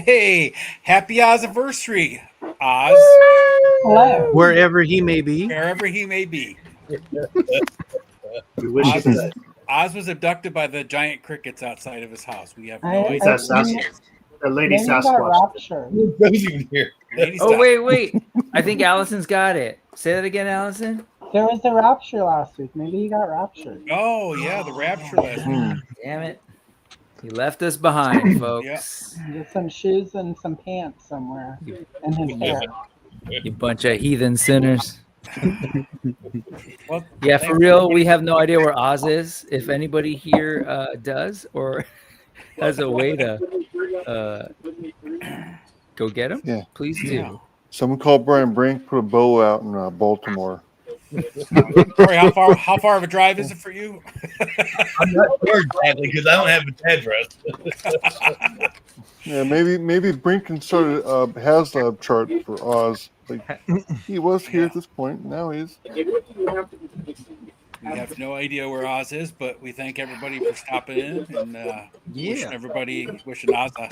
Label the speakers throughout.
Speaker 1: Hey, happy Oziversary, Oz,
Speaker 2: Hello.
Speaker 3: Wherever he may be.
Speaker 1: wherever he may be.
Speaker 3: We wish
Speaker 1: Oz
Speaker 3: him
Speaker 1: was, Oz was abducted by the giant crickets outside of his house. We have no
Speaker 2: I-
Speaker 3: He's
Speaker 1: idea.
Speaker 3: that
Speaker 2: I-
Speaker 3: Sasquatch. The lady
Speaker 2: Maybe he got
Speaker 3: Sasquatch.
Speaker 2: raptured.
Speaker 4: Who goes even here?
Speaker 1: Lady
Speaker 5: Oh,
Speaker 1: Sasquatch.
Speaker 5: wait. I think Allison's got it. Say that again, Allison.
Speaker 2: There was a rapture last week. Maybe he got raptured.
Speaker 1: Oh yeah, the rapture last week.
Speaker 5: Damn it. He left us behind, folks.
Speaker 2: There's some shoes and some pants somewhere in his hair.
Speaker 5: You bunch of heathen sinners.
Speaker 1: Well,
Speaker 5: Yeah, for real, we have no idea where Oz is. If anybody here does or has a way to go get him,
Speaker 6: Yeah.
Speaker 5: please do.
Speaker 1: Yeah.
Speaker 6: Someone called Brian Brink, put a bow out in Baltimore.
Speaker 1: Corey, how far of a drive is it for you?
Speaker 4: I'm not sure exactly because I don't have his address.
Speaker 6: Yeah, maybe Brink can start a HasLab chart for Oz. Like he was here at this point. Now he's.
Speaker 1: We have no idea where Oz is, but we thank everybody for stopping in and wishing Oz a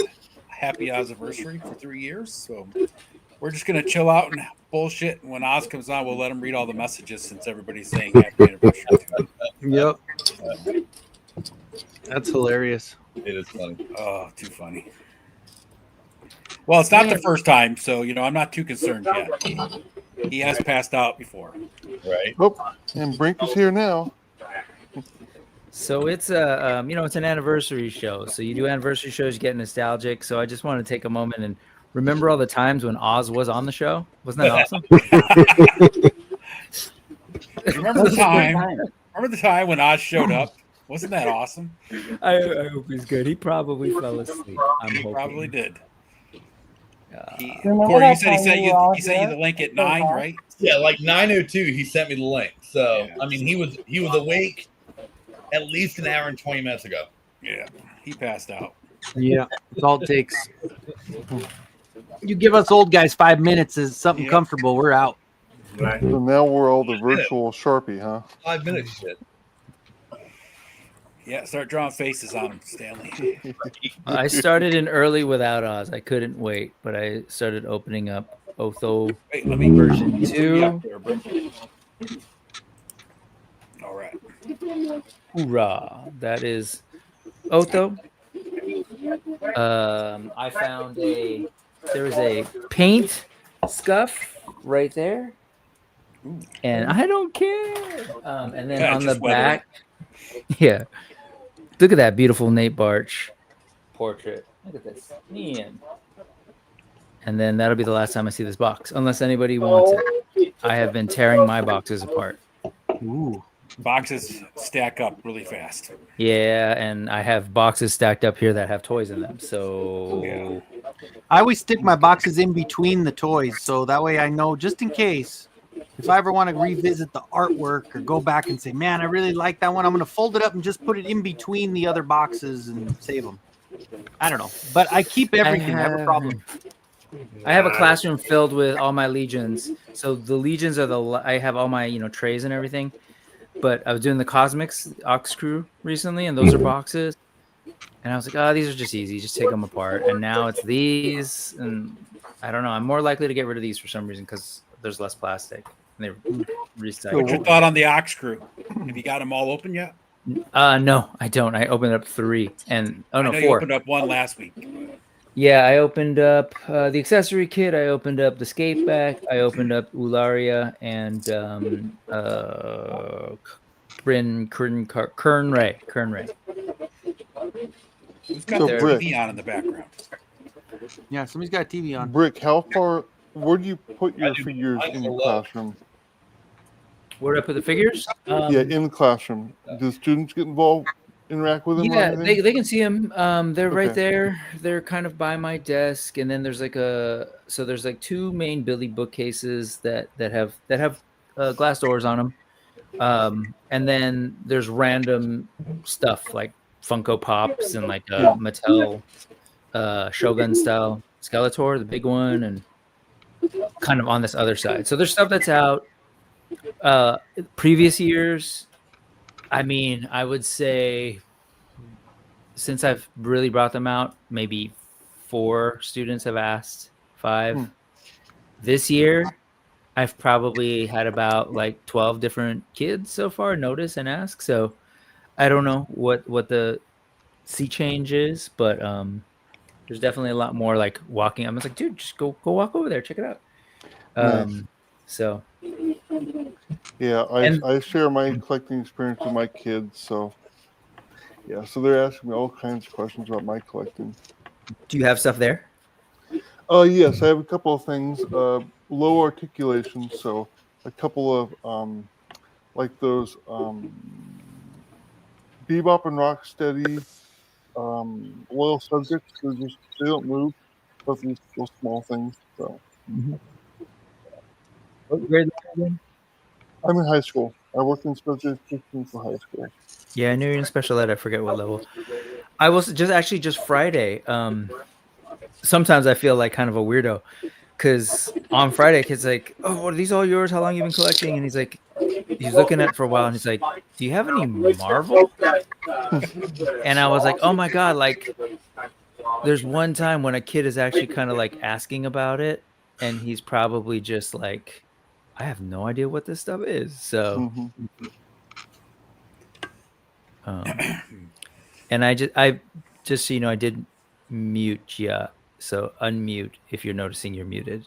Speaker 1: happy Oziversary for 3 years. So we're just gonna chill out and bullshit. And when Oz comes on, we'll let him read all the messages since everybody's saying happy anniversary.
Speaker 3: Yep. That's hilarious.
Speaker 4: It is funny.
Speaker 1: Oh, too funny. Well, it's not the first time, so I'm not too concerned yet. He has passed out before.
Speaker 4: Right.
Speaker 6: Oh, and Brink is here now.
Speaker 5: So it's it's an anniversary show. So you do anniversary shows, you get nostalgic. So I just want to take a moment and remember all the times when Oz was on the show. Wasn't that awesome?
Speaker 1: Remember the time? Remember the time when Oz showed up? Wasn't that awesome?
Speaker 5: I hope he's good. He probably fell asleep.
Speaker 1: He probably did.
Speaker 2: Remember
Speaker 1: Corey,
Speaker 2: that
Speaker 1: you said
Speaker 2: time we were all
Speaker 1: he sent you
Speaker 2: here?
Speaker 1: the link at 9, right?
Speaker 4: Yeah, like 9:02, he sent me the link. So
Speaker 1: Yeah.
Speaker 4: I mean, he was awake at least an hour and 20 minutes ago.
Speaker 1: Yeah, he passed out.
Speaker 3: Yeah. It's all it takes. You give us old guys 5 minutes is something
Speaker 1: Yep.
Speaker 3: comfortable. We're out.
Speaker 4: Right.
Speaker 6: So now we're all the virtual Sharpie, huh?
Speaker 4: 5 minutes shit.
Speaker 1: Yeah, start drawing faces on him, Stanley.
Speaker 5: I started in early without Oz. I couldn't wait, but I started opening up Otho
Speaker 1: Wait, let me
Speaker 5: version
Speaker 1: Yeah,
Speaker 5: 2.
Speaker 1: there, bro. All right.
Speaker 5: Hoorah. That is Otho. I found there was a paint scuff right there. And I don't care. And then
Speaker 1: Yeah,
Speaker 5: on the
Speaker 1: just weather
Speaker 5: back, yeah. Look at that beautiful Nate Barch portrait. Look at this. Man. And then that'll be the last time I see this box, unless anybody wants it. I have been tearing my boxes apart.
Speaker 3: Ooh.
Speaker 1: Boxes stack up really fast.
Speaker 5: Yeah, and I have boxes stacked up here that have toys in them. So
Speaker 1: Yeah.
Speaker 3: I always stick my boxes in between the toys, so that way I know just in case if I ever want to revisit the artwork or go back and say, man, I really like that one, I'm going to fold it up and just put it in between the other boxes and save them. I don't know, but I keep everything. I have a problem.
Speaker 5: I have a classroom filled with all my legions. So the legions are I have all my trays and everything. But I was doing the Cosmics Ox Crew recently, and those are boxes. And I was like, oh, these are just easy. Just take them apart. And now it's these. And I don't know. I'm more likely to get rid of these for some reason because there's less plastic. And they're
Speaker 1: What's your
Speaker 5: recycled.
Speaker 1: thought on the Ox Crew? Have you got them all open yet?
Speaker 5: No, I don't. I opened up 3. And
Speaker 1: I know you
Speaker 5: 4.
Speaker 1: opened up one last week.
Speaker 5: Yeah, I opened up the accessory kit. I opened up the skate back. I opened up Ularia and Kern Ray.
Speaker 1: Who's got
Speaker 6: So
Speaker 1: their
Speaker 6: Brick.
Speaker 1: TV on in the background?
Speaker 3: Yeah, somebody's got a TV on.
Speaker 6: Brick, how far? Where do you put your
Speaker 4: I do-
Speaker 6: figures
Speaker 4: I
Speaker 6: in
Speaker 4: do
Speaker 6: the
Speaker 4: look.
Speaker 6: classroom?
Speaker 5: Where do I put the figures?
Speaker 6: Yeah, in the classroom. Do students get involved, interact with them? or
Speaker 5: Yeah,
Speaker 6: anything?
Speaker 5: they can see them. They're right
Speaker 6: Okay.
Speaker 5: there. They're kind of by my desk, and then there's there's like 2 main Billy bookcases that have glass doors on them, and then there's random stuff like Funko Pops and like Mattel Shogun style Skeletor, the big one, and kind of on this other side. So there's stuff that's out. Previous years, I mean, I would say since I've really brought them out, maybe 4 students have asked, 5. This year, I've probably had about like 12 different kids so far notice and ask. So I don't know what the sea change is, but there's definitely a lot more like walking. I'm just like, dude, just go walk over there, check it out.
Speaker 6: Nice.
Speaker 5: So
Speaker 6: yeah, I share my collecting experience with my kids, so yeah, so they're asking me all kinds of questions about my collecting.
Speaker 5: do you have stuff there?
Speaker 6: Yes, I have a couple of things. Low articulation, so a couple of like those bebop and rocksteady loyal subjects. They don't move, but these little small things. So
Speaker 5: What grade level again?
Speaker 6: I'm in high school. I work in special education for high school.
Speaker 5: Yeah, I knew you're in special ed. I forget what level. I was just Friday. Sometimes I feel like kind of a weirdo because on Friday, kid's like, "Oh, what are these all yours? How long you been collecting?" And he's like, he's looking at it for a while, and he's like, "Do you have any Marvel?" And I was like, "Oh my god!" Like, there's one time when a kid is actually kind of like asking about it, and he's probably just like, "I have no idea what this stuff is." So. And I just so you know, I did mute you, so unmute if you're noticing you're muted.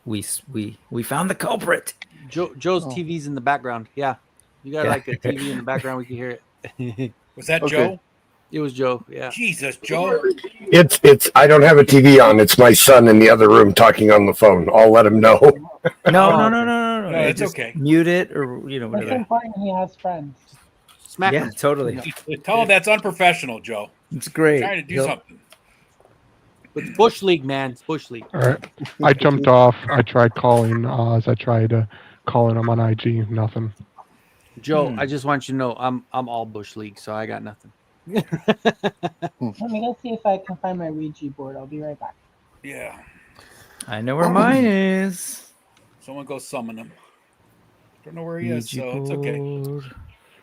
Speaker 5: We found the culprit.
Speaker 3: Joe's TV's in the background. Yeah, you got like a TV in the background. We can hear it.
Speaker 1: Was that
Speaker 6: Okay.
Speaker 1: Joe?
Speaker 3: It was Joe. Yeah.
Speaker 1: Jesus, Joe.
Speaker 7: It's I don't have a TV on. It's my son in the other room talking on the phone. I'll let him know.
Speaker 5: No.
Speaker 1: No, it's
Speaker 5: Just
Speaker 1: okay.
Speaker 5: Mute it or
Speaker 2: It's
Speaker 5: whatever.
Speaker 2: important he has friends.
Speaker 3: Smack
Speaker 5: Yeah,
Speaker 3: him.
Speaker 5: totally.
Speaker 1: Tell him that's unprofessional, Joe.
Speaker 5: It's great.
Speaker 1: Trying to do
Speaker 5: He'll-
Speaker 1: something.
Speaker 3: It's Bush League, man. It's Bush League.
Speaker 8: All right. I jumped off. I tried calling Oz. I tried calling him on IG. Nothing.
Speaker 3: Joe, I just want you to know I'm all Bush League, so I got nothing.
Speaker 2: Let me go see if I can find my Ouija board. I'll be right back.
Speaker 1: Yeah.
Speaker 5: I know where mine is.
Speaker 1: Someone go summon him. Don't know where he is, so it's okay.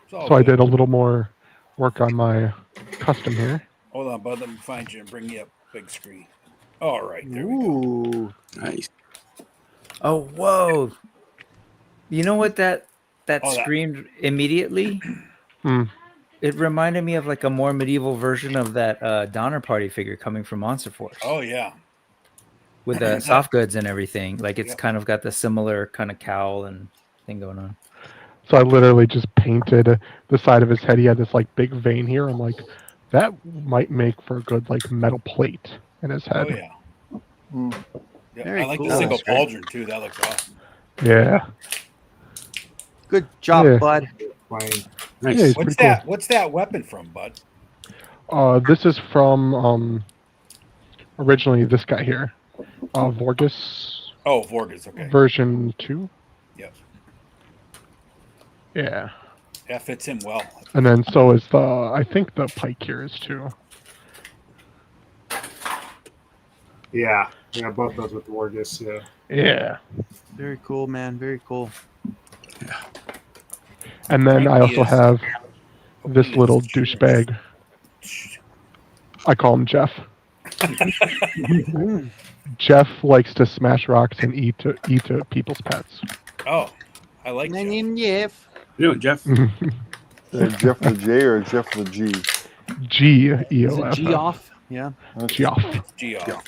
Speaker 1: It's all
Speaker 8: So I
Speaker 1: good.
Speaker 8: did a little more work on my custom here.
Speaker 1: Hold on, bud. Let me find you and bring you up big screen. All right, there we go.
Speaker 3: Ooh.
Speaker 9: Nice.
Speaker 5: Oh, whoa. You know what that
Speaker 1: Oh, that-
Speaker 5: screamed immediately?
Speaker 8: Hmm.
Speaker 5: It reminded me of like a more medieval version of that Donner Party figure coming from Monster Force.
Speaker 1: Oh yeah.
Speaker 5: With the soft goods and everything. Like it's
Speaker 1: Yep.
Speaker 5: kind of got the similar kind of cowl and thing going on.
Speaker 8: So I literally just painted the side of his head. He had this like big vein here. I'm like, that might make for a good like metal plate in his
Speaker 1: Oh
Speaker 8: head.
Speaker 1: yeah.
Speaker 6: Mm.
Speaker 1: Yeah,
Speaker 3: Very
Speaker 1: I like
Speaker 3: cool.
Speaker 1: the single
Speaker 3: That's great.
Speaker 1: pauldron too. That looks awesome.
Speaker 8: Yeah.
Speaker 3: Good job,
Speaker 8: Yeah.
Speaker 3: bud.
Speaker 9: Fine.
Speaker 8: Yeah,
Speaker 9: Nice.
Speaker 8: it's
Speaker 1: What's
Speaker 8: pretty
Speaker 1: that? What's that weapon from, bud?
Speaker 8: cool. This is from originally this guy here, Vorgus
Speaker 1: Oh, Vorgas. Okay.
Speaker 8: version 2.
Speaker 1: Yep.
Speaker 8: Yeah.
Speaker 1: That fits him well.
Speaker 8: And then so is I think the pike here is too.
Speaker 9: Yeah. Yeah, both those with the Wargus, yeah.
Speaker 8: Yeah.
Speaker 3: Very cool, man. Very cool.
Speaker 8: And then I also
Speaker 1: Yes.
Speaker 8: have this little douchebag. I call him Jeff. Jeff likes to smash rocks and eat people's pets.
Speaker 1: Oh, I like
Speaker 3: My
Speaker 1: that.
Speaker 3: name Jeff.
Speaker 9: What you doing, Jeff?
Speaker 6: Jeff the J or Jeff the G?
Speaker 3: Is
Speaker 8: G-E-O-F.
Speaker 3: it G off? Yeah.
Speaker 8: G-off.
Speaker 1: G-off.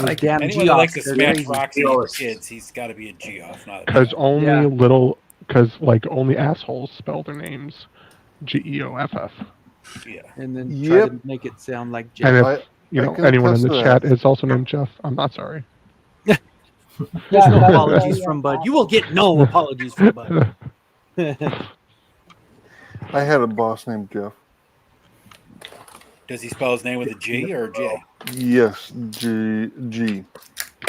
Speaker 3: Like damn
Speaker 1: Anyone
Speaker 3: G
Speaker 1: that
Speaker 3: off.
Speaker 1: likes to smash rocks and eat
Speaker 9: G-off.
Speaker 1: kids, he's got to be a G-off. Not a
Speaker 8: Because only
Speaker 3: Yeah.
Speaker 8: only assholes spell their names G-E-O-F-F.
Speaker 1: yeah.
Speaker 3: And then try
Speaker 6: Yep.
Speaker 3: to make it sound like
Speaker 8: And
Speaker 3: Jeff.
Speaker 8: if
Speaker 6: I can
Speaker 8: anyone in
Speaker 6: attest
Speaker 8: the
Speaker 6: to
Speaker 8: chat
Speaker 6: that.
Speaker 8: is also named Jeff, I'm not sorry.
Speaker 2: Yeah,
Speaker 3: No
Speaker 2: that's
Speaker 3: apologies
Speaker 2: very
Speaker 3: from Bud.
Speaker 2: awesome.
Speaker 3: You will get no apologies from Bud.
Speaker 6: I had a boss named Jeff.
Speaker 1: Does he spell his name with a G or a J?
Speaker 6: Yes, G.
Speaker 2: You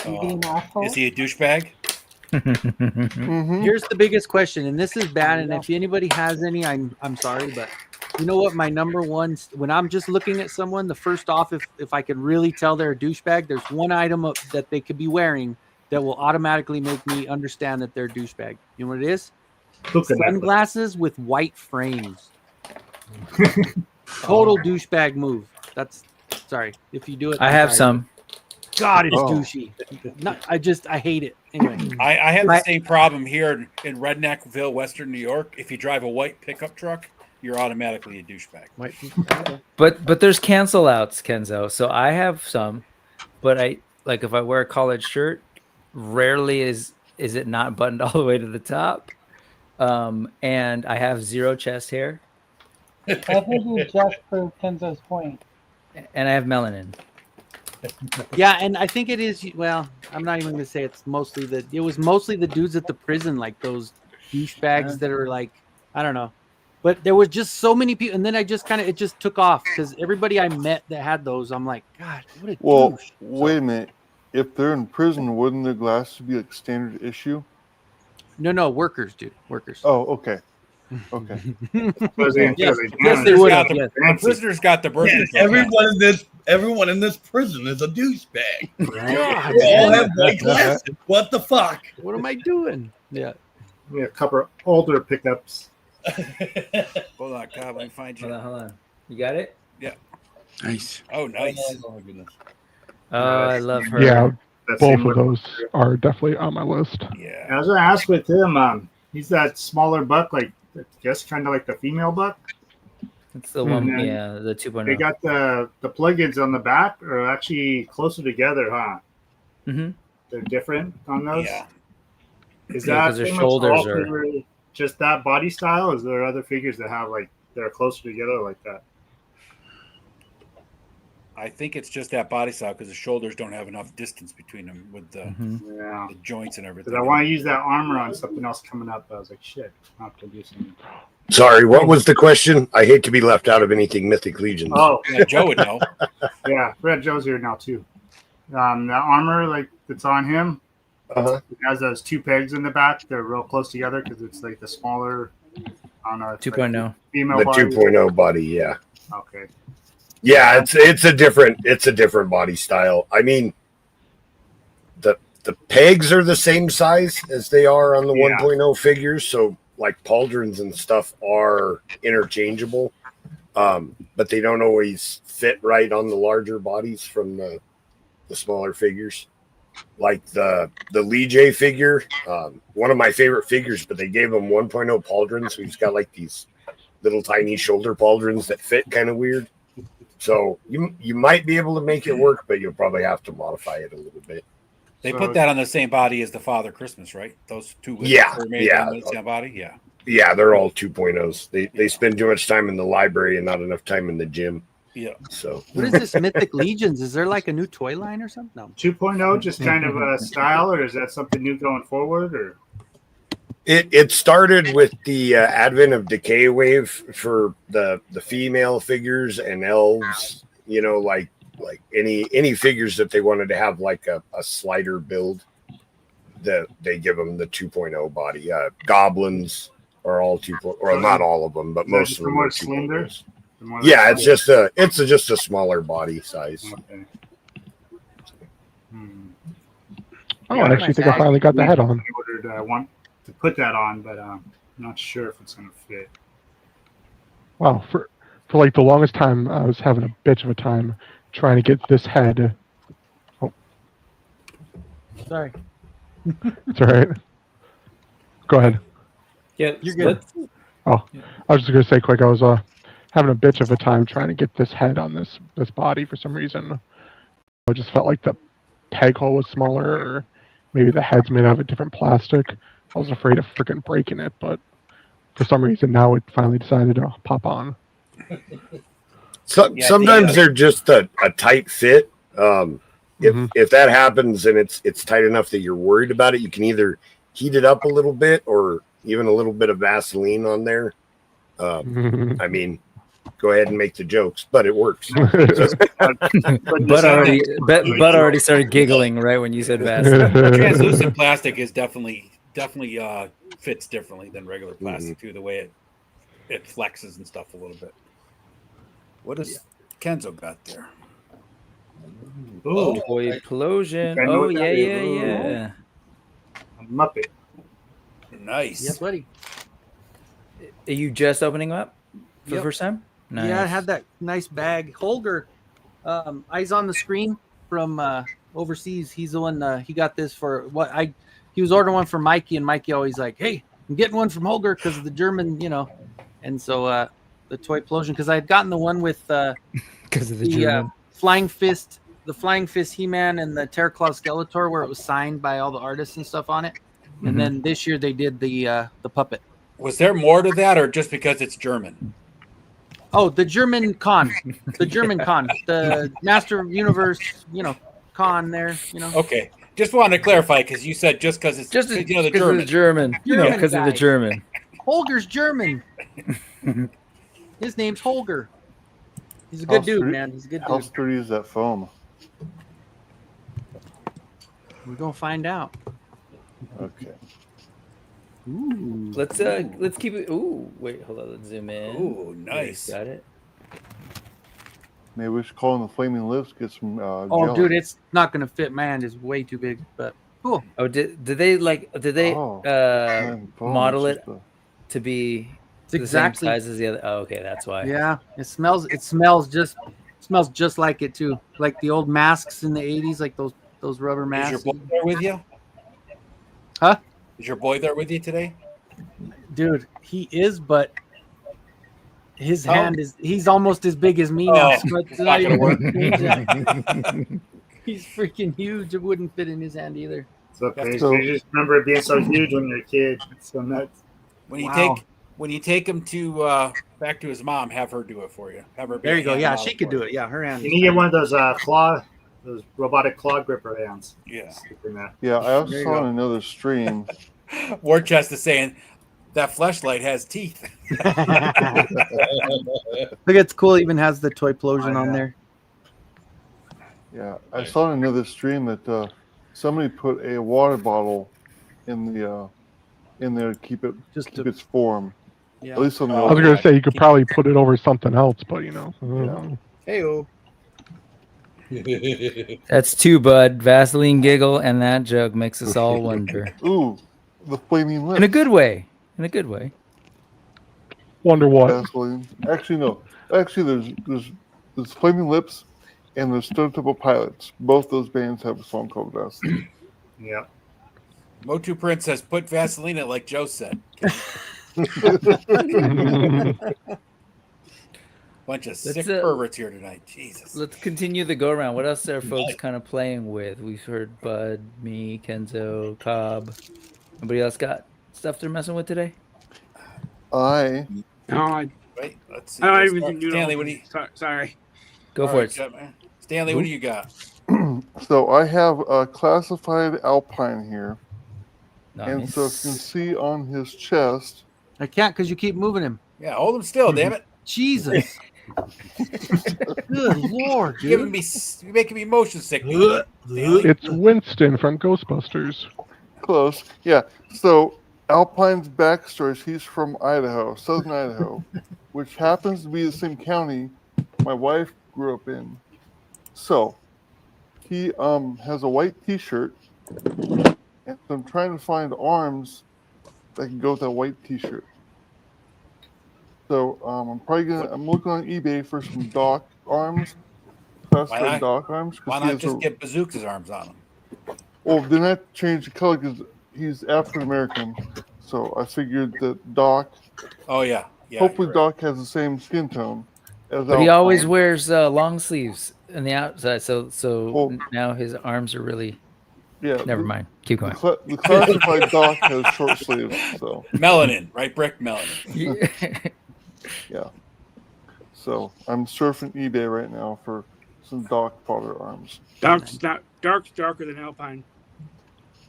Speaker 2: being an asshole?
Speaker 1: Is he a douchebag?
Speaker 6: Mm-hmm.
Speaker 3: Here's the biggest question, and this is bad. And if anybody has any, I'm sorry, but you know what? My number one, when I'm just looking at someone, the first off, if I can really tell they're a douchebag, there's one item that they could be wearing that will automatically make me understand that they're a douchebag. You know what it is?
Speaker 9: Looking at
Speaker 3: Sunglasses with white frames. Total douchebag move. That's Sorry. If you do it,
Speaker 5: I
Speaker 3: I'm
Speaker 5: have
Speaker 3: sorry.
Speaker 5: some.
Speaker 3: God, it's
Speaker 6: Oh.
Speaker 3: douchey. I hate it. Anyway.
Speaker 1: I have the same problem here in Redneckville, Western New York. If you drive a white pickup truck, you're automatically a douchebag.
Speaker 5: But there's cancel outs, Kenzo. So I have some, but I like if I wear a collared shirt, rarely is it not buttoned all the way to the top. And I have zero chest hair.
Speaker 2: I think you just proved Kenzo's point.
Speaker 5: And I have melanin.
Speaker 3: Yeah, and I think it is. Well, I'm not even going to say it's mostly it was mostly the dudes at the prison, like those douchebags that are like, I don't know. But there was just so many people, and then I just it just took off because everybody I met that had those, I'm like, God, what a douche.
Speaker 6: Wait a minute. If they're in prison, wouldn't the glasses be like standard issue?
Speaker 3: No, workers, dude, workers.
Speaker 6: Oh, okay. Okay.
Speaker 3: Yes, they would have.
Speaker 1: The prisoner's got the birth control.
Speaker 4: Everyone in this prison is a douchebag.
Speaker 3: God,
Speaker 4: They all have white glasses. What the fuck?
Speaker 3: What am I doing? Yeah.
Speaker 9: We have a couple of older pickups.
Speaker 1: Hold on, God, let me find you.
Speaker 5: Hold on. You got it?
Speaker 1: Yeah.
Speaker 10: Nice.
Speaker 1: Oh, nice.
Speaker 4: Oh my goodness.
Speaker 5: Oh, I love her.
Speaker 8: Yeah,
Speaker 9: That
Speaker 8: both
Speaker 9: same
Speaker 8: of those are definitely on my list.
Speaker 1: Yeah.
Speaker 9: I was gonna ask with him. He's that smaller buck, like I guess kind of like the female buck.
Speaker 5: It's the one,
Speaker 9: then
Speaker 5: yeah, the 2.0.
Speaker 9: They got the plugins on the back are actually closer together, huh?
Speaker 5: Mm-hmm.
Speaker 9: They're different on those.
Speaker 1: Yeah.
Speaker 9: Is
Speaker 5: Yeah,
Speaker 9: that
Speaker 5: 'cause their
Speaker 9: pretty much
Speaker 5: shoulders
Speaker 9: all
Speaker 5: are-
Speaker 9: figure just that body style? Is there other figures that have like they're closer together like that?
Speaker 1: I think it's just that body style because the shoulders don't have enough distance between them with the,
Speaker 9: Yeah.
Speaker 1: the joints and everything.
Speaker 9: Because I want to use that armor on something else coming up. But I was like, shit, I have to do something.
Speaker 7: Sorry, what was the question? I hate to be left out of anything Mythic Legions.
Speaker 9: Oh,
Speaker 1: Yeah, Joe would know.
Speaker 9: yeah, Red Joe's here now too. The armor like that's on him
Speaker 7: Uh-huh.
Speaker 9: it has those two pegs in the back. They're real close together because it's like the smaller. I don't know. It's
Speaker 5: 2.0.
Speaker 9: Like female
Speaker 7: The
Speaker 9: body.
Speaker 7: 2.0 body, yeah.
Speaker 9: Okay.
Speaker 7: Yeah, it's a different body style. I mean, the pegs are the same size as they are on the 1.0 figures, so like pauldrons and stuff are interchangeable, but they don't always fit right on the larger bodies from the smaller figures. Like the Lee J figure, one of my favorite figures, but they gave him 1.0 pauldrons, so he's got like these little tiny shoulder pauldrons that fit kind of weird. So you might be able to make it work, but you'll probably have to modify it a little bit.
Speaker 1: They put that on the same body as the Father Christmas, right? Those two were made on the same body? Yeah.
Speaker 7: Yeah, they're all 2.0s. They spend too much time in the library and not enough time in the gym.
Speaker 1: Yeah.
Speaker 7: So
Speaker 3: What is this Mythic Legions? Is there like a new toy line or something? No.
Speaker 9: 2.0, just kind of a style, or is that something new going forward? Or
Speaker 7: it started with the advent of Decay Wave for the female figures and elves. You know, like any figures that they wanted to have like a slider build, that they give them the 2.0 body. Goblins are all 2.0, or not all of them, but most of them are
Speaker 9: slender.
Speaker 7: Yeah, it's just a smaller body size.
Speaker 9: Okay.
Speaker 8: Oh, I actually think I finally got the head on.
Speaker 9: I want to put that on, but I'm not sure if it's going to fit.
Speaker 8: Wow, for like the longest time, I was having a bitch of a time trying to get this head. Oh,
Speaker 3: Sorry.
Speaker 8: it's all right. Go ahead.
Speaker 5: Yeah,
Speaker 3: You're good.
Speaker 8: Oh, I was just gonna say quick. I was having a bitch of a time trying to get this head on this body for some reason. I just felt like the peg hole was smaller, or maybe the head's made out of a different plastic. I was afraid of freaking breaking it, but for some reason now it finally decided to pop on.
Speaker 7: Sometimes they're just a tight fit. If that happens and it's tight enough that you're worried about it, you can either heat it up a little bit or even a little bit of Vaseline on there. I mean, go ahead and make the jokes, but it works.
Speaker 5: Bud already started giggling right when you said Vaseline.
Speaker 1: Translucent plastic is definitely fits differently than regular plastic too. The way it flexes and stuff a little bit. What is Kenzo got there?
Speaker 5: Oh, boy, Explosion. Oh, yeah.
Speaker 9: A Muppet.
Speaker 1: Nice.
Speaker 3: Yeah, buddy.
Speaker 5: Are you just opening up for the first time? Nice.
Speaker 3: Yeah, I had that nice bag. Holger Eyes on the Screen from overseas. He's the one. He got this for what I. He was ordering one for Mikey, and Mikey always like, "Hey, I'm getting one from Holger because of the German, And so the toy explosion, because I had gotten the one with
Speaker 5: because of the German
Speaker 3: Flying Fist, the Flying Fist He-Man, and the Terraclaw Skeletor, where it was signed by all the artists and stuff on it. And then this year they did the puppet.
Speaker 1: Was there more to that, or just because it's German?
Speaker 3: Oh, the German con, the Master Universe, con there,
Speaker 1: Okay, just wanted to clarify because you said just because it's
Speaker 5: just
Speaker 1: the
Speaker 5: because of
Speaker 1: German.
Speaker 5: the German, because of the German.
Speaker 3: Holger's German. His name's Holger. He's a good dude, man. He's a good dude.
Speaker 6: How sturdy is that foam?
Speaker 3: We're gonna find out.
Speaker 6: Okay.
Speaker 3: Ooh.
Speaker 5: Let's keep it. Ooh, wait, hold on. Let's zoom in.
Speaker 1: Ooh, nice.
Speaker 5: Got it.
Speaker 6: Maybe we should call in the Flaming Lips, get some
Speaker 3: Oh,
Speaker 6: jelly.
Speaker 3: dude, it's not gonna fit. Man, it's way too big. But cool.
Speaker 5: Oh, did they model it to be
Speaker 3: It's
Speaker 5: the
Speaker 3: exactly
Speaker 5: same size as the other? Oh, okay, that's why.
Speaker 3: Yeah, it smells just like it too. Like the old masks in the 80s, like those rubber
Speaker 1: Is
Speaker 3: masks.
Speaker 1: your boy there with you?
Speaker 3: Huh?
Speaker 1: Is your boy there with you today?
Speaker 3: Dude, he is, but his hand he's almost as big as me now. So it's not even worth changing. He's freaking huge. It wouldn't fit in his hand either.
Speaker 9: It's okay. So you just remember it being so huge when you're a kid. It's so nuts.
Speaker 1: When you take him to back to his mom, have her do it for you. Have her.
Speaker 3: There you go. Yeah, she could do it. Yeah, her hand.
Speaker 9: You need to get one of those those robotic claw gripper hands.
Speaker 1: Yeah.
Speaker 6: Yeah, I also saw on another stream.
Speaker 1: War Chest is saying that fleshlight has teeth.
Speaker 3: Look, it's cool. It even has the toy explosion on there.
Speaker 6: Yeah, I saw in another stream that somebody put a water bottle in there to keep its form.
Speaker 3: Yeah.
Speaker 6: At least on the
Speaker 8: I was gonna say you could probably put it over something else, but
Speaker 6: Yeah.
Speaker 3: Hey-o.
Speaker 5: That's two, bud. Vaseline giggle and that joke makes us all wonder.
Speaker 6: Ooh, the Flaming Lips.
Speaker 5: In a good way. In a good way.
Speaker 8: Wonder what?
Speaker 6: Vaseline. Actually, no. Actually, there's Flaming Lips and there's Stone Temple Pilots. Both those bands have a song called Vaseline.
Speaker 9: Yeah.
Speaker 1: Motu Prince says, put Vaseline in it like Joe said. Bunch of sick perverts here tonight. Jesus.
Speaker 5: Let's continue the go around. What else are folks kind of playing with? We've heard Bud, me, Kenzo, Cobb. Anybody else got stuff they're messing with today?
Speaker 6: Wait,
Speaker 1: let's see.
Speaker 10: I don't even do
Speaker 1: Stanley, what do you?
Speaker 10: Sorry.
Speaker 5: Go for it.
Speaker 1: Stanley, what do you got?
Speaker 6: So I have a classified Alpine here.
Speaker 5: Nice.
Speaker 6: And so if you can see on his chest.
Speaker 3: I can't because you keep moving him.
Speaker 1: Yeah, hold him still, damn it.
Speaker 3: Jesus. Good Lord, dude.
Speaker 1: You're making me motion sick.
Speaker 8: It's Winston from Ghostbusters.
Speaker 6: Close. Yeah. So Alpine's backstory is he's from Idaho, southern Idaho, which happens to be the same county my wife grew up in. So he has a white t-shirt, and I'm trying to find arms that can go with that white t-shirt. So I'm looking on eBay for some Doc arms, classified Doc arms.
Speaker 1: Why not just get Bazooka's arms on him?
Speaker 6: Well, then I changed the color because he's African American. So I figured that Doc.
Speaker 1: Oh yeah.
Speaker 6: Hopefully Doc has the same skin tone as.
Speaker 5: But he always wears long sleeves on the outside, so now his arms are really.
Speaker 6: Yeah.
Speaker 5: Never mind. Keep going.
Speaker 6: The classified Doc has short sleeves, so.
Speaker 1: Melanin, right? Brick melanin.
Speaker 6: Yeah. So I'm surfing eBay right now for some Doc Potter arms.
Speaker 10: Dark's darker than Alpine.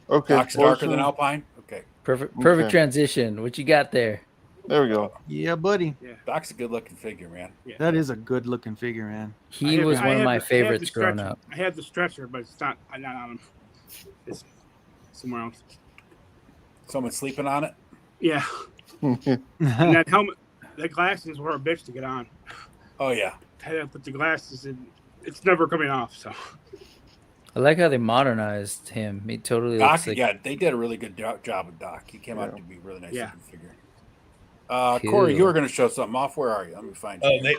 Speaker 6: Okay.
Speaker 1: Doc's darker than Alpine. Okay.
Speaker 5: Perfect transition. What you got there?
Speaker 6: There we go.
Speaker 3: Yeah, buddy.
Speaker 10: Yeah.
Speaker 1: Doc's a good looking figure, man.
Speaker 10: Yeah.
Speaker 3: That is a good looking figure, man.
Speaker 5: He was one of my favorites growing up.
Speaker 10: I had the stretcher, but it's not. I'm not on him. It's somewhere else.
Speaker 1: Someone sleeping on it?
Speaker 10: Yeah. And that helmet, the glasses were a bitch to get on.
Speaker 1: Oh yeah.
Speaker 10: I had to put the glasses in. It's never coming off. So.
Speaker 5: I like how they modernized him. He totally
Speaker 1: Doc,
Speaker 5: looks like.
Speaker 1: yeah, they did a really good job with Doc. He came out to be a really nice looking figure.
Speaker 5: Cool.
Speaker 1: Corey, you were going to show something off. Where are you? Let me find you.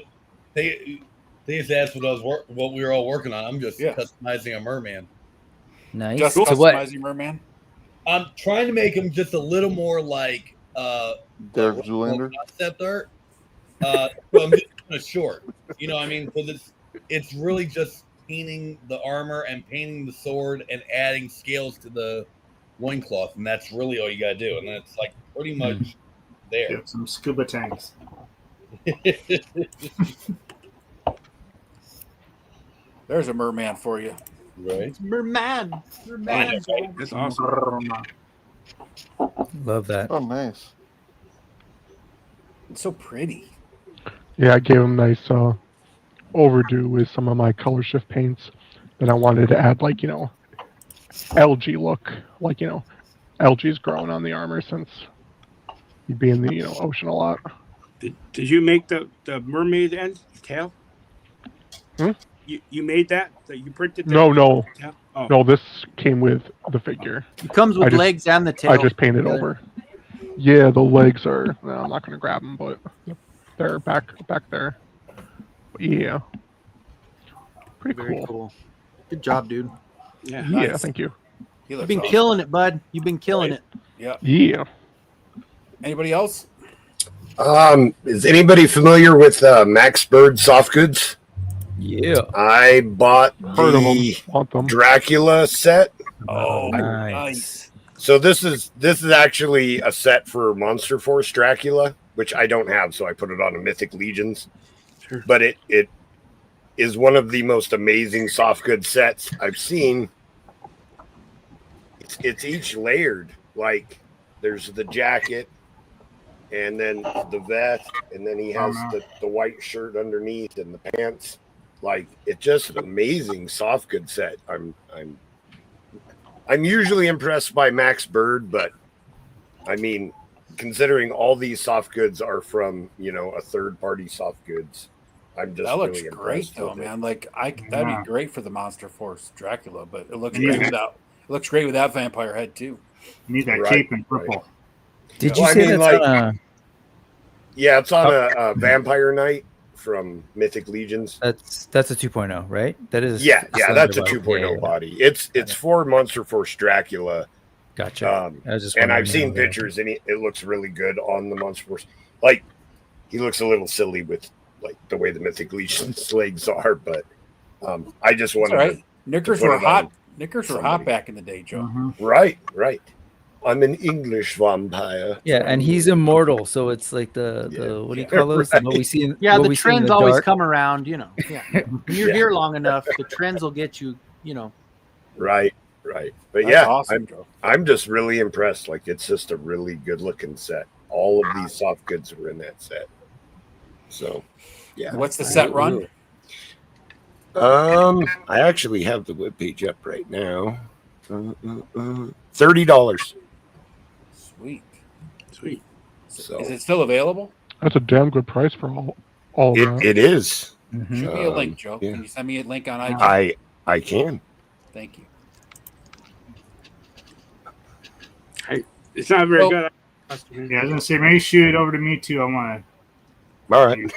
Speaker 4: They See, that's what we were all working on. I'm just customizing a merman.
Speaker 5: Nice.
Speaker 1: Just
Speaker 5: So what?
Speaker 1: customizing merman.
Speaker 4: I'm trying to make him just a little more like
Speaker 6: Derek Zoolander
Speaker 4: concept art. So I'm just kind of short. You know what I mean? Because it's really just painting the armor and painting the sword and adding scales to the loincloth, and that's really all you gotta do. And then it's like pretty much there.
Speaker 9: Get some scuba tanks.
Speaker 1: There's a merman for you.
Speaker 4: Right.
Speaker 3: Merman.
Speaker 1: Merman.
Speaker 10: That's awesome.
Speaker 5: Love that.
Speaker 6: Oh, nice.
Speaker 1: It's so pretty.
Speaker 8: Yeah, I gave him nice overdue with some of my color shift paints. Then I wanted to add like, algae look. Like, algae's grown on the armor since you'd be in the ocean a lot.
Speaker 10: Did you make the mermaid end tail? You made that you printed that?
Speaker 8: No.
Speaker 10: Tail? Oh.
Speaker 8: No, this came with the figure.
Speaker 3: It comes with legs and the tail.
Speaker 8: I just painted over. Yeah, the legs are. No, I'm not going to grab them, but they're back there. But yeah, pretty
Speaker 3: Very cool. Good job, dude.
Speaker 10: Yeah.
Speaker 8: Yeah,
Speaker 1: Nice.
Speaker 8: thank you.
Speaker 3: You've been killing it, bud. You've been killing it.
Speaker 1: Yeah.
Speaker 8: Yeah.
Speaker 1: Anybody else?
Speaker 7: Is anybody familiar with Max Bird soft goods?
Speaker 5: Yeah.
Speaker 7: I bought
Speaker 8: Heard of them.
Speaker 7: the
Speaker 8: Want them?
Speaker 7: Dracula set.
Speaker 1: Oh,
Speaker 5: Nice.
Speaker 7: So this is actually a set for Monster Force Dracula, which I don't have, so I put it on a Mythic Legions.
Speaker 10: Sure.
Speaker 7: But it is one of the most amazing soft goods sets I've seen. It's each layered. Like there's the jacket, and then the vest, and then he has the white shirt underneath and the pants. Like it's just an amazing soft goods set. I'm usually impressed by Max Bird, but I mean, considering all these soft goods are from a third party soft goods, I'm just
Speaker 1: that looks
Speaker 7: really
Speaker 1: great
Speaker 7: impressed
Speaker 1: though,
Speaker 7: with
Speaker 1: man. Like that'd be great for the Monster Force Dracula, but it looks great without. It looks great with that vampire head too.
Speaker 9: You need that cape in purple.
Speaker 5: Did you say that's
Speaker 7: Yeah, it's on a Vampire Knight from Mythic Legions.
Speaker 5: That's a 2.0, right? That is.
Speaker 7: That's a 2.0 body. It's for Monster Force Dracula.
Speaker 5: Gotcha.
Speaker 7: I've seen pictures, and it looks really good on the Monster Force. Like he looks a little silly with like the way the Mythic Legions legs are, but I just wanted to.
Speaker 1: Knickers were hot. Knickers were hot back in the day, Joe.
Speaker 7: Right. I'm an English vampire.
Speaker 5: Yeah, and he's immortal, so it's like the what do you call those?
Speaker 7: Right.
Speaker 5: What we see in
Speaker 3: the trends always
Speaker 5: dark.
Speaker 3: come around, Yeah. When you're here long enough, the trends will get you,
Speaker 7: Right. But
Speaker 1: That's awesome,
Speaker 7: I'm just really impressed. Like it's just a really good looking set. All of these soft goods are in that set. So, yeah.
Speaker 1: What's the set run?
Speaker 7: I actually have the webpage up right now. $30.
Speaker 1: Sweet.
Speaker 7: So
Speaker 1: is it still available?
Speaker 8: That's a damn good price for all of that.
Speaker 7: It is.
Speaker 1: Shoot me a link, Joe.
Speaker 7: Yeah.
Speaker 1: Can you send me a link on IG?
Speaker 7: I can.
Speaker 1: Thank you.
Speaker 10: It's not very good.
Speaker 9: Yeah, I was gonna say maybe shoot it over to me too. I want
Speaker 7: to. All right.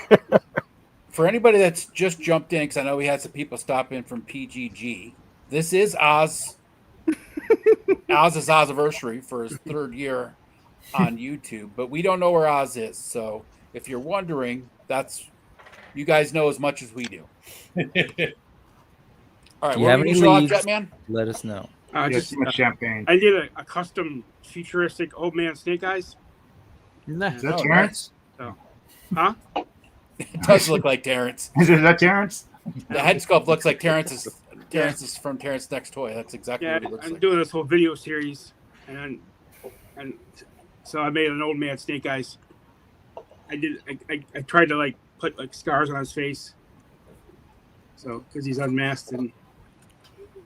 Speaker 1: For anybody that's just jumped in, because I know we had some people stop in from PGG. This is Oz's Oziversary for his third year on YouTube, but we don't know where Oz is. So if you're wondering, you guys know as much as we do. All right,
Speaker 5: Do you have any
Speaker 1: leads?
Speaker 5: leads?
Speaker 1: Jetman?
Speaker 5: Let us know.
Speaker 9: just champagne.
Speaker 10: I did a custom futuristic old man snake eyes.
Speaker 9: Is that Terrence?
Speaker 10: So, huh?
Speaker 1: It does look like Terrence.
Speaker 9: Is that Terrence?
Speaker 1: The head sculpt looks like Terrence's. Terrence is from Terrence Next Toy. That's exactly what he looks
Speaker 10: I'm
Speaker 1: like.
Speaker 10: doing this whole video series, and so I made an old man snake eyes. I tried to like put like scars on his face, so because he's unmasked, and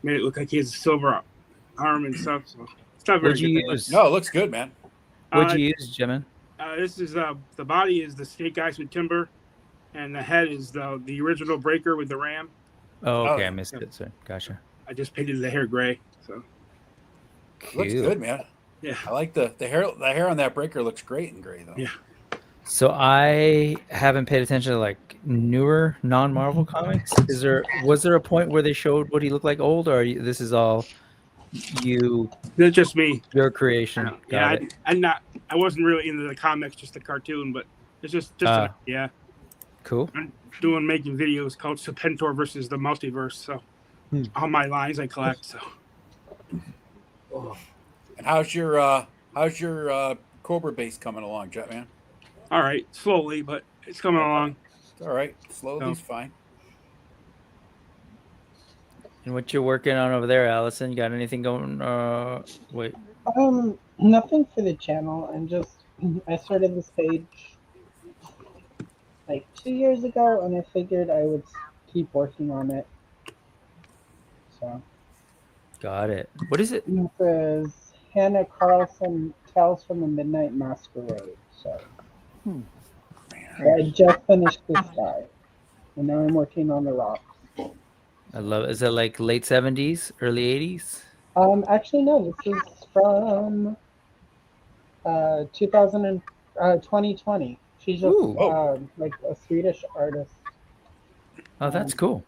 Speaker 10: made it look like he has a silver arm and stuff. So it's not very
Speaker 5: What'd you
Speaker 10: good.
Speaker 5: use?
Speaker 1: No, it looks good, man.
Speaker 5: What'd you use, Jimin?
Speaker 10: This is the body is the snake eyes with timber, and the head is the original breaker with the ram.
Speaker 5: Oh, okay, I missed it. So gotcha.
Speaker 10: I just painted the hair gray. So
Speaker 1: Looks good, man.
Speaker 10: Yeah,
Speaker 1: I like the hair. The hair on that breaker looks great in gray, though.
Speaker 10: Yeah.
Speaker 5: So I haven't paid attention to like newer non-Marvel comics. Was there a point where they showed what he looked like old, or this is all you?
Speaker 10: That's just me.
Speaker 5: Your creation.
Speaker 10: Yeah, I wasn't really into the comics, just the cartoon, but it's just yeah.
Speaker 5: Cool.
Speaker 10: I'm making videos called Serpentor versus the Multiverse. So all my lines I collect. So.
Speaker 1: And how's your Cobra base coming along, Jetman?
Speaker 10: All right, slowly, but it's coming along.
Speaker 1: All right, slowly's fine.
Speaker 5: And what you're working on over there, Allison? You got anything going? Wait.
Speaker 2: Nothing for the channel. I started this page like 2 years ago, and I figured I would keep working on it. So.
Speaker 5: Got it. What is it?
Speaker 2: It says Hannah Carlson Tales from the Midnight Masquerade. So. I just finished this guy, and now I'm working on the rocks.
Speaker 5: I love it. Is it like late 70s, early 80s?
Speaker 2: Actually, no. This is from 2020. She's just like a Swedish artist.
Speaker 5: Oh, that's cool.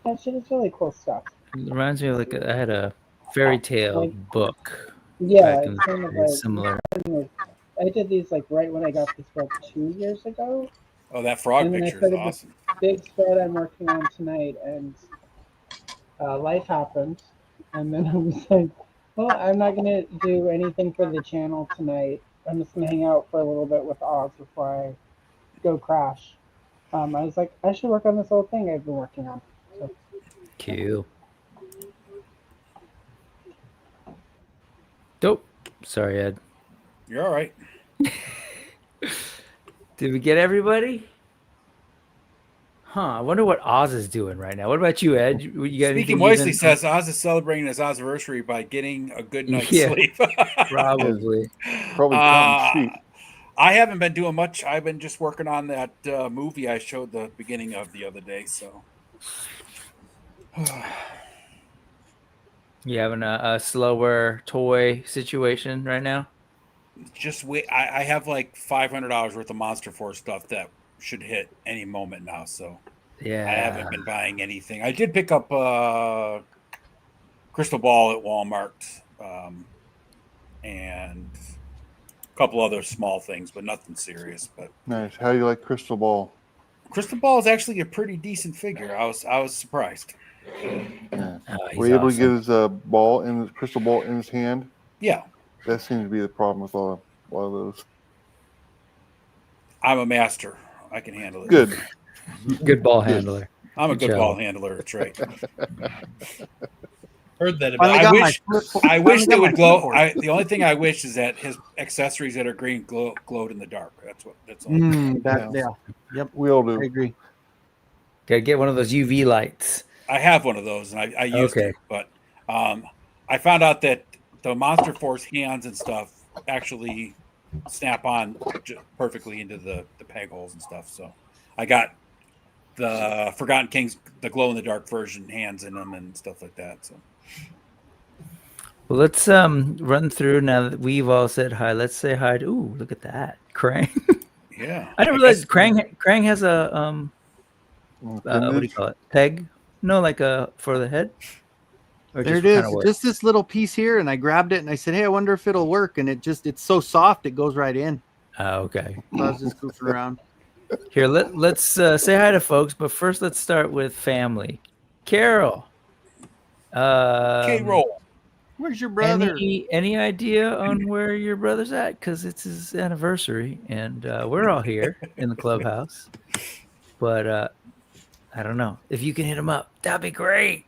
Speaker 2: Yeah, she does really cool stuff.
Speaker 5: It reminds me of like I had a fairy tale book.
Speaker 2: Yeah,
Speaker 5: it's
Speaker 2: kind of like
Speaker 5: similar.
Speaker 2: I did these like right when I got this book 2 years ago.
Speaker 1: Oh, that frog picture is awesome.
Speaker 2: Big spread I'm working on tonight, and life happened, and then I was like, well, I'm not going to do anything for the channel tonight. I'm just going to hang out for a little bit with Oz before I go crash. I was like, I should work on this whole thing I've been working on. So.
Speaker 5: Cool. Dope. Sorry, Ed.
Speaker 1: You're all right.
Speaker 5: Did we get everybody? I wonder what Oz is doing right now. What about you, Ed? You got
Speaker 1: Speaking moistly says Oz is celebrating his Ozversary by getting a good night's sleep.
Speaker 5: Probably.
Speaker 6: Probably
Speaker 1: I haven't been doing much. I've been just working on that movie I showed the beginning of the other day. So
Speaker 5: you having a slower toy situation right now?
Speaker 1: Just wait. I have like $500 worth of Monster Force stuff that should hit any moment now. So
Speaker 5: yeah,
Speaker 1: I haven't been buying anything. I did pick up a Crystal Ball at Walmart and a couple other small things, but nothing serious. But
Speaker 6: nice. How do you like Crystal Ball?
Speaker 1: Crystal Ball is actually a pretty decent figure. I was surprised.
Speaker 6: Yeah. Were you able to get his crystal ball in his hand?
Speaker 1: Yeah.
Speaker 6: That seems to be the problem with a lot of those.
Speaker 1: I'm a master. I can handle it.
Speaker 6: Good.
Speaker 5: Good ball handler.
Speaker 1: I'm a good ball handler. That's right.
Speaker 4: Heard that about.
Speaker 1: I wish they would glow. The only thing I wish is that his accessories that are green glowed in the dark. That's all.
Speaker 3: Yep.
Speaker 6: We all do.
Speaker 3: I agree.
Speaker 5: Gotta get one of those UV lights.
Speaker 1: I have one of those, and I used it, but I found out that the Monster Force hands and stuff actually snap on perfectly into the peg holes and stuff. So I got the Forgotten Kings, the glow in the dark version hands in them and stuff like that. So
Speaker 5: well, let's run through now that we've all said hi. Let's say hi to look at that. Krang.
Speaker 1: Yeah.
Speaker 5: I didn't realize Krang has a what do you call it? Peg? No, like for the head.
Speaker 3: Or there it is. Just this little piece here, and I grabbed it and I said, "Hey, I wonder if it'll work." And it's so soft, it goes right in.
Speaker 5: Okay.
Speaker 3: So I was just goofing around.
Speaker 5: Here, let's say hi to folks, but first let's start with family. Carol.
Speaker 1: K-Roll.
Speaker 3: Where's your brother?
Speaker 5: Any idea on where your brother's at? Because it's his anniversary, and we're all here in the clubhouse. But I don't know. If you can hit him up, that'd be great.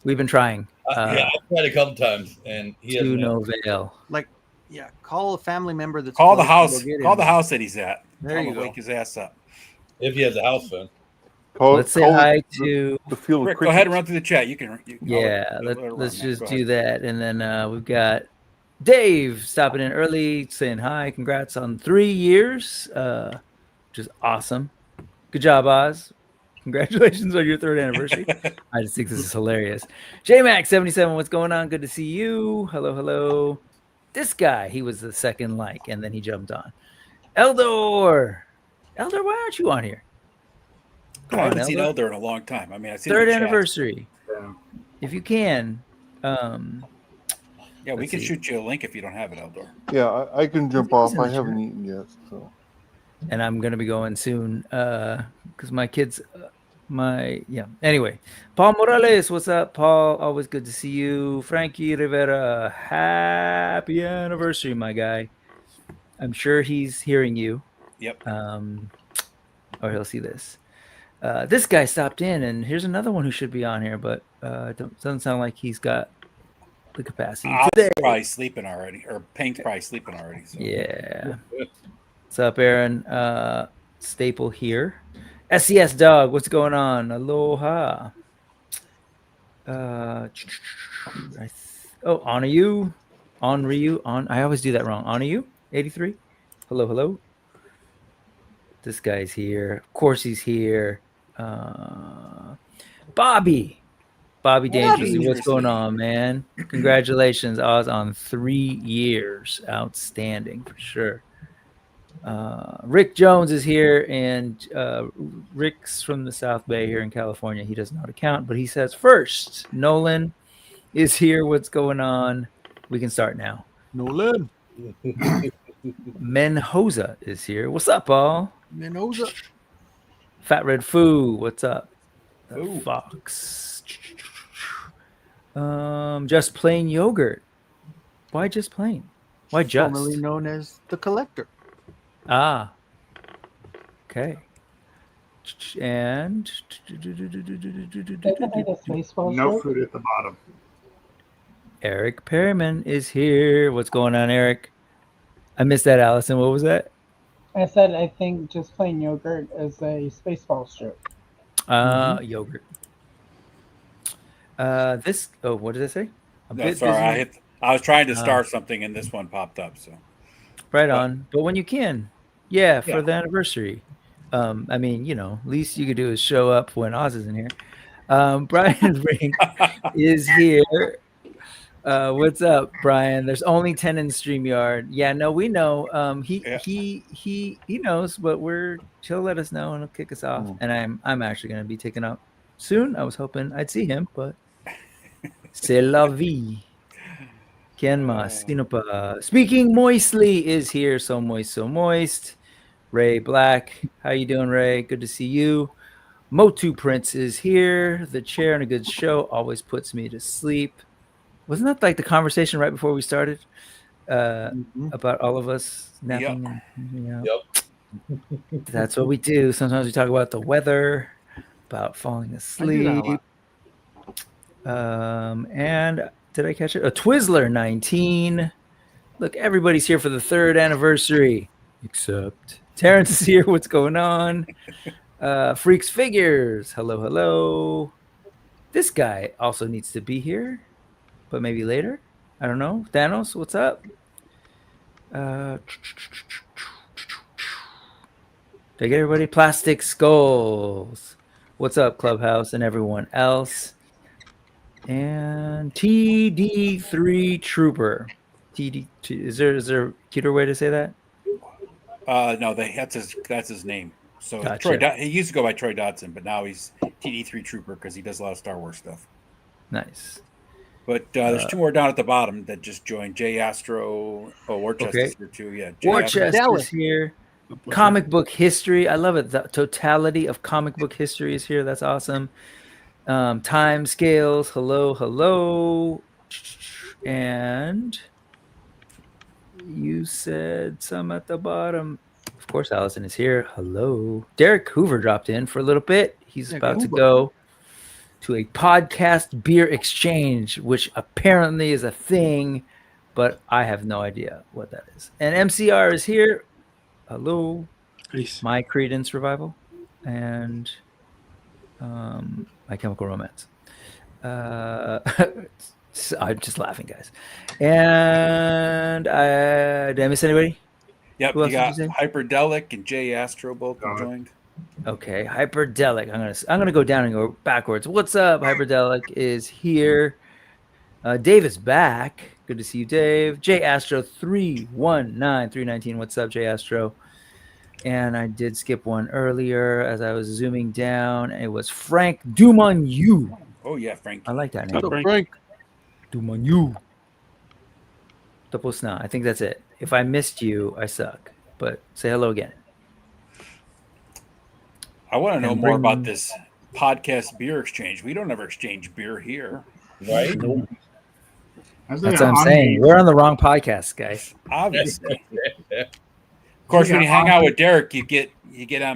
Speaker 5: We've been trying.
Speaker 4: Yeah, I've tried a couple times, and he has
Speaker 5: no avail.
Speaker 3: Call a family member that's
Speaker 1: call the house. Call the house that he's at.
Speaker 3: There you go.
Speaker 1: Wake his ass up.
Speaker 4: If he has a house phone.
Speaker 5: Let's say hi to
Speaker 1: Rick. Go ahead and run through the chat. You can.
Speaker 5: Let's just do that, and then we've got Dave stopping in early, saying hi. Congrats on 3 years, which is awesome. Good job, Oz. Congratulations on your 3rd anniversary. I just think this is hilarious. JMax77, what's going on? Good to see you. Hello. This guy, he was the second like, and then he jumped on. Eldor, why aren't you on here? Come
Speaker 1: I
Speaker 5: on,
Speaker 1: haven't seen
Speaker 5: Eldor.
Speaker 1: Elder in a long time. I mean, I've seen
Speaker 5: Third
Speaker 1: the chat.
Speaker 5: anniversary.
Speaker 9: Yeah.
Speaker 5: If you can,
Speaker 1: Yeah, we
Speaker 5: let's
Speaker 1: can
Speaker 5: see.
Speaker 1: shoot you a link if you don't have it, Eldor.
Speaker 6: Yeah, I can jump
Speaker 5: think he's
Speaker 6: off.
Speaker 5: in
Speaker 6: I
Speaker 5: the
Speaker 6: haven't
Speaker 5: chat.
Speaker 6: eaten yet, so.
Speaker 5: And I'm gonna be going soon because my kids, Anyway, Paul Morales, what's up, Paul? Always good to see you. Frankie Rivera, happy anniversary, my guy. I'm sure he's hearing you.
Speaker 1: Yep.
Speaker 5: Or he'll see this. This guy stopped in, and here's another one who should be on here, but doesn't sound like he's got the capacity today.
Speaker 1: Probably sleeping already, or Pink's probably sleeping already. So.
Speaker 5: Yeah. What's up, Aaron? Staple here. SES Dog, what's going on? Aloha. Honor you. On Ryu. I always do that wrong. Honor you. 83. Hello. This guy's here. Of course he's here. Bobby Dangerously, what's going on, man? Congratulations, Oz, on 3 years. Outstanding for sure. Rick Jones is here, and Rick's from the South Bay here in California. He doesn't know how to count, but he says first. Nolan is here. What's going on? We can start now.
Speaker 3: Nolan.
Speaker 5: Menhoza is here. What's up, Paul?
Speaker 3: Menhoza.
Speaker 5: Fat Red Foo, what's up?
Speaker 1: Ooh.
Speaker 5: Fox. Just plain yogurt. Why just plain? Why just?
Speaker 3: Formerly known as the Collector.
Speaker 5: Ah. Okay. And
Speaker 9: No food at the bottom.
Speaker 5: Eric Perryman is here. What's going on, Eric? I missed that, Allison. What was that?
Speaker 2: I said I think just plain yogurt is a Spaceball strip.
Speaker 5: Yogurt. What did I say?
Speaker 1: No, sorry, I was trying to start something and this one popped up. So
Speaker 5: right on. But when you can, for the anniversary. Least you could do is show up when Oz is in here. Brian Rink is here. What's up, Brian? There's only 10 in StreamYard. Yeah, no, we know. He knows, but he'll let us know and he'll kick us off. And I'm actually gonna be taken up soon. I was hoping I'd see him, but c'est la vie. Ken mas? Sino pa? Speaking Moistly is here. So moist. Ray Black, how you doing, Ray? Good to see you. Motu Prince is here. The chair and a good show always puts me to sleep. Wasn't that like the conversation right before we started about all of us napping?
Speaker 4: Yep.
Speaker 5: That's what we do. Sometimes we talk about the weather, about falling asleep. And did I catch it? A Twizzler 19. Look, everybody's here for the 3rd anniversary, except Terrence is here. What's going on? Freaks Figures. Hello. This guy also needs to be here, but maybe later. I don't know. Thanos, what's up? Did I get everybody? Plastic Skulls. What's up, Clubhouse and everyone else? And TD3 Trooper. Is there a cuter way to say that?
Speaker 1: No, that's his name. So
Speaker 5: Gotcha.
Speaker 1: he used to go by Troy Dodson, but now he's TD3 Trooper because he does a lot of Star Wars stuff.
Speaker 5: Nice.
Speaker 1: But there's 2 more down at the bottom that just joined. Jay Astro. Warchester's here too. Yeah,
Speaker 5: Warchester's here. Comic book history. I love it. The totality of comic book history is here. That's awesome. Time scales. Hello. And you said some at the bottom. Of course, Allison is here. Hello. Derek Hoover dropped in for a little bit. He's about to go to a podcast beer exchange, which apparently is a thing, but I have no idea what that is. And MCR is here. Hello.
Speaker 10: Nice.
Speaker 5: My Credence Revival and My Chemical Romance. I'm just laughing, guys. And did I miss anybody?
Speaker 1: Yep, you got Hyperdelic and Jay Astro both joined.
Speaker 5: Okay, Hyperdelic. I'm gonna go down and go backwards. What's up? Hyperdelic is here. Dave is back. Good to see you, Dave. J Astro 319319. What's up, J Astro? And I did skip one earlier as I was zooming down. It was Frank Dumanu.
Speaker 1: Oh yeah, Frank.
Speaker 5: I like that name.
Speaker 10: What's up, Frank?
Speaker 6: Frank,
Speaker 5: Dumanu. I think that's it. If I missed you, I suck. But say hello again.
Speaker 1: I want to know
Speaker 5: And
Speaker 1: more
Speaker 5: bring-
Speaker 1: about this podcast beer exchange. We don't ever exchange beer here.
Speaker 4: Right?
Speaker 5: That's what I'm saying. We're on the wrong podcast, guys.
Speaker 1: Obviously. Of course, when you hang out with Derek, you get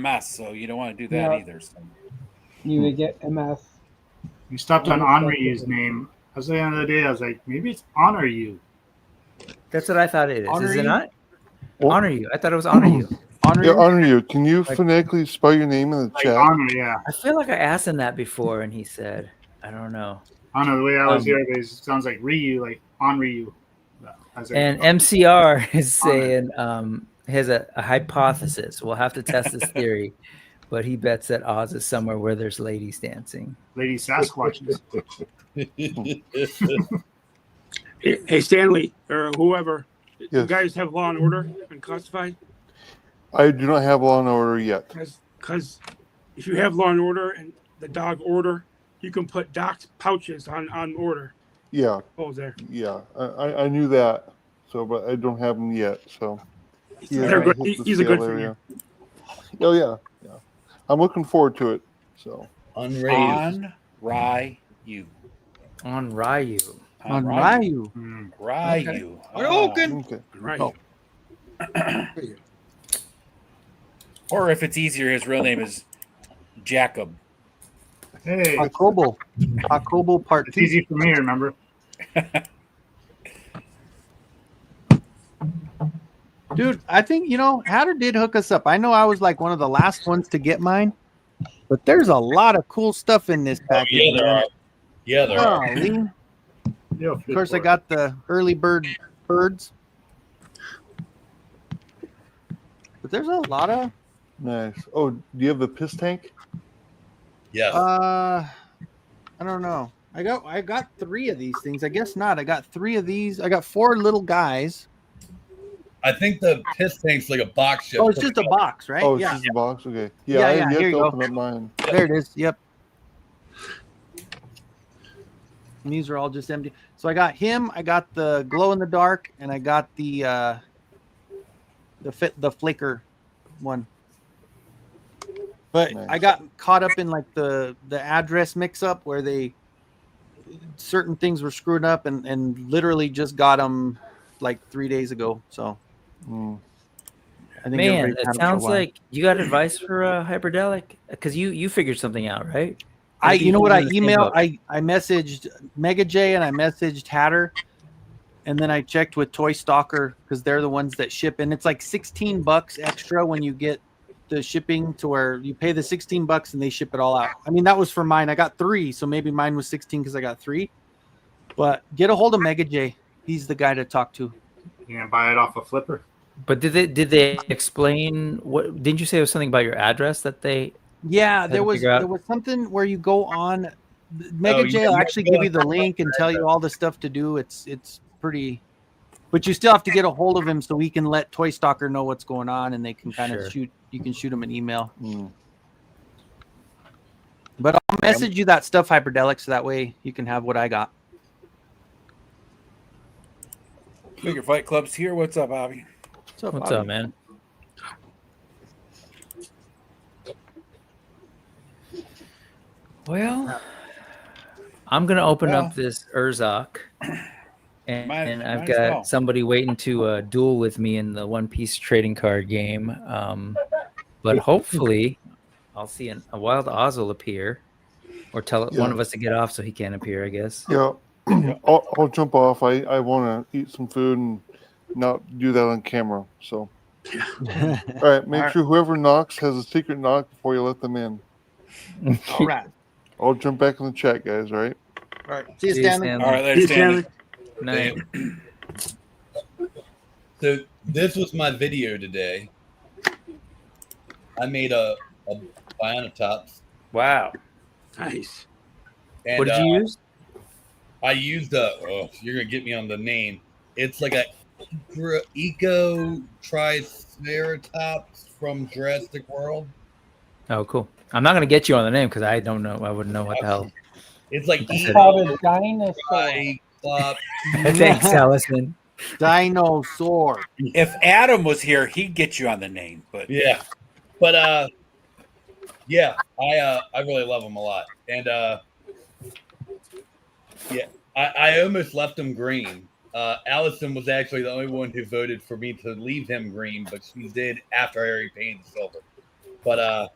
Speaker 1: MS, so you don't want to do that
Speaker 2: Yeah.
Speaker 1: either. So.
Speaker 2: You would get MS.
Speaker 9: You stopped on Henri's name. I was the other day. I was like, maybe it's Honor You.
Speaker 5: That's what I thought it is.
Speaker 3: Honor
Speaker 5: Is it
Speaker 3: you?
Speaker 5: not?
Speaker 6: Well-
Speaker 5: Honor you. I thought it was honor you.
Speaker 3: Honor
Speaker 6: yeah,
Speaker 3: you?
Speaker 6: honor you. Can you phonetically spell your name in the
Speaker 9: Like
Speaker 6: chat?
Speaker 9: Honor, yeah.
Speaker 5: I feel like I asked him that before, and he said, "I don't know."
Speaker 9: Honor, the way I was here, it sounds like Ryu, like Henryu.
Speaker 5: And MCR is saying has a hypothesis. We'll have to test this theory, but he bets that Oz is somewhere where there's ladies dancing.
Speaker 9: Lady Sasquatches.
Speaker 10: Hey, Stanley, or whoever, you
Speaker 6: Yes.
Speaker 10: guys have Law and Order and Classified?
Speaker 6: I do not have Law and Order yet.
Speaker 10: Because if you have Law and Order and the dog Order, you can put Doc's pouches on Order.
Speaker 6: Yeah,
Speaker 10: Oh, there.
Speaker 6: yeah. I knew that. So, but I don't have them yet. So, yeah,
Speaker 10: They're
Speaker 6: I
Speaker 10: good.
Speaker 6: hit the
Speaker 10: He's a good
Speaker 6: scale
Speaker 10: for
Speaker 6: area. Oh yeah, yeah. I'm looking forward to it. So,
Speaker 4: Unraised.
Speaker 1: On Ryu.
Speaker 5: On Ryu.
Speaker 3: On Ryu.
Speaker 1: Ryu.
Speaker 6: okay.
Speaker 10: Right.
Speaker 3: Oh.
Speaker 1: Or if it's easier, his real name is Jacob.
Speaker 9: Hey,
Speaker 3: Hakobo Part
Speaker 9: it's
Speaker 3: 2.
Speaker 9: easy for me, remember?
Speaker 3: Dude, I think, Hatter did hook us up. I know I was like one of the last ones to get mine, but there's a lot of cool stuff in this package.
Speaker 4: Yeah, there
Speaker 3: man.
Speaker 4: are. Yeah, there are.
Speaker 3: Golly.
Speaker 9: Yeah,
Speaker 3: Of course, I got the early birds. But there's a lot of
Speaker 6: Nice. Oh, do you have the piss tank?
Speaker 4: Yes.
Speaker 3: I don't know. I got 3 of these things. I guess not. I got 3 of these. I got 4 little guys.
Speaker 4: I think the piss tank's like a box ship.
Speaker 3: Oh, it's just a box, right?
Speaker 6: Oh, it's
Speaker 3: yeah.
Speaker 6: just a box. Okay. Yeah,
Speaker 3: Yeah,
Speaker 6: I
Speaker 3: yeah,
Speaker 6: have
Speaker 3: here
Speaker 6: yet
Speaker 3: you
Speaker 6: to
Speaker 3: go.
Speaker 6: open up mine.
Speaker 3: There it is. Yep. And these are all just empty. So I got him. I got the glow in the dark, and I got the flicker one. But
Speaker 6: Nice.
Speaker 3: I got caught up in like the address mix up where certain things were screwed up, and literally just got them like 3 days ago. So
Speaker 6: Mm.
Speaker 3: I think
Speaker 5: Man,
Speaker 3: everybody's had 'em
Speaker 5: it
Speaker 3: for a
Speaker 5: sounds
Speaker 3: while.
Speaker 5: like you got advice for Hyperdelic because you figured something out, right?
Speaker 3: You know what? I
Speaker 5: In the same
Speaker 3: emailed,
Speaker 5: boat.
Speaker 3: I messaged Mega J and I messaged Hatter, and then I checked with Toy Stalker because they're the ones that ship, and it's like $16 extra when you get the shipping to where you pay the $16 and they ship it all out. I mean, that was for mine. I got 3, so maybe mine was 16 because I got 3. But get a hold of Mega J. He's the guy to talk to.
Speaker 9: You gonna buy it off a flipper?
Speaker 5: But did they explain what? Didn't you say it was something about your address that they?
Speaker 3: Yeah,
Speaker 5: Had
Speaker 3: there
Speaker 5: to
Speaker 3: was
Speaker 5: figure out-
Speaker 3: there was something where you go on. Mega J
Speaker 4: yeah,
Speaker 3: will
Speaker 4: you
Speaker 3: actually
Speaker 4: go
Speaker 3: give
Speaker 4: on
Speaker 3: you the link and tell you all the stuff to do. It's pretty, but you still have to get a hold of him so he can let Toy Stalker know what's going on, and they can kind
Speaker 5: Sure.
Speaker 3: of shoot. You can shoot him an email.
Speaker 6: Mm.
Speaker 3: But I'll message you that stuff, Hyperdelic, so that way you can have what I got.
Speaker 1: Figure Fight Club's here. What's up, Bobby?
Speaker 5: What's up, man? Well, I'm gonna open
Speaker 1: Well.
Speaker 5: up this Urzok, and,
Speaker 1: Might-
Speaker 5: and I've
Speaker 1: might
Speaker 5: got
Speaker 1: as well.
Speaker 5: somebody waiting to duel with me in the One Piece trading card game. But hopefully, I'll see a wild Oz will appear, or tell one
Speaker 6: Yeah.
Speaker 5: of us to get off so he can't appear. I guess.
Speaker 6: Yeah. I'll jump off. I want to eat some food and not do that on camera. So, all right. Make sure whoever knocks has a secret knock before you let them in.
Speaker 3: All right.
Speaker 6: I'll jump back in the chat, guys. All right.
Speaker 3: All right. See you,
Speaker 5: See you,
Speaker 3: Stanley.
Speaker 5: Stanley.
Speaker 1: All right, let's stand.
Speaker 5: Night.
Speaker 4: So this was my video today. I made a Bionatops.
Speaker 5: Wow.
Speaker 10: Nice.
Speaker 4: And,
Speaker 5: What did you use?
Speaker 4: I used you're gonna get me on the name. It's like a Eco Triceratops from Jurassic World.
Speaker 5: Oh, cool. I'm not gonna get you on the name because I don't know. I wouldn't know what the hell.
Speaker 4: It's like
Speaker 2: It's called a dinosaur.
Speaker 5: Thanks, Allison.
Speaker 3: Dinosaur.
Speaker 1: If Adam was here, he'd get you on the name. But
Speaker 4: yeah, but yeah, I really love him a lot, and yeah, I almost left him green. Allison was actually the only one who voted for me to leave him green, but she did after I already painted silver. But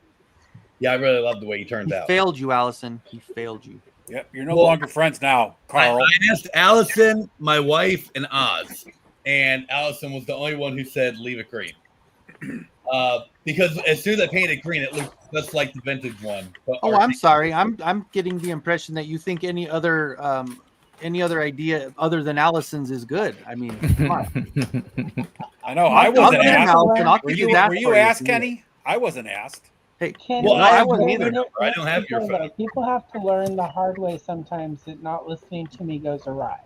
Speaker 4: yeah, I really love the way he turned out.
Speaker 3: Failed you, Allison. He failed you.
Speaker 1: Yep, you're no longer friends now, Carl.
Speaker 4: I asked Allison, my wife, and Oz, and Allison was the only one who said leave it green. Because as soon as I painted green, it looked just like the vintage one. But
Speaker 3: Oh, I'm sorry. I'm getting the impression that you think any other idea other than Allison's is good. I mean, come on.
Speaker 1: I know. I wasn't asked.
Speaker 3: Allison,
Speaker 1: Were you asked, Kenny? I wasn't asked.
Speaker 3: Hey,
Speaker 2: Well,
Speaker 3: I wasn't either.
Speaker 4: I don't have your phone.
Speaker 2: People have to learn the hard way sometimes that not listening to me goes awry.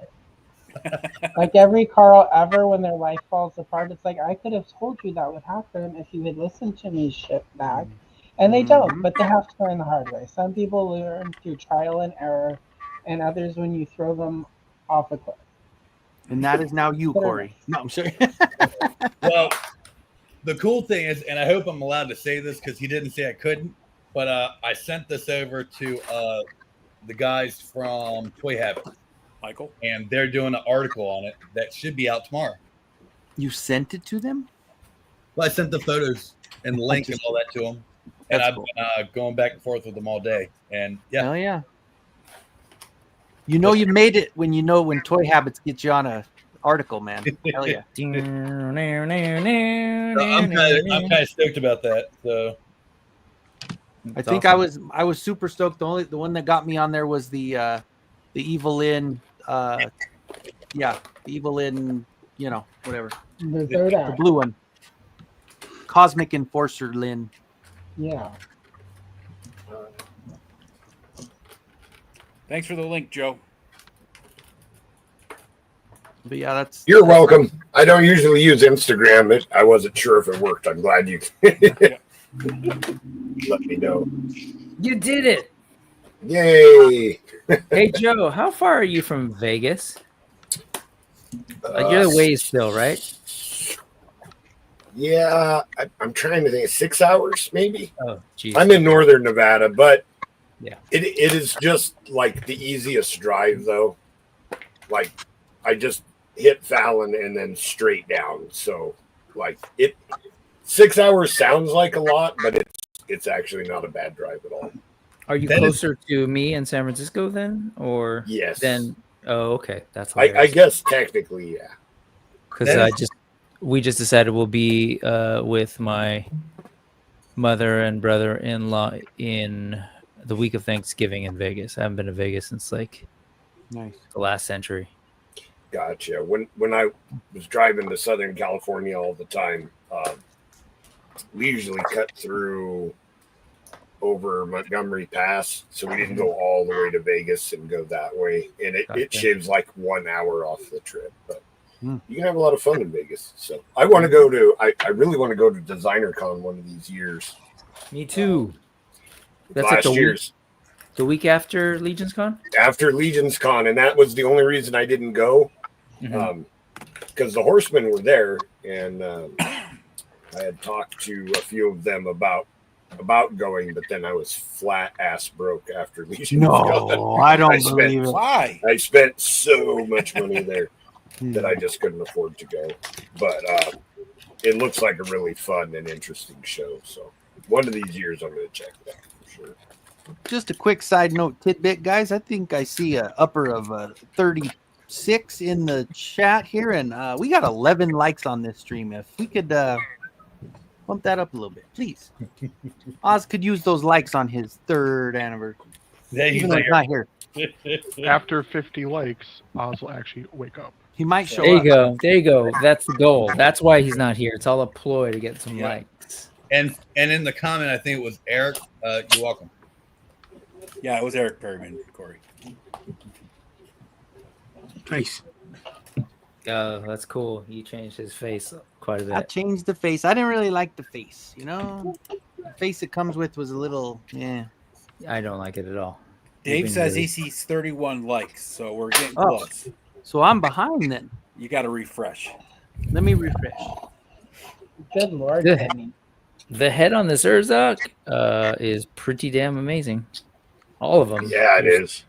Speaker 2: Like every Carl ever, when their life falls apart, it's like, I could have told you that would happen if you had listened to me shit back. And they don't, but they have to learn the hard way. Some people learn through trial and error, and others when you throw them off a cliff.
Speaker 3: And that is now you, Corey. No, I'm sorry.
Speaker 4: Well, the cool thing is, and I hope I'm allowed to say this because he didn't say I couldn't, but I sent this over to the guys from Toy Habit,
Speaker 1: Michael,
Speaker 4: and they're doing an article on it that should be out tomorrow.
Speaker 3: You sent it to them?
Speaker 4: Well, I sent the photos and the link and all that to them, and I've been going back and forth with them all day. And yeah,
Speaker 3: hell yeah. You know you made it when Toy Habits get you on a article, man. Hell yeah.
Speaker 4: I'm kind of stoked about that. So
Speaker 3: I think awesome. I was super stoked. The one that got me on there was the Evelyn, the Evelyn, whatever. The blue one. Cosmic Enforcer Lynn.
Speaker 2: Yeah.
Speaker 1: Thanks for the link, Joe.
Speaker 3: But yeah,
Speaker 7: You're welcome. I don't usually use Instagram. I wasn't sure if it worked. I'm glad you let me know.
Speaker 5: You did it.
Speaker 7: Yay.
Speaker 5: Hey, Joe, how far are you from Vegas? You're the ways still, right?
Speaker 7: Yeah, I'm trying to think. 6 hours, maybe?
Speaker 5: Oh, geez.
Speaker 7: I'm in northern Nevada, but
Speaker 5: yeah,
Speaker 7: it is just like the easiest drive, though. Like, I just hit Fallon and then straight down. So, 6 hours sounds like a lot, but it's actually not a bad drive at all.
Speaker 5: Are you closer to me in San Francisco then, or
Speaker 7: yes?
Speaker 5: Then okay, that's
Speaker 7: I guess technically, yeah.
Speaker 5: Because we just decided we'll be with my mother and brother-in-law in the week of Thanksgiving in Vegas. I haven't been to Vegas since the last century.
Speaker 7: Gotcha. When I was driving to Southern California all the time, we usually cut through over Montgomery Pass, so we didn't go all the way to Vegas and go that way, and it shaves like 1 hour off the trip. But you can have a lot of fun in Vegas. So I want to go to. I really want to go to Designer Con one of these years.
Speaker 5: Me too. That's
Speaker 7: last year's.
Speaker 5: The week after Legion's Con?
Speaker 7: After Legion's Con, and that was the only reason I didn't go, because the Horsemen were there, and I had talked to a few of them about going, but then I was flat ass broke after Legion's Con.
Speaker 3: No, I don't believe it.
Speaker 1: Why?
Speaker 7: I spent so much money there that I just couldn't afford to go. But it looks like a really fun and interesting show. So one of these years I'm going to check it out for sure.
Speaker 3: Just a quick side note tidbit, guys. I think I see a upper of 36 in the chat here, and we got 11 likes on this stream. If we could bump that up a little bit, please. Oz could use those likes on his 3rd anniversary.
Speaker 4: Yeah,
Speaker 3: even though he's not here.
Speaker 8: After 50 likes, Oz will actually wake up.
Speaker 3: He might show
Speaker 5: there
Speaker 3: up.
Speaker 5: You go. There you go. That's the goal. That's why he's not here. It's all a ploy to get some likes.
Speaker 4: And in the comment, I think it was Eric. You're welcome.
Speaker 1: Yeah, it was Eric Perryman, Corey.
Speaker 10: Nice.
Speaker 5: Oh, that's cool. He changed his face quite a
Speaker 3: I
Speaker 5: bit.
Speaker 3: changed the face. I didn't really like the face, you know. The face it comes with was a little, yeah.
Speaker 5: I don't like it at all.
Speaker 1: Dave
Speaker 5: Even
Speaker 1: says
Speaker 5: really-
Speaker 1: he sees 31 likes, so we're getting
Speaker 3: Oh.
Speaker 1: close.
Speaker 3: So I'm behind then.
Speaker 1: You got to refresh.
Speaker 3: Let me refresh.
Speaker 2: Good lord,
Speaker 5: Good.
Speaker 2: Kenny.
Speaker 5: The head on this Urzok is pretty damn amazing. All of them.
Speaker 7: Yeah, it is.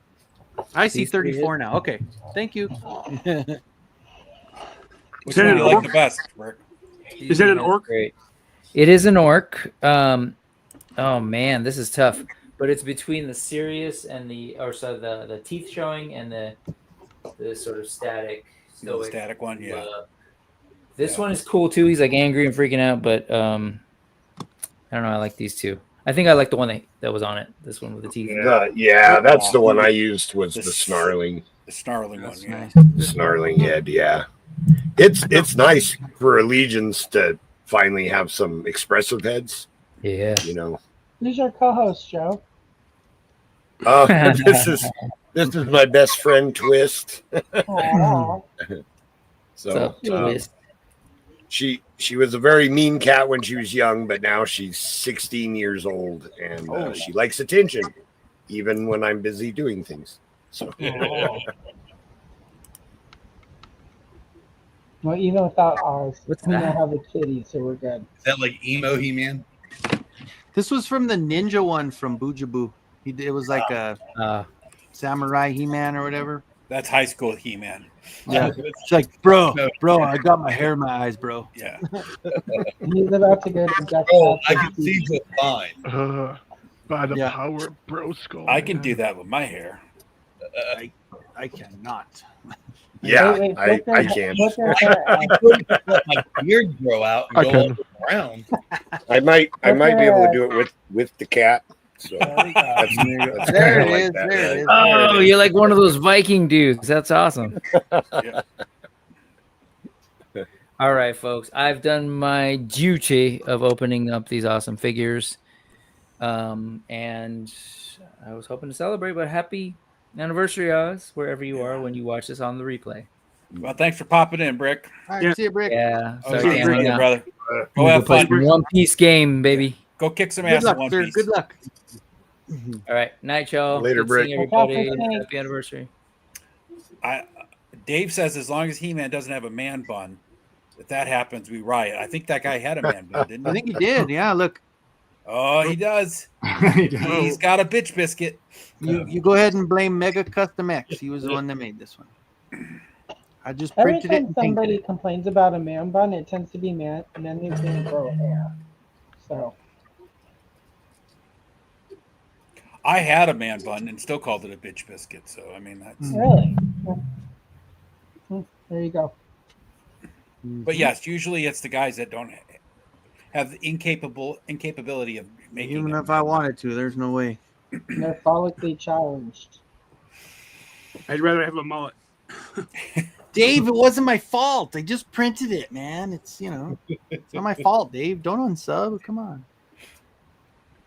Speaker 3: I see
Speaker 5: These three
Speaker 3: 34 now. Okay. Thank you.
Speaker 1: Which
Speaker 10: that
Speaker 1: one
Speaker 10: an
Speaker 1: do you like
Speaker 10: orc?
Speaker 1: the best, Rick?
Speaker 10: Is that an
Speaker 5: That's
Speaker 10: orc?
Speaker 5: Great. It is an orc. Oh man, this is tough. But it's between the serious and the teeth showing and the sort of static.
Speaker 1: The
Speaker 5: stoic
Speaker 1: static one, yeah.
Speaker 5: love. This
Speaker 1: Yeah.
Speaker 5: one is cool too. He's like angry and freaking out, but I don't know. I like these two. I think I like the one that was on it. This one with the teeth.
Speaker 7: Yeah, that's the one I used was
Speaker 1: The
Speaker 7: the snarling
Speaker 1: The snarling one,
Speaker 3: That's
Speaker 1: yeah.
Speaker 3: nice.
Speaker 7: snarling head. Yeah, it's nice for Allegiance to finally have some expressive heads.
Speaker 5: Yeah.
Speaker 7: You know,
Speaker 2: Who's your co-host, Joe?
Speaker 7: this is my best friend Twist.
Speaker 2: Aw.
Speaker 7: So
Speaker 5: Twist?
Speaker 7: she was a very mean cat when she was young, but now she's 16 years old and she likes attention, even when I'm busy doing things. So
Speaker 2: Well, even without Oz,
Speaker 5: What's
Speaker 2: we now
Speaker 5: that?
Speaker 2: have a kitty, so we're good.
Speaker 4: Is that like emo He-Man?
Speaker 3: This was from the ninja one from Bujaboo. It was like a samurai He-Man or whatever.
Speaker 1: That's high school He-Man.
Speaker 3: Yeah. It's like, bro, I got my hair in my eyes, bro.
Speaker 1: Yeah.
Speaker 2: He's about to go to Jack.
Speaker 4: Oh, I can see just fine.
Speaker 8: By the
Speaker 3: Yeah.
Speaker 8: power of bro skull.
Speaker 1: I can do that with my hair.
Speaker 3: I cannot.
Speaker 7: yeah,
Speaker 2: Wait,
Speaker 7: I
Speaker 2: look at-
Speaker 7: can.
Speaker 2: look at her
Speaker 4: I couldn't let my beard grow out and
Speaker 8: I
Speaker 4: go
Speaker 8: can.
Speaker 4: all around.
Speaker 7: I might be able to do it with the cat. So that's
Speaker 3: There
Speaker 7: kinda
Speaker 3: it
Speaker 7: like
Speaker 3: is.
Speaker 7: that,
Speaker 3: There it
Speaker 7: right?
Speaker 3: is.
Speaker 5: Oh, you're like one of those Viking dudes. That's awesome.
Speaker 1: Yeah.
Speaker 5: All right, folks. I've done my duty of opening up these awesome figures. And I was hoping to celebrate, but happy anniversary, Oz, wherever you are when you watch this on the replay.
Speaker 1: Well, thanks for popping in, Brick.
Speaker 3: All right,
Speaker 10: Yeah.
Speaker 3: see you, Brick.
Speaker 5: Yeah.
Speaker 1: Oh,
Speaker 5: Sorry,
Speaker 1: see
Speaker 5: can't
Speaker 1: you,
Speaker 5: hang out.
Speaker 1: brother.
Speaker 10: Uh,
Speaker 1: Go have
Speaker 5: Play
Speaker 1: fun.
Speaker 5: some One Piece game, baby.
Speaker 1: Go kick some
Speaker 3: Good
Speaker 1: ass in
Speaker 3: luck,
Speaker 1: One
Speaker 3: sir.
Speaker 1: Piece.
Speaker 3: Good luck.
Speaker 5: All right. Night, y'all.
Speaker 7: Later,
Speaker 5: Good seeing
Speaker 2: Brick. Look out for
Speaker 5: everybody.
Speaker 2: snakes.
Speaker 5: Happy anniversary.
Speaker 1: Dave says as long as He-Man doesn't have a man bun, if that happens, we riot. I think that guy had a man bun, didn't he?
Speaker 3: I think he did. Yeah, look.
Speaker 1: Oh, he does. He's got a bitch biscuit.
Speaker 3: You go ahead and blame Mega Custom X. He was the one that made this one. I just
Speaker 2: Every
Speaker 3: printed it
Speaker 2: time
Speaker 3: and painted
Speaker 2: somebody
Speaker 3: it.
Speaker 2: complains about a man bun, it tends to be men who can't grow hair. So
Speaker 1: I had a man bun and still called it a bitch biscuit. So I mean that's.
Speaker 2: really, there you go.
Speaker 1: But yes, usually it's the guys that don't have the incapability of making.
Speaker 3: Even
Speaker 1: a
Speaker 3: if I wanted to, there's no way.
Speaker 2: They're follically challenged.
Speaker 10: I'd rather have a mullet.
Speaker 3: Dave, it wasn't my fault. I just printed it, man. It's it's not my fault, Dave. Don't unsub. Come on.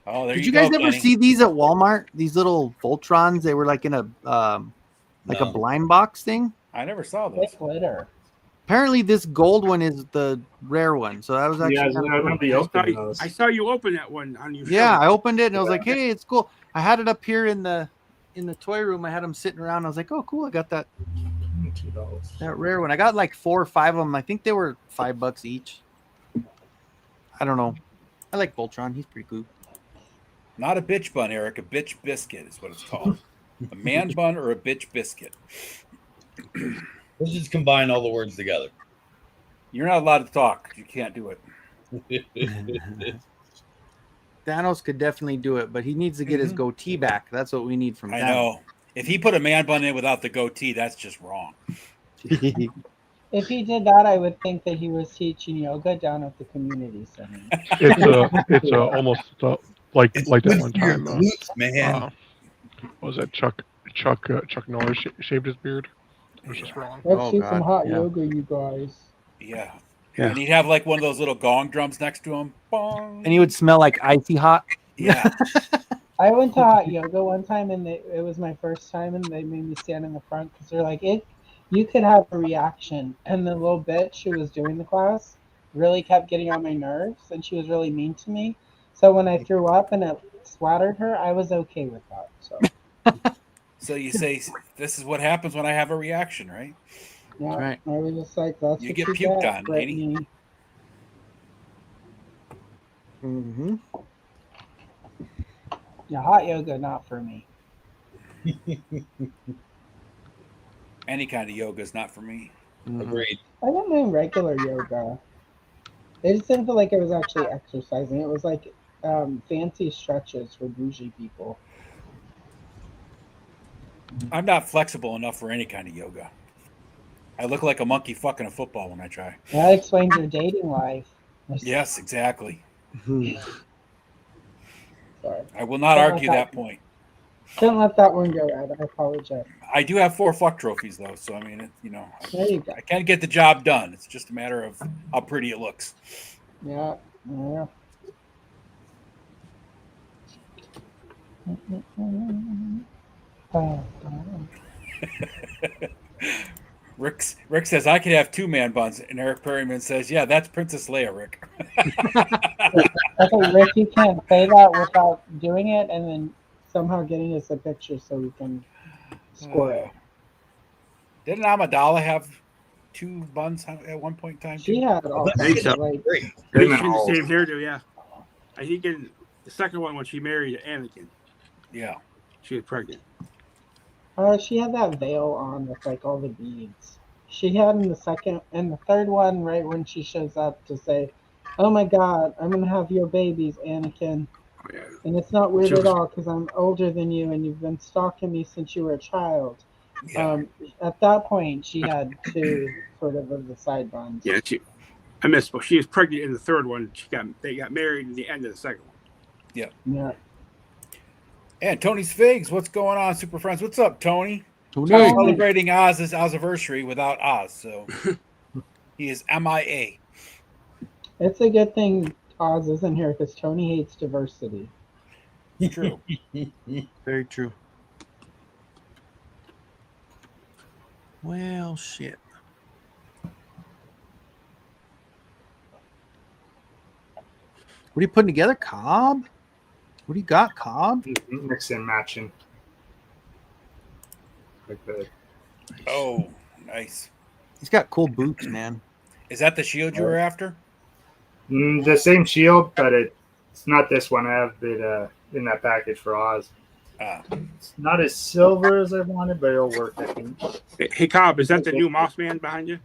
Speaker 1: Oh, there
Speaker 3: Did
Speaker 1: you
Speaker 3: you guys
Speaker 1: go,
Speaker 3: ever
Speaker 1: Kenny.
Speaker 3: see these at Walmart? These little Voltrons. They were like in a like a
Speaker 4: No.
Speaker 3: blind box thing.
Speaker 1: I never saw those.
Speaker 2: With glitter.
Speaker 3: Apparently, this gold one is the rare one. So that was actually
Speaker 9: Yeah,
Speaker 3: kinda
Speaker 9: I remember the
Speaker 10: I
Speaker 9: opening
Speaker 10: saw,
Speaker 9: those.
Speaker 10: I saw you open that one on your
Speaker 3: Yeah,
Speaker 10: show.
Speaker 3: I opened it and I was like, "Hey, it's cool." I had it up here in the toy room. I had them sitting around. I was like, "Oh, cool! I got that rare one." I got like 4 or 5 of them. I think they were $5 each. I don't know. I like Voltron. He's pretty cool.
Speaker 1: Not a bitch bun, Eric. A bitch biscuit is what it's called. A man bun or a bitch biscuit.
Speaker 4: Let's just combine all the words together.
Speaker 1: You're not allowed to talk. You can't do it.
Speaker 3: Thanos could definitely do it, but he needs to get his goatee back. That's what we need from
Speaker 1: I
Speaker 3: Thanos.
Speaker 1: know. If he put a man bun in without the goatee, that's just wrong.
Speaker 2: If he did that, I would think that he was teaching yoga down at the community center.
Speaker 8: It's almost like
Speaker 4: It's
Speaker 8: that
Speaker 4: good
Speaker 8: one
Speaker 4: for your
Speaker 8: time.
Speaker 4: glutes, man.
Speaker 8: What was that Chuck Norris shaved his beard? It was just wrong.
Speaker 2: Let's
Speaker 3: Oh,
Speaker 2: do
Speaker 3: God,
Speaker 2: some hot
Speaker 3: yeah.
Speaker 2: yoga, you guys.
Speaker 1: Yeah.
Speaker 3: Yeah.
Speaker 1: And he'd have like one of those little gong drums next to him. Bong.
Speaker 3: And he would smell like icy hot.
Speaker 1: Yeah.
Speaker 2: I went to hot yoga one time, and it was my first time, and they made me stand in the front because they're like, you could have a reaction. And the little bitch who was doing the class really kept getting on my nerves, and she was really mean to me. So when I threw up and it splattered her, I was okay with that. So
Speaker 1: So you say this is what happens when I have a reaction, right?
Speaker 2: yeah,
Speaker 3: right.
Speaker 2: I was just like, that's
Speaker 1: You
Speaker 2: what
Speaker 1: get
Speaker 2: you
Speaker 1: puked
Speaker 2: get,
Speaker 1: on, lady.
Speaker 2: Brittany.
Speaker 3: Mm-hmm.
Speaker 2: Yeah, hot yoga, not for me.
Speaker 1: Any kind of yoga is not for me.
Speaker 4: Agreed.
Speaker 2: I don't mind regular yoga. It just didn't feel like it was actually exercising. It was like fancy stretches for bougie people.
Speaker 1: I'm not flexible enough for any kind of yoga. I look like a monkey fucking a football when I try.
Speaker 2: That explains your dating life.
Speaker 1: Yes, exactly.
Speaker 2: Sorry.
Speaker 1: I will not argue that point.
Speaker 2: Couldn't let that one go, Ed. I apologize.
Speaker 1: I do have 4 fuck trophies though, so I mean,
Speaker 2: There you go.
Speaker 1: I can get the job done. It's just a matter of how pretty it looks.
Speaker 2: Yeah. Yeah.
Speaker 1: Rick says I could have 2 man buns, and Eric Perryman says, "Yeah, that's Princess Leia, Rick."
Speaker 2: Okay, Rick, you can't say that without doing it and then somehow getting us a picture so we can score it.
Speaker 1: Didn't Amidala have 2 buns at one point in time?
Speaker 2: She
Speaker 1: too?
Speaker 2: had all
Speaker 10: I think so.
Speaker 2: like
Speaker 10: I think she had the same hairdo, yeah. I think in the second one when she married Anakin,
Speaker 1: Yeah.
Speaker 10: she was pregnant.
Speaker 2: she had that veil on with like all the beads. She had in the second and the third one, right when she shows up to say, "Oh my God, I'm gonna have your babies, Anakin."
Speaker 10: Oh, yeah.
Speaker 2: And it's not weird
Speaker 10: She was-
Speaker 2: at all because I'm older than you and you've been stalking me since you were a child.
Speaker 1: Yeah.
Speaker 2: At that point, she had 2 sort of the side buns.
Speaker 10: Yeah, I missed, but she was pregnant in the third one. They got married in the end of the second one.
Speaker 1: Yeah.
Speaker 2: Yeah.
Speaker 1: And Tony's Figs, what's going on, Super Friends? What's up, Tony?
Speaker 3: Tony.
Speaker 1: Celebrating Oz's Ozversary without Oz, so he is MIA.
Speaker 2: It's a good thing Oz isn't here because Tony hates diversity.
Speaker 1: It's true.
Speaker 3: Very true. Well, shit. What are you putting together, Cobb? What do you got, Cobb?
Speaker 9: Mix and matching. Like the
Speaker 1: Oh, nice.
Speaker 3: He's got cool boots, man.
Speaker 1: Is that the shield you were after?
Speaker 9: the same shield, but it's not this one. I have it in that package for Oz. It's not as silver as I wanted, but it'll work, I think.
Speaker 10: Hey, Cobb, is that the new Moss Man behind you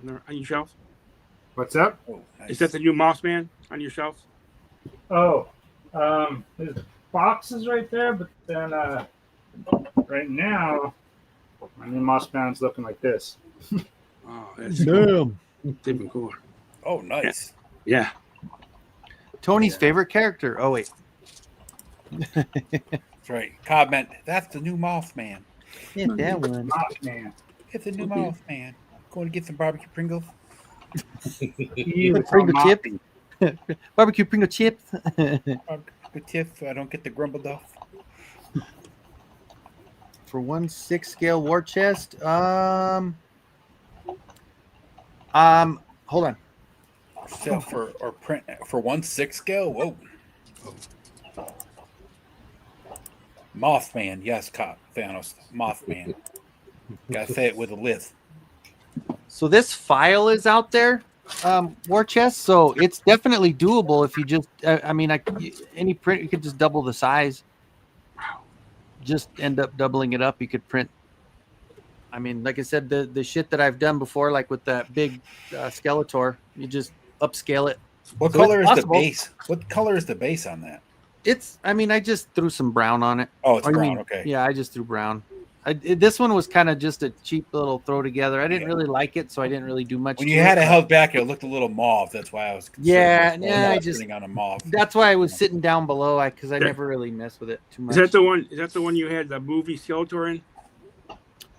Speaker 10: on your shelf?
Speaker 9: What's up?
Speaker 1: Oh, nice.
Speaker 10: Is that the new Moss Man on your shelf?
Speaker 9: Oh, there's boxes right there, but then right now, my new Moss Man's looking like this.
Speaker 10: Oh, that's cool. Even cooler.
Speaker 1: Oh, nice.
Speaker 10: Yeah.
Speaker 3: Tony's favorite character. Oh, wait.
Speaker 1: That's right. Cobb meant that's the new Mothman.
Speaker 3: Yeah, that one.
Speaker 9: Moss Man.
Speaker 1: It's the new Mothman. Going to get some barbecue Pringles.
Speaker 3: Pringle chip. Barbecue Pringle chips.
Speaker 1: Barbecue tip so I don't get the grumble duff.
Speaker 3: For 1/6 scale war chest. Hold on.
Speaker 1: So for 1/6 scale. Whoa. Mothman, yes, Cobb. Thanos. Mothman. Gotta say it with a lisp.
Speaker 3: So this file is out there, war chest. So it's definitely doable if you just. Any print you could just double the size. Just end up doubling it up. You could print. I mean, like I said, the shit that I've done before, like with that big Skeletor, you just upscale it.
Speaker 1: What
Speaker 3: So
Speaker 1: color
Speaker 3: it's
Speaker 1: is the
Speaker 3: possible.
Speaker 1: base? What color is the base on that?
Speaker 3: I just threw some brown on it.
Speaker 1: Oh, it's
Speaker 3: I
Speaker 1: brown.
Speaker 3: mean,
Speaker 1: Okay.
Speaker 3: Yeah, I just threw brown. This one was kind of just a cheap little throw together. I didn't really like it, so I didn't really do much.
Speaker 1: When
Speaker 3: to
Speaker 1: you had it
Speaker 3: but-
Speaker 1: held back, it looked a little mauve. That's why I was.
Speaker 3: Yeah,
Speaker 1: concerned
Speaker 3: yeah, I
Speaker 1: about
Speaker 3: just-
Speaker 1: putting on a mauve.
Speaker 3: That's why I was sitting down below, because I
Speaker 10: Yeah.
Speaker 3: never really mess with it too much.
Speaker 10: Is that the one? Is that the one you had the movie Skeletor in?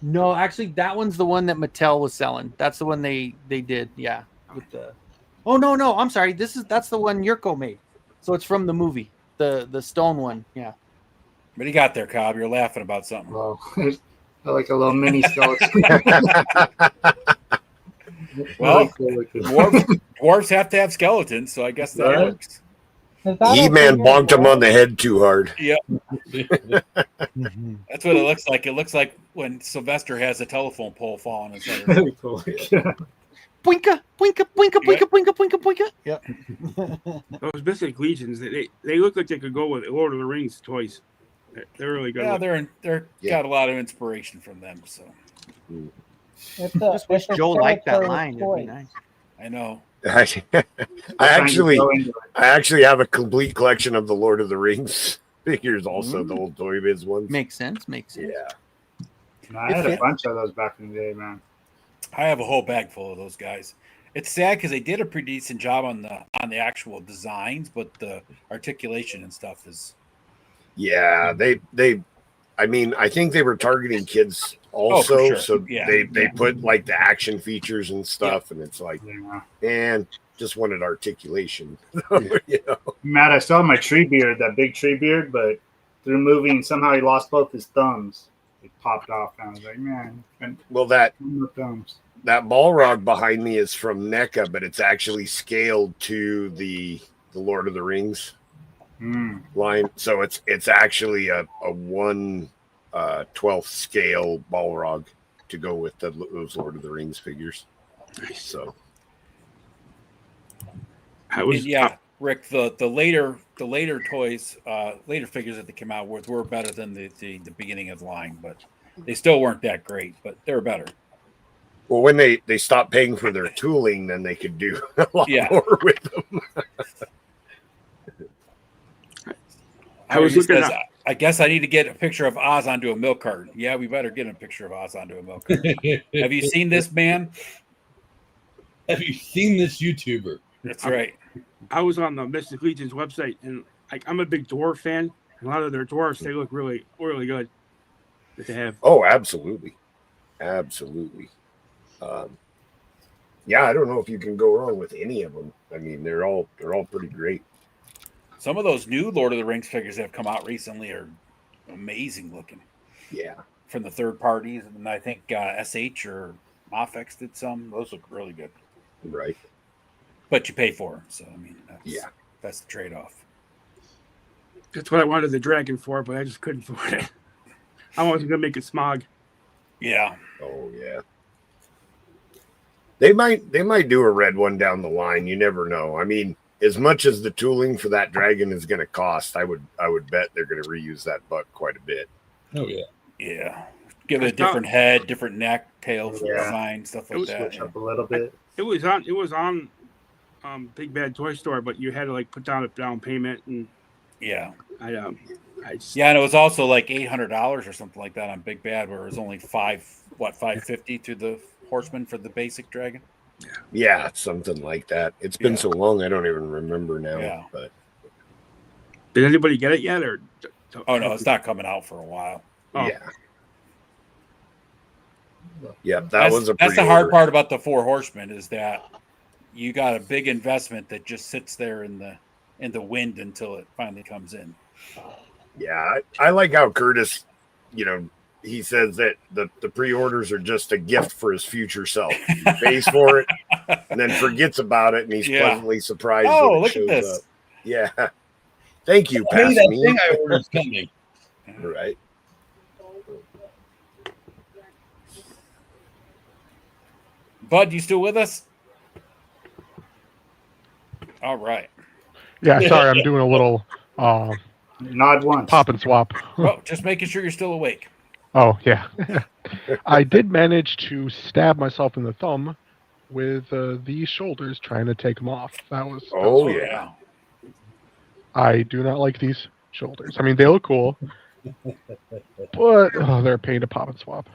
Speaker 3: No, actually, that one's the one that Mattel was selling. That's the one they did. Yeah, with the. Oh no! I'm sorry. That's the one Yurko made. So it's from the movie, the stone one. Yeah.
Speaker 1: What do you got there, Cobb? You're laughing about something.
Speaker 9: Well, I like a little mini skeleton.
Speaker 1: Well,
Speaker 9: Really cool.
Speaker 1: dwarves have to have skeletons, so I guess that
Speaker 9: Right.
Speaker 1: works.
Speaker 2: Is that a
Speaker 7: He-Man
Speaker 2: figure
Speaker 7: bonked him
Speaker 2: dwarf?
Speaker 7: on the head too hard.
Speaker 1: Yeah, that's what it looks like. It looks like when Sylvester has a telephone pole fall on his head.
Speaker 9: Very cool. Yeah.
Speaker 3: Boinka, boinka, boinka, boinka, boinka, boinka, boinka. Yeah.
Speaker 10: Those Mystic Legions, they look like they could go with Lord of the Rings toys. They're really good.
Speaker 1: Yeah,
Speaker 10: looking.
Speaker 1: they're got a lot of inspiration from them. So
Speaker 3: Just wish Joe liked that line. It'd be nice.
Speaker 1: I know.
Speaker 7: I actually have a complete collection of the Lord of the Rings figures, also the old Toy Biz ones.
Speaker 3: Makes sense. Makes sense.
Speaker 7: Yeah.
Speaker 9: No, I had a bunch of those back in the day, man.
Speaker 1: I have a whole bag full of those guys. It's sad because they did a pretty decent job on the actual designs, but the articulation and stuff is.
Speaker 7: Yeah, I mean, I think they were targeting kids also,
Speaker 1: for sure.
Speaker 7: so
Speaker 1: Yeah.
Speaker 7: they put like the action features and stuff, and it's like, and just wanted articulation. You know?
Speaker 9: Matt, I still have my tree beard, that big tree beard, but through moving, somehow he lost both his thumbs. It popped off, and I was like, man,
Speaker 7: Well, that
Speaker 9: thumbs.
Speaker 7: that Balrog behind me is from NECA, but it's actually scaled to the Lord of the Rings line. So it's actually a 1/12 scale Balrog to go with those Lord of the Rings figures. So
Speaker 1: Rick, the later toys, later figures that they came out with were better than the beginning of the line, but they still weren't that great, but they were better.
Speaker 7: Well, when they stopped paying for their tooling, then they could do a lot more with them.
Speaker 1: I guess I need to get a picture of Oz onto a milk carton. Yeah, we better get a picture of Oz onto a milk carton. Have you seen this man?
Speaker 4: Have you seen this YouTuber?
Speaker 1: That's right.
Speaker 10: I was on the Mystic Legion's website, and I'm a big dwarf fan. And a lot of their dwarfs, they look really, really good. That they have.
Speaker 7: Oh, absolutely. Yeah, I don't know if you can go wrong with any of them. I mean, they're all pretty great.
Speaker 1: Some of those new Lord of the Rings figures that have come out recently are amazing looking.
Speaker 7: Yeah. From
Speaker 1: the third parties, and I think SH or Mofex did some. Those look really good.
Speaker 7: Right.
Speaker 1: But you pay for them, so I mean, that's the trade-off.
Speaker 10: That's what I wanted the dragon for, but I just couldn't afford it. I wasn't gonna make it smog.
Speaker 1: Yeah.
Speaker 7: Oh yeah. They might do a red one down the line. You never know. I mean, as much as the tooling for that dragon is going to cost, I would bet they're going to reuse that buck quite a bit.
Speaker 4: Oh yeah.
Speaker 1: Yeah. Give it a different head, different neck, tail design, stuff like that.
Speaker 9: Switch up a little bit.
Speaker 10: It was on Big Bad Toy Store, but you had to like put down a down payment, and
Speaker 1: and it was also like $800 or something like that on Big Bad, where it was only $550 to the Horseman for the basic dragon.
Speaker 7: Yeah, something like that. It's been so long, I don't even remember now.
Speaker 1: Yeah.
Speaker 7: But
Speaker 10: did anybody get it yet? Or
Speaker 1: oh no, it's not coming out for a while.
Speaker 10: Oh.
Speaker 7: Yeah,
Speaker 1: that's the hard part about the Four Horsemen is that you got a big investment that just sits there in the wind until it finally comes in.
Speaker 7: Yeah, I like how Curtis, he says that the pre-orders are just a gift for his future self. He pays for it and then forgets about it, and he's pleasantly surprised.
Speaker 1: Oh,
Speaker 7: when it
Speaker 1: look
Speaker 7: shows
Speaker 1: at this!
Speaker 7: Up. Yeah, thank you,
Speaker 4: Hey,
Speaker 7: Pass
Speaker 4: that
Speaker 7: Me.
Speaker 4: thing I ordered's coming.
Speaker 7: Right.
Speaker 1: Bud, you still with us? All right.
Speaker 8: Yeah, sorry, I'm doing a little
Speaker 9: nod once,
Speaker 8: pop and swap.
Speaker 1: Well, just making sure you're still awake.
Speaker 8: Oh yeah, I did manage to stab myself in the thumb with these shoulders trying to take them off. That was
Speaker 7: yeah.
Speaker 8: I do not like these shoulders. I mean, they look cool, but they're a pain to pop and swap.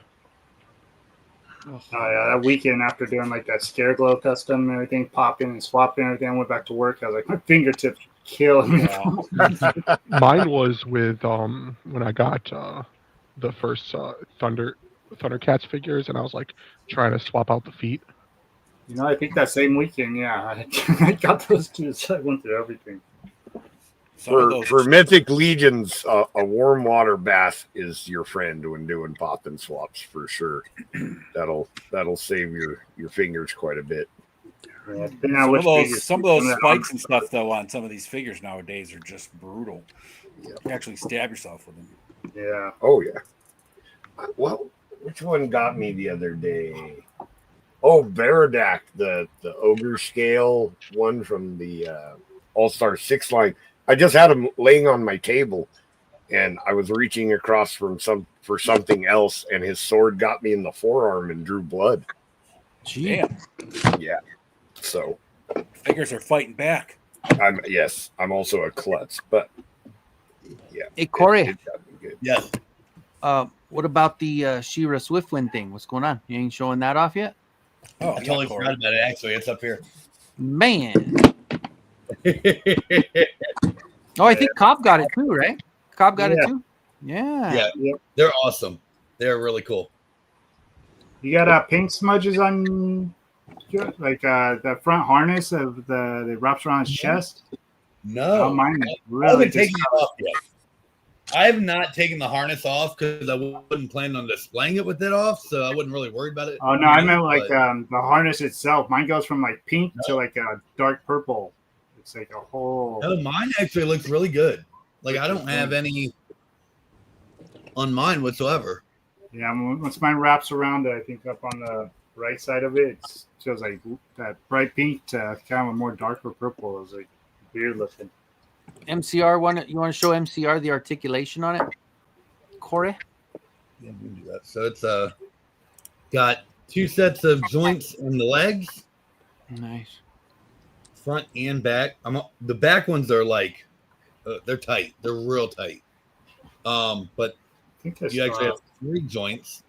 Speaker 9: Oh yeah, that weekend after doing like that Scare Glow custom and everything, popping and swapping everything, I went back to work. I was like, my fingertips killing me.
Speaker 8: Mine was with when I got the first Thundercats figures, and I was like trying to swap out the feet.
Speaker 9: I think that same weekend, I got those two, so I went through everything.
Speaker 7: For Mythic Legions, a warm water bath is your friend when doing pop and swaps for sure. That'll save your fingers quite a bit.
Speaker 1: Yeah, some of those spikes and stuff though on some of these figures nowadays are just brutal. You actually stab yourself with them.
Speaker 9: Yeah.
Speaker 7: Oh yeah. Well, which one got me the other day? Oh, Baradak, the ogre scale one from the All-Star 6 line. I just had him laying on my table, and I was reaching across for something else, and his sword got me in the forearm and drew blood.
Speaker 1: Damn.
Speaker 7: Yeah. So
Speaker 1: figures are fighting back.
Speaker 7: I'm also a klutz, but yeah.
Speaker 3: Hey Corey.
Speaker 7: It got me good.
Speaker 4: Yes.
Speaker 3: What about the She-Ra Swiftwind thing? What's going on? You ain't showing that off yet?
Speaker 4: Oh, I totally forgot about it. Actually, it's up here.
Speaker 3: Man. I think Cobb got it too, right? Cobb got it too. Yeah.
Speaker 4: Yeah. They're awesome. They're really cool.
Speaker 9: You got pink smudges on, like the front harness of that wraps around his chest.
Speaker 4: No,
Speaker 9: mine
Speaker 4: I
Speaker 9: really
Speaker 4: haven't taken it off yet. I have not taken the harness off because I wasn't planning on displaying it with it off, so I wasn't really worried about it.
Speaker 9: Oh no, I meant like the harness itself. Mine goes from like pink to like a dark purple. It's like a whole.
Speaker 4: No, mine actually looks really good. Like I don't have any on mine whatsoever.
Speaker 9: Yeah, once mine wraps around, I think up on the right side of it, it shows like that bright pink to kind of a more darker purple. It was like weird looking.
Speaker 3: MCR, you want to show MCR the articulation on it, Corey?
Speaker 4: Yeah, we can do that. So it's got 2 sets of joints in the legs.
Speaker 3: Nice.
Speaker 4: Front and back. The back ones are like they're tight. They're real tight. But you actually have 3 joints,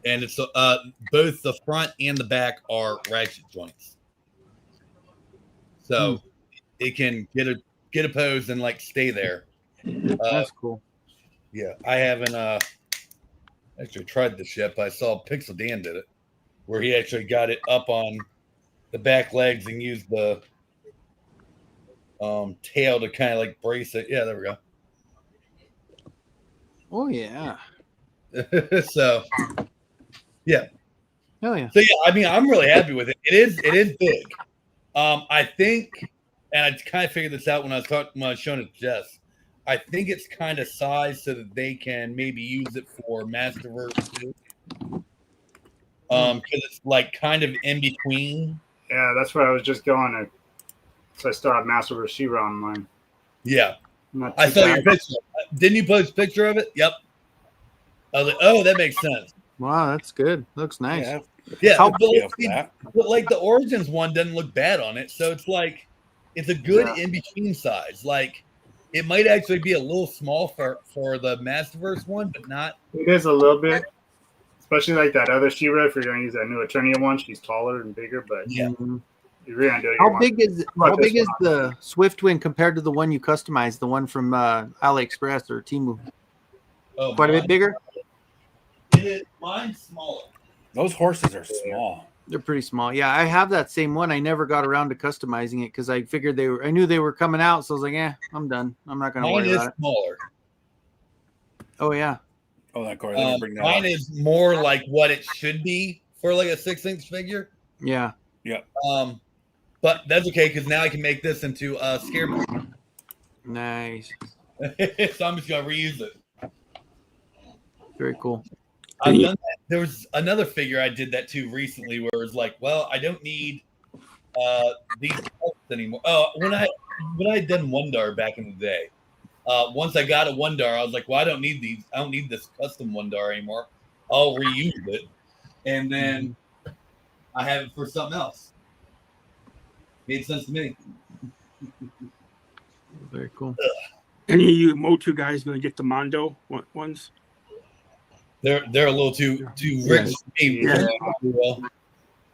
Speaker 4: and it's both the front and the back are ratchet joints. So it can get a pose and like stay there.
Speaker 3: That's cool.
Speaker 4: Yeah, I haven't actually tried this yet, but I saw Pixel Dan did it, where he actually got it up on the back legs and used the tail to kind of like brace it. Yeah, there we go.
Speaker 3: Oh yeah.
Speaker 4: So yeah.
Speaker 3: Hell yeah.
Speaker 4: So yeah, I mean, I'm really happy with it. It is big. I think, and I kind of figured this out when I was showing it to Jess. I think it's kind of sized so that they can maybe use it for Masterverse too. Because it's like kind of in between.
Speaker 9: Yeah, that's where I was just going to. So I still have Masterverse She-Ra on mine.
Speaker 4: Yeah. I saw your picture. Didn't you post a picture of it? Yep. I was like, oh, that makes sense.
Speaker 3: Wow, that's good. Looks nice.
Speaker 4: Yeah.
Speaker 3: How
Speaker 4: but like the Origins one doesn't look bad on it. So it's like, it's a good in-between size. Like, it might actually be a little small for the Masterverse one, but not.
Speaker 9: It is a little bit. Especially like that other She-Ra, if you're going to use that new Eternia one, she's taller and bigger, but
Speaker 4: yeah.
Speaker 9: You're going to do it.
Speaker 3: How big is the Swiftwind compared to the one you customized, the one from AliExpress or Temu?
Speaker 4: Oh,
Speaker 3: quite a bit bigger?
Speaker 4: Mine's smaller.
Speaker 1: Those horses are small.
Speaker 3: They're pretty small. Yeah, I have that same one. I never got around to customizing it because I figured I knew they were coming out, so I was like, I'm done. I'm not going to worry about it.
Speaker 4: Mine is smaller.
Speaker 3: Oh yeah.
Speaker 1: Oh, that Corey. Bring that
Speaker 4: mine
Speaker 1: up.
Speaker 4: is more like what it should be for like a 6-inch figure.
Speaker 3: Yeah.
Speaker 1: Yeah.
Speaker 4: But that's okay because now I can make this into a scare mode.
Speaker 3: Nice.
Speaker 4: So I'm just gonna reuse it.
Speaker 3: Very cool.
Speaker 4: I've done that. There was another figure I did that too recently where it was like, well, I don't need these parts anymore. Oh, when I had done Wondar back in the day, once I got a Wondar, I was like, well, I don't need these. I don't need this custom Wondar anymore. I'll reuse it, and then I have it for something else. Made sense to me.
Speaker 3: Very cool.
Speaker 10: Any of you Motu guys going to get the Mondo ones?
Speaker 4: They're a little too rich for me.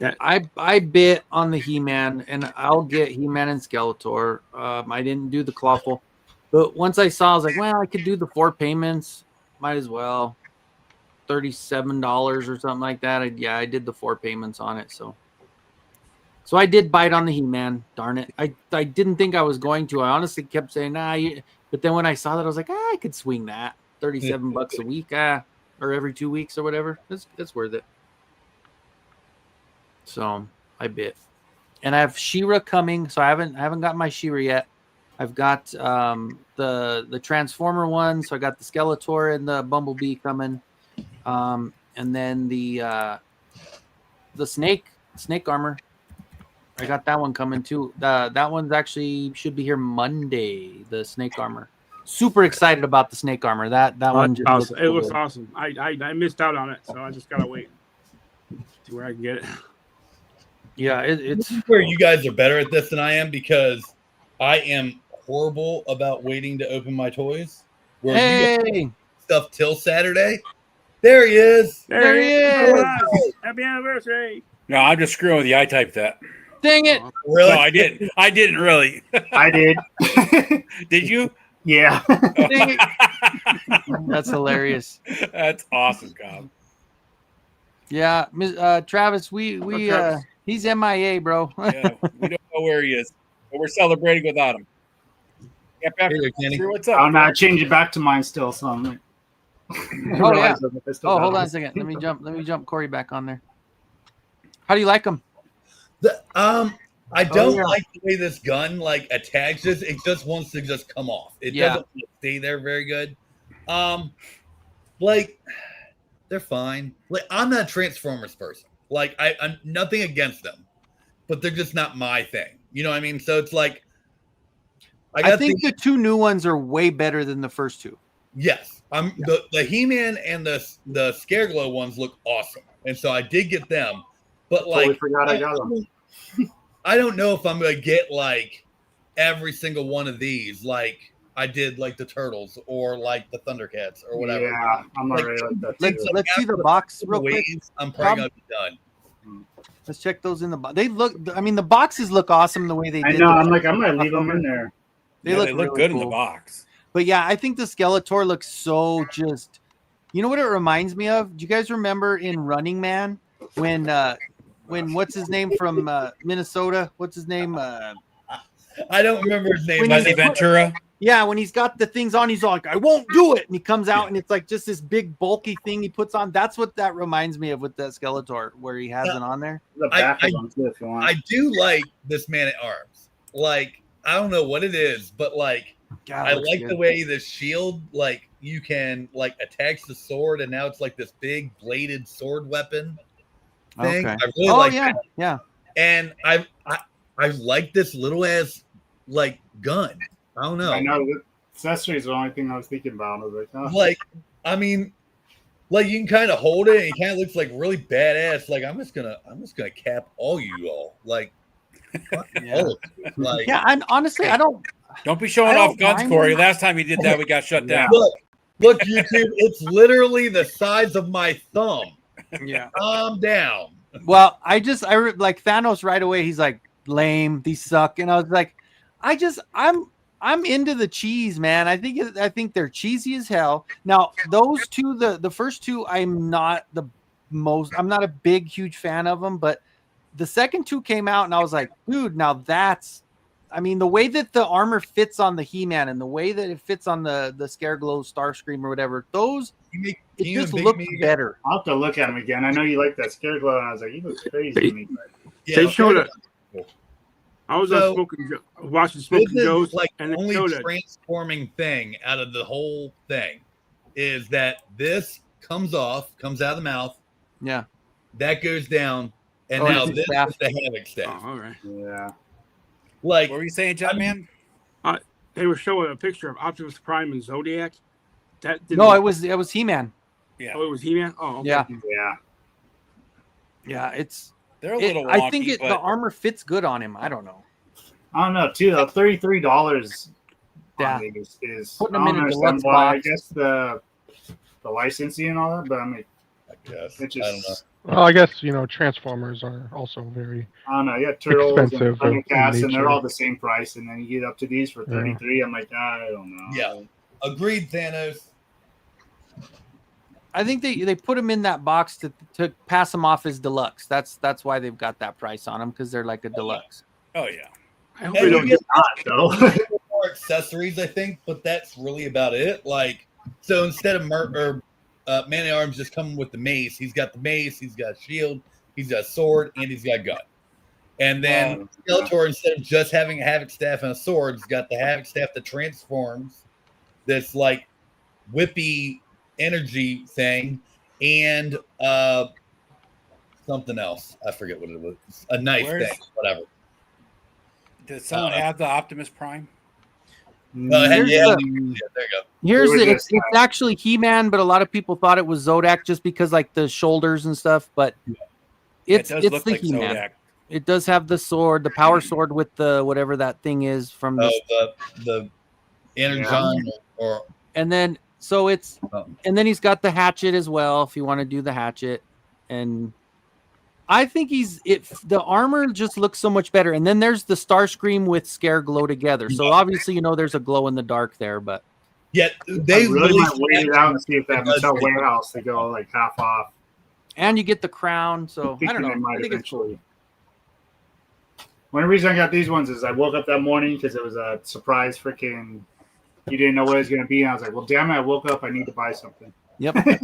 Speaker 10: Yeah.
Speaker 3: I bit on the He-Man, and I'll get He-Man and Skeletor. I didn't do the Clawful, but once I saw, I was like, well, I could do the 4 payments. Might as well. $37 or something like that. I did the 4 payments on it, so So I did bite on the He-Man. Darn it! I didn't think I was going to. I honestly kept saying but then when I saw that, I was like, I could swing that. $37 a week, or every 2 weeks or whatever. That's worth it. So I bit, and I have She-Ra coming. So I haven't got my She-Ra yet. I've got the Transformer one. So I got the Skeletor and the Bumblebee coming, and then the snake armor. I got that one coming too. That one's actually should be here Monday. The snake armor. Super excited about the snake armor. That one just
Speaker 10: awesome.
Speaker 3: looks
Speaker 10: Looks
Speaker 3: good.
Speaker 10: awesome. I missed out on it, so I just gotta wait to where I can get it.
Speaker 3: Yeah, it's
Speaker 4: where you guys are better at this than I am, because I am horrible about waiting to open my toys. Where you have stuff till Saturday. There he is.
Speaker 3: There he is.
Speaker 10: Happy anniversary.
Speaker 1: No, I'm just screwing with you. I typed that.
Speaker 3: Dang it.
Speaker 4: Really?
Speaker 1: No, I didn't. I didn't really.
Speaker 9: I did.
Speaker 1: Did you?
Speaker 9: Yeah.
Speaker 3: Dang it. That's hilarious.
Speaker 1: That's awesome, Cobb.
Speaker 3: Yeah, Travis, he's MIA, bro.
Speaker 1: Yeah, we don't know where he is, but we're celebrating without him. Yeah, Pepper, what's up?
Speaker 9: I'm not changing back to mine still, so I'm like.
Speaker 3: Oh yeah. Oh, hold on a second. Let me jump Corey back on there. How do you like him?
Speaker 4: I don't like the way this gun like attaches. It just wants to just come off. It doesn't stay there very good. Like they're fine. Like I'm not a Transformers person. Like I'm nothing against them, but they're just not my thing. You know what I mean? So it's like
Speaker 3: I think the two new ones are way better than the first two.
Speaker 4: Yes, the He-Man and the Scareglow ones look awesome, and so I did get them. But like,
Speaker 9: forgot I got them.
Speaker 4: I don't know if I'm gonna get like every single one of these, like I did like the Turtles or like the Thundercats or whatever.
Speaker 9: Yeah, I'm not really like that.
Speaker 3: Let's see the box real quick.
Speaker 4: I'm probably gonna be done.
Speaker 3: Let's check those in the box. They look. I mean, the boxes look awesome the way they did.
Speaker 9: I know. I'm like, I'm gonna leave them in there.
Speaker 3: They look
Speaker 1: really
Speaker 3: good
Speaker 1: cool in the box.
Speaker 3: But yeah, I think the Skeletor looks so just. You know what it reminds me of? Do you guys remember in Running Man when what's his name from Minnesota? What's his name?
Speaker 4: I don't remember his name.
Speaker 1: Jesse Ventura.
Speaker 3: Yeah, when he's got the things on, he's all like, "I won't do it," and he comes out and it's like just this big bulky thing he puts on. That's what that reminds me of with that Skeletor, where he has it on there.
Speaker 4: I do like this Man at Arms. Like I don't know what it is, but like
Speaker 3: God,
Speaker 4: I like the way the shield, like you can like attach the sword, and now it's like this big bladed sword weapon thing.
Speaker 3: Okay.
Speaker 4: I really like that.
Speaker 3: Yeah.
Speaker 4: And I like this little ass like gun. I don't know.
Speaker 9: I know the accessory is the only thing I was thinking about. I was like, oh.
Speaker 4: Like, I mean, like you can kind of hold it, and it kind of looks like really badass. Like I'm just gonna cap all you all. Like, like
Speaker 3: yeah. I'm honestly, I don't
Speaker 1: be showing off guns, Corey. Last time you did that, we got shut down.
Speaker 4: Look, YouTube. It's literally the size of my thumb.
Speaker 3: Yeah.
Speaker 4: Calm down.
Speaker 3: Well, I like Thanos right away. He's like, lame. These suck, and I was like, I'm into the cheese, man. I think they're cheesy as hell. Now, those two, the first two, I'm not a big, huge fan of them, but the second two came out and I was like, dude, now the way that the armor fits on the He-Man and the way that it fits on the Scareglow, Starscream or whatever, those, it just looks better.
Speaker 9: I'll have to look at them again. I know you like that Scareglow, and I was like, he looks crazy to me.
Speaker 10: They showed it. I was watching Smoking Joe's,
Speaker 4: like
Speaker 10: and
Speaker 4: the only
Speaker 10: showed it.
Speaker 4: transforming thing out of the whole thing is that this comes out of the mouth.
Speaker 3: Yeah.
Speaker 4: That goes down, and now this is the Havoc staff.
Speaker 10: Oh, all right.
Speaker 9: Yeah.
Speaker 4: Like,
Speaker 1: what were you saying, Jumpman?
Speaker 10: They were showing a picture of Optimus Prime and Zodiac.
Speaker 3: It was He-Man.
Speaker 1: Yeah.
Speaker 10: Oh, it was He-Man. Oh, okay.
Speaker 3: Yeah.
Speaker 9: Yeah.
Speaker 3: Yeah,
Speaker 1: they're a little wonky,
Speaker 3: I think the armor fits good on him. I don't know.
Speaker 9: I don't know, too. $33
Speaker 3: Yeah.
Speaker 9: is
Speaker 3: putting them in a deluxe
Speaker 9: box.
Speaker 3: box.
Speaker 9: I guess the licensing and all that, but I mean,
Speaker 4: I guess.
Speaker 9: it just,
Speaker 4: I don't know.
Speaker 8: Well, I guess Transformers are also very.
Speaker 9: I don't know. Yeah, Turtles
Speaker 8: expensive
Speaker 9: and Thundercats, and
Speaker 8: nature.
Speaker 9: they're all the same price. And then you get up to these for 33. I'm like, I don't know.
Speaker 4: Yeah. Agreed, Thanos.
Speaker 3: I think they put them in that box to pass them off as deluxe. That's why they've got that price on them, because they're like a deluxe.
Speaker 1: Oh yeah.
Speaker 10: I hope
Speaker 4: And
Speaker 10: they
Speaker 4: you
Speaker 10: don't
Speaker 4: get
Speaker 9: though.
Speaker 4: more accessories, I think, but that's really about it. Like, so instead of Man at Arms just coming with the mace, he's got the mace, he's got a shield, he's got a sword, and he's got a gun. And then Skeletor, instead of just having a Havoc Staff and a sword, he's got the Havoc Staff that transforms, this like whippy energy thing, and something else. I forget what it was. A knife thing, whatever.
Speaker 1: Does someone have the Optimus Prime?
Speaker 4: There you go.
Speaker 3: It's actually He-Man, but a lot of people thought it was Zodak just because like the shoulders and stuff. But it's
Speaker 1: does look
Speaker 3: the
Speaker 1: like
Speaker 3: He-Man.
Speaker 1: Zodak.
Speaker 3: It does have the sword, the power sword with the whatever that thing is from
Speaker 4: the energon or
Speaker 3: and then and then he's got the hatchet as well if you want to do the hatchet. And I think the armor just looks so much better. And then there's the Starscream with Scare glow together. So obviously, there's a glow in the dark there, but
Speaker 9: they really might wait it out and see if that Mattel warehouse they go like half off.
Speaker 3: And you get the crown. So I don't know. I think it's cool.
Speaker 9: One reason I got these ones is I woke up that morning because it was a surprise freaking. You didn't know what it was going to be. And I was like, well, damn it, I woke up. I need to buy something.
Speaker 3: Yep.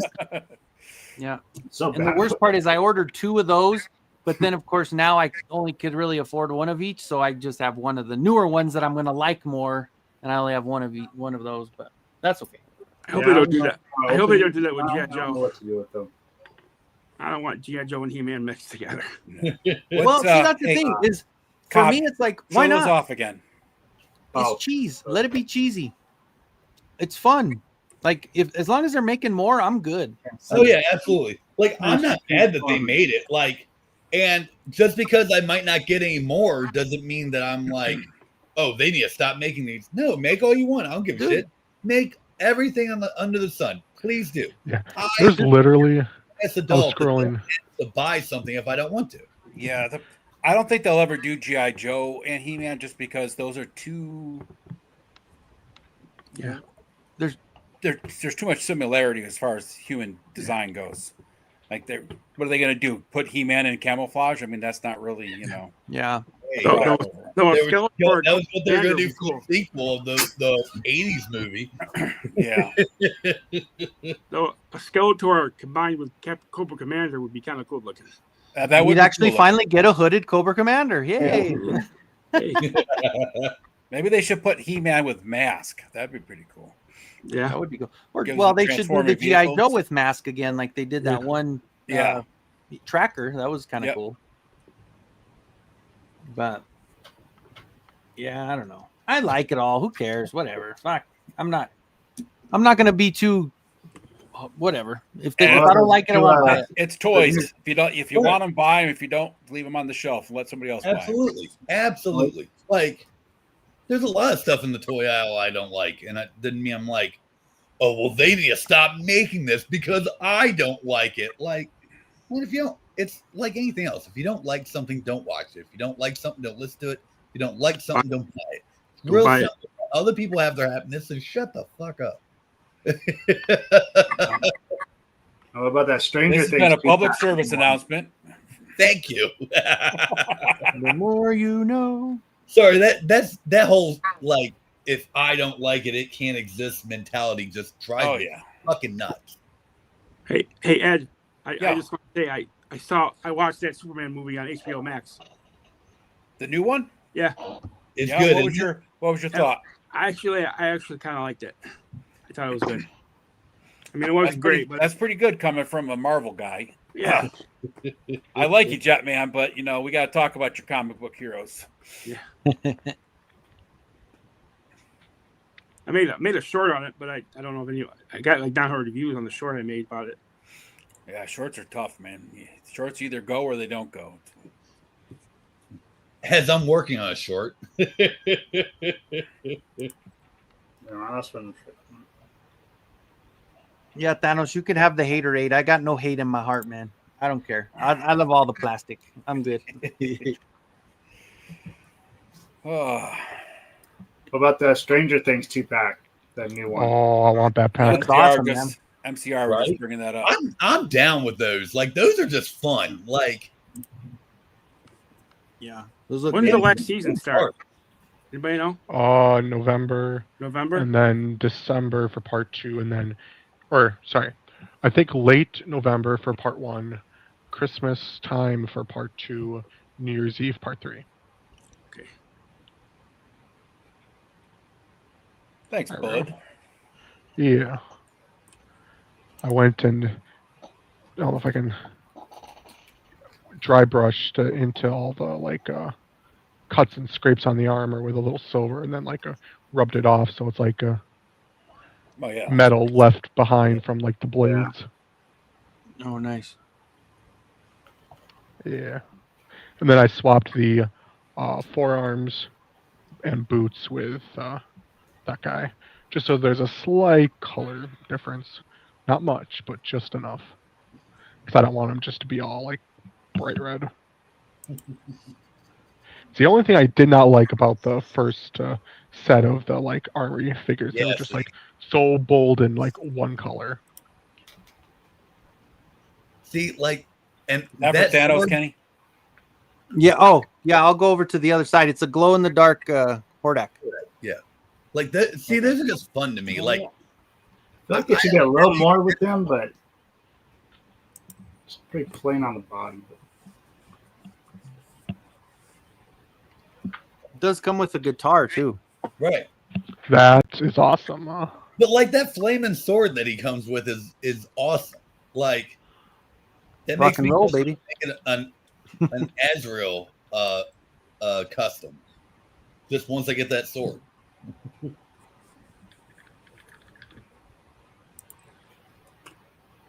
Speaker 3: Yeah.
Speaker 9: So
Speaker 3: and the worst part is I ordered 2 of those, but then of course now I only could really afford one of each, so I just have one of the newer ones that I'm going to like more, and I only have one of those. But that's okay.
Speaker 10: I hope they don't do that. I hope they don't do that with G.I.
Speaker 9: I don't know
Speaker 10: Joe.
Speaker 9: what to do with them.
Speaker 10: I don't want G.I. Joe and He-Man mixed together.
Speaker 3: Well, see, that's the thing is, for me, it's like, why not?
Speaker 1: Off again.
Speaker 3: It's cheese. Let it be cheesy. It's fun. Like as long as they're making more, I'm good.
Speaker 4: Oh yeah, absolutely. Like I'm not mad that they made it. Like, and just because I might not get any more doesn't mean that I'm like, oh, they need to stop making these. No, make all you want. I don't give a shit. Make everything under the sun. Please do.
Speaker 8: Yeah. There's literally
Speaker 4: as adult
Speaker 8: scrolling
Speaker 4: to buy something if I don't want to.
Speaker 1: Yeah, I don't think they'll ever do G.I. Joe and He-Man just because those are too.
Speaker 10: Yeah.
Speaker 1: There's too much similarity as far as human design goes. Like, what are they going to do? Put He-Man in camouflage? I mean, that's not really,
Speaker 3: Yeah.
Speaker 10: No,
Speaker 4: that was what they were going to do for the sequel of the 80s movie.
Speaker 1: Yeah.
Speaker 10: No, a Skeletor combined with Cobra Commander would be kind of cool looking.
Speaker 1: That
Speaker 3: would actually finally get a hooded Cobra Commander. Yay!
Speaker 10: Yeah.
Speaker 1: Maybe they should put He-Man with mask. That'd be pretty cool.
Speaker 10: Yeah,
Speaker 3: that would be cool. Or, well, they should do the G.I. Joe with mask again, like they did that one. Tracker. That was kind of cool. But yeah, I don't know. I like it all. Who cares? Whatever. Fuck. I'm not gonna be too. Whatever. If I don't like it, I won't buy it.
Speaker 1: It's toys. If you want them, buy them. If you don't, leave them on the shelf and let somebody else buy them.
Speaker 4: Absolutely. Like, there's a lot of stuff in the toy aisle I don't like, and that didn't mean I'm like, oh well, they need to stop making this because I don't like it. Like, well, if you don't, it's like anything else. If you don't like something, don't watch it. If you don't like something, don't listen to it. If you don't like something, don't buy it. Real simple. Other people have their happiness, and shut the fuck up.
Speaker 9: How about that Stranger
Speaker 1: This
Speaker 9: Things?
Speaker 1: has been a public service announcement.
Speaker 4: Thank you.
Speaker 3: The more you know.
Speaker 4: Sorry, that whole like, if I don't like it, it can't exist mentality just drives me fucking nuts.
Speaker 10: Hey Ed, I just want to say I watched that Superman movie on HBO Max.
Speaker 1: The new one?
Speaker 10: Yeah.
Speaker 4: It's good.
Speaker 1: What was your thought?
Speaker 10: I actually kind of liked it. I thought it was good. I mean, it wasn't great, but
Speaker 1: that's pretty good coming from a Marvel guy.
Speaker 10: Yeah.
Speaker 1: I like you, Jetman, but we got to talk about your comic book heroes.
Speaker 10: Yeah. I made a short on it, but I don't know if I got like download reviews on the short I made about it.
Speaker 1: Yeah, shorts are tough, man. Shorts either go or they don't go.
Speaker 4: As I'm working on a short.
Speaker 3: Yeah, Thanos, you could have the haterade. I got no hate in my heart, man. I don't care. I love all the plastic. I'm good.
Speaker 9: What about the Stranger Things 2-pack? That new one.
Speaker 8: Oh, I want that pack.
Speaker 3: That's awesome, man.
Speaker 1: MCR was just bringing that up.
Speaker 4: I'm down with those. Like those are just fun. Like,
Speaker 10: yeah.
Speaker 3: Those look
Speaker 10: When's
Speaker 3: good.
Speaker 10: the next season start? Anybody know?
Speaker 8: November.
Speaker 10: November?
Speaker 8: And then December for part 2, and then, I think late November for part 1, Christmas time for part 2, New Year's Eve part 3.
Speaker 10: Okay.
Speaker 1: Thanks, bud.
Speaker 8: Yeah. I went and I don't know if I can dry brushed into all the cuts and scrapes on the armor with a little silver, and then rubbed it off so it's like metal left behind from like the blades.
Speaker 3: Oh, nice.
Speaker 8: Yeah. And then I swapped the forearms and boots with that guy, just so there's a slight color difference. Not much, but just enough. Because I don't want him just to be all like bright red. It's the only thing I did not like about the first set of the like armory figures. They were just like so bold in like one color.
Speaker 4: See, like, and
Speaker 1: that for Thanos,
Speaker 4: sword,
Speaker 1: Kenny.
Speaker 3: Yeah. Oh, yeah. I'll go over to the other side. It's a glow in the dark Hordak.
Speaker 4: Yeah. Like that. See, those are just fun to me. Like,
Speaker 9: I feel like they should get a little more with them, but it's pretty plain on the body.
Speaker 3: It does come with a guitar too.
Speaker 4: Right.
Speaker 8: That is awesome.
Speaker 4: But like that flaming sword that he comes with is awesome. Like that
Speaker 3: Rock
Speaker 4: makes
Speaker 3: and
Speaker 4: me
Speaker 3: roll,
Speaker 4: want to
Speaker 3: baby.
Speaker 4: make an Azrael custom. Just once I get that sword.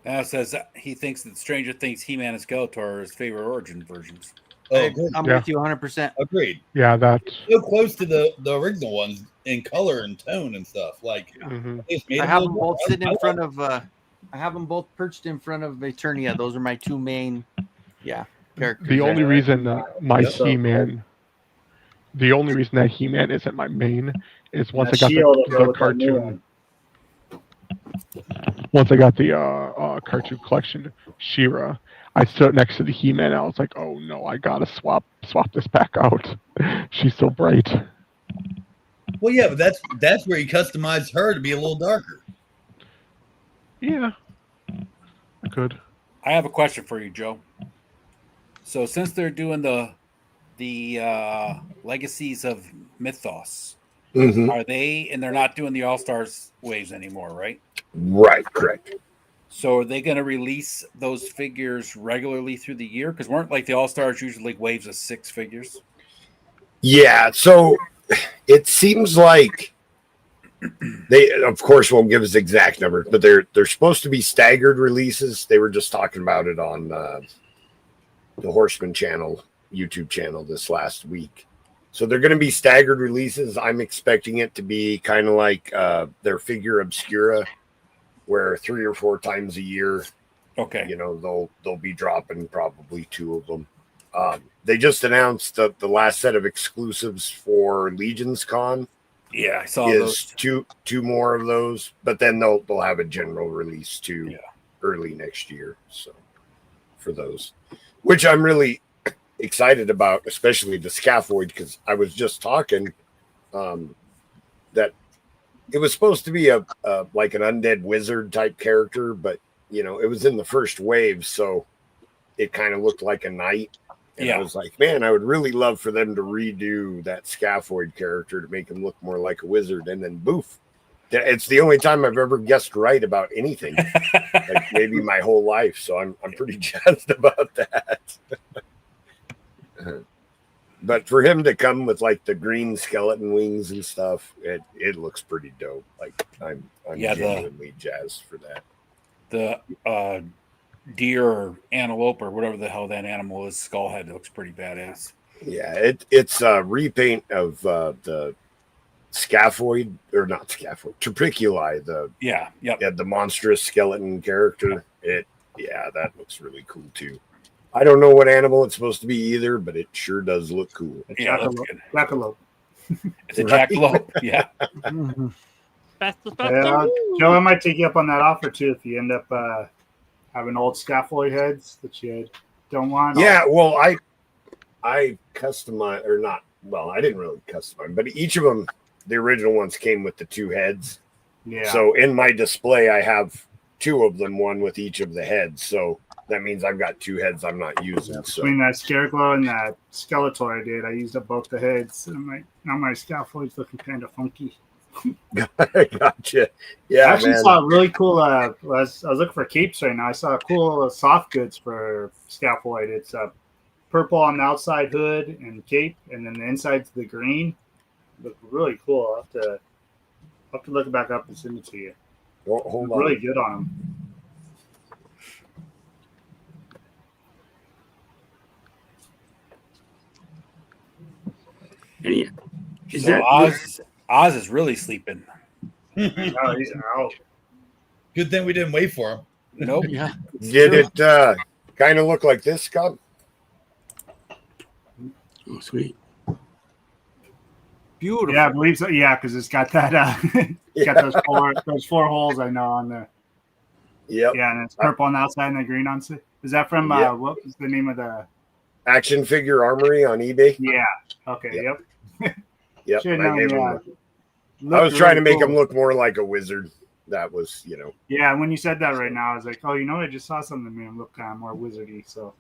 Speaker 1: Now says he thinks that Stranger Things, He-Man, and Skeletor are his favorite origin versions.
Speaker 4: Oh,
Speaker 3: I'm with you 100%.
Speaker 4: Agreed.
Speaker 8: Yeah, that.
Speaker 4: So close to the original ones in color and tone and stuff. Like
Speaker 3: I have them both sitting in front of. I have them both perched in front of Eternia. Those are my two main, characters.
Speaker 8: The only reason my He-Man, the only reason that He-Man isn't my main is once I got the cartoon. Once I got the cartoon collection, She-Ra, I stood next to the He-Man. I was like, "Oh no, I gotta swap this back out. She's so bright."
Speaker 4: Well, yeah, but that's where you customize her to be a little darker.
Speaker 8: Yeah, I could.
Speaker 1: I have a question for you, Joe. So since they're doing the Legacies of Mythos, are they, and they're not doing the All-Stars waves anymore, right?
Speaker 7: Right, correct.
Speaker 1: So are they going to release those figures regularly through the year? Because weren't like the All-Stars usually like waves of 6 figures?
Speaker 7: Yeah, so it seems like they, of course, won't give us exact numbers, but they're supposed to be staggered releases. They were just talking about it on the Horseman channel, YouTube channel this last week. So they're going to be staggered releases. I'm expecting it to be kind of like their figure Obscura, where 3 or 4 times a year, they'll be dropping probably 2 of them. They just announced that the last set of exclusives for Legions Con.
Speaker 1: Yeah, I saw
Speaker 7: is
Speaker 1: those.
Speaker 7: two more of those, but then they'll have a general release too early next year. So for those, which I'm really excited about, especially the Scaphoid, because I was just talking that it was supposed to be a like an undead wizard type character, but it was in the first wave, so it kind of looked like a knight. And I was like, man, I would really love for them to redo that Scaphoid character to make him look more like a wizard. And then boof. It's the only time I've ever guessed right about anything, like maybe my whole life. So I'm pretty jazzed about that. But for him to come with like the green skeleton wings and stuff, it looks pretty dope. Like I'm genuinely jazzed for that.
Speaker 1: The deer or antelope or whatever the hell that animal is, skullhead, looks pretty badass.
Speaker 7: Yeah, it's a repaint of the Scaphoid, or not Scaphoid, Trapiculi, the monstrous skeleton character. That looks really cool too. I don't know what animal it's supposed to be either, but it sure does look cool.
Speaker 1: Yeah, it looks good.
Speaker 9: Jackalope.
Speaker 1: It's a jackalope. Yeah.
Speaker 9: Yeah, Joe, I might take you up on that offer too if you end up having old scaphoid heads that you don't want.
Speaker 7: Yeah, well, I customized or not. Well, I didn't really customize, but each of them, the original ones came with the 2 heads.
Speaker 9: Yeah.
Speaker 7: So in my display, I have 2 of them, one with each of the heads. So that means I've got 2 heads I'm not using. So
Speaker 9: between that Scareglow and that Skeletor I did, I used up both the heads. And now my scaphoid's looking kind of funky.
Speaker 7: Gotcha. Yeah,
Speaker 9: I actually
Speaker 7: man.
Speaker 9: saw a really cool. I was looking for capes right now. I saw a cool soft goods for scaphoid. It's purple on the outside hood and cape, and then the inside's the green. Look really cool. I'll have to look it back up and send it to you.
Speaker 7: Well, hold on.
Speaker 9: Really good on them.
Speaker 1: Oz is really sleeping.
Speaker 9: No, he's out.
Speaker 4: Good thing we didn't wait for him.
Speaker 1: Nope.
Speaker 3: Yeah.
Speaker 7: Did it kind of look like this, Scott?
Speaker 10: Oh, sweet.
Speaker 3: Beautiful.
Speaker 9: Yeah, I believe so. Yeah, because it's got that. It's got those 4 holes I know on there.
Speaker 7: Yep.
Speaker 9: Yeah, and it's purple on the outside and the green on the. Is that from
Speaker 7: Yep.
Speaker 9: what was the name of the
Speaker 7: Action Figure Armory on eBay.
Speaker 9: Yeah. Okay.
Speaker 7: Yep.
Speaker 9: Yep.
Speaker 7: Yep.
Speaker 9: Should
Speaker 7: I
Speaker 9: know,
Speaker 7: gave
Speaker 9: yeah.
Speaker 7: him I was trying to make
Speaker 9: cool.
Speaker 7: him look more like a wizard. That was,
Speaker 9: Yeah, when you said that right now, I was like, oh, I just saw something that made him look kind of more wizardy. So,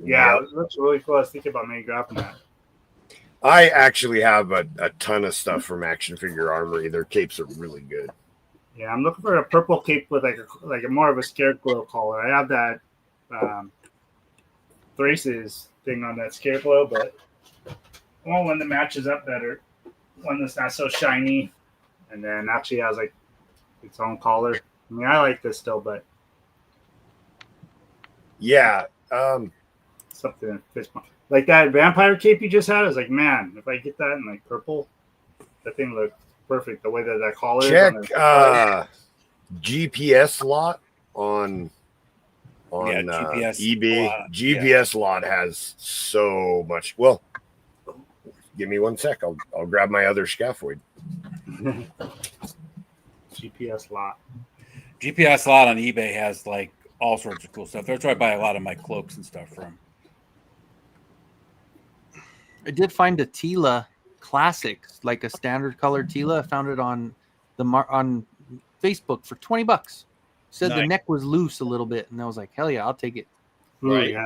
Speaker 9: yeah,
Speaker 7: Yep.
Speaker 9: it looks really cool. I was thinking about maybe grabbing that.
Speaker 7: I actually have a ton of stuff from Action Figure Armory. Their capes are really good.
Speaker 9: Yeah, I'm looking for a purple cape with like a more of a Scareglow collar. I have that Thraces thing on that Scareglow, but I want one that matches up better. One that's not so shiny, and then actually has like its own collar. I mean, I like this still, but
Speaker 7: Yeah.
Speaker 9: something that fits my like that vampire cape you just had. I was like, man, if I get that in like purple, that thing looks perfect. The way that collar
Speaker 7: Check
Speaker 9: is on
Speaker 7: GPS lot on
Speaker 1: GPS
Speaker 7: eBay.
Speaker 1: lot,
Speaker 7: GPS lot has so much. Well, give me 1 sec. I'll grab my other scaphoid.
Speaker 9: GPS lot.
Speaker 1: GPS lot on eBay has like all sorts of cool stuff. That's where I buy a lot of my cloaks and stuff from.
Speaker 3: I did find a Tila classic, like a standard color Tila. I found it on on Facebook for $20. Said the
Speaker 4: Nice.
Speaker 3: neck was loose a little bit, and I was like, hell yeah, I'll take it.
Speaker 9: Ooh,
Speaker 4: Right.
Speaker 9: yeah,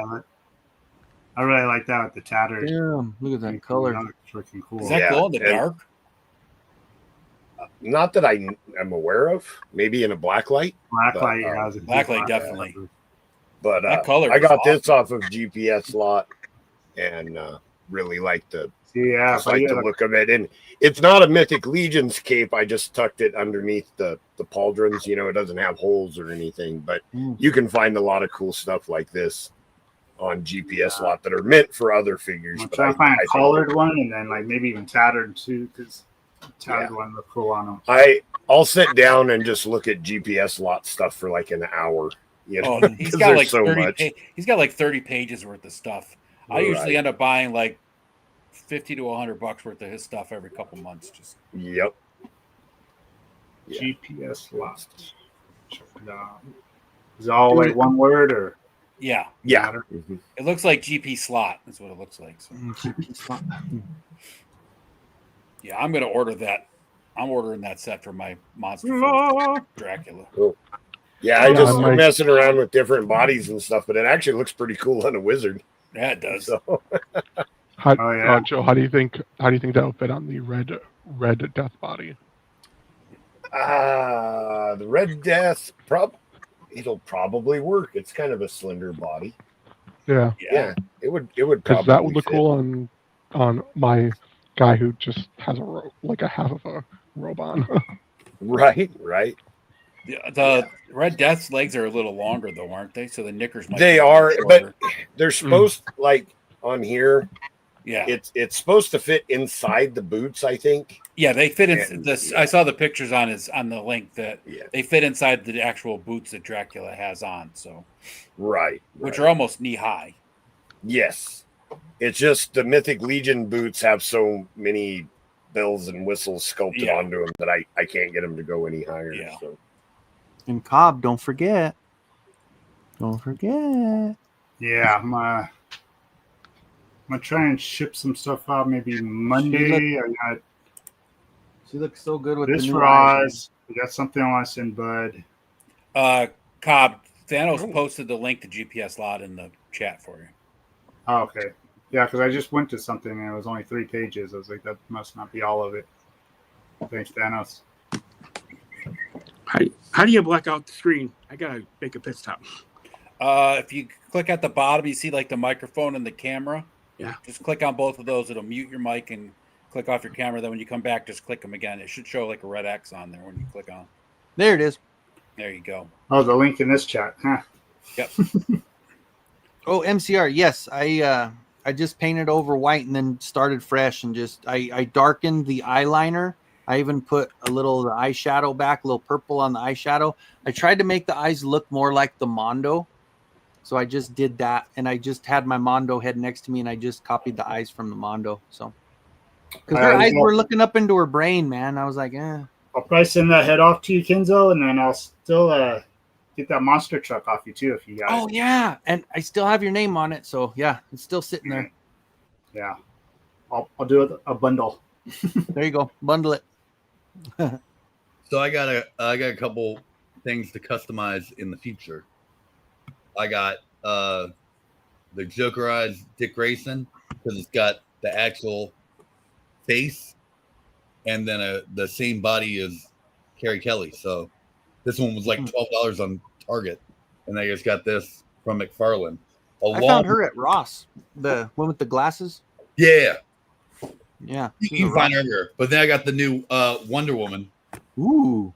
Speaker 9: I really like that with the tattered.
Speaker 3: Damn, look at that color.
Speaker 9: That looks freaking cool.
Speaker 1: Is that
Speaker 7: Yeah,
Speaker 1: glow in the
Speaker 7: and-
Speaker 1: dark?
Speaker 7: Not that I am aware of. Maybe in a black light.
Speaker 9: Blacklight,
Speaker 7: But,
Speaker 9: yeah. I was a
Speaker 1: Blacklight,
Speaker 9: black-
Speaker 1: definitely.
Speaker 7: But
Speaker 1: That color
Speaker 7: I
Speaker 1: was
Speaker 7: got this
Speaker 1: awesome.
Speaker 7: off of GPS lot and really like the
Speaker 9: Yeah,
Speaker 7: just like the look of it. And it's not a Mythic Legions cape. I just tucked it underneath the pauldrons. It doesn't have holes or anything, but you can find a lot of cool stuff like this on GPS lot that are meant for other figures.
Speaker 9: I'm
Speaker 7: but
Speaker 9: trying to find
Speaker 7: I
Speaker 9: a
Speaker 7: think-
Speaker 9: collared one and then like maybe even tattered too, because tattered one look cool on them.
Speaker 7: I'll sit down and just look at GPS lot stuff for like an hour.
Speaker 1: Oh, he's
Speaker 7: 'cause
Speaker 1: got
Speaker 7: there's
Speaker 1: like
Speaker 7: so
Speaker 1: 30.
Speaker 7: much.
Speaker 1: He's got like 30 pages worth of stuff. I usually
Speaker 7: Right.
Speaker 1: end up buying like $50 to $100 worth of his stuff every couple months. Just
Speaker 7: Yep. Yeah.
Speaker 9: GPS lot. Check it out. Is it all like one word or?
Speaker 1: yeah,
Speaker 7: Yeah.
Speaker 1: it looks like GP slot. That's what it looks like. So, yeah, I'm gonna order that. I'm ordering that set for my monster Dracula.
Speaker 7: Yeah, I
Speaker 8: Yeah,
Speaker 7: just
Speaker 8: nice.
Speaker 7: messing around with different bodies and stuff, but it actually looks pretty cool on a wizard.
Speaker 1: Yeah, it does.
Speaker 7: So
Speaker 8: Joe, how do you think that would fit on the red death body?
Speaker 7: the Red Death it'll probably work. It's kind of a slender body.
Speaker 8: Yeah,
Speaker 7: Yeah, it would
Speaker 8: because
Speaker 7: probably
Speaker 8: that would look
Speaker 7: fit.
Speaker 8: cool on my guy who just has like a half of a robe on.
Speaker 7: Right.
Speaker 1: The Red Death's legs are a little longer though, aren't they? So the knickers might.
Speaker 7: They
Speaker 1: be a
Speaker 7: are,
Speaker 1: little
Speaker 7: but
Speaker 1: shorter.
Speaker 7: they're supposed like on here.
Speaker 1: yeah,
Speaker 7: It's supposed to fit inside the boots, I think.
Speaker 1: yeah, they fit in
Speaker 7: and-
Speaker 1: this.
Speaker 7: yeah.
Speaker 1: I saw the pictures on the link that
Speaker 7: Yeah.
Speaker 1: they fit inside the actual boots that Dracula has on. So,
Speaker 7: Right.
Speaker 1: which are almost knee high.
Speaker 7: Yes. It's just the Mythic Legion boots have so many bells and whistles sculpted onto them that I can't get them to go any higher.
Speaker 1: Yeah.
Speaker 7: So.
Speaker 3: And Cobb, don't forget. Don't forget.
Speaker 9: Yeah, I'm gonna try and ship some stuff out maybe Monday. I got
Speaker 3: She looks so good with
Speaker 9: this
Speaker 3: the new
Speaker 9: for
Speaker 3: eyes.
Speaker 9: Oz. We got something I want to send Bud.
Speaker 1: Cobb, Thanos posted the link to GPS Lot in the chat for you.
Speaker 9: Oh, okay. Yeah, because I just went to something and it was only 3 pages. I was like, that must not be all of it. Thanks, Thanos.
Speaker 10: How do you black out the screen? I gotta make a pit stop.
Speaker 1: If you click at the bottom, you see like the microphone and the camera.
Speaker 10: Yeah.
Speaker 1: Just click on both of those. It'll mute your mic and click off your camera. Then when you come back, just click them again. It should show like a red X on there when you click on.
Speaker 3: There it is.
Speaker 1: There you go.
Speaker 9: Oh, the link in this chat. Huh.
Speaker 1: Yep.
Speaker 3: Oh, MCR. Yes, I just painted over white and then started fresh and just I darkened the eyeliner. I even put a little eyeshadow back, a little purple on the eyeshadow. I tried to make the eyes look more like the Mondo. So I just did that, and I just had my Mondo head next to me, and I just copied the eyes from the Mondo. So, because her eyes were looking up into her brain, man. I was like,
Speaker 9: I'll probably send that head off to you, Kenzo, and then I'll still get that monster truck off you too if you got it.
Speaker 3: Oh yeah, and I still have your name on it, so yeah, it's still sitting there.
Speaker 9: Yeah, I'll do a bundle.
Speaker 3: There you go, bundle it.
Speaker 4: So I got a couple things to customize in the future. I got the Jokerized Dick Grayson because it's got the actual face and then the same body as Carrie Kelly. So this one was like $12 on Target, and I just got this from McFarlane.
Speaker 3: I found her at Ross, the one with the glasses.
Speaker 4: Yeah.
Speaker 3: Yeah.
Speaker 4: You can find her everywhere. But then I got the new Wonder Woman.
Speaker 3: Ooh.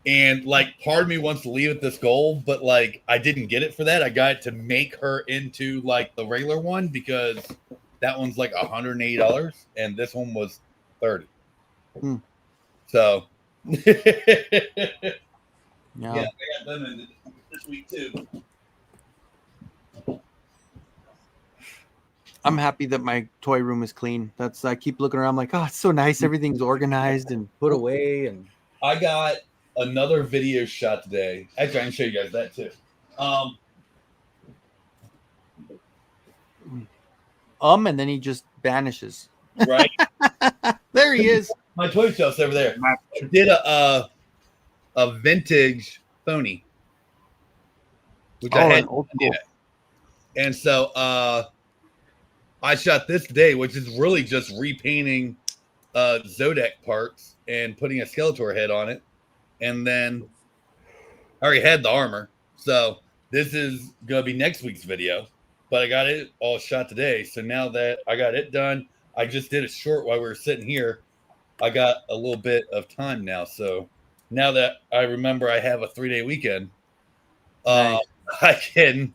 Speaker 4: And like part of me wants to leave it this gold, but like I didn't get it for that. I got it to make her into like the regular one because that one's like $180 and this one was $30. So yeah, I got them in this week too.
Speaker 3: I'm happy that my toy room is clean. I keep looking around, I'm like, oh, it's so nice. Everything's organized and put away. And
Speaker 4: I got another video shot today. Actually, I can show you guys that too.
Speaker 3: And then he just vanishes.
Speaker 4: Right.
Speaker 3: There he is.
Speaker 4: My toy shelf's over there. I did a vintage phony. Which I had.
Speaker 3: Old school.
Speaker 4: Yeah. And so I shot this today, which is really just repainting Zodek parts and putting a Skeletor head on it. And then I already had the armor. So this is going to be next week's video. But I got it all shot today. So now that I got it done, I just did a short while we were sitting here. I got a little bit of time now. So now that I remember I have a 3-day weekend,
Speaker 3: Nice.
Speaker 4: I can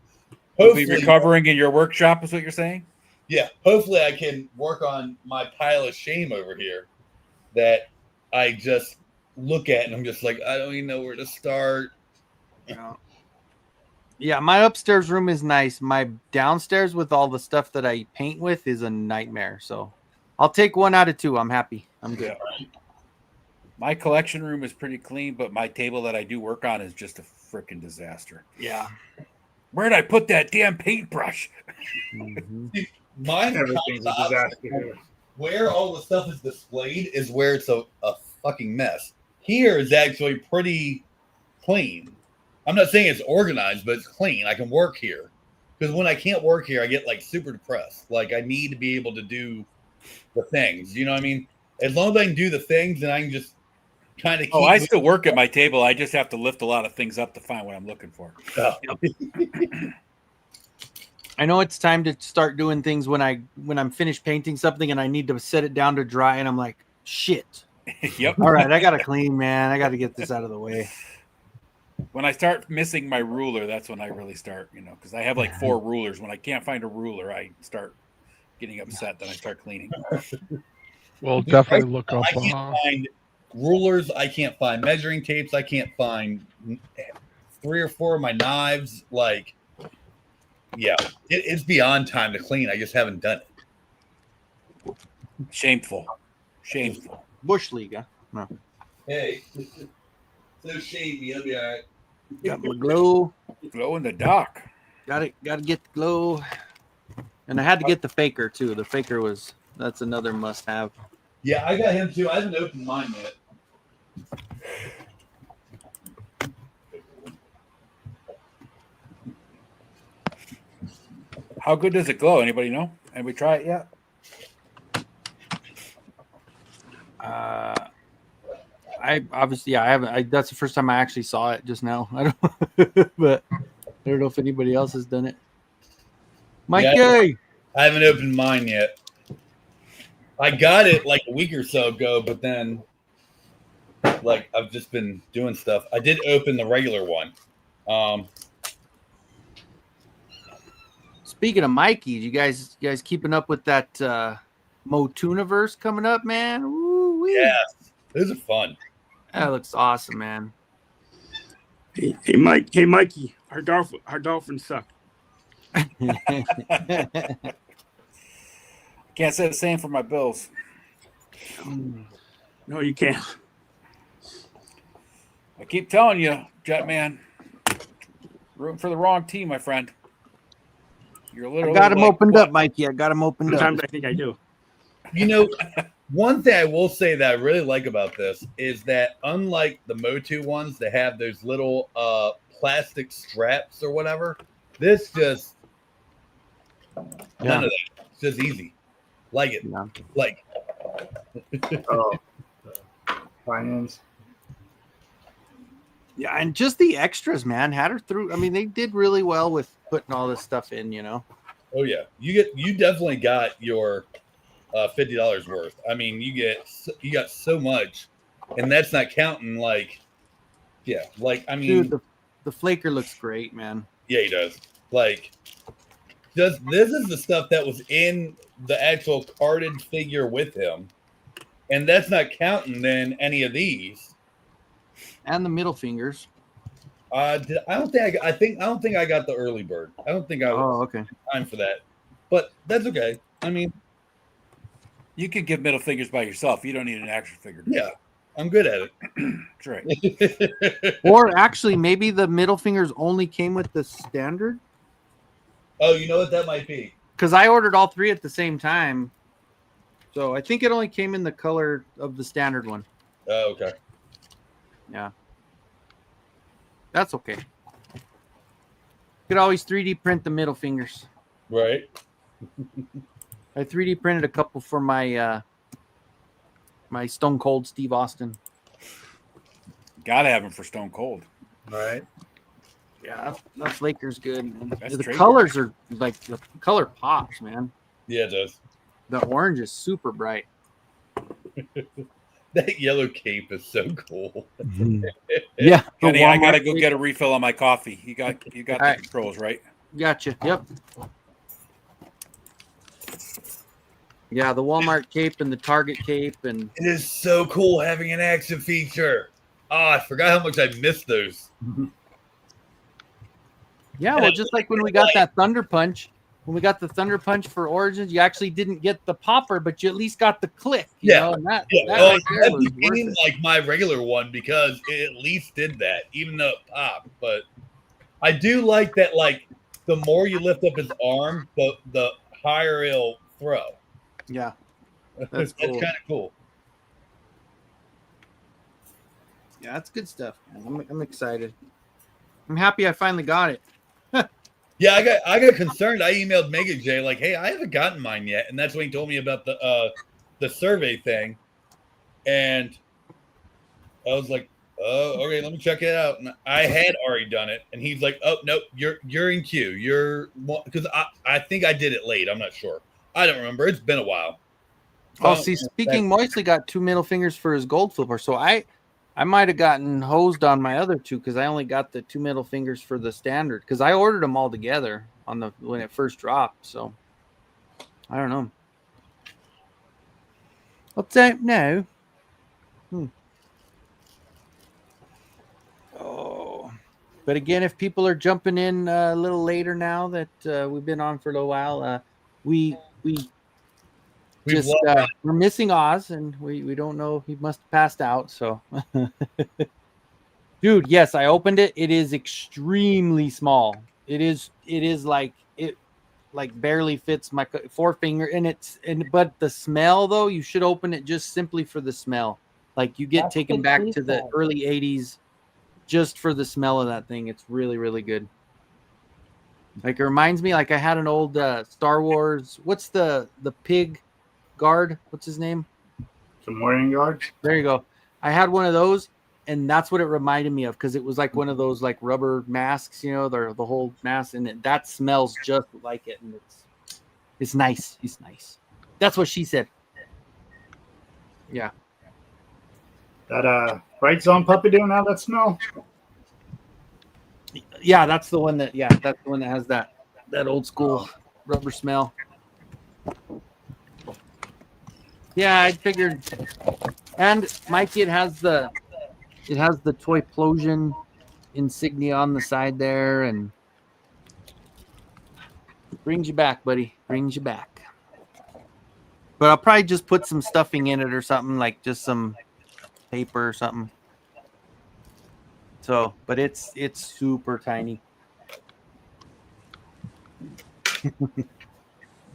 Speaker 1: hopefully be recovering in your workshop is what you're saying?
Speaker 4: Yeah. Hopefully I can work on my pile of shame over here that I just look at and I'm just like, I don't even know where to start.
Speaker 3: Yeah, my upstairs room is nice. My downstairs with all the stuff that I paint with is a nightmare. So I'll take 1 out of 2. I'm happy. I'm good.
Speaker 1: Yeah. My collection room is pretty clean, but my table that I do work on is just a freaking disaster.
Speaker 3: Yeah.
Speaker 1: Where'd I put that damn paintbrush?
Speaker 4: Mine
Speaker 9: Everything's a disaster.
Speaker 4: Where all the stuff is displayed is where it's a fucking mess. Here is actually pretty clean. I'm not saying it's organized, but it's clean. I can work here. Because when I can't work here, I get like super depressed. Like I need to be able to do the things. You know what I mean? As long as I can do the things and I can just kind of keep
Speaker 1: I still work at my table. I just have to lift a lot of things up to find what I'm looking for.
Speaker 4: Oh.
Speaker 3: I know it's time to start doing things when I'm finished painting something and I need to set it down to dry and I'm like, shit.
Speaker 1: Yep.
Speaker 3: All right, I gotta clean, man. I gotta get this out of the way.
Speaker 1: When I start missing my ruler, that's when I really start, because I have like 4 rulers. When I can't find a ruler, I start getting upset. Then I start cleaning.
Speaker 8: Well, definitely look up.
Speaker 4: I can't find rulers. I can't find measuring tapes. I can't find 3 or 4 of my knives. Like, yeah, it's beyond time to clean. I just haven't done it.
Speaker 1: Shameful. Shameful.
Speaker 3: Bush League, huh? No.
Speaker 4: Hey, so shade me. I'll be all right.
Speaker 3: Got my glow.
Speaker 1: Glow in the dark.
Speaker 3: Got to get the glow. And I had to get the faker too. The faker that's another must have.
Speaker 4: Yeah, I got him too. I haven't opened mine yet.
Speaker 1: How good does it glow? Anybody know? Have we tried it yet?
Speaker 3: I obviously I haven't. That's the first time I actually saw it just now. I don't, but I don't know if anybody else has done it. Mikey,
Speaker 4: Yeah, I haven't opened mine yet. I got it like a week or so ago, but then like I've just been doing stuff. I did open the regular one.
Speaker 3: Speaking of Mikey, you guys keeping up with that Motuniverse coming up, man? Woo-wee.
Speaker 4: Yes, those are fun.
Speaker 3: That looks awesome, man.
Speaker 10: Hey, Mikey, our dolphins suck.
Speaker 1: Can't say the same for my Bills.
Speaker 10: No, you can't.
Speaker 1: I keep telling you, Jetman, rooting for the wrong team, my friend. You're
Speaker 3: I
Speaker 1: literally
Speaker 3: got him
Speaker 1: like,
Speaker 3: opened
Speaker 1: what?
Speaker 3: up, Mikey. I got him opened
Speaker 10: Sometimes
Speaker 3: up.
Speaker 10: I think I do.
Speaker 4: You know, one thing I will say that I really like about this is that unlike the Motu ones that have those little plastic straps or whatever, this just none of that. It's just easy. Like it.
Speaker 3: Yeah.
Speaker 4: Like
Speaker 9: Oh, finance.
Speaker 3: Yeah, and just the extras, man. Had her through. I mean, they did really well with putting all this stuff in, you know.
Speaker 4: oh yeah. You definitely got your $50 worth. I mean, you got so much, and that's not counting like I mean,
Speaker 3: Dude, the flaker looks great, man.
Speaker 4: yeah, he does. Like, this is the stuff that was in the actual carded figure with him, and that's not counting then any of these.
Speaker 3: And the middle fingers.
Speaker 4: I don't think I got the early bird. I don't think I was
Speaker 3: Oh, okay.
Speaker 4: time for that, but that's okay. I mean,
Speaker 1: You can give middle fingers by yourself. You don't need an action figure.
Speaker 4: yeah, I'm good at
Speaker 1: That's right.
Speaker 3: Or actually, maybe the middle fingers only came with the standard.
Speaker 4: Oh, you know what that might be?
Speaker 3: Because I ordered all three at the same time. So I think it only came in the color of the standard one.
Speaker 4: Oh, okay.
Speaker 3: Yeah. That's okay. You could always 3D print the middle fingers.
Speaker 4: Right.
Speaker 3: I 3D printed a couple for my my Stone Cold Steve Austin.
Speaker 1: Gotta have him for Stone Cold.
Speaker 4: All right.
Speaker 3: Yeah, that flaker's good. Man.
Speaker 1: That's
Speaker 3: The
Speaker 1: trademark.
Speaker 3: colors are like the color pops, man.
Speaker 4: Yeah, it does.
Speaker 3: The orange is super bright.
Speaker 4: That yellow cape is so cool.
Speaker 3: Yeah, the
Speaker 1: Kenny, I gotta
Speaker 3: Walmart
Speaker 1: go
Speaker 3: cape.
Speaker 1: get a refill on my coffee. You got the
Speaker 3: right.
Speaker 1: controls, right?
Speaker 3: Gotcha. Yep. Yeah, the Walmart cape and the Target cape and
Speaker 4: It is so cool having an action feature. Oh, I forgot how much I missed those.
Speaker 3: yeah, well, just like when we got that Thunder Punch. When we got the Thunder Punch for Origins, you actually didn't get the popper, but you at least got the click. You
Speaker 4: Yeah.
Speaker 3: know, and that
Speaker 4: Oh,
Speaker 3: right there
Speaker 4: that
Speaker 3: was worth
Speaker 4: became
Speaker 3: it.
Speaker 4: like my regular one because it at least did that, even though it popped. But I do like that, like, the more you lift up his arm, the higher he'll throw.
Speaker 3: Yeah,
Speaker 4: That's
Speaker 3: cool.
Speaker 4: kind of cool.
Speaker 3: Yeah, that's good stuff, man. I'm excited. I'm happy I finally got it.
Speaker 4: Yeah, I got concerned. I emailed Mega J like, "Hey, I haven't gotten mine yet," and that's when he told me about the survey thing, and I was like, "Oh, okay, let me check it out." And I had already done it, and he's like, "Oh, nope, you're in queue. You're because I think I did it late. I'm not sure. I don't remember. It's been a while."
Speaker 3: Oh, see, Speaking Moistly got 2 middle fingers for his gold flipper, so I might have gotten hosed on my other 2 because I only got the 2 middle fingers for the standard because I ordered them all together on when it first dropped. So I don't know. I don't know. Oh, but again, if people are jumping in a little later now that we've been on for a little while, we
Speaker 5: just we're missing Oz, and we don't know. He must have passed out. So, dude, yes, I opened it. It is extremely small. It is like it like barely fits my forefinger, and but the smell though, you should open it just simply for the smell. Like you get
Speaker 2: That's
Speaker 5: taken
Speaker 2: what
Speaker 5: back
Speaker 2: she
Speaker 5: to the
Speaker 2: said.
Speaker 5: early '80s just for the smell of that thing. It's really, really good. Like it reminds me, like I had an old Star Wars. What's the pig guard? What's his name?
Speaker 9: The Morning Guard.
Speaker 5: There you go. I had one of those, and that's what it reminded me of because it was like one of those like rubber masks, you know, the whole mask, and that smells just like it, and it's nice. It's nice. That's what she said. Yeah.
Speaker 9: That Bright Zone puppy doing have that smell?
Speaker 5: Yeah, that's the one that has that old school rubber smell. Yeah, I figured. And Mikey, it has the toy Plosion insignia on the side there, and it brings you back, buddy. Brings you back. But I'll probably just put some stuffing in it or something, like just some paper or something. So, but it's super tiny.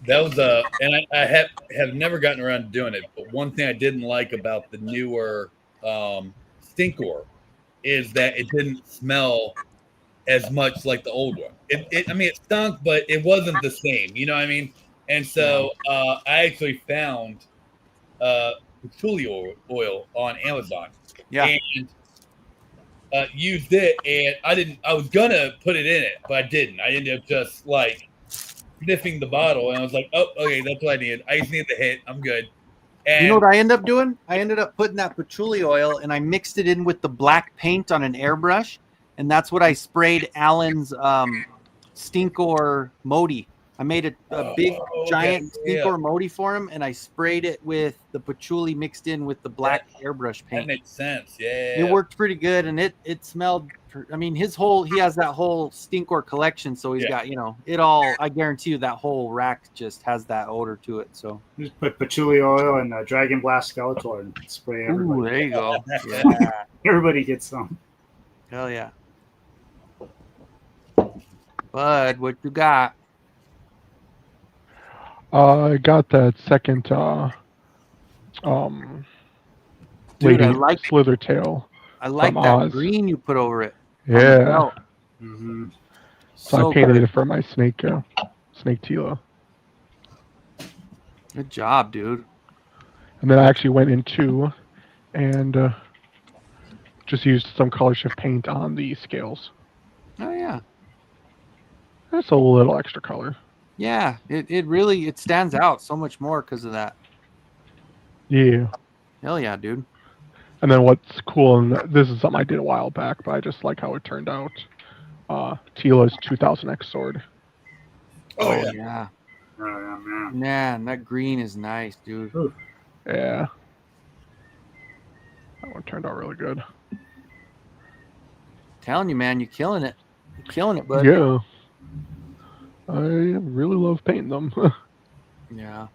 Speaker 4: That was and I have never gotten around to doing it, but one thing I didn't like about the newer Stinkor is that it didn't smell as much like the old one. I mean, it stunk, but it wasn't the same. You know what I mean? And so I actually found patchouli oil on Amazon.
Speaker 5: Yeah.
Speaker 4: And used it, and I was gonna put it in it, but I didn't. I ended up just like sniffing the bottle, and I was like, oh, okay, that's what I needed. I just need the hit. I'm good. And
Speaker 5: you know what I ended up doing? I ended up putting that patchouli oil, and I mixed it in with the black paint on an airbrush, and that's what I sprayed Alan's Stinkor Modi. I made a big, giant Stinkor Modi for him, and I sprayed it with the patchouli mixed in with the black airbrush paint.
Speaker 4: That makes sense. Yeah.
Speaker 5: It worked pretty good, and it smelled. I mean, he has that whole Stinkor collection, so he's got, you know, it all. I guarantee you that whole rack just has that odor to it. So
Speaker 9: just put patchouli oil and Dragon Blast Skeletor and spray everybody.
Speaker 5: Ooh, there you go. Yeah.
Speaker 9: Everybody gets some.
Speaker 5: Hell yeah. Bud, what you got?
Speaker 8: I got that second
Speaker 5: Dude, I
Speaker 8: lady
Speaker 5: like
Speaker 8: slither tail.
Speaker 5: I like
Speaker 8: from
Speaker 5: that
Speaker 8: Oz.
Speaker 5: green you put over it.
Speaker 8: Yeah.
Speaker 9: Mm-hmm.
Speaker 8: So I painted it for my snake Tila.
Speaker 5: Good job, dude.
Speaker 8: And then I actually went into and just used some color shift paint on the scales.
Speaker 5: Oh yeah.
Speaker 8: That's a little extra color.
Speaker 5: Yeah, it really stands out so much more because of that.
Speaker 8: Yeah.
Speaker 5: Hell yeah, dude.
Speaker 8: And then what's cool, and this is something I did a while back, but I just like how it turned out. Tila's 2000X sword.
Speaker 5: Oh yeah.
Speaker 9: Oh yeah, man.
Speaker 5: Man, that green is nice, dude.
Speaker 9: Ooh.
Speaker 8: Yeah. That one turned out really good.
Speaker 5: Telling you, man, you're killing it. You're killing it, bud.
Speaker 8: Yeah. I really love painting them.
Speaker 5: Yeah.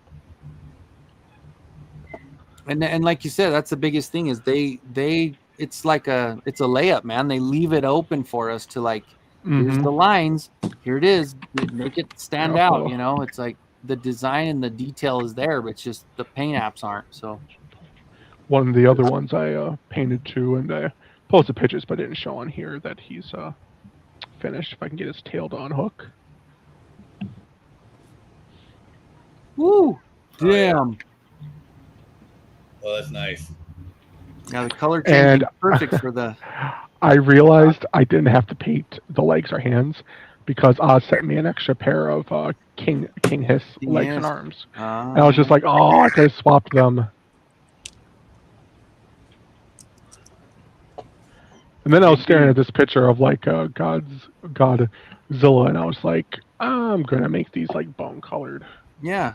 Speaker 5: And like you said, that's the biggest thing is they it's like it's a layup, man. They leave it open for us to like, here's the lines, here it is, make it stand out, you know. It's like the design and the detail is there, but it's just the paint apps aren't. So
Speaker 8: one of the other ones I painted too, and I posted pictures but didn't show on here that he's finished. If I can get his tail to unhook.
Speaker 5: Woo! Damn.
Speaker 4: Oh, that's nice.
Speaker 5: Yeah, the color change is perfect for the.
Speaker 8: I realized I didn't have to paint the legs or hands because Oz sent me an extra pair of King Hiss legs and arms. And I was just like, oh, I could have swapped them. And then I was staring at this picture of like Godzilla, and I was like, I'm gonna make these like bone colored.
Speaker 5: Yeah.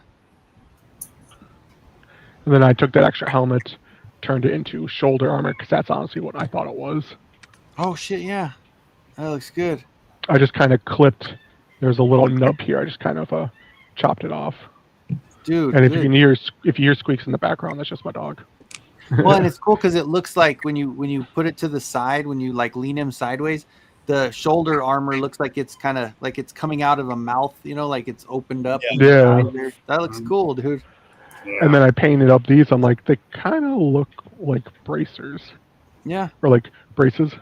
Speaker 8: And then I took that extra helmet, turned it into shoulder armor because that's honestly what I thought it was.
Speaker 5: Oh shit! Yeah, that looks good.
Speaker 8: I just kind of clipped. There's a little nub here. I just kind of chopped it off.
Speaker 3: Dude.
Speaker 8: And if
Speaker 3: good.
Speaker 8: you hear squeaks in the background, that's just my dog.
Speaker 3: Well, and it's cool because it looks like when you put it to the side, when you like lean him sideways, the shoulder armor looks like it's kind of like it's coming out of a mouth, like it's opened up.
Speaker 8: Yeah.
Speaker 3: That looks cool, dude.
Speaker 9: Yeah.
Speaker 8: And then I painted up these. I'm like, they kind of look like bracers.
Speaker 3: Yeah,
Speaker 8: Or like braces.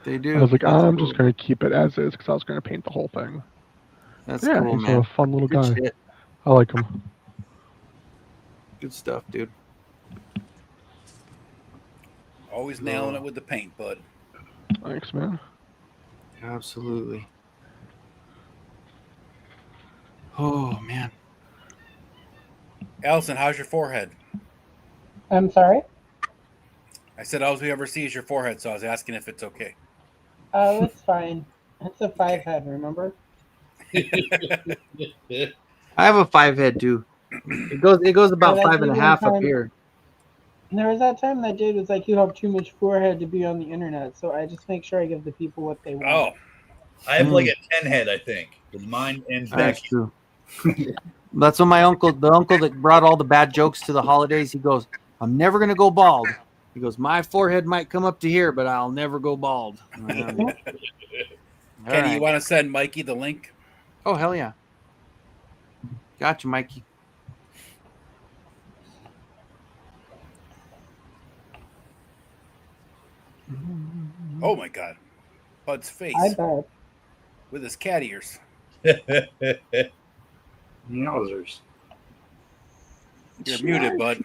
Speaker 3: they do.
Speaker 8: I was like,
Speaker 3: That's
Speaker 8: I'm
Speaker 3: cool.
Speaker 8: just going to keep it as is because I was going to paint the whole thing.
Speaker 3: That's
Speaker 8: Yeah,
Speaker 3: cool,
Speaker 8: he's
Speaker 3: man.
Speaker 8: a fun little
Speaker 3: Good
Speaker 8: guy.
Speaker 3: shit.
Speaker 8: I like him.
Speaker 3: Good stuff, dude.
Speaker 1: Always nailing it with the paint, bud.
Speaker 8: Thanks, man.
Speaker 3: Absolutely. Oh man.
Speaker 1: Allison, how's your forehead?
Speaker 2: I'm sorry.
Speaker 1: I said all we ever see is your forehead, so I was asking if it's okay.
Speaker 2: Oh, it's fine. It's a 5 head, remember?
Speaker 3: I have a 5 head too. It goes about
Speaker 2: that's
Speaker 3: 5.5
Speaker 2: even
Speaker 3: up
Speaker 2: time-
Speaker 3: here.
Speaker 2: And there was that time that dude was like, "You have too much forehead to be on the internet," so I just make sure I give the people what they want.
Speaker 1: Oh,
Speaker 4: I have like a 10 head, I think. Because mine ends back.
Speaker 3: That's true. That's what the uncle that brought all the bad jokes to the holidays, he goes, "I'm never gonna go bald." He goes, "My forehead might come up to here, but I'll never go bald."
Speaker 1: Kenny,
Speaker 3: right.
Speaker 1: you want to send Mikey the link?
Speaker 3: Oh hell yeah! Gotcha, Mikey.
Speaker 1: Oh my God, Bud's face
Speaker 2: I bet.
Speaker 1: with his cat ears.
Speaker 9: Yowzers.
Speaker 1: You're muted, Bud.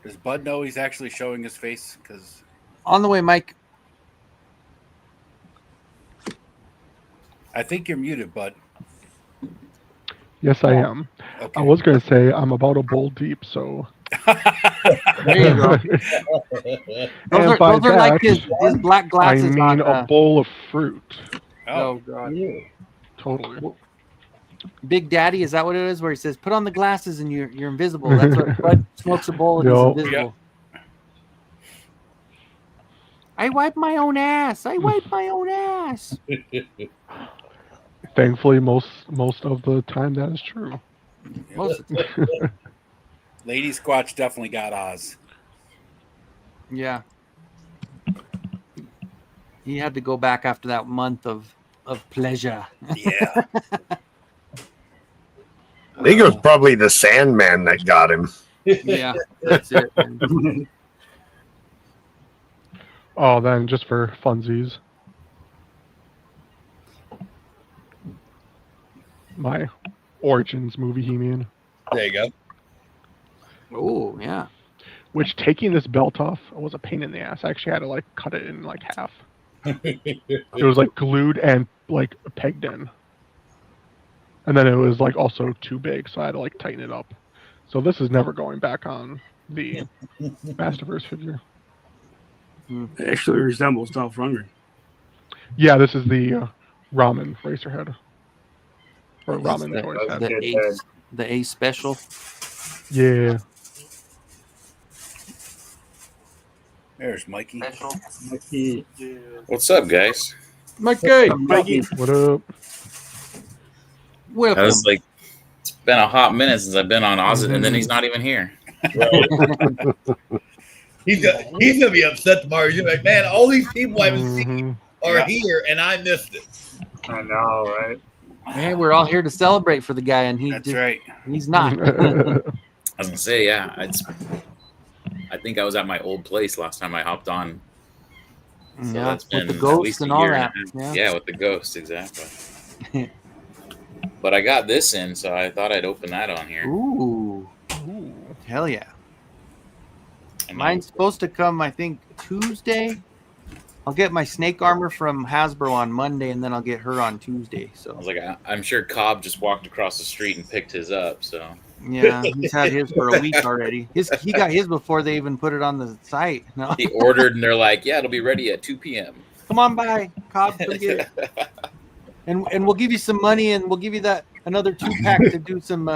Speaker 1: Does Bud know he's actually showing his face? Because
Speaker 3: On the way, Mike.
Speaker 1: I think you're muted, Bud.
Speaker 8: Yes, I am.
Speaker 1: Okay.
Speaker 8: I was going to say I'm about a bowl deep, so.
Speaker 3: There you go.
Speaker 8: And by
Speaker 3: Those are like
Speaker 8: that,
Speaker 3: his black
Speaker 8: I
Speaker 3: glasses
Speaker 8: mean
Speaker 3: on.
Speaker 8: a bowl of fruit.
Speaker 1: Oh,
Speaker 3: God.
Speaker 8: Totally.
Speaker 3: Big Daddy, is that what it is? Where he says, "Put on the glasses and you're invisible." That's what Bud smokes a bowl and
Speaker 8: Yup.
Speaker 3: he's invisible. I wipe my own ass. I wipe my own ass.
Speaker 8: Thankfully, most of the time that is true.
Speaker 3: Most of the time.
Speaker 1: Lady Squatch definitely got Oz.
Speaker 3: Yeah. He had to go back after that month of pleasure.
Speaker 1: Yeah.
Speaker 7: I think it was probably the Sandman that got him.
Speaker 3: Yeah, that's it. Man.
Speaker 8: Oh, then just for funsies. My Origins movie, he mean.
Speaker 4: There you go.
Speaker 3: Oh, yeah.
Speaker 8: Which taking this belt off was a pain in the ass. I actually had to like cut it in like half. It was like glued and like pegged in. And then it was like also too big, so I had to like tighten it up. So this is never going back on the Masterverse figure.
Speaker 10: It actually resembles Dolph Lundgren.
Speaker 8: Yeah, this is the ramen racer head. Or ramen toys head.
Speaker 3: The Ace special.
Speaker 8: Yeah.
Speaker 1: There's Mikey.
Speaker 11: What's up, guys?
Speaker 3: Mikey.
Speaker 8: What up?
Speaker 3: Welcome.
Speaker 11: I was like, it's been a hot minute since I've been on Oz, and then he's not even here.
Speaker 4: He's gonna be upset tomorrow. He's gonna be like, man, all these people I haven't seen are here, and I missed it.
Speaker 9: I know, right?
Speaker 3: Man, we're all here to celebrate for the guy, and
Speaker 1: That's right.
Speaker 3: He's not.
Speaker 11: I was gonna say, yeah, I think I was at my old place last time I hopped on. So
Speaker 3: Yeah,
Speaker 11: that's been
Speaker 3: with the
Speaker 11: at
Speaker 3: ghost
Speaker 11: least a
Speaker 3: and all
Speaker 11: year
Speaker 3: that.
Speaker 11: a half.
Speaker 3: Yeah.
Speaker 11: Yeah, with the ghost, exactly. But I got this in, so I thought I'd open that on here.
Speaker 3: Ooh. Hell yeah.
Speaker 11: And
Speaker 3: Mine's supposed to come, I think, Tuesday. I'll get my snake armor from Hasbro on Monday, and then I'll get her on Tuesday.
Speaker 11: I
Speaker 3: So
Speaker 11: was like, I'm sure Cobb just walked across the street and picked his up. So
Speaker 3: yeah, he's had his for a week already. He got his before they even put it on the site. No.
Speaker 11: he ordered, and they're like, yeah, it'll be ready at 2 p.m.
Speaker 3: Come on by, Cobb, come get it. And we'll give you some money, and we'll give you that another 2-pack to do some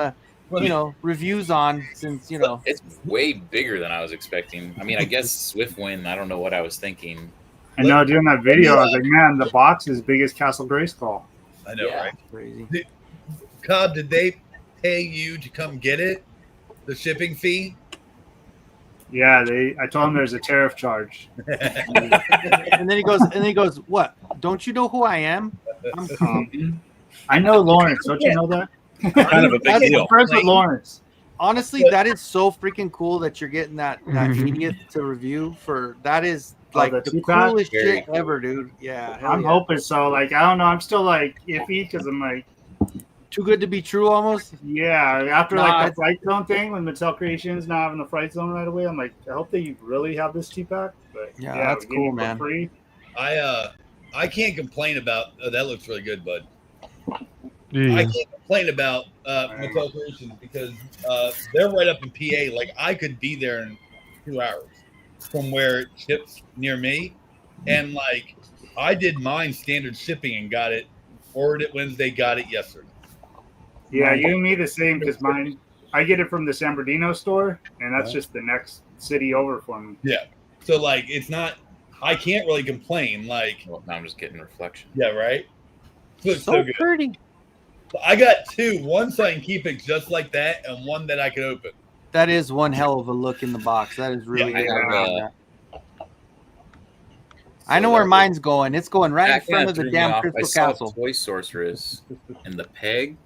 Speaker 3: reviews on, since
Speaker 11: It's way bigger than I was expecting. I mean, I guess Swiftwind, I don't know what I was thinking.
Speaker 9: I know, doing that video, I was like, man, the box is big as Castle Grayskull.
Speaker 4: I know, right?
Speaker 3: Crazy.
Speaker 4: Cobb, did they pay you to come get it? The shipping fee?
Speaker 9: Yeah, I told him there's a tariff charge.
Speaker 3: And then he goes, what? Don't you know who I am?
Speaker 9: I know Lawrence. Don't you know that?
Speaker 1: Kind of a big deal.
Speaker 9: I'm friends with Lawrence.
Speaker 3: Honestly, that is so freaking cool that you're getting that 80th to review for. That is like
Speaker 9: the
Speaker 3: the
Speaker 9: two-pack?
Speaker 3: coolest
Speaker 11: Very
Speaker 3: shit
Speaker 11: cool.
Speaker 3: ever, dude. Yeah, hell
Speaker 9: I'm
Speaker 3: yeah.
Speaker 9: hoping so. Like, I don't know. I'm still like iffy because I'm like,
Speaker 3: Too good to be true, almost.
Speaker 9: yeah. After
Speaker 3: Nah,
Speaker 9: like
Speaker 3: it's-
Speaker 9: the Fright Zone thing, when Mattel Creations not having the Fright Zone right away, I'm like, I hope they really have this two-pack. But
Speaker 3: Yeah, that's
Speaker 9: we get it
Speaker 3: cool,
Speaker 9: for
Speaker 3: man.
Speaker 9: Free.
Speaker 4: I can't complain about. Oh, that looks really good, bud. I
Speaker 8: Yeah.
Speaker 4: can't complain about Mattel Creations because they're right up in PA. Like I could be there in 2 hours from where it ships near me, and like I did mine standard shipping and got it. Ordered it Wednesday, got it yesterday.
Speaker 9: Yeah, you and me the same because mine. I get it from the San Bernardino store, and that's just the next city over for me.
Speaker 4: Yeah. So like it's not. I can't really complain. Like
Speaker 11: Well, now I'm just getting reflection.
Speaker 4: yeah, right. Looks
Speaker 3: So
Speaker 4: so good.
Speaker 3: pretty.
Speaker 4: I got two. One so I can keep it just like that, and one that I can open.
Speaker 3: That is one hell of a look in the box. That is really
Speaker 11: Yeah, I
Speaker 3: good.
Speaker 11: have,
Speaker 3: I know
Speaker 11: so
Speaker 3: where
Speaker 11: that-
Speaker 3: mine's going. It's going right in
Speaker 11: that
Speaker 3: front
Speaker 11: kinda
Speaker 3: of the
Speaker 11: threw me
Speaker 3: damn
Speaker 11: off.
Speaker 3: Crystal
Speaker 11: I saw
Speaker 3: Castle.
Speaker 11: Toy Sorceress, and the peg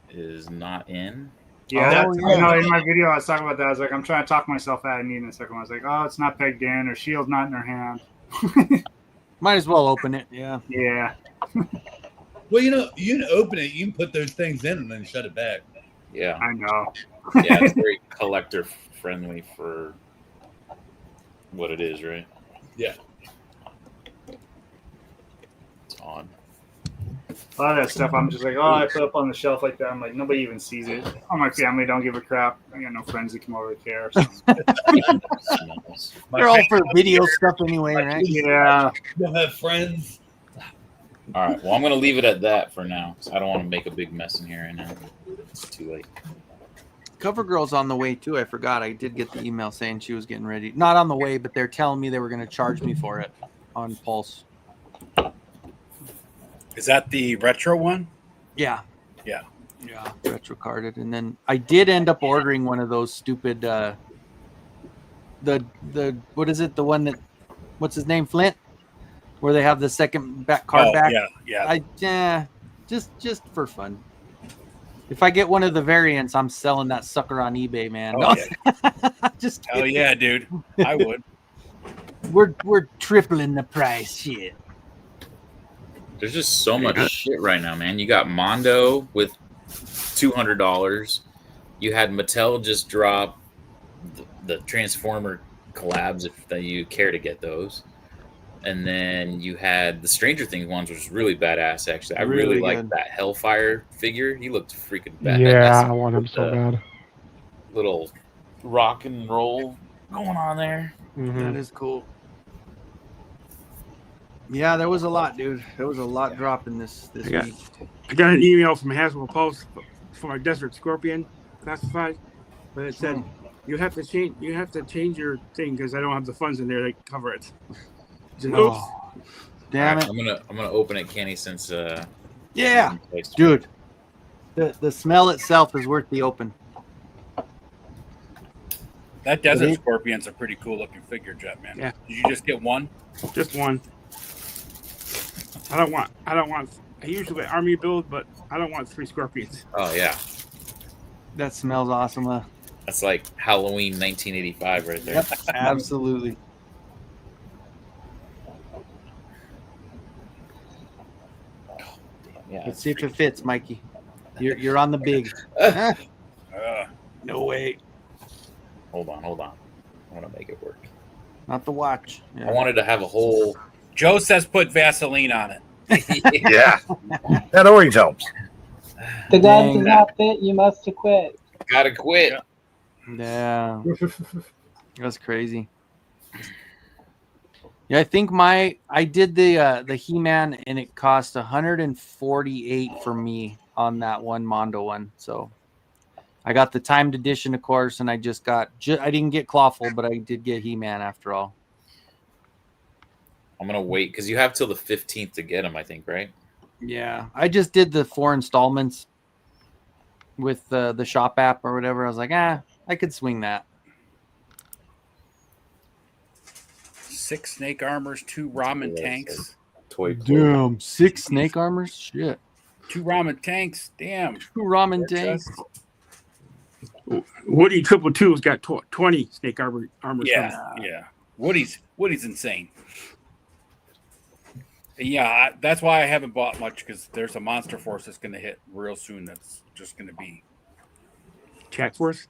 Speaker 11: is not in.
Speaker 9: Yeah,
Speaker 3: Oh,
Speaker 9: that's,
Speaker 3: yeah.
Speaker 9: I know. In my video, I was talking about that. I was like, I'm trying to talk myself out of needing a second one. I was like, oh, it's not pegged in, or shield's not in her hand.
Speaker 3: Might as well open it. Yeah.
Speaker 9: Yeah.
Speaker 4: Well, you know, you can open it, you can put those things in, and then shut it back.
Speaker 11: Yeah,
Speaker 9: I know.
Speaker 11: yeah, it's very collector friendly for what it is, right?
Speaker 4: Yeah.
Speaker 11: It's on.
Speaker 9: A lot of that stuff, I'm just like, oh, I put up on the shelf like that. I'm like, nobody even sees it. All my family don't give a crap. I got no friends that come over to care. So.
Speaker 11: Smells.
Speaker 3: They're all for video stuff anyway, right?
Speaker 9: Yeah.
Speaker 4: You'll have friends.
Speaker 11: All right. Well, I'm gonna leave it at that for now. So I don't want to make a big mess in here right now. It's too late.
Speaker 3: CoverGirl's on the way too. I forgot. I did get the email saying she was getting ready. Not on the way, but they're telling me they were going to charge me for it on Pulse.
Speaker 1: Is that the retro one?
Speaker 3: Yeah.
Speaker 1: Yeah.
Speaker 3: Yeah. Retro carded. And then I did end up ordering one of those stupid the what is it? The one that what's his name? Flint? Where they have the second back card back.
Speaker 1: Yeah.
Speaker 3: Just for fun. If I get one of the variants, I'm selling that sucker on eBay, man.
Speaker 1: Oh,
Speaker 3: No, just
Speaker 1: Oh
Speaker 3: kidding.
Speaker 1: yeah, dude. I would.
Speaker 3: We're tripling the price. Shit.
Speaker 11: There's just so much shit right now, man. You got Mondo with $200. You had Mattel just drop the Transformer collabs if you care to get those. And then you had the Stranger Things ones, which was really badass, actually. I really
Speaker 3: Really
Speaker 11: liked
Speaker 3: good.
Speaker 11: that Hellfire figure. He looked freaking badass.
Speaker 8: Yeah, I want him
Speaker 11: With
Speaker 8: so
Speaker 11: the
Speaker 8: bad.
Speaker 11: Little rock and roll going on there.
Speaker 8: Mhm.
Speaker 3: That is cool. Yeah, there was a lot, dude. There was a lot dropping this
Speaker 10: Yeah.
Speaker 3: week.
Speaker 10: I got an email from Hasbro Post for my Desert Scorpion classified, but it said you have to change your thing because I don't have the funds in there to cover it. I said, oops.
Speaker 3: Oh, damn it.
Speaker 11: I'm gonna open it, Kenny, since
Speaker 3: Yeah, dude. The smell itself is worth the open.
Speaker 1: That Desert
Speaker 3: It-
Speaker 1: Scorpion's a pretty cool looking figure, Jet Man.
Speaker 10: Yeah.
Speaker 1: Did you just get one?
Speaker 10: Just one. I don't want. I usually army build, but I don't want 3 scorpions.
Speaker 11: Oh yeah,
Speaker 3: That smells awesome.
Speaker 11: that's like Halloween 1985 right there.
Speaker 3: Yep, absolutely.
Speaker 11: Yeah,
Speaker 3: Let's see if it fits, Mikey. You're on the big.
Speaker 1: Uh,
Speaker 3: No way.
Speaker 11: Hold on. I want to make it work.
Speaker 3: Not the watch.
Speaker 11: I wanted to have a whole.
Speaker 1: Joe says put Vaseline on it.
Speaker 7: Yeah, that always helps.
Speaker 2: The gun
Speaker 3: Dang.
Speaker 2: does not fit. You must quit.
Speaker 11: Gotta quit.
Speaker 3: Yeah. That's crazy. Yeah, I think I did the He-Man and it cost 148 for me on that one Mondo one. So I got the timed edition, of course, and I just got I didn't get Clawful, but I did get He-Man after all.
Speaker 11: I'm gonna wait because you have till the 15th to get them. I think, right?
Speaker 3: Yeah, I just did the 4 installments with the shop app or whatever. I was like, I could swing that.
Speaker 1: 6 snake armors, 2 ramen
Speaker 11: Yeah,
Speaker 1: tanks.
Speaker 11: Toy clothing.
Speaker 3: Damn, 6 snake armors. Shit,
Speaker 1: 2 ramen tanks. Damn.
Speaker 3: 2 ramen
Speaker 1: War
Speaker 3: tanks.
Speaker 1: chest.
Speaker 10: Woody 222's got 20 snake armor
Speaker 1: Yeah, yeah. Woody's insane. Yeah, that's why I haven't bought much because there's a Monster Force that's going to hit real soon. That's just going to be
Speaker 10: Chatsworth.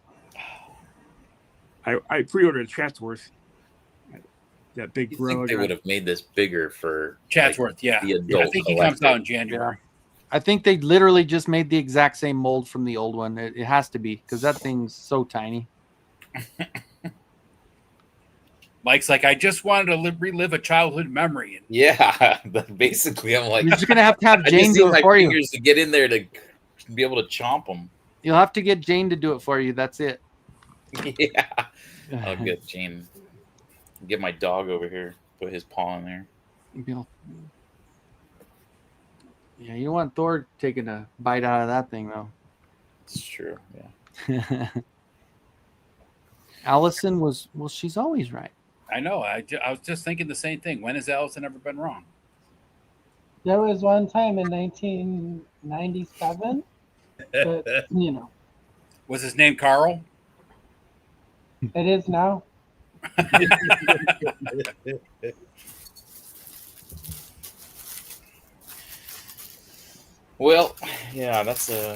Speaker 10: I pre-ordered Chatsworth. That big
Speaker 11: You
Speaker 10: gorilla
Speaker 11: think they
Speaker 10: guy.
Speaker 11: would have made this bigger for
Speaker 1: Chatsworth. Yeah,
Speaker 11: the adult
Speaker 1: I think he comes
Speaker 11: collector?
Speaker 1: out in January.
Speaker 3: I think they literally just made the exact same mold from the old one. It has to be because that thing's so tiny.
Speaker 1: Mike's like, I just wanted to relive a childhood memory. And
Speaker 11: Yeah, but basically, I'm like,
Speaker 3: You're just gonna have to have
Speaker 11: I
Speaker 3: Jane
Speaker 11: just
Speaker 3: do
Speaker 11: need my
Speaker 3: it for you.
Speaker 11: fingers to get in there to be able to chomp them.
Speaker 3: You'll have to get Jane to do it for you. That's it.
Speaker 11: Yeah, I'll get Jane. Get my dog over here. Put his paw in there.
Speaker 3: Yeah, you don't want Thor taking a bite out of that thing though.
Speaker 11: It's true. Yeah.
Speaker 3: Allison was she's always right.
Speaker 1: I know. I was just thinking the same thing. When has Allison ever been wrong?
Speaker 2: There was one time in 1997, but you know,
Speaker 1: Was his name Carl?
Speaker 2: it is now.
Speaker 11: Well, yeah, that's a.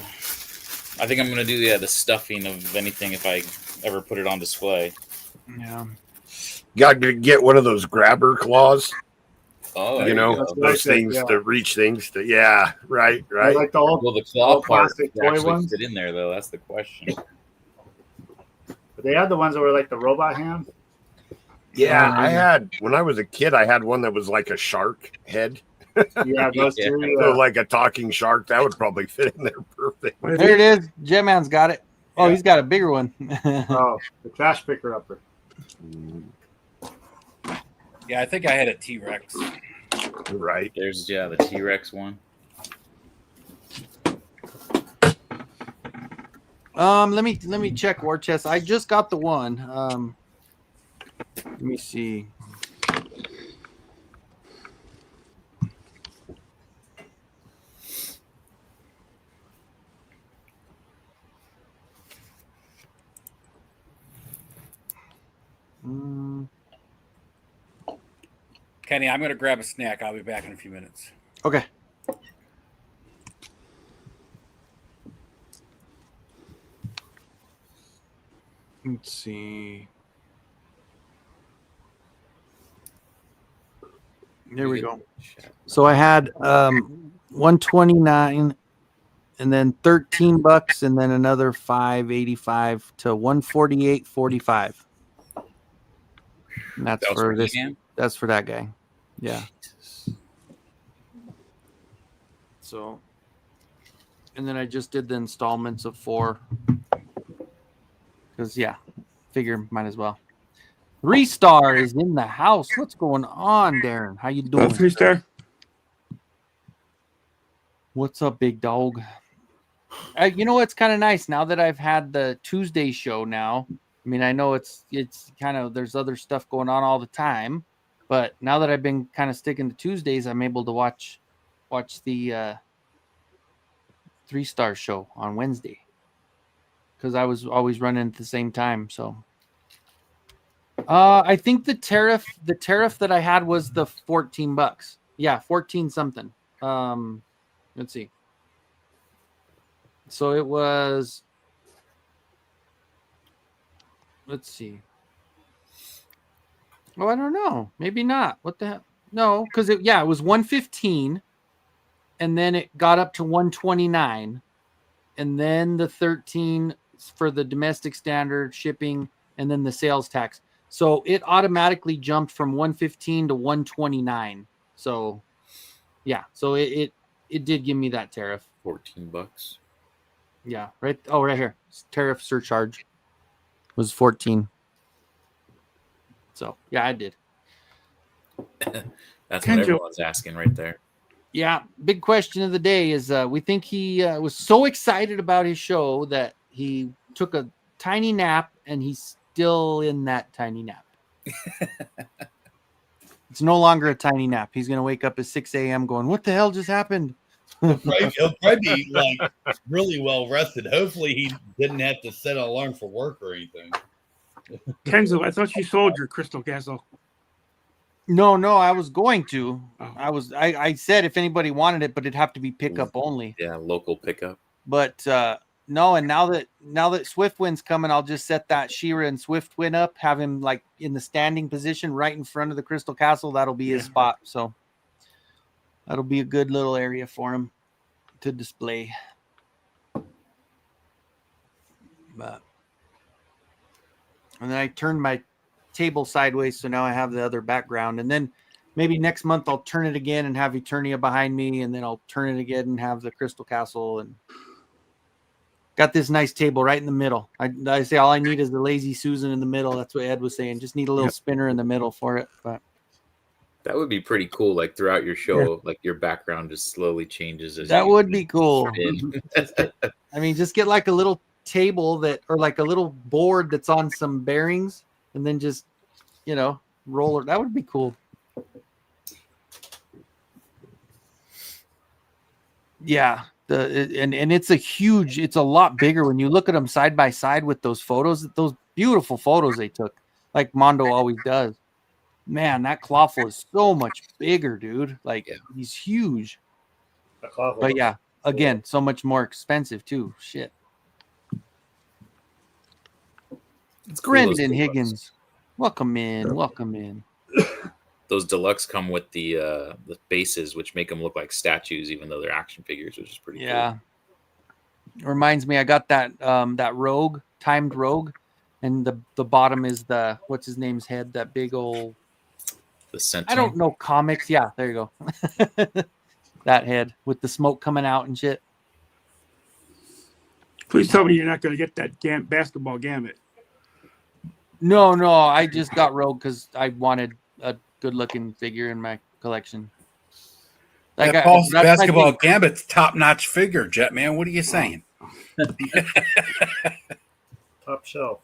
Speaker 11: I think I'm gonna do the stuffing of anything if I ever put it on display.
Speaker 3: Yeah.
Speaker 7: Got to get one of those grabber claws.
Speaker 11: Oh,
Speaker 7: You know,
Speaker 9: That's
Speaker 7: those
Speaker 9: like
Speaker 7: things
Speaker 9: that,
Speaker 7: to reach things. To right,
Speaker 9: I
Speaker 7: right.
Speaker 9: like the old,
Speaker 11: Well, the claw
Speaker 9: all
Speaker 11: part
Speaker 9: plastic toy
Speaker 11: actually
Speaker 9: ones.
Speaker 11: fit in there though. That's the question.
Speaker 9: But they had the ones that were like the robot hand.
Speaker 7: Yeah, I had when I was a kid. I had one that was like a shark head.
Speaker 9: Yeah, those
Speaker 11: Yeah.
Speaker 9: two.
Speaker 7: So like a talking shark, that would probably fit in there perfect.
Speaker 3: There it is. J-Man's got it. Oh,
Speaker 1: Yeah.
Speaker 3: he's got a bigger one.
Speaker 9: Oh, the trash picker upper.
Speaker 1: Yeah, I think I had a T-Rex.
Speaker 7: Right.
Speaker 11: There's the T-Rex one.
Speaker 3: Let me check War Chest. I just got the one. Let me see.
Speaker 1: Kenny, I'm going to grab a snack. I'll be back in a few minutes.
Speaker 3: Okay. Let's see. There we go. So I had 129 and then $13 and then another $5.85 to $148.45. And that's
Speaker 11: That was
Speaker 3: for
Speaker 11: for
Speaker 3: this.
Speaker 11: He-Man?
Speaker 3: That's for that guy. Yeah. So, and then I just did the installments of 4. Because figure might as well. 3-star is in the house. What's going on, Darren? How you doing?
Speaker 10: 3-star.
Speaker 3: What's up, big dog? You know what's kind of nice now that I've had the Tuesday show now. I mean, I know it's kind of there's other stuff going on all the time, but now that I've been kind of sticking to Tuesdays, I'm able to watch the 3-star show on Wednesday because I was always running at the same time. So, I think the tariff that I had was the $14. Yeah, 14 something. Let's see. So it was. Let's see. Oh, I don't know. Maybe not. What the hell? No, because it was 115, and then it got up to 129, and then the 13 for the domestic standard shipping, and then the sales tax. So it automatically jumped from 115 to 129. So, so it did give me that tariff.
Speaker 11: $14.
Speaker 3: Yeah, right. Oh, right here. Tariff surcharge was 14. So I did.
Speaker 11: That's what
Speaker 10: Kenjo.
Speaker 11: everyone's asking right there.
Speaker 3: Yeah, big question of the day is we think he was so excited about his show that he took a tiny nap, and he's still in that tiny nap. It's no longer a tiny nap. He's going to wake up at 6 a.m. going, what the hell just happened?
Speaker 4: He'll probably be like really well rested. Hopefully, he didn't have to set an alarm for work or anything.
Speaker 10: Kenzo, I thought you sold your Crystal Castle.
Speaker 3: No, I was going to.
Speaker 10: Oh.
Speaker 3: I said if anybody wanted it, but it'd have to be pickup only.
Speaker 11: Yeah, local pickup.
Speaker 3: But no, and now that Swiftwind's coming, I'll just set that Shira and Swiftwind up, have him like in the standing position right in front of the Crystal Castle. That'll be his spot. So that'll be a good little area for him to display. But and then I turned my table sideways, so now I have the other background. And then maybe next month I'll turn it again and have Eternia behind me, and then I'll turn it again and have the Crystal Castle. And got this nice table right in the middle. I say all I need is the Lazy Susan in the middle. That's what Ed was saying. Just need a little spinner in the middle for it. But
Speaker 11: that would be pretty cool. Like throughout your show, like your background just slowly changes.
Speaker 3: That would be cool. Just get like a little table that, or like a little board that's on some bearings, and then just, roll it. That would be cool. Yeah. And it's it's a lot bigger when you look at them side by side with those photos, those beautiful photos they took, like Mondo always does. Man, that clawful is so much bigger, dude. Like he's huge. But yeah, again, so much more expensive too. Shit.
Speaker 11: It's
Speaker 3: Brendan Higgins, welcome in.
Speaker 11: Those deluxe come with the bases, which make them look like statues, even though they're action figures, which is pretty cool.
Speaker 3: Yeah. Reminds me, I got that rogue, timed rogue, and the bottom is the what's his name's head, that big old.
Speaker 11: The center.
Speaker 3: I don't know comics. Yeah, there you go. That head with the smoke coming out and shit.
Speaker 10: Please tell me you're not going to get that basketball Gambit.
Speaker 3: No, I just got rogue because I wanted a good-looking figure in my collection.
Speaker 1: Basketball Gambit's top-notch figure, Jetman. What are you saying?
Speaker 9: Top shelf.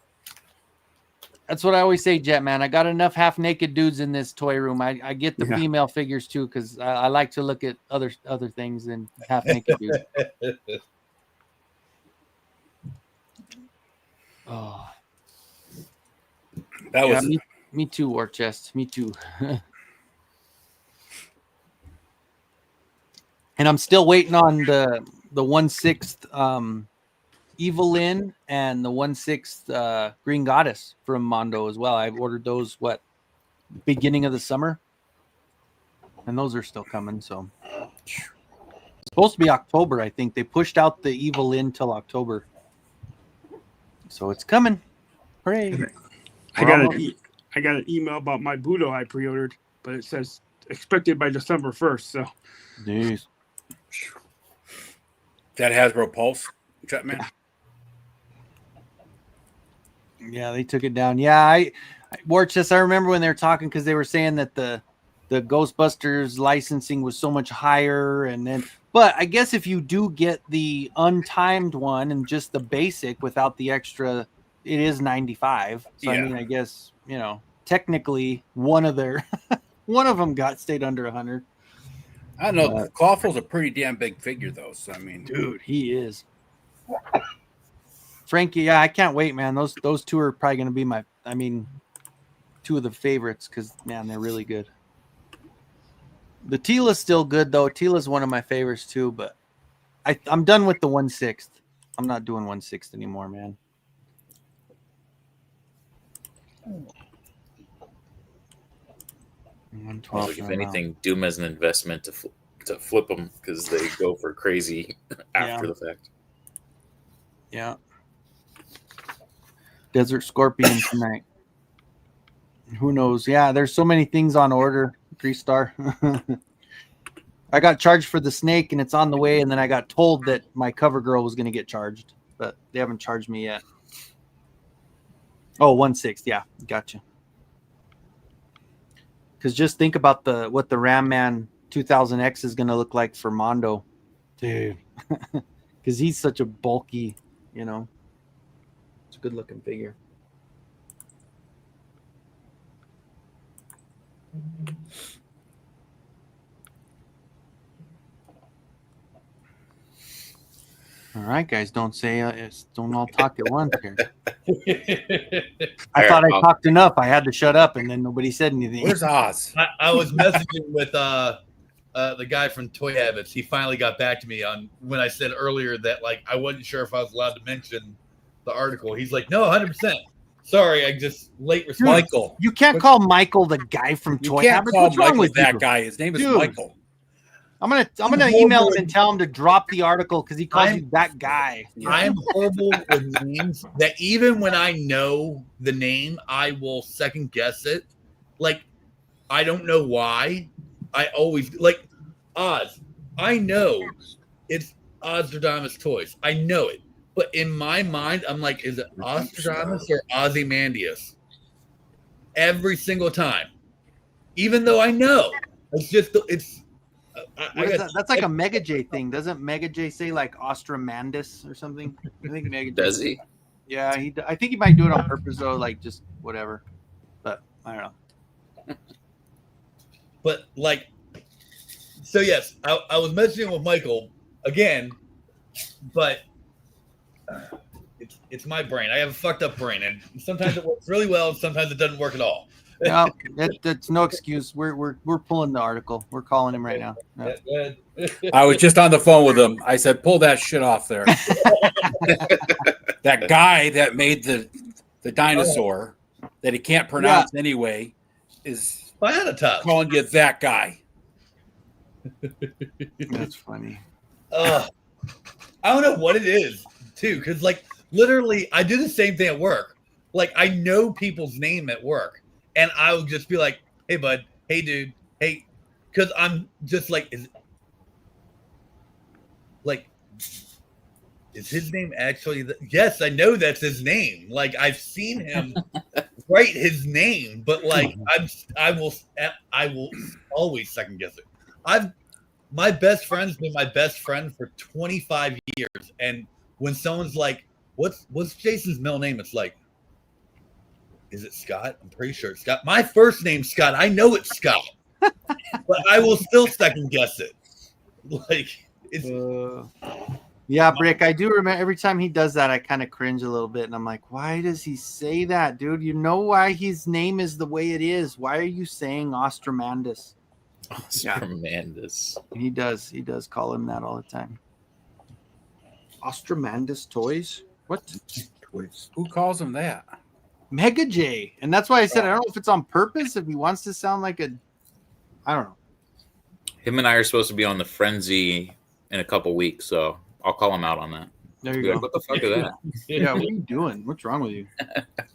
Speaker 3: That's what I always say, Jetman. I got enough half-naked dudes in this toy room. I get the female figures too because I like to look at other things than half-naked dudes. Oh,
Speaker 1: that was
Speaker 3: me too, War Chest. Me too. And I'm still waiting on the 1/6 Evelyn and the 1/6 Green Goddess from Mondo as well. I've ordered those beginning of the summer, and those are still coming. So it's supposed to be October, I think. They pushed out the Evelyn till October, so it's coming. Hooray!
Speaker 10: I got an email about my Budo I pre-ordered, but it says expected by December 1st. So,
Speaker 3: jeez.
Speaker 1: That Hasbro Pulse, Jetman.
Speaker 3: Yeah, they took it down. Yeah, Warchest, I remember when they were talking because they were saying that the Ghostbusters licensing was so much higher, but I guess if you do get the untimed one and just the basic without the extra, it is $95. So I mean, I guess technically one of them stayed under 100.
Speaker 1: I don't know. Clawful's a pretty damn big figure, though. So I mean,
Speaker 3: dude, he is. Frankie, I can't wait, man. Those two are probably going to be two of the favorites because, man, they're really good. The Tila's still good, though. Tila's one of my favorites, too, but I'm done with the 1/6. I'm not doing 1/6 anymore, man.
Speaker 11: Like if anything, do them as an investment to flip them because they go for crazy after the fact.
Speaker 3: Yeah. Desert Scorpion tonight. Who knows? Yeah, there's so many things on order. 3-star. I got charged for the snake and it's on the way, and then I got told that my cover girl was going to get charged, but they haven't charged me yet. Oh, 1/6. Yeah, gotcha. Because just think about what the Ram Man 2000X is going to look like for Mondo, dude. Because he's such a bulky, it's a good looking figure. All right, guys, don't all talk at once here. I thought I talked enough. I had to shut up, and then nobody said anything.
Speaker 1: Where's Oz?
Speaker 4: I was messaging with the guy from Toy Habits. He finally got back to me on when I said earlier that like I wasn't sure if I was allowed to mention the article. He's like, no, 100%. Sorry, I just late response.
Speaker 1: Michael.
Speaker 3: You can't call Michael the guy from Toy Habits.
Speaker 1: What's wrong with that guy? His name is Michael.
Speaker 3: I'm gonna email him and tell him to drop the article because he calls you that guy.
Speaker 4: I'm horrible with names that even when I know the name, I will second guess it. Like, I don't know why. I always like Oz. I know it's Ozdradamus Toys. I know it. But in my mind, I'm like, is it Ozdradamus or Ozymandias? Every single time. Even though I know. It's
Speaker 3: that's like a Mega J thing. Doesn't Mega J say like Ostramandus or something? I think Mega J
Speaker 11: does he?
Speaker 3: Yeah, I think he might do it on purpose though, like just whatever. But I don't know.
Speaker 4: But like, so yes, I was messaging with Michael again, but it's my brain. I have a fucked up brain, and sometimes it works really well, and sometimes it doesn't work at all.
Speaker 3: No, that's no excuse. We're pulling the article. We're calling him right now. Yeah.
Speaker 1: I was just on the phone with him. I said, "Pull that shit off there." That guy that made the dinosaur that he can't pronounce anyway is calling you that guy.
Speaker 3: That's funny.
Speaker 4: I don't know what it is too, because like literally, I do the same thing at work. Like I know people's name at work. And I would just be like, hey, bud. Hey, dude. Hey. Because I'm just like, is his name actually? Yes, I know that's his name. Like, I've seen him write his name. But, like, I will always second guess it. My best friend's been my best friend for 25 years. And when someone's like, what's Jason's middle name? It's like, is it Scott? I'm pretty sure it's Scott. My first name's Scott. I know it's Scott, but I will still second guess it. Like,
Speaker 3: yeah, Brick. I do remember every time he does that, I kind of cringe a little bit, and I'm like, why does he say that, dude? You know why his name is the way it is. Why are you saying Ostramandus?
Speaker 11: Ostramandus.
Speaker 3: He does call him that all the time. Ostramandus Toys? What?
Speaker 1: Toys? Who calls him that?
Speaker 3: Mega J. And that's why I said I don't know if it's on purpose, if he wants to sound like I don't know.
Speaker 11: Him and I are supposed to be on the Frenzy in a couple weeks, so I'll call him out on that.
Speaker 3: There you go.
Speaker 11: Like, what the fuck is that?
Speaker 3: Yeah, what are you doing? What's wrong with you?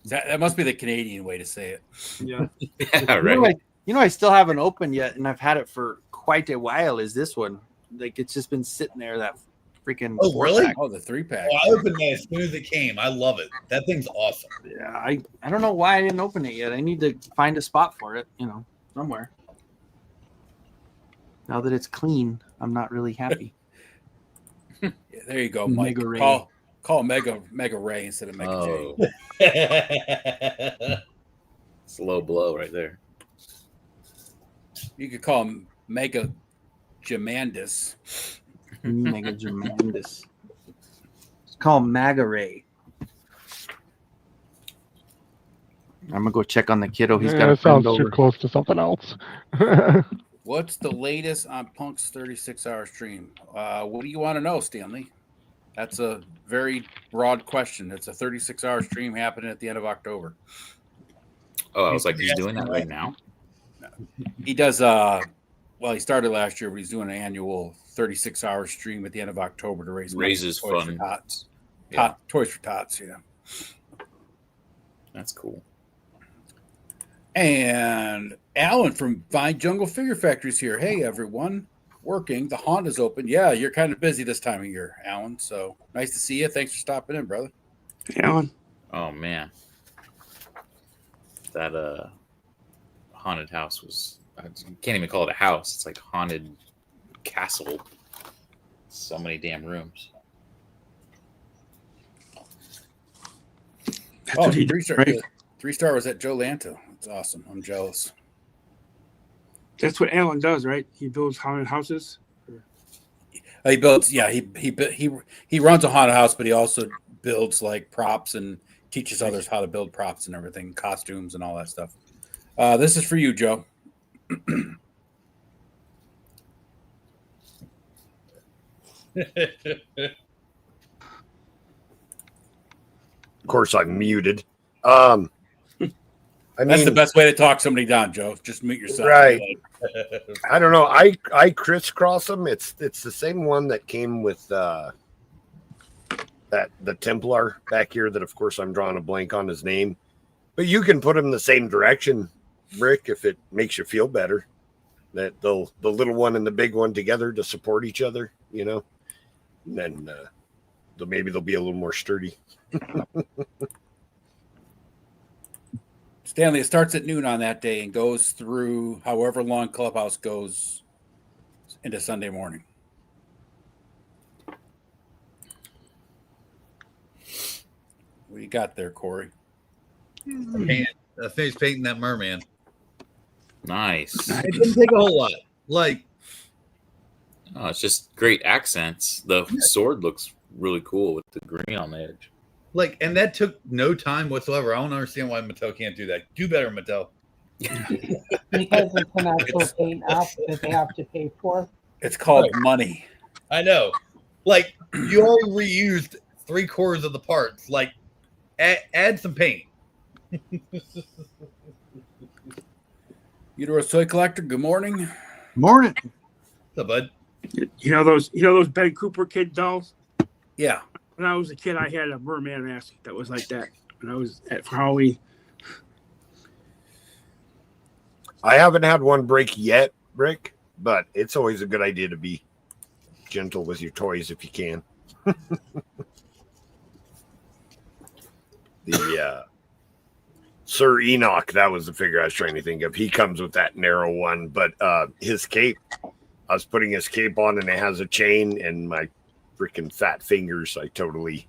Speaker 1: That must be the Canadian way to say it.
Speaker 3: Yeah.
Speaker 11: Yeah, right.
Speaker 3: I still haven't opened yet, and I've had it for quite a while, is this one. Like, it's just been sitting there, that freaking
Speaker 4: Oh, really?
Speaker 1: Oh, the 3-pack.
Speaker 4: Oh, I opened that as soon as it came. I love it. That thing's awesome.
Speaker 3: Yeah, I don't know why I didn't open it yet. I need to find a spot for it, somewhere. Now that it's clean, I'm not really happy.
Speaker 1: Yeah, there you go, Mike.
Speaker 3: Mega Ray.
Speaker 1: Call Mega Ray instead of Mega
Speaker 11: J. It's a low blow right there.
Speaker 1: You could call him Mega Jamandus.
Speaker 3: Mega Jamandus. It's called Maga Ray. I'm gonna go check on the kiddo. He's got a
Speaker 8: sounds
Speaker 3: friend
Speaker 8: too
Speaker 3: over.
Speaker 8: close to something else.
Speaker 1: What's the latest on Punk's 36-hour stream? What do you want to know, Stanley? That's a very broad question. It's a 36-hour stream happening at the end of October.
Speaker 11: Oh, I was like, he's doing that right now?
Speaker 1: He does, he started last year, but he's doing an annual 36-hour stream at the end of October to raise money
Speaker 11: Raises
Speaker 1: for Toys
Speaker 11: fund.
Speaker 1: for Tots.
Speaker 11: Yeah.
Speaker 1: Toys for Tots, yeah.
Speaker 11: That's cool.
Speaker 1: And Alan from Vine Jungle Figure Factory is here. Hey, everyone. Working. The Honda's open. Yeah, you're kind of busy this time of year, Alan. So nice to see you. Thanks for stopping in, brother.
Speaker 10: Hey, Alan.
Speaker 11: Oh, man. That haunted house was. I can't even call it a house. It's like haunted castle. So many damn rooms.
Speaker 10: That's
Speaker 1: Oh,
Speaker 10: what he did,
Speaker 1: 3-star.
Speaker 10: right?
Speaker 1: 3-star was at Joe Lanto. It's awesome. I'm jealous.
Speaker 10: That's what Alan does, right? He builds haunted houses.
Speaker 1: He builds. Yeah, he runs a haunted house, but he also builds like props and teaches others how to build props and everything, costumes and all that stuff. This is for you, Joe.
Speaker 7: Of course, I'm muted. I mean,
Speaker 1: That's the best way to talk somebody down, Joe. Just mute yourself.
Speaker 7: Right. I don't know. I crisscross them. It's the same one that came with the Templar back here. That of course I'm drawing a blank on his name, but you can put them the same direction, Rick, if it makes you feel better. That the little one and the big one together to support each other, you know, and then maybe they'll be a little more sturdy.
Speaker 1: Stanley, it starts at noon on that day and goes through however long Clubhouse goes into Sunday morning. What do you got there, Corey?
Speaker 4: I finished painting that merman.
Speaker 11: Nice.
Speaker 4: It didn't take a whole lot. Like,
Speaker 11: Oh, it's just great accents. The sword looks really cool with the green on the edge.
Speaker 4: and that took no time whatsoever. I don't understand why Mattel can't do that. Do better, Mattel.
Speaker 2: Because it's an actual paint app that they have to pay for.
Speaker 1: It's called money.
Speaker 4: I know. Like, you already reused 3/4 of the parts. Like, add some paint.
Speaker 1: Uterus Toy Collector, good morning.
Speaker 3: Morning.
Speaker 4: What's up, bud?
Speaker 10: You know those Ben Cooper kid dolls?
Speaker 1: Yeah.
Speaker 10: When I was a kid, I had a merman mask that was like that. When I was at for Halloween.
Speaker 7: I haven't had one break yet, Rick, but it's always a good idea to be gentle with your toys if you can. The Sir Enoch, that was the figure I was trying to think of. He comes with that narrow one, but his cape, I was putting his cape on and it has a chain, and my freaking fat fingers, I totally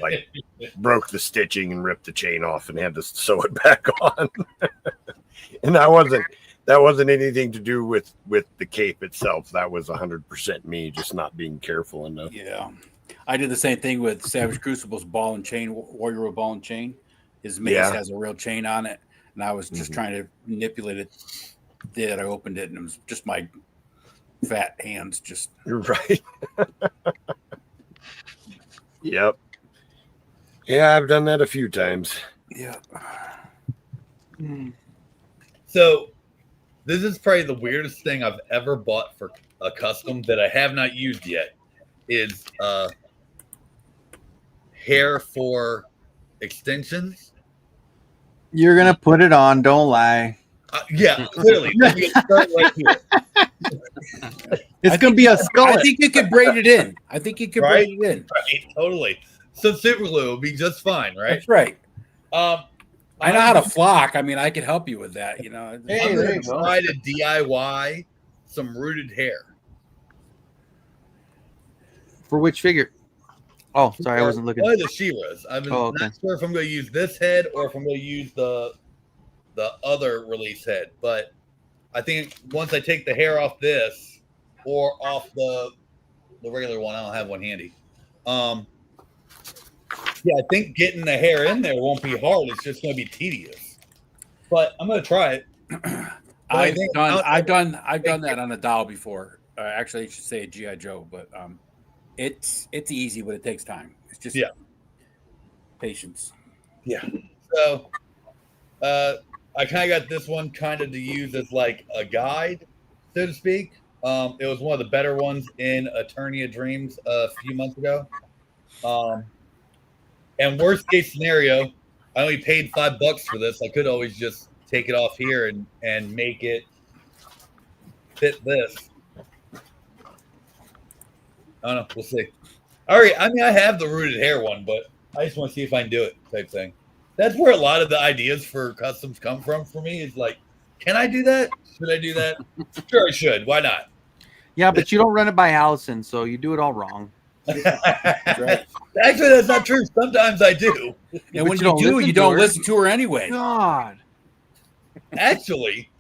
Speaker 7: like broke the stitching and ripped the chain off and had to sew it back on. And that wasn't anything to do with the cape itself. That was 100% me just not being careful enough.
Speaker 1: Yeah. I did the same thing with Savage Crucible's ball and chain, Warrior with ball and chain. His mace has a real chain on it. And I was just trying to manipulate it. I opened it and it was just my fat hands. Just
Speaker 7: You're right. Yep. Yeah, I've done that a few times.
Speaker 1: Yeah.
Speaker 4: So, this is probably the weirdest thing I've ever bought for a custom that I have not used yet. Is hair for extensions.
Speaker 3: You're gonna put it on. Don't lie.
Speaker 4: Yeah, clearly. Start right here.
Speaker 3: It's gonna be a skull.
Speaker 1: I think you could braid it in. Braid it in.
Speaker 4: Right, totally. So super glue will be just fine, right?
Speaker 1: That's right. I know how to
Speaker 4: I'm
Speaker 1: flock. I mean, I could help you with that. You know.
Speaker 4: gonna try to DIY some rooted hair.
Speaker 3: For which figure? Oh, sorry, I wasn't looking.
Speaker 4: One of the She-Ras. I'm
Speaker 3: okay.
Speaker 4: not sure if I'm going to use this head or if I'm going to use the other release head. But I think once I take the hair off this or off the regular one, I don't have one handy. Yeah, I think getting the hair in there won't be hard. It's just going to be tedious. But I'm going to try it.
Speaker 1: I've done that on a doll before. Actually, I should say a GI Joe, but it's easy, but it takes time. It's just patience.
Speaker 4: Yeah. So I kind of got this one kind of to use as like a guide, so to speak. It was one of the better ones in Eternia Dreams a few months ago. And worst case scenario, I only paid $5 for this. I could always just take it off here and make it fit this. I don't know. We'll see. All right. I mean, I have the rooted hair one, but I just want to see if I can do it type thing. That's where a lot of the ideas for customs come from for me. Is like Can I do that? Should I do that? Sure, I should. Why not?
Speaker 3: Yeah, but you don't run it by Allison, so you do it all wrong.
Speaker 1: Right.
Speaker 4: Actually, that's not true. Sometimes I do.
Speaker 1: And when you do, you don't listen to her anyway.
Speaker 3: God.
Speaker 4: Actually,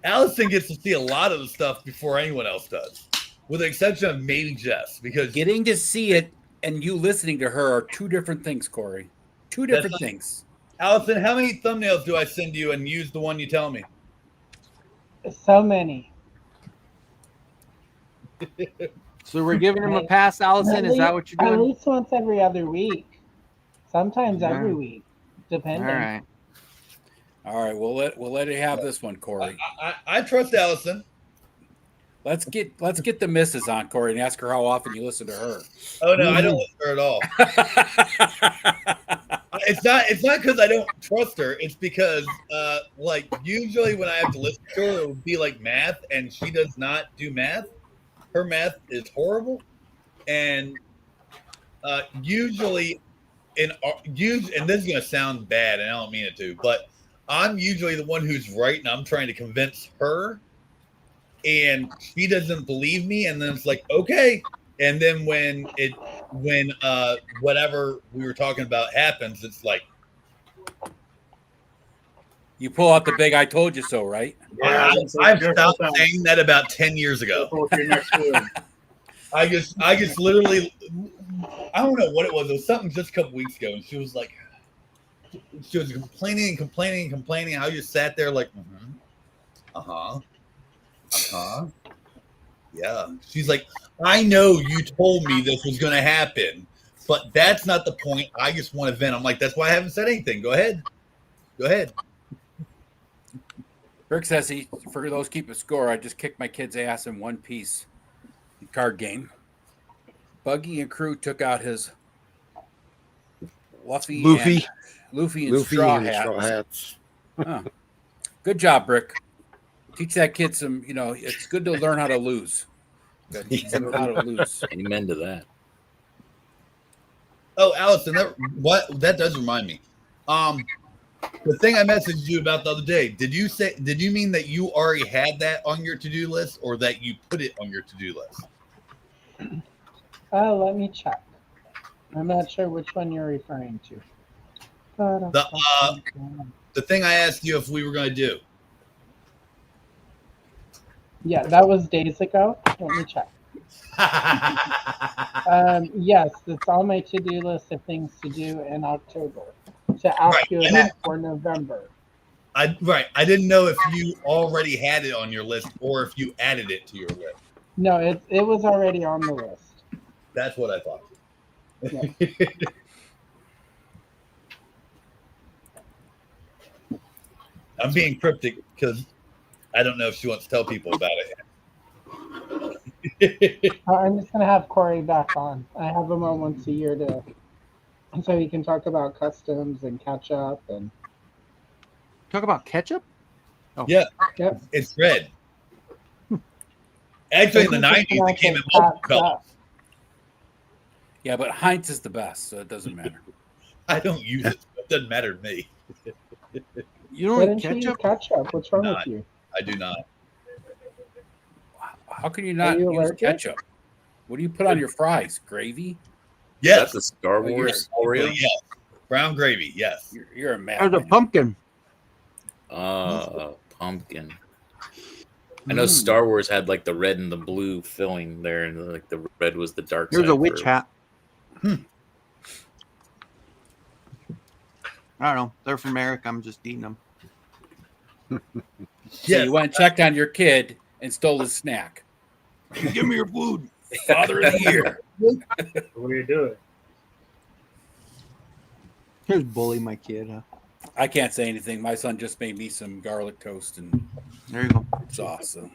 Speaker 4: Allison gets to see a lot of the stuff before anyone else does, with the exception of maybe Jess. Because
Speaker 1: Getting to see it and you listening to her are two different things, Corey. Two different things.
Speaker 4: Allison, how many thumbnails do I send you and use the one you tell me?
Speaker 2: So many.
Speaker 3: So we're giving him a pass, Allison. Is that what you're
Speaker 2: At
Speaker 3: doing?
Speaker 2: least once every other week. Sometimes every
Speaker 3: Alright.
Speaker 2: week, depending.
Speaker 3: All right.
Speaker 1: All right, we'll let it have this one, Corey.
Speaker 4: I trust Allison.
Speaker 1: Let's get the missus on, Corey, and ask her how often you listen to her.
Speaker 4: Oh no, I don't listen to her at all. It's not because I don't trust her. It's because like usually when I have to listen to her, it would be like math, and she does not do math. Her math is horrible, and usually and this is gonna sound bad, and I don't mean it to, but I'm usually the one who's right, and I'm trying to convince her, and she doesn't believe me, and then it's like, okay, and then when whatever we were talking about happens, it's like
Speaker 1: you pull out the big "I told you so," right?
Speaker 4: Yeah, I've stopped saying that about 10 years ago. I just literally, I don't know what it was. It was something just a couple weeks ago, and she was like, she was complaining. I just sat there like, yeah. She's like, I know you told me this was going to happen, but that's not the point. I just want to vent. I'm like, that's why I haven't said anything. Go ahead.
Speaker 1: Rick says for those keeping score, I just kicked my kid's ass in one piece card game. Buggy and crew took out his Luffy and straw hats. Huh. Good job, Rick. Teach that kid some, it's good to learn how to lose. Teach them how to lose.
Speaker 11: Amen to that.
Speaker 4: Oh, Allison, that does remind me. The thing I messaged you about the other day, did you mean that you already had that on your to-do list, or that you put it on your to-do list?
Speaker 2: Let me check. I'm not sure which one you're referring to.
Speaker 4: The thing I asked you if we were going to do.
Speaker 2: Yeah, that was days ago. Let me check. Yes, it's on my to-do list of things to do in October. To ask you about for November.
Speaker 4: I didn't know if you already had it on your list or if you added it to your list.
Speaker 2: No, it was already on the list.
Speaker 4: That's what I thought.
Speaker 2: Yeah.
Speaker 4: I'm being cryptic because I don't know if she wants to tell people about it.
Speaker 2: I'm just gonna have Corey back on. I have him on once a year so he can talk about customs and catch up and
Speaker 3: talk about ketchup.
Speaker 4: Oh. Yeah,
Speaker 2: yep.
Speaker 4: It's red. Actually, in the 90s, it came in multiple colors.
Speaker 1: Yeah, but Heinz is the best, so it doesn't matter.
Speaker 4: I don't use it. It doesn't matter to me.
Speaker 3: You don't eat ketchup?
Speaker 2: Ketchup? What's wrong with you?
Speaker 4: I do not.
Speaker 1: How can you not use ketchup? What do you put on your fries? Gravy?
Speaker 4: Yes.
Speaker 11: That's the Star Wars Oreo.
Speaker 4: Yes. Brown gravy. Yes.
Speaker 1: You're a man.
Speaker 3: There's a pumpkin.
Speaker 11: Pumpkin. I know Star Wars had like the red and the blue filling there, and like the red was the dark side.
Speaker 3: There's a witch hat. I don't know. They're from America. I'm just eating them.
Speaker 1: So you went and checked on your kid and stole his snack. Give me your food. Father of the year.
Speaker 9: What are you doing?
Speaker 3: Here's bully my kid, huh?
Speaker 1: I can't say anything. My son just made me some garlic toast and
Speaker 3: there you go.
Speaker 1: Sauce. So.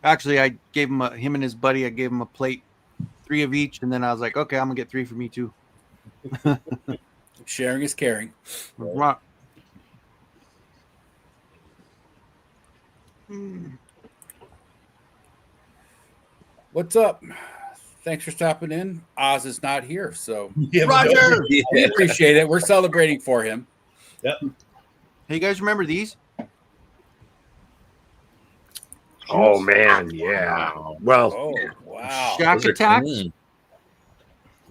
Speaker 3: Actually, I gave him him and his buddy. I gave him a plate, 3 of each, and then I was like, okay, I'm gonna get 3 for me too.
Speaker 1: Sharing is caring.
Speaker 3: Right.
Speaker 1: What's up? Thanks for stopping in. Oz is not here, so
Speaker 3: Roger,
Speaker 1: we appreciate it. We're celebrating for him.
Speaker 4: Yep.
Speaker 3: Hey, you guys remember these?
Speaker 7: Oh man, yeah. Well,
Speaker 1: Oh, wow.
Speaker 3: Shack
Speaker 11: Those are
Speaker 3: attacks.
Speaker 11: clean.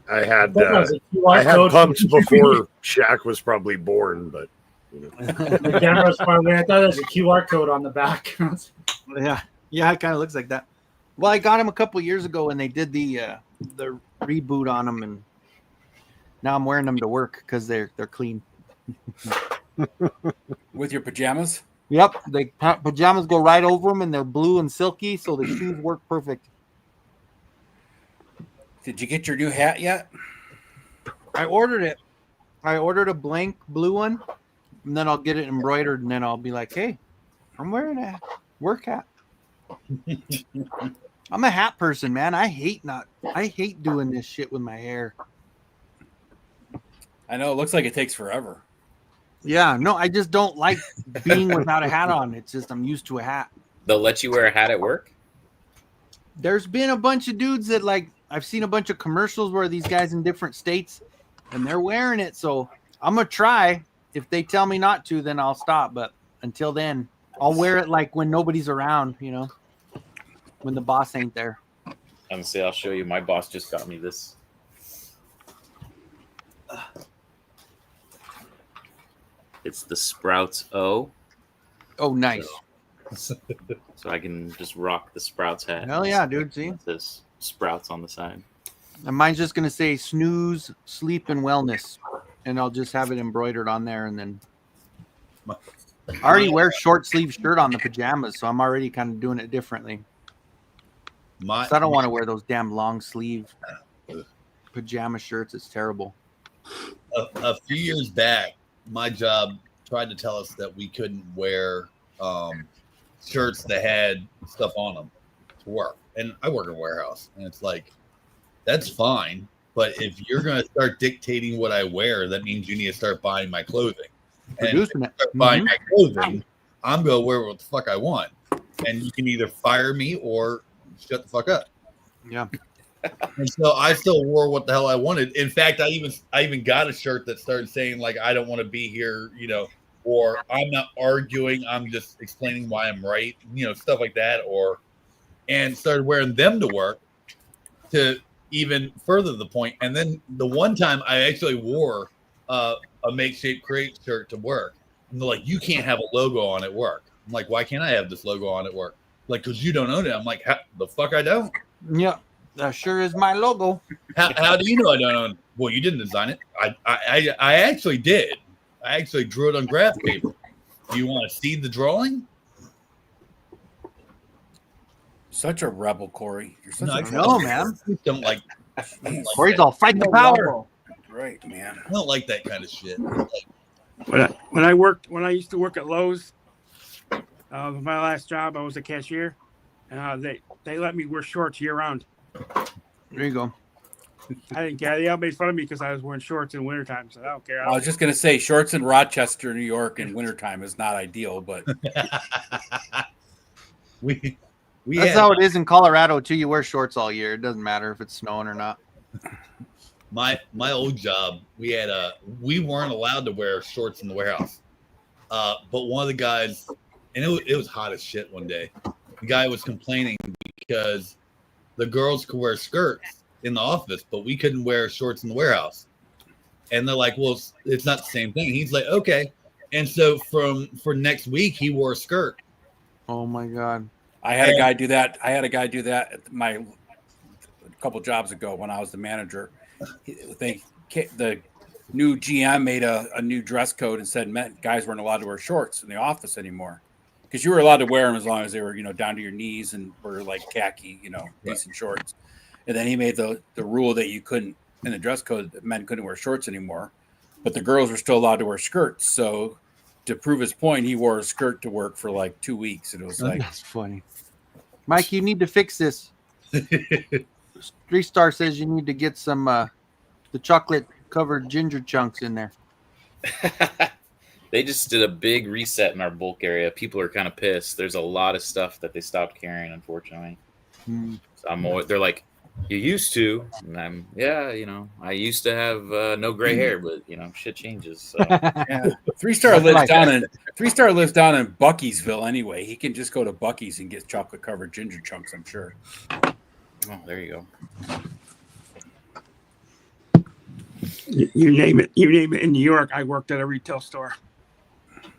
Speaker 7: I had
Speaker 9: That was a QR
Speaker 7: I had
Speaker 9: code.
Speaker 7: pumps before Shaq was probably born, but
Speaker 9: The camera's far away. I thought there was a QR code on the back.
Speaker 3: Yeah, it kind of looks like that. Well, I got him a couple years ago when they did the reboot on them, and now I'm wearing them to work because they're clean.
Speaker 1: With your pajamas?
Speaker 3: Yep, pajamas go right over them, and they're blue and silky, so the shoes work perfect.
Speaker 1: Did you get your new hat yet?
Speaker 3: I ordered it. I ordered a blank blue one, and then I'll get it embroidered, and then I'll be like, "Hey, I'm wearing a work hat." I'm a hat person, man. I hate doing this shit with my hair.
Speaker 1: I know it looks like it takes forever.
Speaker 3: Yeah, no, I just don't like being without a hat on. It's just I'm used to a hat.
Speaker 11: They'll let you wear a hat at work?
Speaker 3: There's been a bunch of dudes that like I've seen a bunch of commercials where these guys in different states and they're wearing it. So I'm gonna try. If they tell me not to, then I'll stop. But until then, I'll wear it like when nobody's around, when the boss ain't there.
Speaker 11: I'm say I'll show you. My boss just got me this. It's the Sprouts O.
Speaker 3: Oh, nice.
Speaker 11: So I can just rock the Sprouts hat.
Speaker 3: Hell yeah, dude. See?
Speaker 11: It says Sprouts on the side.
Speaker 3: And mine's just gonna say snooze, sleep, and wellness. And I'll just have it embroidered on there, and then I already wear short sleeve shirt on the pajamas, so I'm already kind of doing it differently. So I don't want to wear those damn long sleeve pajama shirts. It's terrible.
Speaker 4: A few years back, my job tried to tell us that we couldn't wear shirts that had stuff on them to work. And I work in a warehouse, and it's like, that's fine. But if you're going to start dictating what I wear, that means you need to start buying my clothing. And if you start buying my clothing, I'm going to wear what the fuck I want. And you can either fire me or shut the fuck up.
Speaker 3: Yeah.
Speaker 4: And so I still wore what the hell I wanted. In fact, I even got a shirt that started saying like, I don't want to be here, or I'm not arguing, I'm just explaining why I'm right, stuff like that, and started wearing them to work to even further the point. And then the one time I actually wore a Make-Shape Create shirt to work, and they're like, you can't have a logo on at work. I'm like, why can't I have this logo on at work? Like, because you don't own it. I'm like, the fuck I don't?
Speaker 3: Yeah, that sure is my logo.
Speaker 4: How do you know I don't own it? Well, you didn't design it. I actually did. I actually drew it on graph paper. Do you want to see the drawing?
Speaker 1: Such a rebel, Corey. You're such a
Speaker 3: no, man.
Speaker 4: Don't like.
Speaker 3: Corey's all fight the power.
Speaker 1: Right, man.
Speaker 4: I don't like that kind of shit.
Speaker 10: When I used to work at Lowe's, my last job, I was a cashier, and they let me wear shorts year round.
Speaker 3: There you go.
Speaker 10: I didn't care. They all made fun of me because I was wearing shorts in wintertime, so I don't care.
Speaker 1: I was just going to say shorts in Rochester, New York in wintertime is not ideal, but
Speaker 3: That's how it is in Colorado too. You wear shorts all year. It doesn't matter if it's snowing or not.
Speaker 4: My old job, we weren't allowed to wear shorts in the warehouse. But one of the guys, and it was hot as shit one day. The guy was complaining because the girls could wear skirts in the office, but we couldn't wear shorts in the warehouse. And they're like, well, it's not the same thing. He's like, okay. And so for next week, he wore a skirt.
Speaker 3: Oh my God.
Speaker 1: I had a guy do that. At a couple jobs ago when I was the manager. The new GM made a new dress code and said guys weren't allowed to wear shorts in the office anymore, because you were allowed to wear them as long as they were down to your knees and were like khaki, decent shorts. And then he made the rule that you couldn't, in the dress code, that men couldn't wear shorts anymore, but the girls were still allowed to wear skirts. So to prove his point, he wore a skirt to work for like 2 weeks, and it was like,
Speaker 3: that's funny. Mike, you need to fix this. 3-star says you need to get some the chocolate covered ginger chunks in there.
Speaker 11: They just did a big reset in our bulk area. People are kind of pissed. There's a lot of stuff that they stopped carrying, unfortunately. So they're like, You used to. And I used to have no gray hair, but shit changes. So
Speaker 1: Yeah, Three-Star lives down in Buckiesville anyway. He can just go to Bucky's and get chocolate covered ginger chunks, I'm sure.
Speaker 11: oh, there you go.
Speaker 10: You name it. You name it. In New York, I worked at a retail store.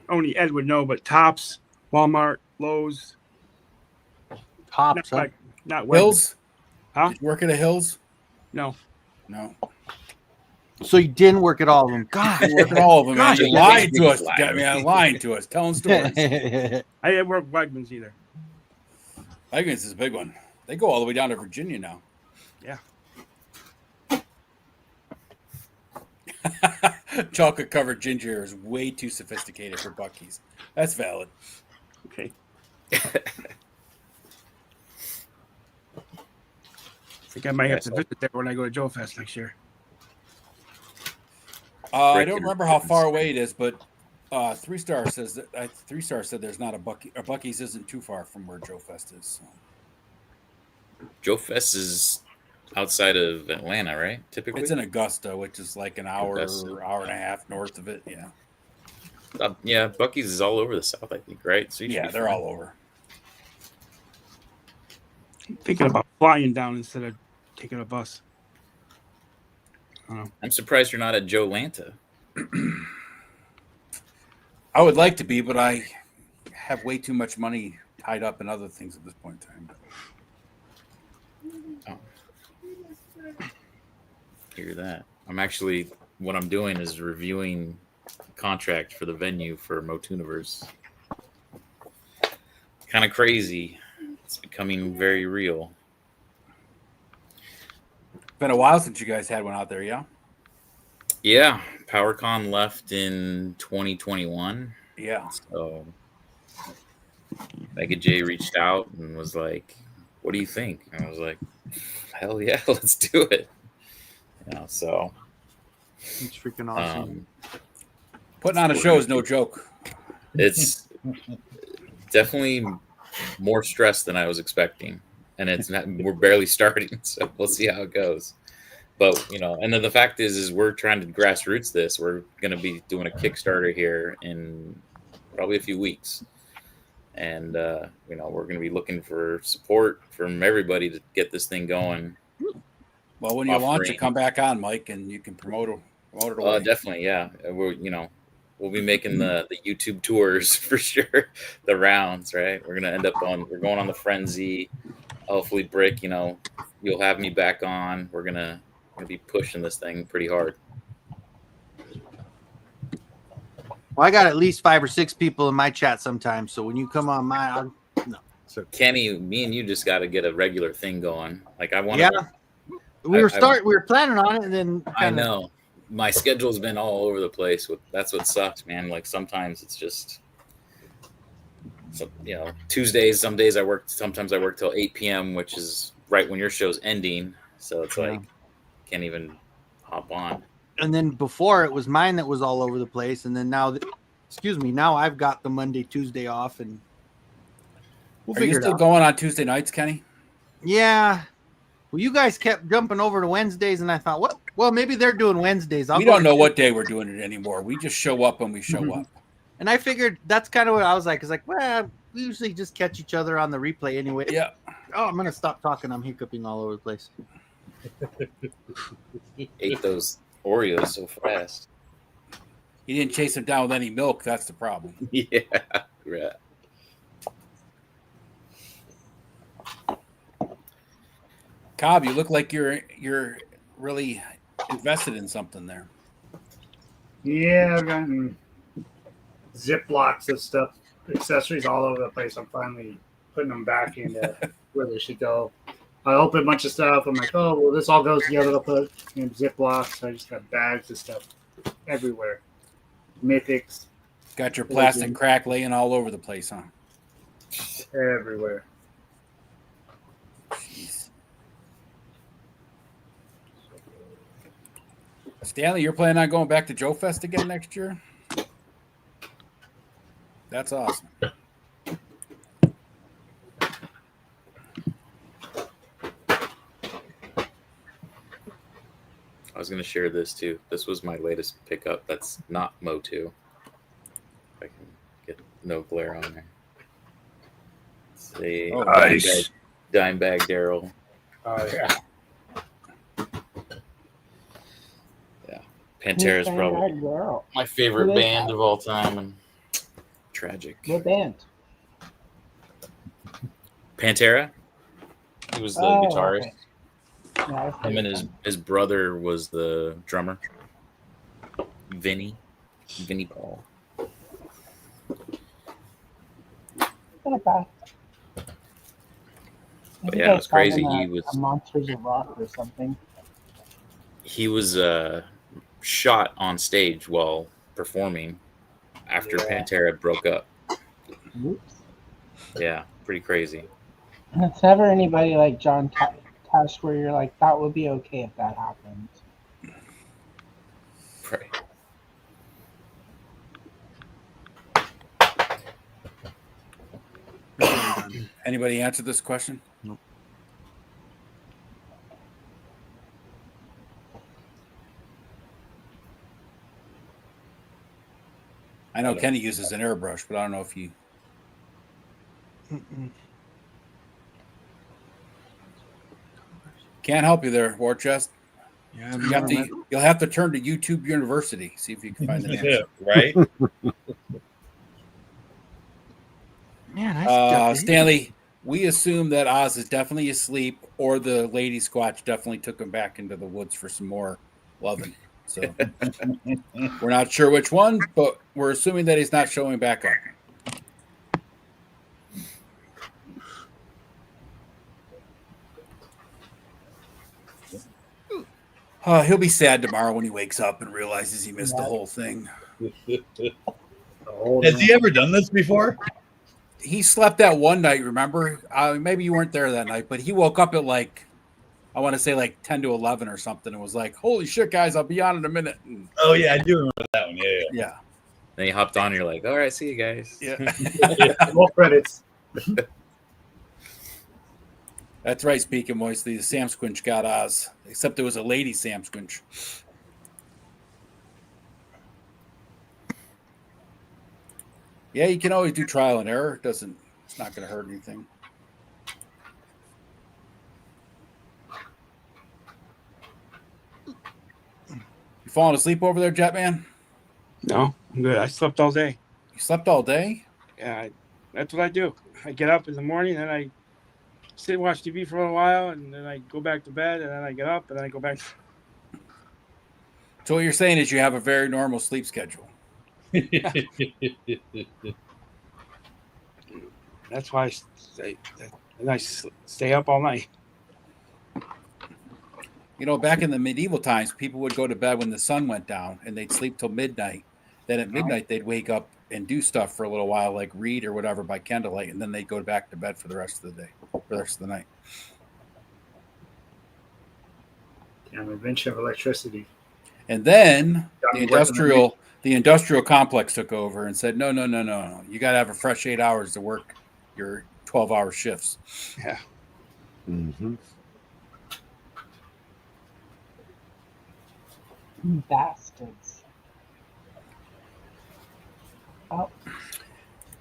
Speaker 10: Only Ed would know, but Tops, Walmart, Lowe's.
Speaker 3: Tops,
Speaker 10: not
Speaker 1: Hills?
Speaker 10: Huh?
Speaker 1: Did you work at a Hills?
Speaker 10: No.
Speaker 3: So you didn't work at all of them. God,
Speaker 1: You work at all of them, man.
Speaker 3: Gosh,
Speaker 1: You lied to us. Lying to us, telling stories.
Speaker 10: I didn't work Wegmans either.
Speaker 1: Wegmans is a big one. They go all the way down to Virginia now.
Speaker 10: Yeah.
Speaker 1: Chocolate covered ginger is way too sophisticated for Bucky's. That's valid.
Speaker 10: Okay. I think I might have to visit there when I go to Joe Fest next year.
Speaker 1: I don't remember how far away it is, but Three-Star says that Three-Star said there's not a Bucky's isn't too far from where Joe Fest is. So.
Speaker 11: Joe Fest is outside of Atlanta, right? Typically,
Speaker 1: it's in Augusta, which is like an hour or hour and a half north of it. Yeah.
Speaker 11: Yeah, Bucky's is all over the South, I think, right? So
Speaker 1: they're all over.
Speaker 10: I'm thinking about flying down instead of taking a bus.
Speaker 11: I'm surprised you're not at Joe Lanta.
Speaker 1: I would like to be, but I have way too much money tied up in other things at this point in time.
Speaker 11: Oh. Hear that. What I'm doing is reviewing contract for the venue for Motuniverse. Kind of crazy. It's becoming very real.
Speaker 1: Been a while since you guys had one out there, yeah?
Speaker 11: Yeah, PowerCon left in 2021.
Speaker 1: Yeah.
Speaker 11: So Mega J reached out and was like, "What do you think?" And I was like, "Hell yeah, let's do it." So
Speaker 3: it's freaking awesome.
Speaker 1: Putting on a show is no joke.
Speaker 11: It's definitely more stress than I was expecting. And we're barely starting, so we'll see how it goes. But and then the fact is we're trying to grassroots this. We're going to be doing a Kickstarter here in probably a few weeks, and we're going to be looking for support from everybody to get this thing going.
Speaker 1: Well, when you launch it, come back on, Mike, and you can promote it away.
Speaker 11: Definitely, yeah. We'll be making the YouTube tours for sure, the rounds, right? We're going on the Frenz It. Hopefully, Brick, you'll have me back on. We're gonna be pushing this thing pretty hard.
Speaker 3: Well, I got at least 5 or 6 people in my chat sometimes. So when you come on mine,
Speaker 11: So Kenny, me and you just got to get a regular thing going. Like I want.
Speaker 3: Yeah, we were planning on it, and then
Speaker 11: I know my schedule's been all over the place. That's what sucks, man. Like sometimes it's just. So, Tuesdays, sometimes I work till 8 p.m., which is right when your show's ending. So it's like, can't even hop on.
Speaker 3: And then before it was mine that was all over the place. And then now, now I've got the Monday, Tuesday off, and
Speaker 1: we'll figure it out. Are you still going on Tuesday nights, Kenny?
Speaker 3: Yeah. Well, you guys kept jumping over to Wednesdays, and I thought, well, maybe they're doing Wednesdays.
Speaker 1: We don't know what day we're doing it anymore. We just show up when we show up.
Speaker 3: And I figured that's kind of what I was like. It's like, well, we usually just catch each other on the replay anyway.
Speaker 1: Yeah.
Speaker 3: Oh, I'm going to stop talking. I'm hiccuping all over the place.
Speaker 11: Ate those Oreos so fast.
Speaker 1: You didn't chase them down with any milk. That's the problem.
Speaker 11: Yeah. Right.
Speaker 1: Cobb, you look like you're really invested in something there.
Speaker 9: Yeah, I've gotten Ziplocs of stuff, accessories all over the place. I'm finally putting them back into where they should go. I opened a bunch of stuff. I'm like, oh, well, this all goes together. I'll put in Ziplocs. I just got bags of stuff everywhere. Mythics.
Speaker 1: Got your plastic crack laying all over the place, huh?
Speaker 9: Everywhere.
Speaker 1: Jeez. Stanley, you're planning on going back to Joe Fest again next year? That's awesome.
Speaker 11: I was gonna share this too. This was my latest pickup. That's not Motu. If I can get no glare on there. It's a
Speaker 7: Nice.
Speaker 11: Dimebag Daryl.
Speaker 10: Yeah.
Speaker 11: Yeah, Pantera's
Speaker 2: Who's
Speaker 11: probably
Speaker 2: that girl?
Speaker 11: my favorite
Speaker 2: Who is
Speaker 11: band
Speaker 2: that?
Speaker 11: of all time, and tragic.
Speaker 2: What band?
Speaker 11: Pantera. He was the
Speaker 2: Oh,
Speaker 11: guitarist.
Speaker 2: okay. Yeah, I
Speaker 11: Him and
Speaker 2: see.
Speaker 11: his brother was the drummer. Vinny Paul.
Speaker 2: Not bad. I
Speaker 11: But
Speaker 2: think
Speaker 11: yeah,
Speaker 2: I
Speaker 11: it was
Speaker 2: saw them
Speaker 11: crazy.
Speaker 2: at a Monsters of Rock or something.
Speaker 11: He was shot on stage while performing after Pantera broke up.
Speaker 2: Oops.
Speaker 11: Yeah, pretty crazy.
Speaker 2: And it's never anybody like John Tesh where you're like, that would be okay if that happened.
Speaker 11: Right.
Speaker 1: Anybody answer this question?
Speaker 3: Nope.
Speaker 1: I know Kenny uses an airbrush, but I don't know if you. Can't help you there, War Chest.
Speaker 3: Yeah,
Speaker 1: You'll have to turn to YouTube University, see if you can find the answer.
Speaker 4: Right?
Speaker 3: Man,
Speaker 1: Stanley, we assume that Oz is definitely asleep, or the lady Squatch definitely took him back into the woods for some more loving. So we're not sure which one, but we're assuming that he's not showing back up. He'll be sad tomorrow when he wakes up and realizes he missed the whole thing.
Speaker 4: Has he ever done this before?
Speaker 1: He slept that one night, remember? Maybe you weren't there that night, but he woke up at I want to say 10 to 11 or something. And was like, holy shit, guys, I'll be on in a minute. And,
Speaker 4: Oh, yeah, I do remember that one. Yeah.
Speaker 11: Then you hopped on and you're like, all right, see you guys.
Speaker 1: Yeah.
Speaker 9: Roll credits.
Speaker 1: That's right, speaking moistly. The Sam Squinch got Oz, except it was a lady Sam Squinch. Yeah, you can always do trial and error. It's not going to hurt anything. You falling asleep over there, Jetman?
Speaker 10: No, I'm good. I slept all day.
Speaker 1: You slept all day?
Speaker 10: Yeah, that's what I do. I get up in the morning and I sit and watch TV for a while, and then I go back to bed, and then I get up and then I go back.
Speaker 1: So what you're saying is you have a very normal sleep schedule.
Speaker 10: That's why I stay up all night.
Speaker 1: You know, back in the medieval times, people would go to bed when the sun went down, and they'd sleep till midnight. Then at midnight, they'd wake up and do stuff for a little while, like read or whatever by candlelight, and then they'd go back to bed for the rest of the day, for the rest of the night.
Speaker 9: Damn invention of electricity.
Speaker 1: And then
Speaker 9: Got
Speaker 1: the
Speaker 9: me
Speaker 1: industrial complex took over and said, no. You got to have a fresh 8 hours to work your 12-hour shifts.
Speaker 10: Yeah.
Speaker 7: Mm-hmm.
Speaker 2: Bastards. Oh.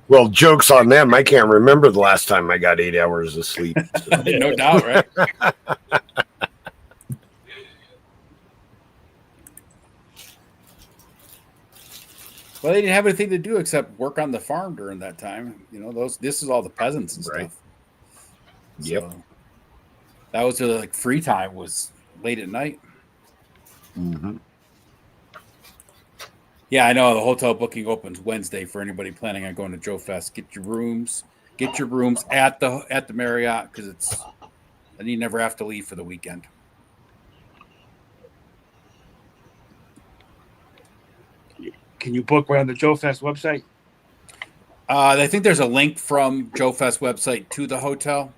Speaker 7: Well, joke's on them. I can't remember the last time I got 8 hours of sleep. So.
Speaker 1: No doubt, right? Well, they didn't have anything to do except work on the farm during that time. You know, this is all the peasants and
Speaker 7: Right.
Speaker 1: stuff.
Speaker 7: Yep.
Speaker 1: So that was like free time was late at night.
Speaker 7: Mm-hmm.
Speaker 1: Yeah, I know the hotel booking opens Wednesday for anybody planning on going to Joe Fest. Get your rooms at the Marriott because then you never have to leave for the weekend.
Speaker 10: Can you book right on the Joe Fest website?
Speaker 1: I think there's a link from Joe Fest website to the hotel.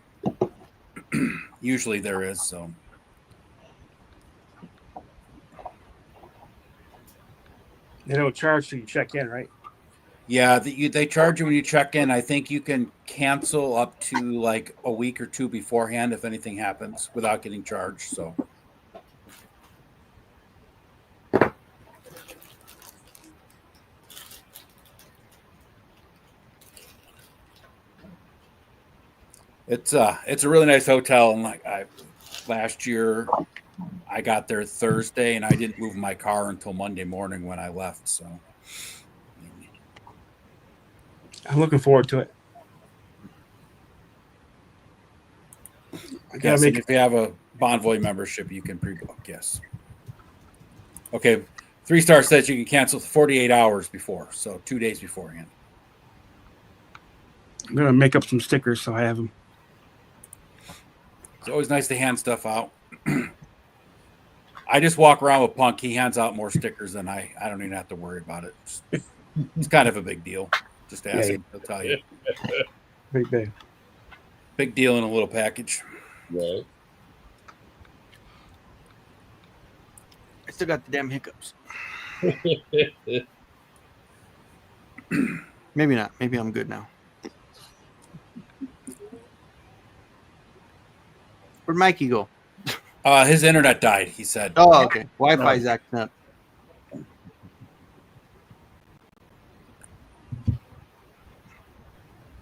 Speaker 1: Usually there is. So
Speaker 10: They don't charge till you check in, right?
Speaker 1: yeah, they charge you when you check in. I think you can cancel up to like a week or two beforehand if anything happens without getting charged. So It's a really nice hotel, and last year I got there Thursday, and I didn't move my car until Monday morning when I left. So
Speaker 10: I'm looking forward to it.
Speaker 1: yes, and if you have a Bonvoy membership, you can pre-book. Yes. Okay. 3-star says you can cancel 48 hours before, so 2 days beforehand.
Speaker 10: I'm gonna make up some stickers so I have them.
Speaker 1: It's always nice to hand stuff out. I just walk around with Punk. He hands out more stickers than I don't even have to worry about it. It's kind of a big deal. Just ask him. He'll tell you.
Speaker 10: Big.
Speaker 1: Big deal in a little package.
Speaker 4: Right.
Speaker 3: I still got the damn hiccups. Maybe not. Maybe I'm good now. Where'd Mikey go?
Speaker 1: His internet died, he said.
Speaker 3: Oh, okay. Wi-Fi's acting up.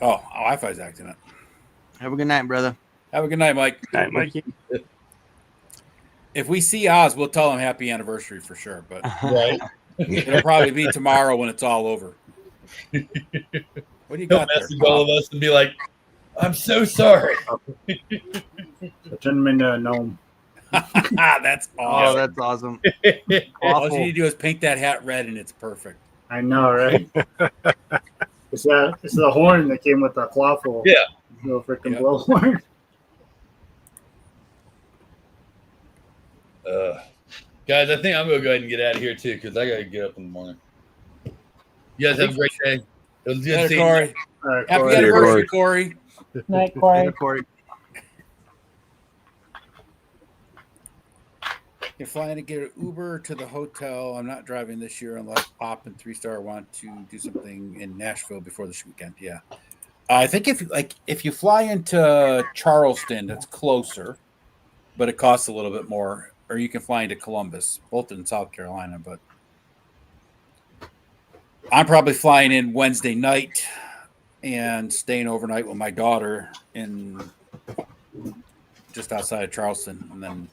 Speaker 1: Oh, Wi-Fi's acting up.
Speaker 3: Have a good night, brother.
Speaker 1: Have a good night, Mike.
Speaker 10: Night, Mikey.
Speaker 1: If we see Oz, we'll tell him happy anniversary for sure. But
Speaker 4: Right.
Speaker 1: it'll probably be tomorrow when it's all over. What do you
Speaker 4: He'll
Speaker 1: got there?
Speaker 4: message all of us and be like, "I'm so sorry."
Speaker 9: Turn him into a gnome.
Speaker 1: That's
Speaker 3: Oh,
Speaker 1: awesome.
Speaker 3: that's awesome.
Speaker 1: All you
Speaker 3: Awful.
Speaker 1: need to do is paint that hat red, and it's perfect.
Speaker 9: I know, right? It's the horn that came with the clawful.
Speaker 4: Yeah.
Speaker 9: Little freaking
Speaker 1: Yeah.
Speaker 9: blowhorn.
Speaker 4: Guys, I think I'm gonna go ahead and get out of here too because I gotta get up in the morning. You guys have a great day. It was good
Speaker 1: Later,
Speaker 4: seeing you.
Speaker 1: Corey.
Speaker 9: All right,
Speaker 1: Happy
Speaker 9: Corey.
Speaker 1: anniversary, Corey.
Speaker 2: Night, Corey.
Speaker 3: Corey.
Speaker 1: You're flying to get an Uber to the hotel. I'm not driving this year unless Pop and 3-star want to do something in Nashville before this weekend. Yeah, I think if you fly into Charleston, that's closer, but it costs a little bit more. Or you can fly into Columbus, both in South Carolina. But I'm probably flying in Wednesday night and staying overnight with my daughter in just outside of Charleston, and then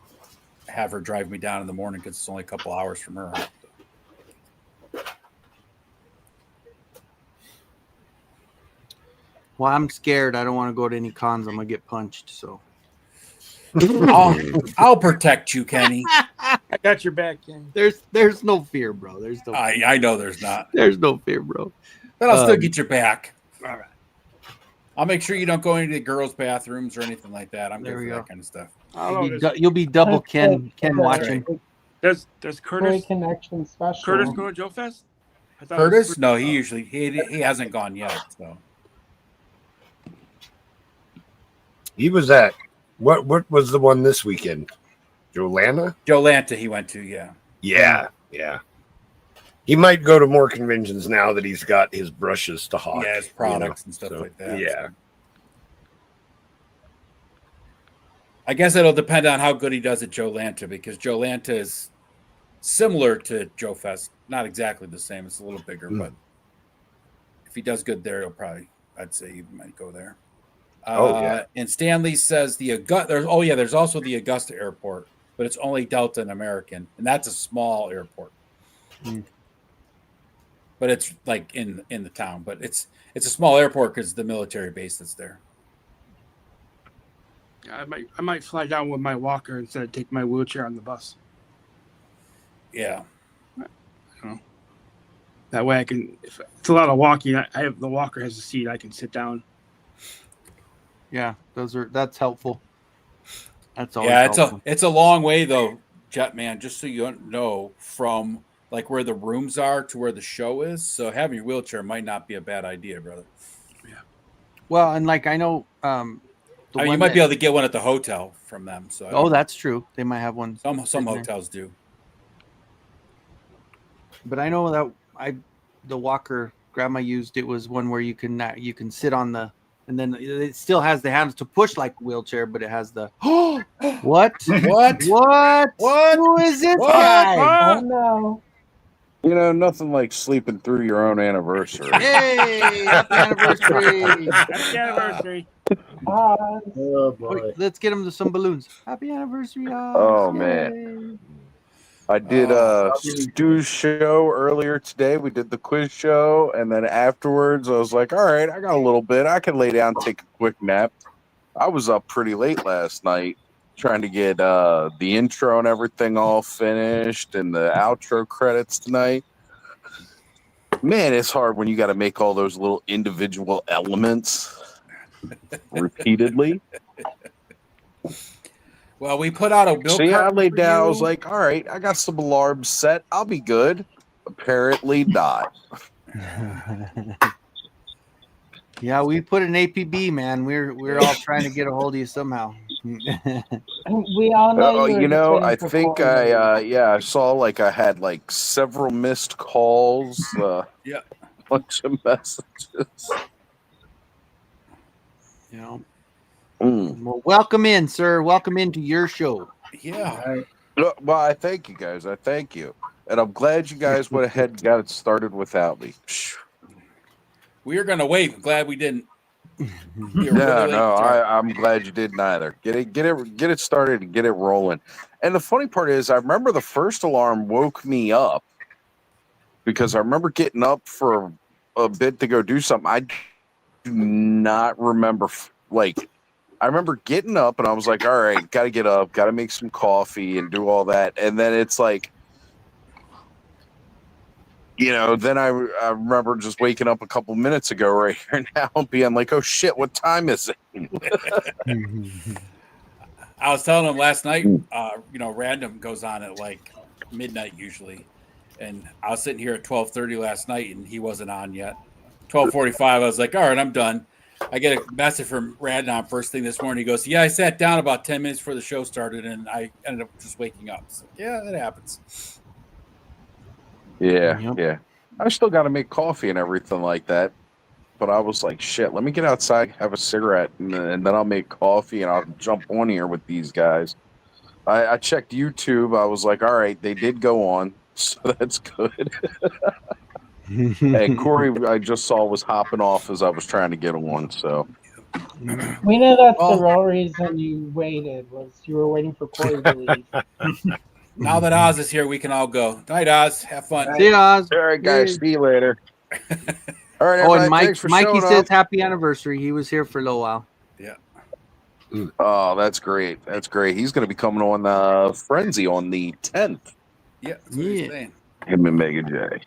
Speaker 1: have her drive me down in the morning because it's only a couple hours from her house.
Speaker 3: Well, I'm scared. I don't want to go to any cons. I'm gonna get punched. So
Speaker 1: I'll protect you, Kenny.
Speaker 10: I got your back, Ken.
Speaker 3: there's no fear, bro. There's no.
Speaker 1: I know there's not,
Speaker 3: There's no fear, bro.
Speaker 1: but I'll still get your back.
Speaker 10: All right.
Speaker 1: I'll make sure you don't go into the girls' bathrooms or anything like that. I'm
Speaker 3: There
Speaker 1: good
Speaker 3: we
Speaker 1: for
Speaker 3: go.
Speaker 1: that kind of stuff.
Speaker 10: I don't know.
Speaker 3: You'll be double Ken
Speaker 2: That's
Speaker 3: watching.
Speaker 10: Does
Speaker 2: Corey
Speaker 10: Curtis
Speaker 2: Connection special.
Speaker 10: Curtis go to Joe Fest? I thought it was
Speaker 1: Curtis? No, he hasn't gone yet. So
Speaker 7: He was at what was the one this weekend? Jolanta?
Speaker 1: Jolanta he went to, yeah.
Speaker 7: Yeah. He might go to more conventions now that he's got his brushes to hawk.
Speaker 1: Yeah, his products and stuff like that.
Speaker 7: Yeah.
Speaker 1: I guess it'll depend on how good he does at Jolanta, because Jolanta is similar to Joe Fest. Not exactly the same. It's a little bigger, but if he does good there, he'll probably, I'd say he might go there.
Speaker 7: Yeah.
Speaker 1: And Stanley says there's also the Augusta airport, but it's only Delta and American, and that's a small airport. But it's like in the town, but it's a small airport because the military base that's there.
Speaker 10: I might fly down with my walker instead of take my wheelchair on the bus.
Speaker 1: Yeah.
Speaker 10: That way I can, if it's a lot of walking, I have the walker has a seat, I can sit down.
Speaker 3: Yeah, that's helpful. That's always
Speaker 1: Yeah,
Speaker 3: helpful.
Speaker 1: it's a long way though, Jetman, just so you know, from like where the rooms are to where the show is. So having your wheelchair might not be a bad idea, brother.
Speaker 10: Yeah.
Speaker 3: Well, and like I know
Speaker 1: you might be able to get one at the hotel from them. So
Speaker 3: that's true. They might have one.
Speaker 1: some hotels do.
Speaker 3: But I know that the walker grandma used, it was one where you can sit on the, and then it still has the handles to push like a wheelchair, but it has the what? Who is this guy?
Speaker 2: Oh no.
Speaker 12: You know, nothing like sleeping through your own anniversary.
Speaker 3: Hey, happy anniversary!
Speaker 10: Happy anniversary.
Speaker 2: Oz.
Speaker 9: Oh boy.
Speaker 3: Let's get him to some balloons. Happy anniversary, Oz.
Speaker 12: Oh
Speaker 3: Yay.
Speaker 12: man. I did
Speaker 1: Oh.
Speaker 12: Stu's show earlier today. We did the quiz show, and then afterwards, I was like, "All right, I got a little bit. I can lay down, and take a quick nap." I was up pretty late last night trying to get the intro and everything all finished, and the outro credits tonight. Man, it's hard when you got to make all those little individual elements repeatedly.
Speaker 1: Well, we put out a milk
Speaker 12: So yeah, I
Speaker 1: carton
Speaker 12: laid
Speaker 1: for
Speaker 12: down. I
Speaker 1: you.
Speaker 12: was like, all right, I got some alarms set. I'll be good. Apparently not.
Speaker 3: Yeah, we put an APB, man. We're all trying to get a hold of you somehow.
Speaker 2: We all know
Speaker 12: Oh,
Speaker 2: you were
Speaker 12: you
Speaker 2: just
Speaker 12: know,
Speaker 2: waiting
Speaker 12: I
Speaker 2: for
Speaker 12: think
Speaker 2: Corey to leave.
Speaker 12: I saw like I had like several missed calls,
Speaker 1: Yeah.
Speaker 12: bunch of messages.
Speaker 3: Yeah.
Speaker 12: Mm.
Speaker 3: Well, welcome in, sir. Welcome into your show.
Speaker 1: Yeah.
Speaker 12: Well, I thank you guys. I thank you, and I'm glad you guys went ahead and got it started without me.
Speaker 1: We were gonna wait. I'm glad we didn't. We were
Speaker 12: No,
Speaker 1: really late
Speaker 12: no,
Speaker 1: start.
Speaker 12: I'm glad you didn't either. Get it started and get it rolling. And the funny part is, I remember the first alarm woke me up because I remember getting up for a bit to go do something. I do not remember I remember getting up and I was like, all right, got to get up, got to make some coffee and do all that. And then it's like, then I remember just waking up a couple minutes ago right here now and being like, oh shit, what time is it?
Speaker 1: I was telling him last night, random goes on at like midnight usually. And I was sitting here at 12:30 last night and he wasn't on yet. 12:45, I was like, all right, I'm done. I get a message from Radnon first thing this morning. He goes, yeah, I sat down about 10 minutes before the show started and I ended up just waking up. So, yeah, that happens.
Speaker 12: Yeah,
Speaker 3: Yep.
Speaker 12: yeah. I still got to make coffee and everything like that. But I was like, shit, let me get outside, have a cigarette, and then I'll make coffee and I'll jump on here with these guys. I checked YouTube. I was like, all right, they did go on, so that's good. And Corey, I just saw was hopping off as I was trying to get on, so.
Speaker 2: We know that's the real reason you waited, was you were waiting for Corey to leave.
Speaker 1: Now that Oz is here, we can all go. Night, Oz. Have fun.
Speaker 3: See you, Oz.
Speaker 12: All right, guys. See you later. All right,
Speaker 3: Oh,
Speaker 12: everybody.
Speaker 3: and
Speaker 12: Thanks for
Speaker 3: Mikey
Speaker 12: showing
Speaker 3: says
Speaker 12: up.
Speaker 3: happy anniversary. He was here for a little while.
Speaker 1: Yeah.
Speaker 12: Oh, that's great. That's great. He's going to be coming on Frenzy on the 10th.
Speaker 1: Yeah, that's what he's saying.
Speaker 12: Him and Mega J.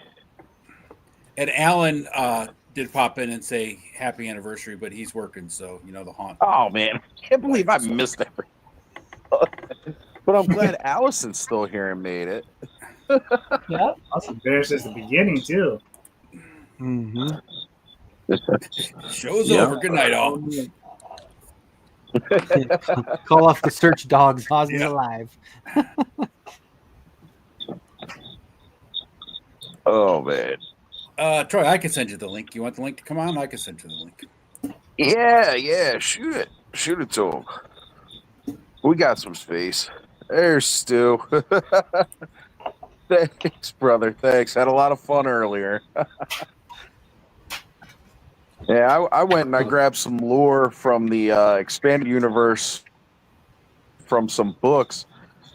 Speaker 1: And Alan did pop in and say happy anniversary, but he's working, so the haunt.
Speaker 12: Oh man, I can't believe I missed everything. But I'm glad Allison's still here and made it.
Speaker 2: Yep.
Speaker 9: I was embarrassed at the beginning too.
Speaker 3: Mm-hmm.
Speaker 1: Show's over. Good night, all.
Speaker 3: Call off the search dogs. Oz is alive.
Speaker 12: Oh man.
Speaker 1: Troy, I can send you the link. You want the link to come on? I can send you the link.
Speaker 12: Yeah. Shoot it to him. We got some space. There's Stu. Thanks, brother. Thanks. Had a lot of fun earlier. Yeah, I went and I grabbed some lore from the expanded universe from some books.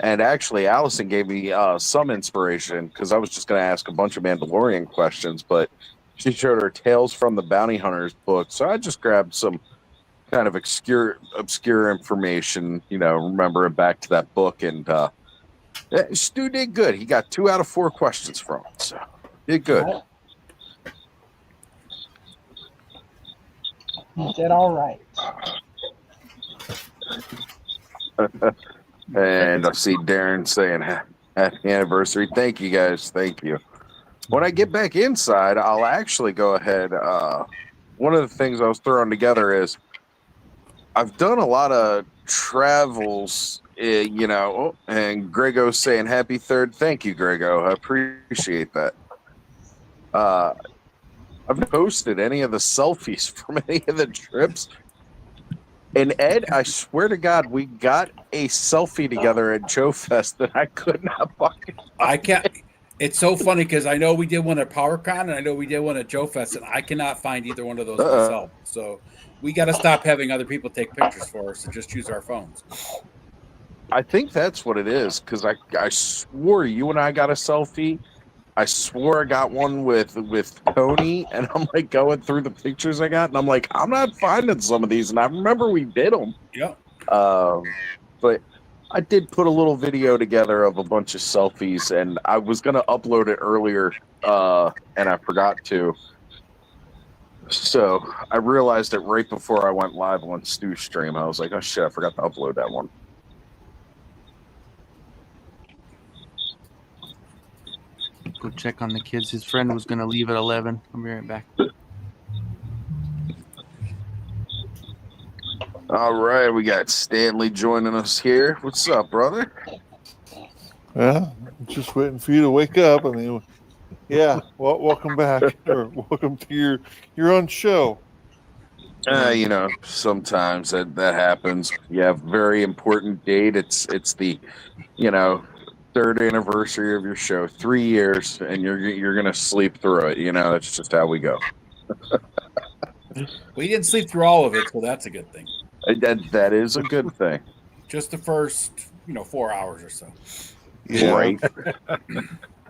Speaker 12: And actually, Allison gave me some inspiration because I was just going to ask a bunch of Mandalorian questions, but she showed her Tales from the Bounty Hunters book. So I just grabbed some kind of obscure information, remember it back to that book. And Stu did good. He got 2 out of 4 questions from it. So did good.
Speaker 2: You did all right.
Speaker 12: And I see Darren saying happy anniversary. Thank you guys. Thank you. When I get back inside, I'll actually go ahead. One of the things I was throwing together is I've done a lot of travels, and Grego's saying happy 3rd. Thank you, Grego. I appreciate that. I've not posted any of the selfies from any of the trips. And Ed, I swear to God, we got a selfie together at Joe Fest that I could not fucking.
Speaker 1: I can't. It's so funny because I know we did one at PowerCon and I know we did one at Joe Fest, and I cannot find either one of those myself. So we got to stop having other people take pictures for us and just use our phones.
Speaker 12: I think that's what it is, because I swore you and I got a selfie. I swore I got one with Tony, and I'm like going through the pictures I got, and I'm like, I'm not finding some of these, and I remember we did them.
Speaker 1: Yep.
Speaker 12: But I did put a little video together of a bunch of selfies, and I was gonna upload it earlier, and I forgot to. So I realized it right before I went live on Stu's stream. I was like, oh shit, I forgot to upload that one.
Speaker 3: Go check on the kids. His friend was going to leave at 11. I'll be right back.
Speaker 12: All right, we got Stanley joining us here. What's up, brother?
Speaker 6: Yeah, just waiting for you to wake up. I mean, yeah. Well, welcome back, or welcome to your own show.
Speaker 12: You know, sometimes that happens. You have a very important date. It's the, you know, 3rd anniversary of your show, 3 years, and you're gonna sleep through it. You know, that's just how we go.
Speaker 1: We didn't sleep through all of it, so that's a good thing.
Speaker 12: That is a good thing.
Speaker 1: Just the first, 4 hours or so.
Speaker 6: Yeah,
Speaker 12: Right.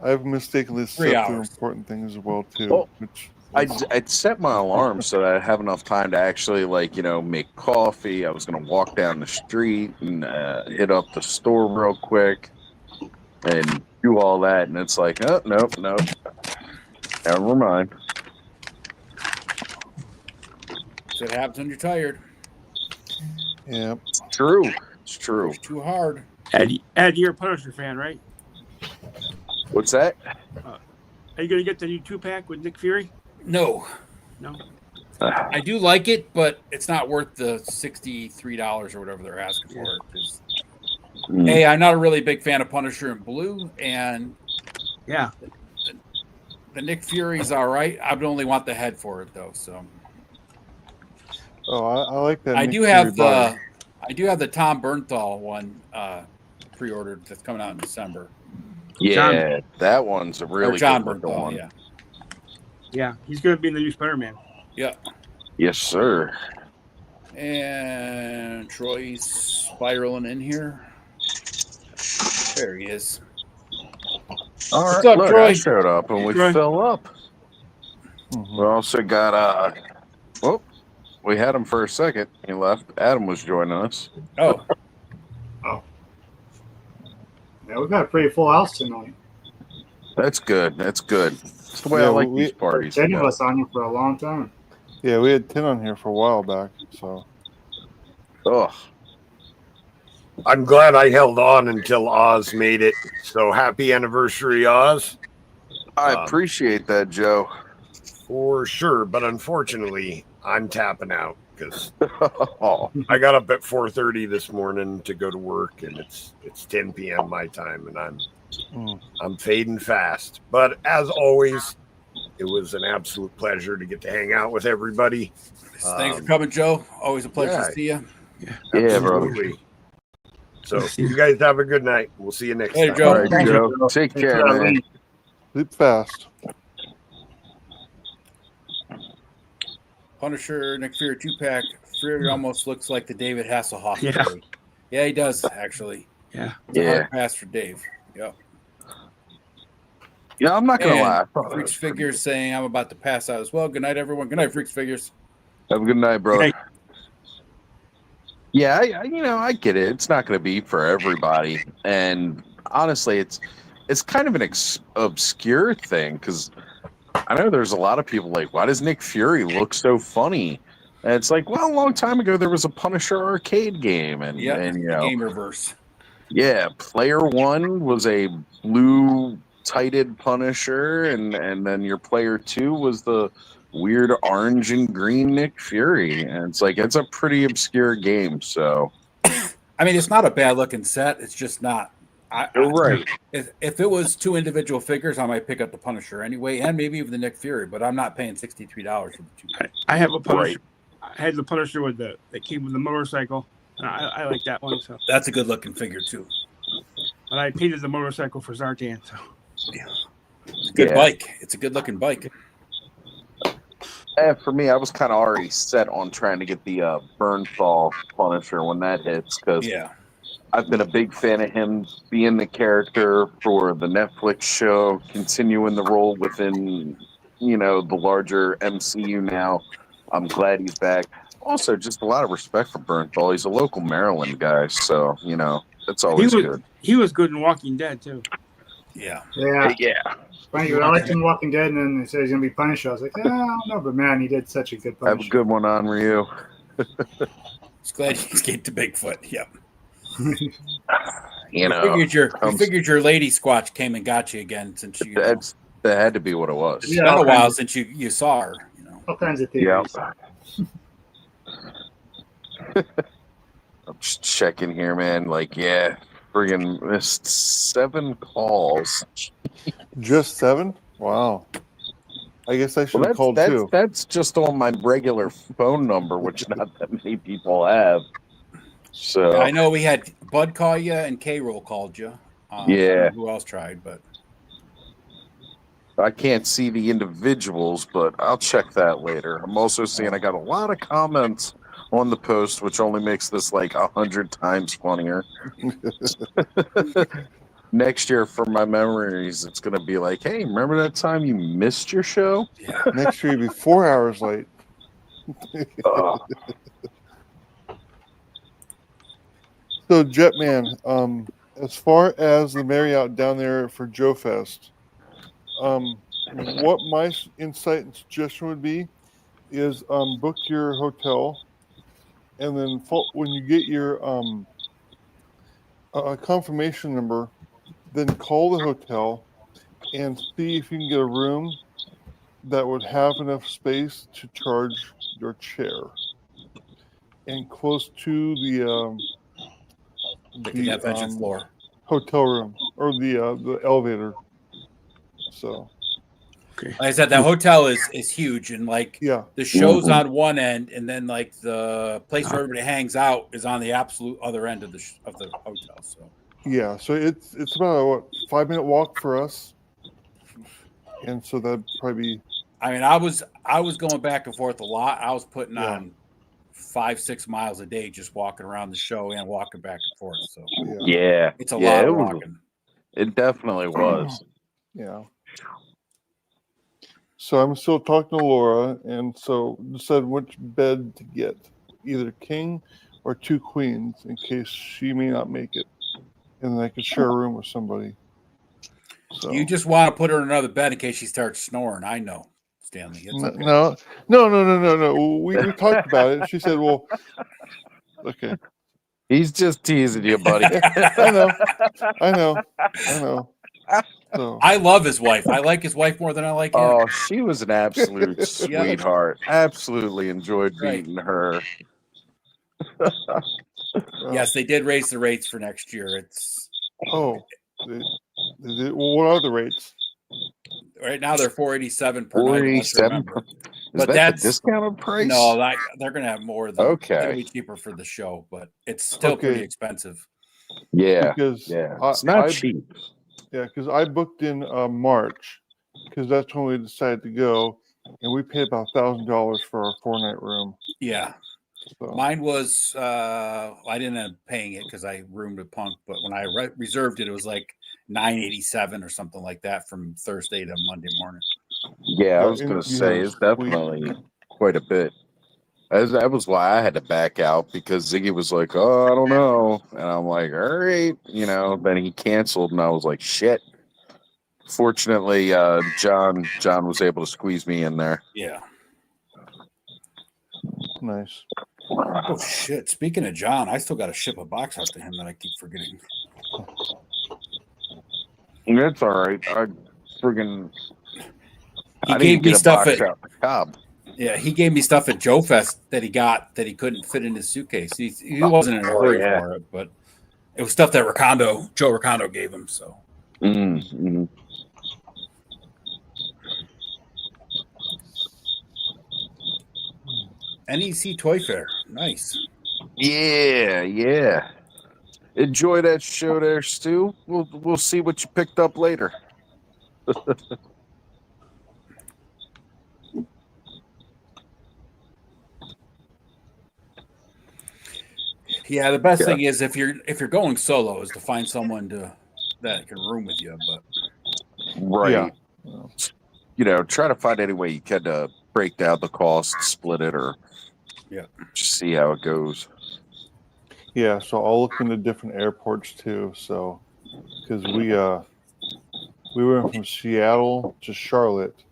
Speaker 6: I've mistakenly
Speaker 1: 3
Speaker 6: slept through
Speaker 1: hours.
Speaker 6: important things as well too.
Speaker 12: Well,
Speaker 6: Which
Speaker 12: I'd set my alarm so that I'd have enough time to actually, like, you know, make coffee. I was gonna walk down the street and hit up the store real quick and do all that, and it's like, oh, nope, never mind.
Speaker 1: So it happens when you're tired.
Speaker 6: yeah,
Speaker 12: It's true. It's true.
Speaker 1: It's too hard.
Speaker 10: Ed, you're a Punisher fan, right?
Speaker 12: What's that?
Speaker 10: Are you going to get the new 2-pack with Nick Fury?
Speaker 1: No.
Speaker 10: No.
Speaker 1: I do like it, but it's not worth the $63 or whatever they're asking for it. 'Cause, hey, I'm not a really big fan of Punisher in blue, and
Speaker 10: Yeah.
Speaker 1: the Nick Fury's all right. I would only want the head for it though. So
Speaker 6: I like that.
Speaker 1: I
Speaker 6: Nick
Speaker 1: do have
Speaker 6: Fury body.
Speaker 1: the Tom Bernthal one pre-ordered that's coming out in December.
Speaker 12: Yeah, that one's a really
Speaker 1: Or John
Speaker 12: good looking
Speaker 1: Bernthal,
Speaker 12: one.
Speaker 1: yeah.
Speaker 10: Yeah, he's going to be in the new Spider-Man.
Speaker 1: Yeah.
Speaker 12: Yes, sir.
Speaker 1: And Troy's spiraling in here. There he is.
Speaker 12: All right,
Speaker 1: What's up,
Speaker 12: look,
Speaker 1: Troy?
Speaker 12: I showed up and we
Speaker 10: Troy.
Speaker 12: fill up. We also got we had him for a second. He left. Adam was joining us.
Speaker 1: Oh,
Speaker 9: Yeah, we've got a pretty full house tonight.
Speaker 12: That's good. That's good. That's the way
Speaker 6: Yeah,
Speaker 12: I like
Speaker 6: we-
Speaker 12: these parties.
Speaker 9: 10 of us on here for a long time.
Speaker 6: Yeah, we had 10 on here for a while back. So
Speaker 12: Oh,
Speaker 7: I'm glad I held on until Oz made it. So happy anniversary, Oz.
Speaker 12: I appreciate that, Joe.
Speaker 7: For sure, but unfortunately, I'm tapping out because
Speaker 12: Oh,
Speaker 7: I got up at 4:30 this morning to go to work, and it's 10 p.m. my time, and I'm fading fast. But as always, it was an absolute pleasure to get to hang out with everybody.
Speaker 1: thanks for coming, Joe. Always a pleasure to see you.
Speaker 12: yeah, brother.
Speaker 7: Absolutely. So you guys have a good night. We'll see you next
Speaker 1: Later,
Speaker 7: time.
Speaker 1: Joe.
Speaker 12: All right,
Speaker 9: Thank you,
Speaker 12: Joe.
Speaker 9: Joe.
Speaker 12: Take
Speaker 9: Thanks
Speaker 12: care,
Speaker 9: for
Speaker 12: man.
Speaker 9: having
Speaker 6: sleep fast.
Speaker 1: Punisher, Nick Fury 2-pack. Fury almost looks like the David Hasselhoff
Speaker 10: Yeah.
Speaker 1: story. Yeah, he does, actually.
Speaker 10: Yeah.
Speaker 1: It's a
Speaker 12: Yeah.
Speaker 1: hard pass for Dave. Yep.
Speaker 12: Yeah, I'm not gonna
Speaker 1: And
Speaker 12: lie. I thought it
Speaker 1: Freaks
Speaker 12: was pretty
Speaker 1: Figures saying I'm about to pass out as well. Good night, everyone. Good night, Freaks Figures.
Speaker 12: good. Have a good night, brother.
Speaker 10: Hey.
Speaker 12: Yeah, I get it. It's not going to be for everybody, and honestly, it's kind of an obscure thing because I know there's a lot of people like, why does Nick Fury look so funny? And it's like, well, a long time ago there was a Punisher arcade game, and
Speaker 1: Yeah,
Speaker 12: and you know,
Speaker 1: game reverse.
Speaker 12: yeah, Player One was a blue tighted Punisher, and then your Player Two was the weird orange and green Nick Fury, and it's like it's a pretty obscure game. So
Speaker 1: I mean, it's not a bad looking set. It's just not.
Speaker 12: you're right.
Speaker 1: If it was two individual figures, I might pick up the Punisher anyway, and maybe even the Nick Fury. But I'm not paying $63 for the two.
Speaker 10: I have a Punisher.
Speaker 12: Right.
Speaker 10: I had the Punisher with that came with the motorcycle. And I like that one. So,
Speaker 1: That's a good looking figure too.
Speaker 10: but I painted the motorcycle for Zartan. So,
Speaker 1: It's a good
Speaker 12: Yeah.
Speaker 1: bike. It's a good looking bike.
Speaker 12: For me, I was kind of already set on trying to get the Bernthal Punisher when that hits because
Speaker 1: Yeah.
Speaker 12: I've been a big fan of him being the character for the Netflix show, continuing the role within, the larger MCU now. I'm glad he's back. Also, just a lot of respect for Bernthal. He's a local Maryland guy, so, that's always good.
Speaker 10: He was good in Walking Dead too.
Speaker 1: Yeah.
Speaker 9: Yeah.
Speaker 12: Yeah.
Speaker 9: Funny, I liked him in Walking Dead, and then they said he's gonna be Punisher. I was like, I don't know, but man, he did such a good Punisher.
Speaker 12: Have a good one on Ryu.
Speaker 1: Just glad you escaped to Bigfoot. Yep.
Speaker 12: You
Speaker 1: figured your lady squatch came and got you again since you.
Speaker 12: That had to be what it was.
Speaker 1: It's been a while since you saw her.
Speaker 9: All kinds of theories.
Speaker 12: Yeah. I'm just checking here, man. Friggin' missed 7 calls.
Speaker 6: Just 7? Wow. I guess I should have called too.
Speaker 12: That's just on my regular phone number, which not that many people have. So
Speaker 1: I know we had Bud call you and K-Roll called you.
Speaker 12: Yeah.
Speaker 1: Who else tried? But
Speaker 12: I can't see the individuals, but I'll check that later. I'm also seeing I got a lot of comments on the post, which only makes this 100 times funnier. Next year, for my memories, it's going to be like, hey, remember that time you missed your show?
Speaker 6: Yeah. Next year, you'll be 4 hours late. So, Jetman, as far as the Marriott down there for Joe Fest, what my insight and suggestion would be is book your hotel, and then when you get your confirmation number, then call the hotel and see if you can get a room that would have enough space to charge your chair and close to the
Speaker 1: convention floor
Speaker 6: hotel room or the elevator. So
Speaker 1: like I said, that hotel is huge, and the show's on one end, and then the place where everybody hangs out is on the absolute other end of the hotel. So
Speaker 6: yeah, so it's about a 5-minute walk for us, and so that'd probably be.
Speaker 1: I mean, I was going back and forth a lot. I was putting on 5-6 miles a day just walking around the show and walking back and forth. So
Speaker 12: yeah,
Speaker 1: it's a lot of walking.
Speaker 12: It definitely was.
Speaker 6: Yeah. So I'm still talking to Laura, and so decide which bed to get, either king or 2 queens, in case she may not make it, and then I could share a room with somebody. So
Speaker 1: you just want to put her in another bed in case she starts snoring. I know, Stanley. It's okay.
Speaker 6: No. We talked about it. She said, "Well, okay."
Speaker 12: He's just teasing you, buddy.
Speaker 6: I know. So.
Speaker 1: I love his wife. I like his wife more than I like him.
Speaker 12: Oh, she was an absolute sweetheart. Absolutely enjoyed meeting her.
Speaker 1: Yes, they did raise the rates for next year. It's
Speaker 6: they did. Well, what are the rates?
Speaker 1: Right now they're $487 per
Speaker 12: $487.
Speaker 1: night.
Speaker 12: But that's the discounted price.
Speaker 1: No, they're going to have more than
Speaker 12: it'll
Speaker 1: be cheaper for the show, but it's still pretty expensive.
Speaker 12: Yeah,
Speaker 6: because
Speaker 12: it's not cheap.
Speaker 6: Yeah, because I booked in March, because that's when we decided to go, and we paid about $1,000 for our 4-night room.
Speaker 1: Yeah, so. Mine was I didn't end up paying it because I roomed with Punk, but when I reserved it, it was like $987 or something like that from Thursday to Monday morning.
Speaker 12: Yeah, I was going to say it's definitely quite a bit. That was why I had to back out, because Ziggy was like, "Oh, I don't know," and I'm like, "All right," Then he canceled, and I was like, "Shit." Fortunately, John was able to squeeze me in there.
Speaker 1: Yeah.
Speaker 6: Nice.
Speaker 1: Oh shit! Speaking of John, I still got to ship a box out to him that I keep forgetting.
Speaker 12: That's all right. I
Speaker 1: gave me stuff at
Speaker 12: Cobb.
Speaker 1: Yeah, he gave me stuff at Joe Fest that he got that he couldn't fit in his suitcase. He wasn't in a hurry for it, but it was stuff that Joe Ricondo gave him. So,
Speaker 12: mm-hmm.
Speaker 1: NEC Toy Fair, nice.
Speaker 12: Yeah. Enjoy that show there, Stu. We'll see what you picked up later.
Speaker 1: Yeah, the best thing is if you're going solo is to find someone that can room with you. But
Speaker 12: right, try to find any way you can to break down the cost, split it, or just see how it goes.
Speaker 6: Yeah, so I'll look into different airports too. So, because we went from Seattle to Charlotte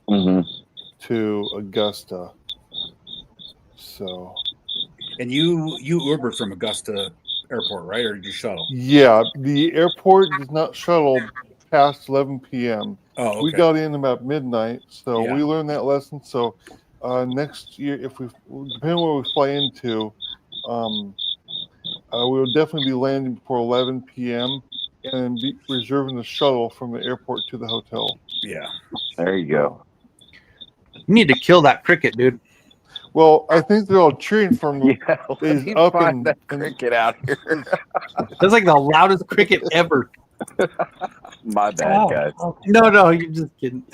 Speaker 6: to Augusta. So,
Speaker 1: and you Ubered from Augusta Airport, right? Or did you shuttle?
Speaker 6: Yeah, the airport does not shuttle past 11 p.m.
Speaker 1: Oh, okay.
Speaker 6: We got in about midnight, so we learned that lesson. So next year, depending where we fly into, we'll definitely be landing before 11 p.m. and be reserving the shuttle from the airport to the hotel.
Speaker 1: Yeah,
Speaker 12: there you go.
Speaker 3: You need to kill that cricket, dude.
Speaker 6: Well, I think they're all cheering for him.
Speaker 12: Yeah,
Speaker 6: He's up and
Speaker 12: that cricket out here.
Speaker 3: That's like the loudest cricket ever.
Speaker 12: My bad, guys.
Speaker 2: Okay.
Speaker 3: No, you're just kidding.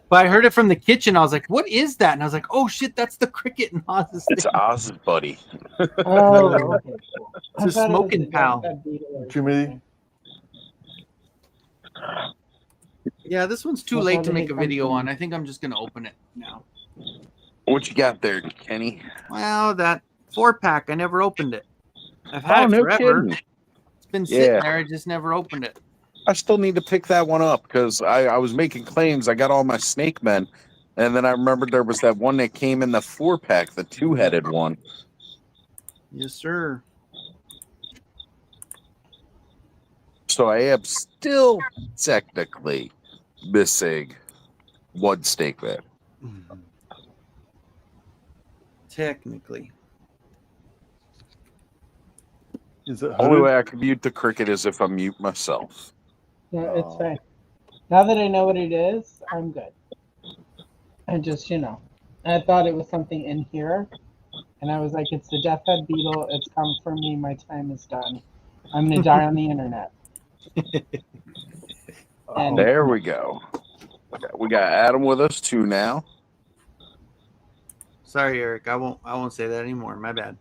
Speaker 3: But I heard it from the kitchen. I was like, "What is that?" And I was like, "Oh shit, that's the cricket in Oz's
Speaker 12: It's Oz's buddy.
Speaker 2: Oh, okay.
Speaker 3: It's a smoking pal.
Speaker 6: Jimmy.
Speaker 3: Yeah, this one's too late to make a video on. I think I'm just gonna open it now.
Speaker 12: What you got there, Kenny?
Speaker 3: Well, that 4-pack, I never opened it. I've had it forever.
Speaker 12: Kidding.
Speaker 3: It's been sitting there. I just never opened it.
Speaker 12: I still need to pick that one up because I was making claims. I got all my snake men, and then I remembered there was that one that came in the 4-pack, the 2-headed one.
Speaker 3: Yes, sir.
Speaker 12: So I am still technically missing one snake man.
Speaker 3: Technically.
Speaker 6: Is it
Speaker 12: Only way I can mute the cricket is if I mute myself.
Speaker 2: Yeah, it's fine. Now that I know what it is, I'm good. I just, I thought it was something in here, and I was like, it's the deathhead beetle. It's come for me. My time is done. I'm going to die on the internet.
Speaker 12: And there we go. Okay, we got Adam with us too now.
Speaker 3: Sorry, Eric. I won't say that anymore. My bad.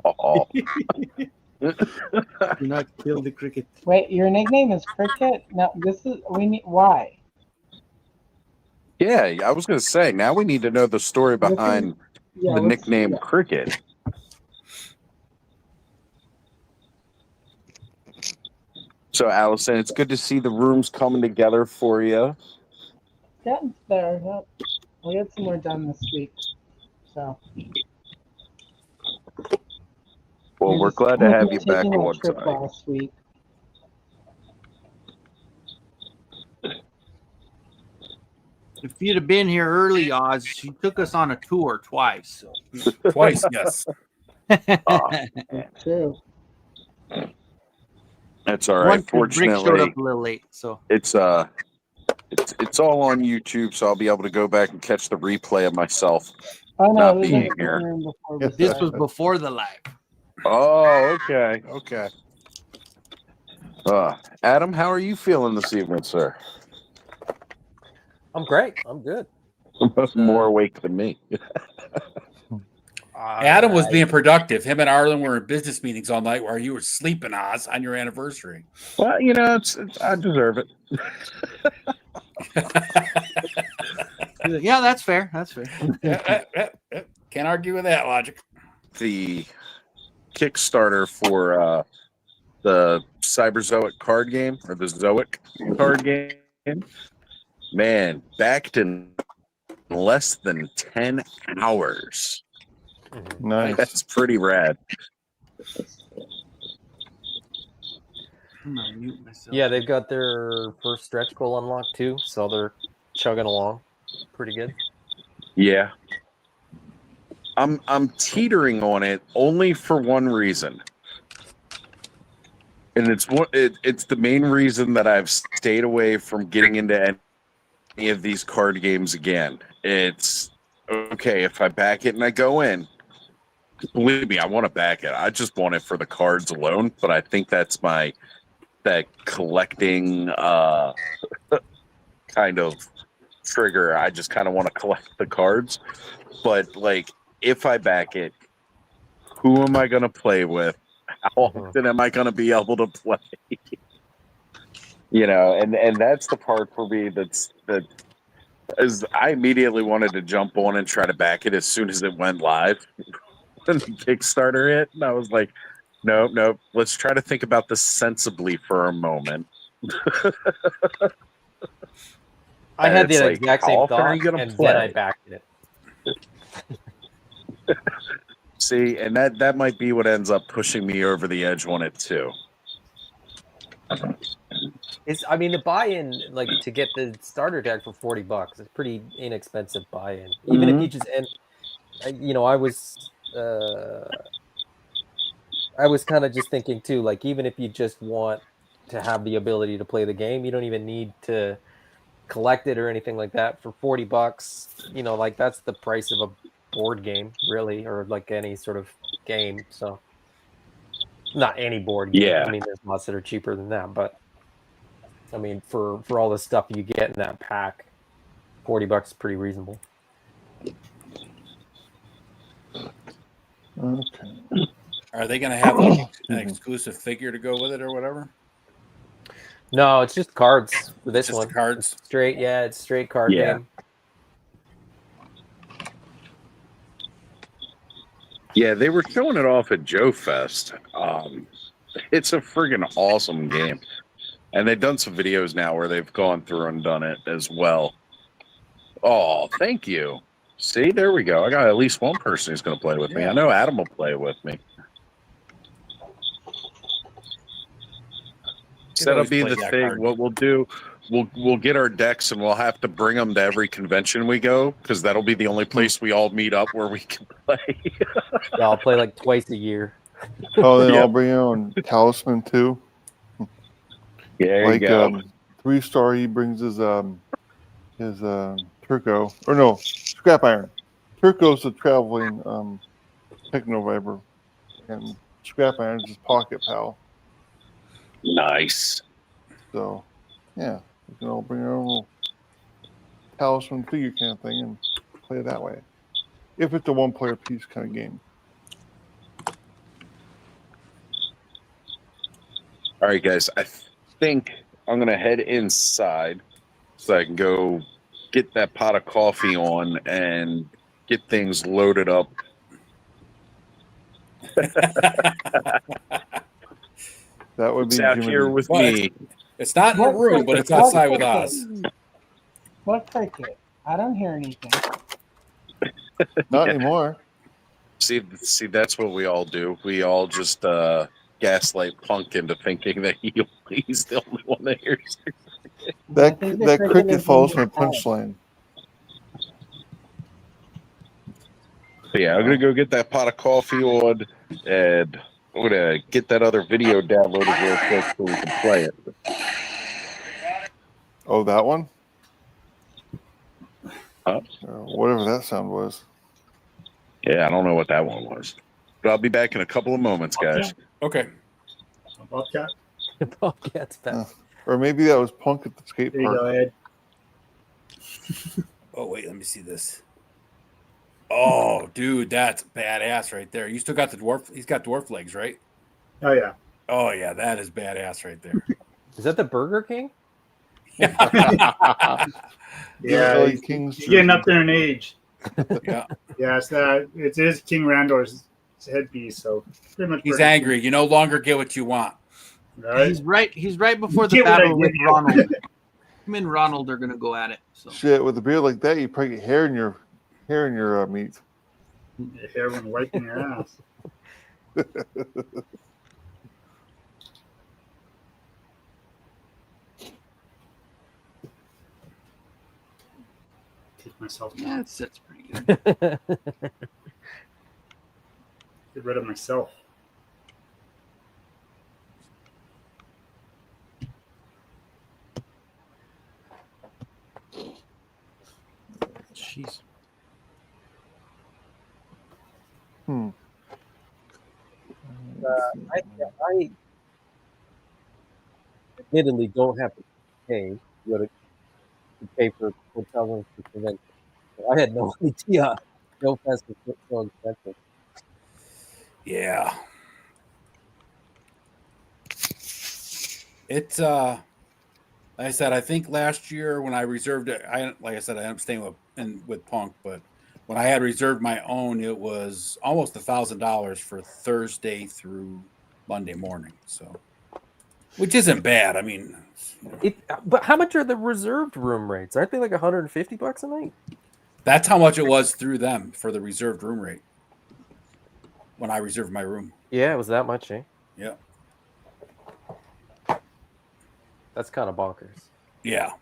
Speaker 12: Oh.
Speaker 3: Do not kill the cricket.
Speaker 2: Wait, your nickname is Cricket? No, why?
Speaker 12: Yeah, I was going to say, now we need to know the story behind the nickname Cricket. So, Allison, it's good to see the rooms coming together for you.
Speaker 2: Getting there. Yep. I'll get some more done this week. So.
Speaker 12: Well, we're glad to have you back on
Speaker 2: trip
Speaker 12: tonight.
Speaker 2: Last week.
Speaker 3: If you'd have been here early, Oz, she took us on a tour twice.
Speaker 1: Twice, yes.
Speaker 2: True.
Speaker 12: That's all right.
Speaker 3: Rick showed
Speaker 12: Fortunately,
Speaker 3: up a little late, so
Speaker 12: it's all on YouTube, so I'll be able to go back and catch the replay of myself not being here.
Speaker 3: This was before the live.
Speaker 12: Oh, okay. Adam, how are you feeling this evening, sir?
Speaker 13: I'm great. I'm good.
Speaker 12: More awake than me.
Speaker 1: Adam was being productive. Him and Arlen were in business meetings all night while you were sleeping, Oz, on your anniversary.
Speaker 12: Well, I deserve it.
Speaker 3: Yeah, that's fair. That's fair.
Speaker 1: Can't argue with that logic.
Speaker 12: The Kickstarter for the Cyberzoic card game, or the Zoic card game, man, backed in less than 10 hours.
Speaker 6: Nice.
Speaker 12: That's pretty rad.
Speaker 13: Yeah, they've got their first stretch goal unlocked too, so they're chugging along pretty good.
Speaker 12: Yeah. I'm teetering on it only for one reason. And it's the main reason that I've stayed away from getting into any of these card games again. It's okay if I back it and I go in. Believe me, I want to back it. I just want it for the cards alone, but I think that's that collecting kind of trigger. I just kind of want to collect the cards. But like if I back it, Who am I going to play with? How often am I going to be able to play? And that's the part for me that is I immediately wanted to jump on and try to back it as soon as it went live when the Kickstarter hit. And I was like, nope. Let's try to think about this sensibly for a moment.
Speaker 13: I had the
Speaker 12: like,
Speaker 13: exact
Speaker 12: how
Speaker 13: same
Speaker 12: often are
Speaker 13: thought,
Speaker 12: you gonna
Speaker 13: and
Speaker 12: play?
Speaker 13: then I backed it.
Speaker 12: See, and that might be what ends up pushing me over the edge on it too.
Speaker 13: The buy-in, like to get the starter deck for $40, is pretty inexpensive buy-in. Even if you just I was kind of just thinking too, like even if you just want to have the ability to play the game, you don't even need to collect it or anything like that for $40. Like that's the price of a board game, really, or like any sort of game. So not any board game.
Speaker 12: Yeah.
Speaker 13: I mean, there's lots that are cheaper than that, but I mean, for all the stuff you get in that pack, $40 is pretty reasonable.
Speaker 6: Okay.
Speaker 1: Are they going to have like an exclusive figure to go with it or whatever?
Speaker 13: No, it's just cards for this
Speaker 1: Just
Speaker 13: one.
Speaker 1: the cards?
Speaker 13: It's straight, yeah, it's straight card game.
Speaker 12: Yeah, they were showing it off at Joe Fest. It's a friggin' awesome game. And they've done some videos now where they've gone through and done it as well. Oh, thank you. See, there we go. I got at least one person who's going to play with me. I know Adam will play with me. So that'll be the thing. What we'll do, we'll get our decks and we'll have to bring them to every convention we go because that'll be the only place we all meet up where we can play.
Speaker 13: Yeah, I'll play like twice a year.
Speaker 6: Oh, then I'll bring your own talisman too.
Speaker 12: Yeah,
Speaker 6: like
Speaker 12: you go.
Speaker 6: 3-star, he brings his Turco, or no, scrap iron. Turco's a traveling techno viber, and scrap iron is his pocket pal.
Speaker 12: Nice.
Speaker 6: So, yeah, we can all bring our own little talisman figure kind of thing and play it that way. If it's a one-player piece kind of game.
Speaker 12: All right, guys. I think I'm going to head inside so I can go get that pot of coffee on and get things loaded up.
Speaker 6: That would be
Speaker 12: out
Speaker 6: Jimmy.
Speaker 12: here with me.
Speaker 1: It's not in a room, but it's outside with Oz.
Speaker 2: What cricket? I don't hear anything.
Speaker 6: Not anymore.
Speaker 12: See, that's what we all do. We all just gaslight Punk into thinking that he's the only one that hears it.
Speaker 6: That cricket falls from the punchline.
Speaker 12: So yeah, I'm gonna go get that pot of coffee on, and I'm gonna get that other video downloaded real quick so we can play it.
Speaker 6: Oh, that one?
Speaker 12: Huh?
Speaker 6: Whatever that sound was.
Speaker 12: Yeah, I don't know what that one was. But I'll be back in a couple of moments, guys.
Speaker 1: Okay.
Speaker 9: Bobcat?
Speaker 13: Bobcat's back.
Speaker 6: Or maybe that was Punk at the skate
Speaker 9: There you
Speaker 6: park.
Speaker 9: go, Ed.
Speaker 1: Oh, wait, let me see this. Oh, dude, that's badass right there. You still got the dwarf. He's got dwarf legs, right?
Speaker 9: Oh, yeah.
Speaker 1: Oh, yeah, that is badass right there.
Speaker 13: Is that the Burger King?
Speaker 9: Yeah,
Speaker 6: Billy
Speaker 9: he's
Speaker 6: King's
Speaker 9: getting up there in age.
Speaker 1: Yeah.
Speaker 9: Yeah, it is King Randor's headpiece, so pretty much.
Speaker 1: He's angry. You no longer get what you want.
Speaker 9: Right?
Speaker 3: He's right before the
Speaker 9: Get what I
Speaker 3: battle with
Speaker 9: give you.
Speaker 3: Ronald. Him and Ronald are gonna go at it. So
Speaker 6: Shit, with a beard like that, you probably get hair in your meat.
Speaker 9: Your hair when wiping your ass. Take myself down.
Speaker 3: that's pretty good.
Speaker 9: Get rid of myself.
Speaker 3: Jeez.
Speaker 13: I admittedly don't have to pay what it to pay for hotels and convention. I had no idea Go Fest was so expensive.
Speaker 1: Yeah. It's like I said, I think last year when I reserved it, like I said, I ended up staying with Punk, but when I had reserved my own, it was almost $1,000 for Thursday through Monday morning. So, which isn't bad. I mean,
Speaker 13: But how much are the reserved room rates? Aren't they like $150 a night?
Speaker 1: that's how much it was through them for the reserved room rate when I reserved my room.
Speaker 13: Yeah, it was that much, eh?
Speaker 1: Yeah.
Speaker 13: That's kind of bonkers.
Speaker 1: Yeah.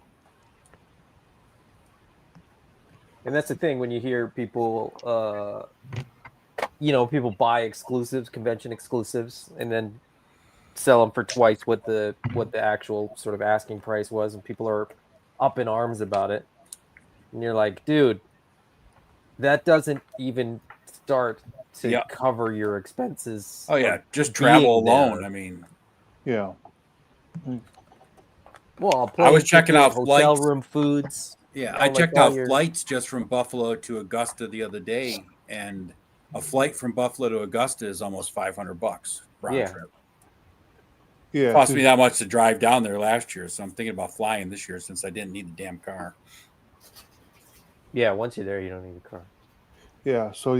Speaker 13: And that's the thing when you hear people, people buy exclusives, convention exclusives, and then sell them for twice what the actual sort of asking price was, and people are up in arms about it. And you're like, dude, that doesn't even start to cover your expenses.
Speaker 1: Oh yeah, just travel alone.
Speaker 13: There.
Speaker 1: I mean,
Speaker 6: yeah.
Speaker 13: Well,
Speaker 1: I was checking out
Speaker 13: hotel
Speaker 1: flights.
Speaker 13: room foods.
Speaker 1: Yeah, I checked out flights just from Buffalo to Augusta the other day, and a flight from Buffalo to Augusta is almost $500 round trip.
Speaker 6: Yeah,
Speaker 1: it cost me that much to drive down there last year, so I'm thinking about flying this year since I didn't need the damn car.
Speaker 13: Yeah, once you're there, you don't need a car.
Speaker 6: Yeah, so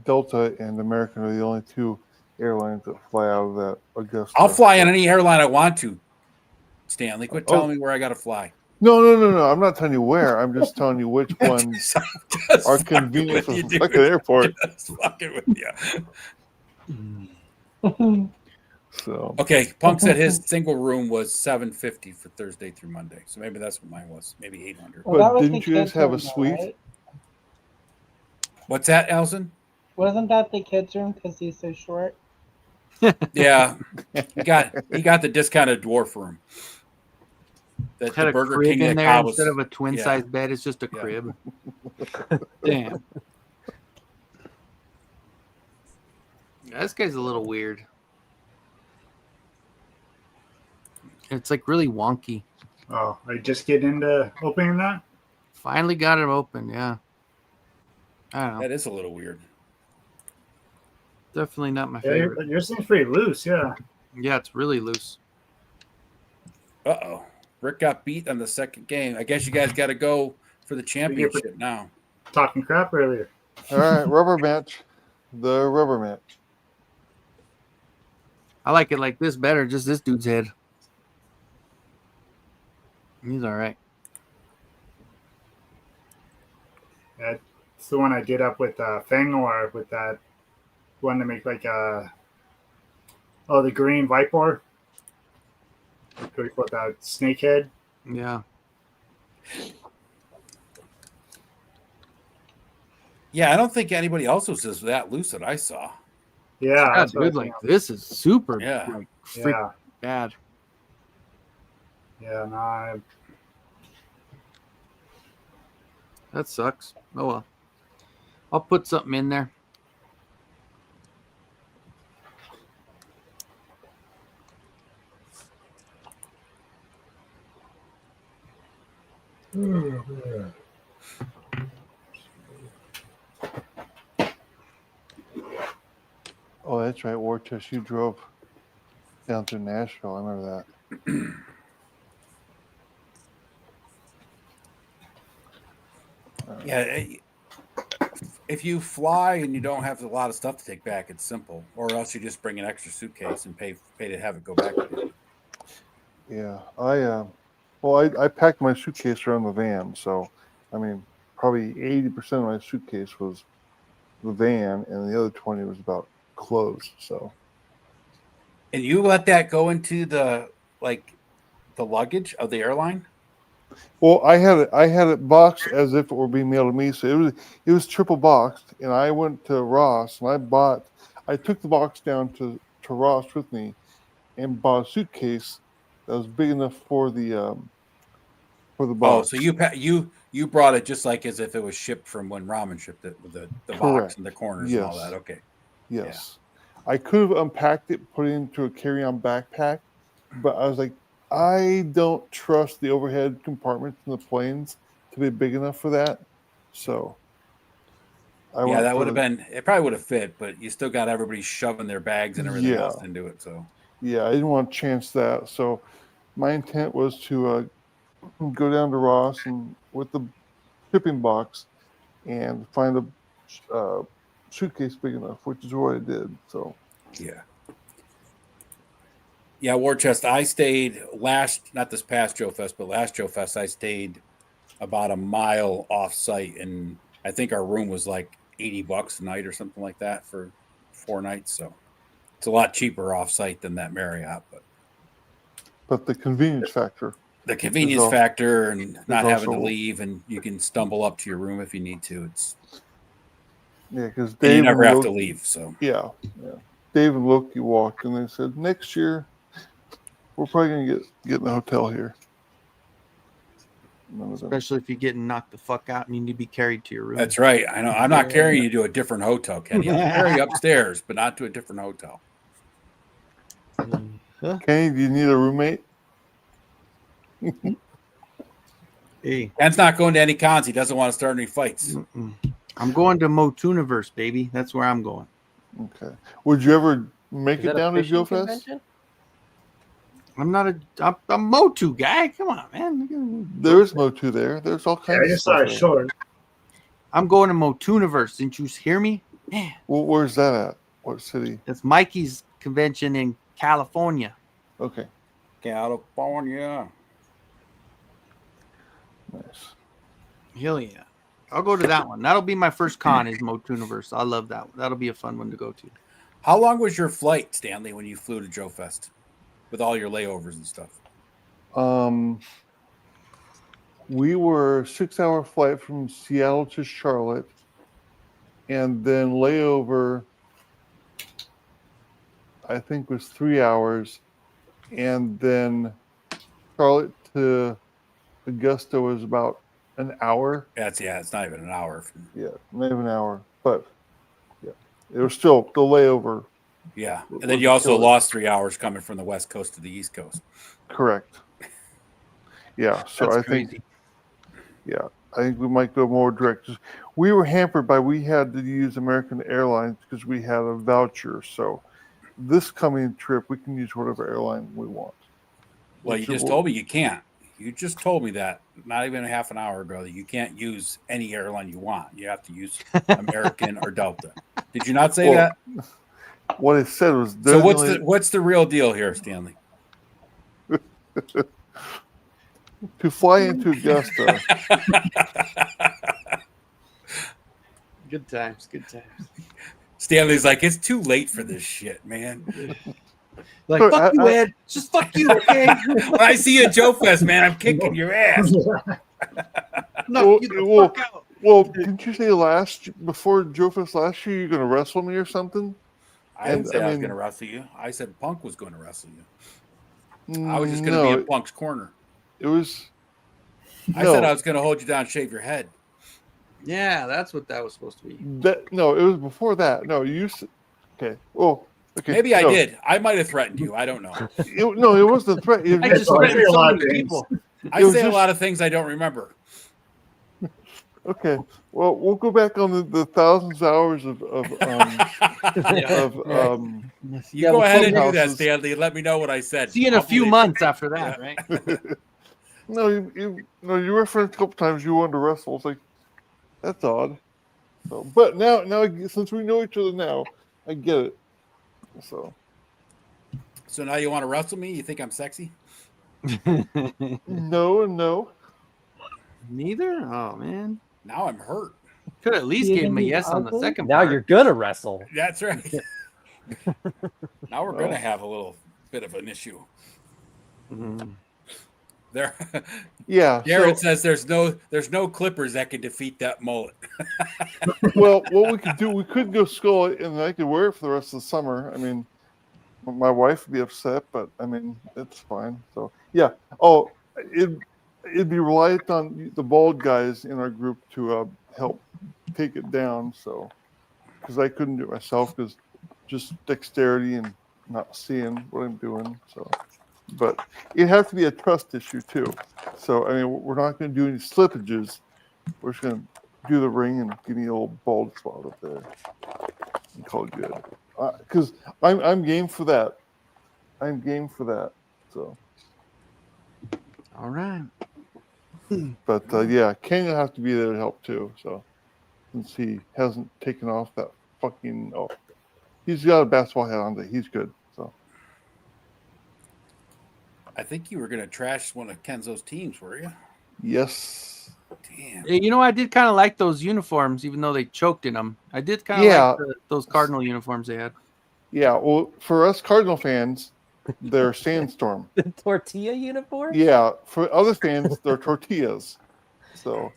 Speaker 6: Delta and American are the only two airlines that fly out of that Augusta.
Speaker 1: I'll fly on any airline I want to, Stanley. Quit telling me where I got to fly.
Speaker 6: No. I'm not telling you where. I'm just telling you which ones are convenient for the fucking airport.
Speaker 1: Just fucking with you.
Speaker 6: So
Speaker 1: okay, Punk said his single room was $750 for Thursday through Monday, so maybe that's what mine was. Maybe $800.
Speaker 6: Well, but didn't you guys have a suite?
Speaker 2: Right?
Speaker 1: What's that, Allison?
Speaker 2: Wasn't that the kids' room because he's so short?
Speaker 1: Yeah, he got the discounted dwarf room.
Speaker 3: That had the Burger a crib King in there instead of a twin size bed. It's just a crib. Damn. Yeah, this guy's a little weird. It's like really wonky.
Speaker 9: Oh, I just get into opening that?
Speaker 3: Finally got it open, yeah. I don't know.
Speaker 1: That is a little weird.
Speaker 3: Definitely not my favorite.
Speaker 9: Yours seems pretty loose, yeah.
Speaker 3: Yeah, it's really loose.
Speaker 1: Uh-oh. Rick got beat on the second game. I guess you guys got to go for the championship now.
Speaker 9: Talking crap earlier.
Speaker 6: All right, rubber match. The rubber match.
Speaker 3: I like it like this better, just this dude's head. He's all right.
Speaker 9: That's the one I did up with Feng, or with that one to make like the green Viper. We put that snake head.
Speaker 3: Yeah.
Speaker 1: Yeah, I don't think anybody else was just that loose that I saw.
Speaker 9: Yeah,
Speaker 3: dude, like this is super bad.
Speaker 9: Yeah, no.
Speaker 3: That sucks. Oh well. I'll put something in there.
Speaker 6: Oh, that's right, War Chest. You drove down to Nashville. I remember that.
Speaker 1: Yeah, if you fly and you don't have a lot of stuff to take back, it's simple. Or else you just bring an extra suitcase and pay to have it go back.
Speaker 6: Yeah, I packed my suitcase around the van, so I mean, probably 80% of my suitcase was the van, and the other 20 was about clothes. So,
Speaker 1: and you let that go into the luggage of the airline?
Speaker 6: Well, I had it boxed as if it were being mailed to me, so it was triple boxed, and I went to Ross and I took the box down to Ross with me, and bought a suitcase that was big enough for the box.
Speaker 1: Oh, so you brought it just like as if it was shipped from when ramen shipped it with the box and the corners and all that. Okay.
Speaker 6: Yes. Yeah. I could have unpacked it, put it into a carry-on backpack, but I was like, I don't trust the overhead compartments in the planes to be big enough for that. So
Speaker 1: Yeah, that would have been. It probably would have fit, but you still got everybody shoving their bags and everything
Speaker 6: Yeah.
Speaker 1: else into it. So
Speaker 6: Yeah, I didn't want to chance that. So my intent was to go down to Ross and with the shipping box and find a suitcase big enough, which is what I did. So
Speaker 1: yeah, War Chest. I stayed not this past Joe Fest, but last Joe Fest, I stayed about a mile off site, and I think our room was like $80 a night or something like that for 4 nights. So it's a lot cheaper off site than that Marriott,
Speaker 6: but the convenience factor.
Speaker 1: The convenience factor and not having to
Speaker 6: also-
Speaker 1: leave, and you can stumble up to your room if you need to. It's
Speaker 6: because
Speaker 1: and you
Speaker 6: Dave
Speaker 1: never
Speaker 6: and
Speaker 1: have to
Speaker 6: Loki-
Speaker 1: leave. So
Speaker 6: yeah. Dave and Loki walked and they said next year we're probably gonna get in a hotel here.
Speaker 3: Especially if you're getting knocked the fuck out and you need to be carried to your room.
Speaker 1: that's right. I know. I'm not carrying you to a different hotel, Kenny. I'll carry you upstairs, but not to a different hotel.
Speaker 6: Kenny, do you need a roommate?
Speaker 3: Hey,
Speaker 1: Ken's not going to any cons. He doesn't want to start any fights.
Speaker 3: I'm going to Motuniverse, baby. That's where I'm going.
Speaker 6: Okay. Would you ever make
Speaker 13: Is
Speaker 6: it
Speaker 13: that a
Speaker 6: down to
Speaker 13: fishing
Speaker 6: Joe Fest?
Speaker 13: convention?
Speaker 3: I'm a Motu guy. Come on, man.
Speaker 6: There is Motu there. There's all kinds
Speaker 9: I
Speaker 6: of
Speaker 9: just saw
Speaker 6: stuff
Speaker 9: it
Speaker 6: there.
Speaker 9: short.
Speaker 3: I'm going to Motuniverse. Didn't you hear me? Man,
Speaker 6: Well, where's that at? What city?
Speaker 3: that's Mikey's convention in California.
Speaker 6: Okay.
Speaker 1: California.
Speaker 6: Nice.
Speaker 3: Hell yeah. I'll go to that one. That'll be my first con is Motuniverse. I love that one. That'll be a fun one to go to.
Speaker 1: How long was your flight, Stanley, when you flew to Joe Fest with all your layovers and stuff?
Speaker 6: We were 6-hour flight from Seattle to Charlotte, and then layover, I think, was 3 hours, and then Charlotte to Augusta was about an hour.
Speaker 1: It's not even an hour.
Speaker 6: Yeah, maybe an hour, but yeah, it was still the layover.
Speaker 1: Yeah, and then you also lost 3 hours coming from the West Coast to the East Coast.
Speaker 6: Correct. Yeah, so
Speaker 3: That's
Speaker 6: I think, I think we might go more direct. We were hampered by we had to use American Airlines because we had a voucher. So this coming trip, we can use whatever airline we want.
Speaker 1: Well, you just told me you can't. You just told me that not even a half an hour ago that you can't use any airline you want. You have to use American or Delta. Did you not say that?
Speaker 6: What I said was
Speaker 1: so. What's the real deal here, Stanley?
Speaker 6: To fly into Augusta.
Speaker 3: Good times.
Speaker 1: Stanley's like, it's too late for this shit, man.
Speaker 3: Like, fuck you, Ed. Just fuck you, okay?
Speaker 1: When I see you at Joe Fest, man, I'm kicking your ass.
Speaker 3: No, you the fuck out.
Speaker 6: Well, didn't you say before Joe Fest last year you're going to wrestle me or something?
Speaker 1: I didn't say I was going to wrestle you. I said Punk was going to wrestle you. I was just going to be in Punk's corner.
Speaker 6: It was.
Speaker 1: I said I was going to hold you down, and shave your head.
Speaker 3: Yeah, that's what that was supposed to be.
Speaker 6: It was before that. No, you. Okay. Well. Okay.
Speaker 1: Maybe I did. I might have threatened you. I don't know.
Speaker 6: It wasn't a threat.
Speaker 3: I just threatened so many people.
Speaker 1: I say a lot of things I don't remember.
Speaker 6: Okay. Well, we'll go back on the thousands of hours of
Speaker 1: you go ahead and do that, Stanley, and let me know what I said.
Speaker 3: See you in a few months after that, right?
Speaker 6: No, you referenced a couple times you wanted to wrestle. It's like, that's odd. So, but now since we know each other now, I get it. So
Speaker 1: now you want to wrestle me? You think I'm sexy?
Speaker 6: No.
Speaker 3: Neither? Oh, man.
Speaker 1: Now I'm hurt.
Speaker 3: Could at least give him a yes on the second
Speaker 13: Now
Speaker 3: part.
Speaker 13: you're gonna wrestle.
Speaker 1: That's right. Now we're going to have a little bit of an issue. There.
Speaker 6: Yeah.
Speaker 1: Garrett says there's no clippers that can defeat that mullet.
Speaker 6: Well, what we could do, we could go skull it, and I could wear it for the rest of the summer. I mean, my wife would be upset, but I mean, it's fine. So yeah. Oh, it'd be reliant on the bald guys in our group to help take it down. So, because I couldn't do it myself, because just dexterity and not seeing what I'm doing. So, but it has to be a trust issue too. So I mean, we're not going to do any slippages. We're just going to do the ring and give me a little bald spot up there. And call it good. Because I'm game for that. I'm game for that. So.
Speaker 3: All right.
Speaker 6: But yeah, Ken will have to be there to help too. So since he hasn't taken off that fucking he's got a basketball hat on, but he's good. So
Speaker 1: I think you were gonna trash one of Kenzo's teams, were you?
Speaker 6: yes.
Speaker 1: Damn.
Speaker 3: You know, I did kind of like those uniforms, even though they choked in them. I did kind of like those Cardinal uniforms they had.
Speaker 6: Yeah, well, for us Cardinal fans, they're Sandstorm.
Speaker 13: The tortilla uniform?
Speaker 6: Yeah, for other fans, they're tortillas. So,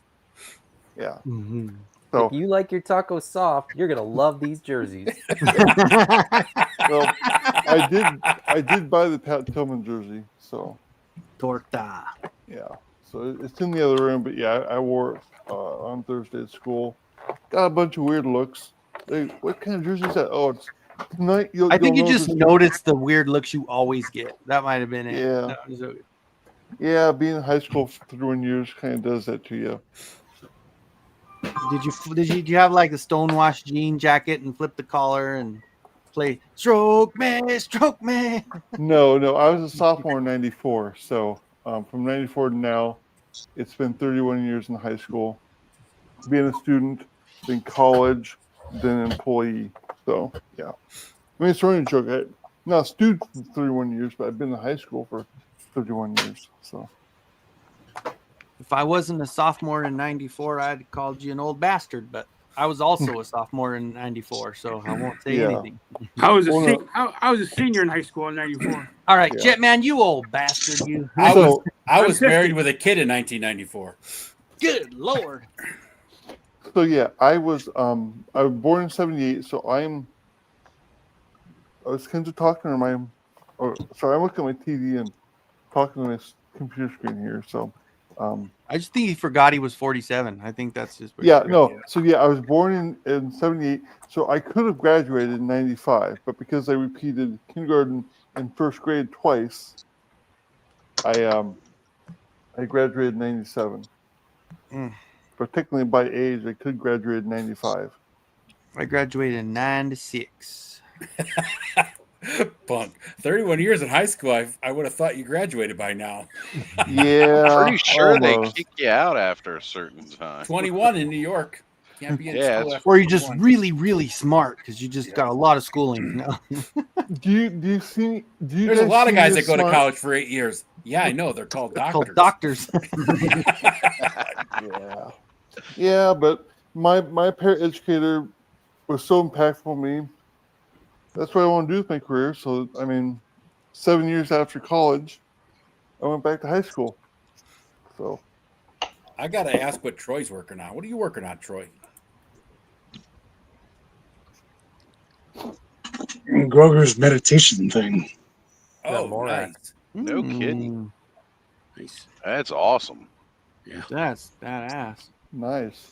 Speaker 6: yeah.
Speaker 13: Mm-hmm.
Speaker 6: So
Speaker 13: if you like your taco soft, you're gonna love these jerseys.
Speaker 6: well, I did buy the Pat Tillman jersey. So,
Speaker 3: torta.
Speaker 6: Yeah. So it's in the other room, but yeah, I wore it on Thursday at school. Got a bunch of weird looks. Hey, what kind of jersey is that? Oh, it's tonight.
Speaker 3: I think you just noticed the weird looks you always get. That might have been it.
Speaker 6: Yeah. Yeah, being in high school for 31 years kind of does that to you.
Speaker 3: Did you have like a stonewashed jean jacket and flip the collar and play stroke me?
Speaker 6: No, I was a sophomore in '94, so from '94 to now, it's been 31 years in high school, being a student, then college, then employee. So yeah, I mean it's running joke. I'm not a student for 31 years, but I've been in high school for 31 years. So
Speaker 3: if I wasn't a sophomore in '94, I'd have called you an old bastard. But I was also a sophomore in '94, so I won't say anything.
Speaker 10: I was a senior in high school in '94.
Speaker 3: All right, Jetman, you old bastard, you.
Speaker 1: I was married with a kid in 1994.
Speaker 3: Good Lord.
Speaker 6: So yeah, I was born in '78, so I was kind of talking to I'm looking at my TV and talking to this computer screen here. So
Speaker 3: I just think he forgot he was 47. I think that's just
Speaker 6: So yeah, I was born in '78, so I could have graduated in '95, but because I repeated kindergarten and first grade twice, I graduated in '97. But technically by age, I could graduate in '95.
Speaker 3: I graduated in '96.
Speaker 1: Punk. 31 years in high school, I would have thought you graduated by now.
Speaker 6: Yeah.
Speaker 14: Pretty sure
Speaker 6: almost.
Speaker 14: they kick you out after a certain time.
Speaker 1: 21 in New York. Can't be in school after
Speaker 3: or you're just
Speaker 1: 21.
Speaker 3: really, really smart because you just got a lot of schooling. No.
Speaker 6: Do you see?
Speaker 1: There's a lot of guys that go to college for 8 years. Yeah, I know. They're called doctors.
Speaker 6: Yeah, but my parent educator was so impactful on me. That's what I want to do with my career. So, I mean, 7 years after college, I went back to high school. So,
Speaker 1: I got to ask what Troy's working on. What are you working on, Troy?
Speaker 15: Groger's meditation thing.
Speaker 1: Oh, nice.
Speaker 14: No kidding.
Speaker 10: Nice.
Speaker 14: That's awesome.
Speaker 10: Yeah.
Speaker 3: That's badass.
Speaker 6: Nice.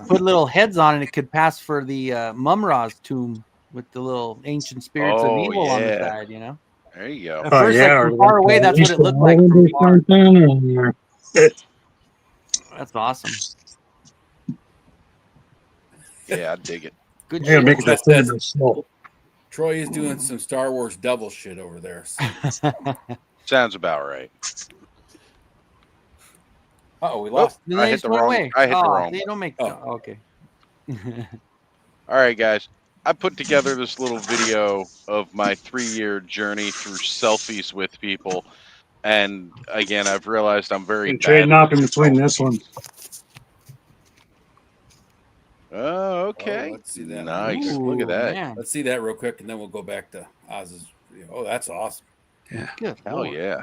Speaker 3: Put little heads on it. It could pass for the Mumra's tomb with the little ancient spirits of evil on the side, you know?
Speaker 14: There you go.
Speaker 3: At first, from far away, that's what it looked like. From far. That's awesome.
Speaker 14: Yeah, I dig it.
Speaker 3: Good
Speaker 15: Yeah,
Speaker 3: shit.
Speaker 15: make that thing.
Speaker 1: Troy is doing some Star Wars devil shit over there.
Speaker 14: Sounds about right.
Speaker 1: Uh-oh, we lost.
Speaker 14: I hit the wrong. I hit the wrong.
Speaker 3: They don't make. Okay.
Speaker 14: All right, guys. I put together this little video of my 3-year journey through selfies with people, and again, I've realized I'm very bad
Speaker 15: Trading
Speaker 14: at
Speaker 15: up in between this one.
Speaker 14: Oh, okay.
Speaker 1: Let's see that.
Speaker 14: Nice. Look at that.
Speaker 3: Man.
Speaker 1: Let's see that real quick, and then we'll go back to Oz's. Oh, that's awesome.
Speaker 10: Yeah.
Speaker 3: Good
Speaker 14: Hell
Speaker 3: Lord.
Speaker 14: yeah.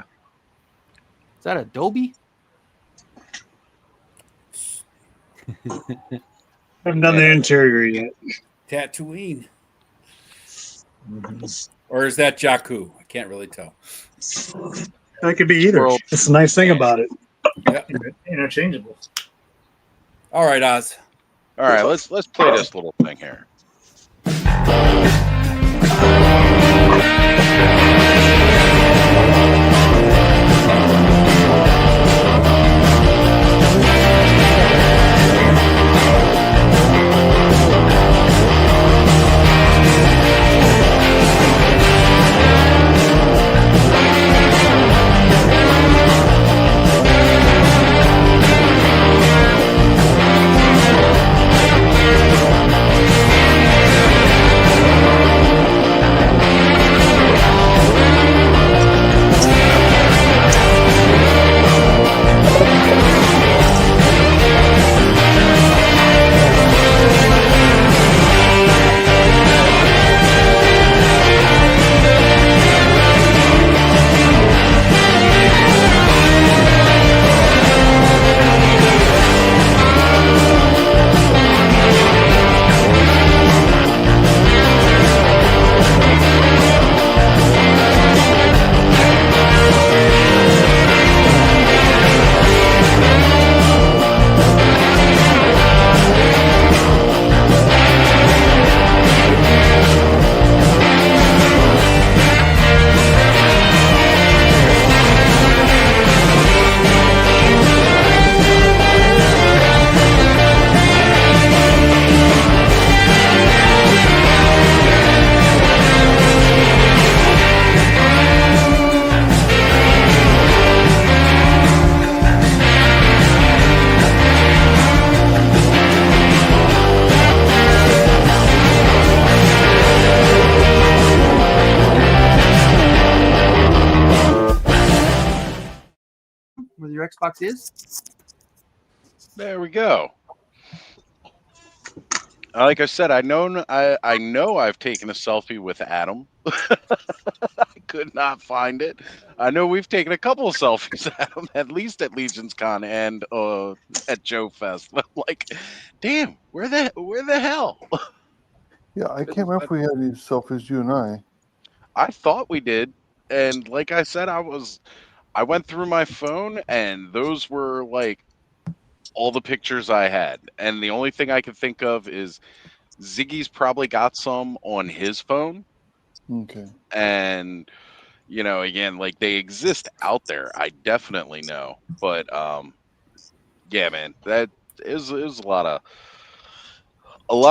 Speaker 3: Is that Adobe?
Speaker 15: Haven't done the interior yet.
Speaker 1: Tatooine. Or is that Jakku? I can't really tell.
Speaker 15: That could be either. That's the nice thing about it.
Speaker 1: Yep.
Speaker 9: Interchangeable.
Speaker 1: All right, Oz.
Speaker 14: All right, let's play this little thing here.
Speaker 3: your Xbox is.
Speaker 14: There we go. Like I said, I know I've taken a selfie with Adam. I could not find it. I know we've taken a couple of selfies, Adam, at least at Legion's Con and at Joe Fest. I'm like, damn, where the hell?
Speaker 6: Yeah, I can't remember if we had any selfies, you and I.
Speaker 14: I thought we did, and like I said, I went through my phone, and those were like all the pictures I had, and the only thing I could think of is Ziggy's probably got some on his phone.
Speaker 6: Okay.
Speaker 14: And again, like they exist out there. I definitely know, but yeah, man, that is a lot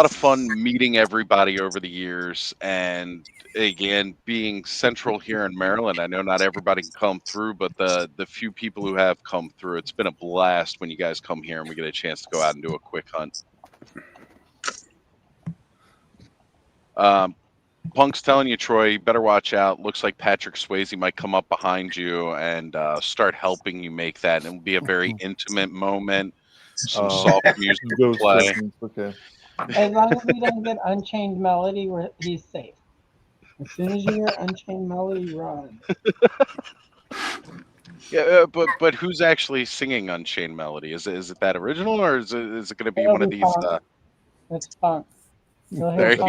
Speaker 14: of fun meeting everybody over the years. And again, being central here in Maryland, I know not everybody can come through, but the few people who have come through, it's been a blast when you guys come here and we get a chance to go out and do a quick hunt. Punk's telling you, Troy, you better watch out. Looks like Patrick Swayze might come up behind you and start helping you make that. And it'll be a very intimate moment. Some soft music will play.
Speaker 6: Okay.
Speaker 2: As long as we don't get Unchained Melody, he's safe. As soon as you hear Unchained Melody, run.
Speaker 14: Yeah, but who's actually singing Unchained Melody? Is it that original, or is it going to be one of these?
Speaker 2: It's Punk.
Speaker 14: There you go.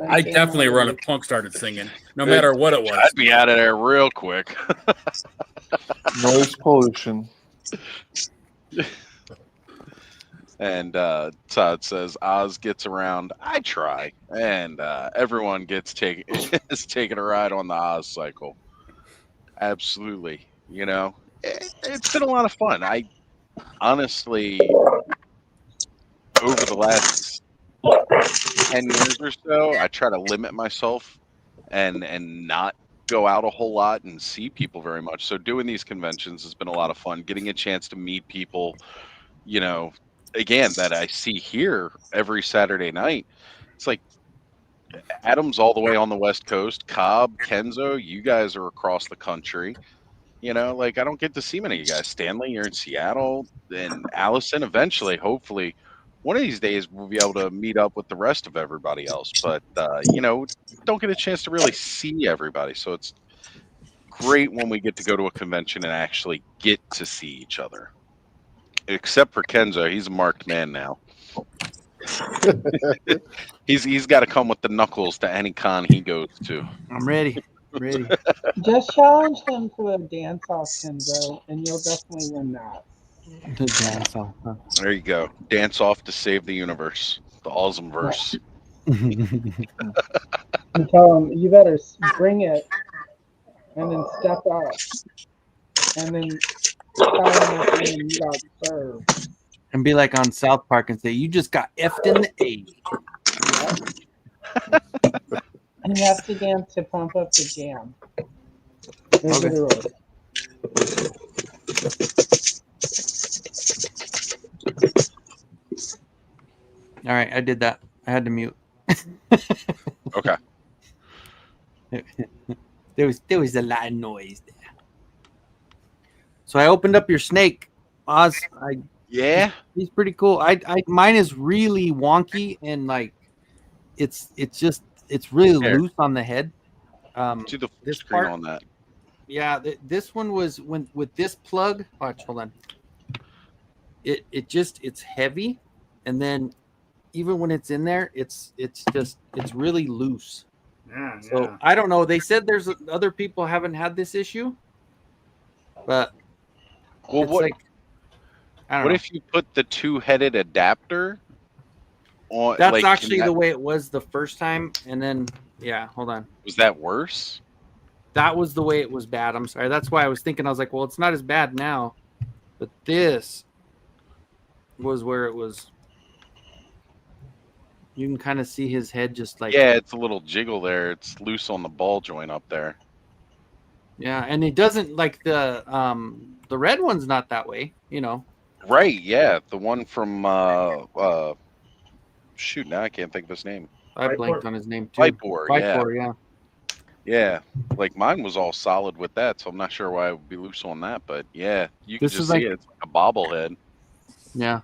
Speaker 1: I definitely run if Punk started singing, no matter what it was.
Speaker 14: I'd be out of there real quick.
Speaker 6: Noise pollution.
Speaker 14: And Todd says Oz gets around. I try, and everyone is taking a ride on the Oz cycle. Absolutely, it's been a lot of fun. I honestly, over the last 10 years or so, I try to limit myself and not go out a whole lot and see people very much. So doing these conventions has been a lot of fun. Getting a chance to meet people, again, that I see here every Saturday night. It's like Adam's all the way on the West Coast. Cobb, Kenzo, you guys are across the country. Like I don't get to see many of you guys. Stanley, you're in Seattle, and Allison. Eventually, hopefully, one of these days we'll be able to meet up with the rest of everybody else. But don't get a chance to really see everybody. So it's great when we get to go to a convention and actually get to see each other. Except for Kenzo, he's a marked man now. he's got to come with the knuckles to any con he goes to.
Speaker 3: I'm ready.
Speaker 2: Just challenge him to a dance-off, Kenzo, and you'll definitely win that.
Speaker 3: The dance-off. Huh?
Speaker 14: There you go. Dance off to save the universe. The Oziversary.
Speaker 2: And tell him, you better bring it, and then step up, and then tell him that you got served.
Speaker 3: And be like on South Park and say, you just got effed in the A.
Speaker 2: And you have to dance to pump up the jam. Those are the rules.
Speaker 3: All right, I did that. I had to mute.
Speaker 14: Okay.
Speaker 3: There was a lot of noise there. So I opened up your snake, Oz.
Speaker 14: Yeah,
Speaker 3: he's pretty cool. Mine is really wonky and like it's really loose on the head.
Speaker 14: Do the full screen on that.
Speaker 3: Yeah, this one was with this plug. Watch, hold on. It's heavy, and then even when it's in there, it's really loose.
Speaker 9: Yeah.
Speaker 3: So I don't know. They said there's other people haven't had this issue, but
Speaker 14: what if you put the two-headed adapter on?
Speaker 3: That's actually the way it was the first time, and then hold on.
Speaker 14: Was that worse?
Speaker 3: That was the way it was bad. I'm sorry. That's why I was thinking. I was like, well, it's not as bad now, but this was where it was. You can kind of see his head just like
Speaker 14: it's a little jiggle there. It's loose on the ball joint up there.
Speaker 3: Yeah, and it doesn't like the red one's not that way,
Speaker 14: Right, yeah. The one from shoot, now I can't think of his name.
Speaker 3: I blanked on his name too.
Speaker 14: Vipor,
Speaker 3: yeah.
Speaker 14: Yeah, like mine was all solid with that, so I'm not sure why it would be loose on that. But yeah, you can
Speaker 3: This
Speaker 14: just
Speaker 3: is
Speaker 14: see
Speaker 3: like,
Speaker 14: it. It's like a bobblehead.
Speaker 3: yeah.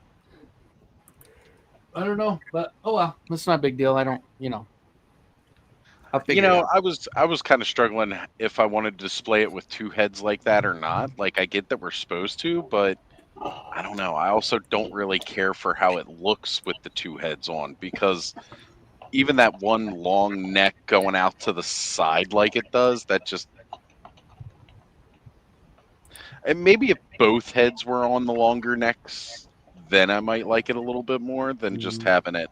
Speaker 3: I don't know, but oh well, that's not a big deal. I don't, I'll figure it out.
Speaker 14: I was kind of struggling if I wanted to display it with two heads like that or not. Like I get that we're supposed to, but I don't know. I also don't really care for how it looks with the two heads on because even that one long neck going out to the side like it does, that just and maybe if both heads were on the longer necks, then I might like it a little bit more than just having it.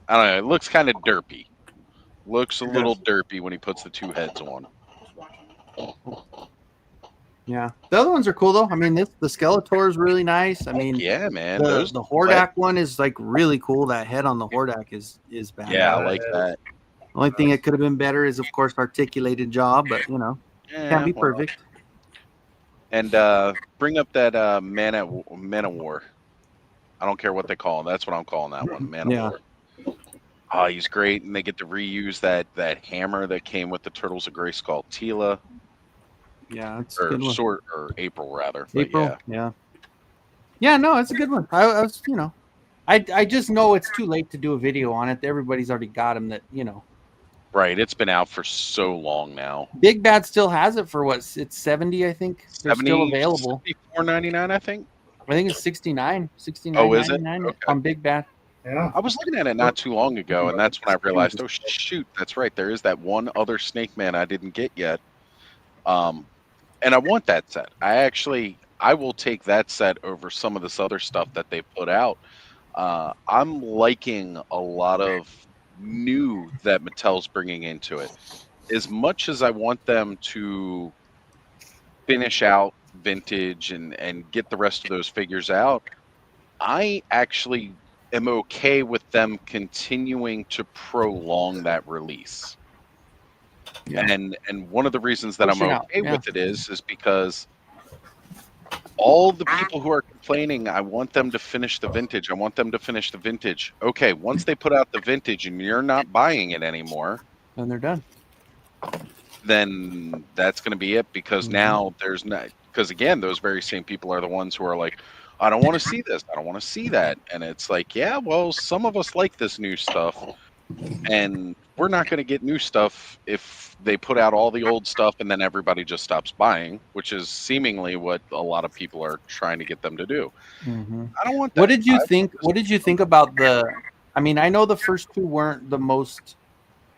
Speaker 14: I don't know. It looks kind of derpy. Looks a little derpy when he puts the two heads on.
Speaker 3: Yeah, the other ones are cool though. I mean, the Skeletor is really nice. I mean,
Speaker 14: Yeah, man.
Speaker 3: the Hordak one is like really cool. That head on the Hordak is badass.
Speaker 14: Yeah, I like that.
Speaker 3: Only thing it could have been better is, of course, articulated jaw, but can't be
Speaker 14: well.
Speaker 3: perfect.
Speaker 14: And bring up that Man of War. I don't care what they call him. That's what I'm calling that one, Man of War. Oh, he's great, and they get to reuse that hammer that came with the Turtles of Grayskull Tila.
Speaker 3: Yeah, it's a good one.
Speaker 14: Or April rather. But
Speaker 3: April, yeah. No, it's a good one. I was, I just know it's too late to do a video on it. Everybody's already got them.
Speaker 14: Right, it's been out for so long now.
Speaker 3: Big Bad still has it for what? It's 70, I think. They're
Speaker 14: 70,
Speaker 3: still available.
Speaker 14: $64.99, I think.
Speaker 3: I think it's 69.
Speaker 14: Oh, is it?
Speaker 3: Okay. On Big Bad.
Speaker 9: Yeah.
Speaker 14: I was looking at it not too long ago, and that's when I realized, oh shoot, that's right. There is that one other Snake Man I didn't get yet. And I want that set. I will take that set over some of this other stuff that they put out. I'm liking a lot of new that Mattel's bringing into it. As much as I want them to finish out vintage and get the rest of those figures out, I actually am okay with them continuing to prolong that release.
Speaker 3: Yeah.
Speaker 14: And one of the reasons that I'm
Speaker 3: Push it
Speaker 14: okay
Speaker 3: out,
Speaker 14: with it is because all the people who are complaining, I want them to finish the vintage. I want them to finish the vintage. Okay, once they put out the vintage and you're not buying it anymore,
Speaker 3: then they're done.
Speaker 14: Then that's going to be it because now there's not, because again, those very same people are the ones who are like, I don't want to see this. I don't want to see that. And it's like, yeah, well, some of us like this new stuff. And we're not going to get new stuff if they put out all the old stuff and then everybody just stops buying, which is seemingly what a lot of people are trying to get them to do.
Speaker 3: Mm-hmm.
Speaker 14: I don't want that.
Speaker 3: What did you think? What did you think about I mean, I know the first two weren't the most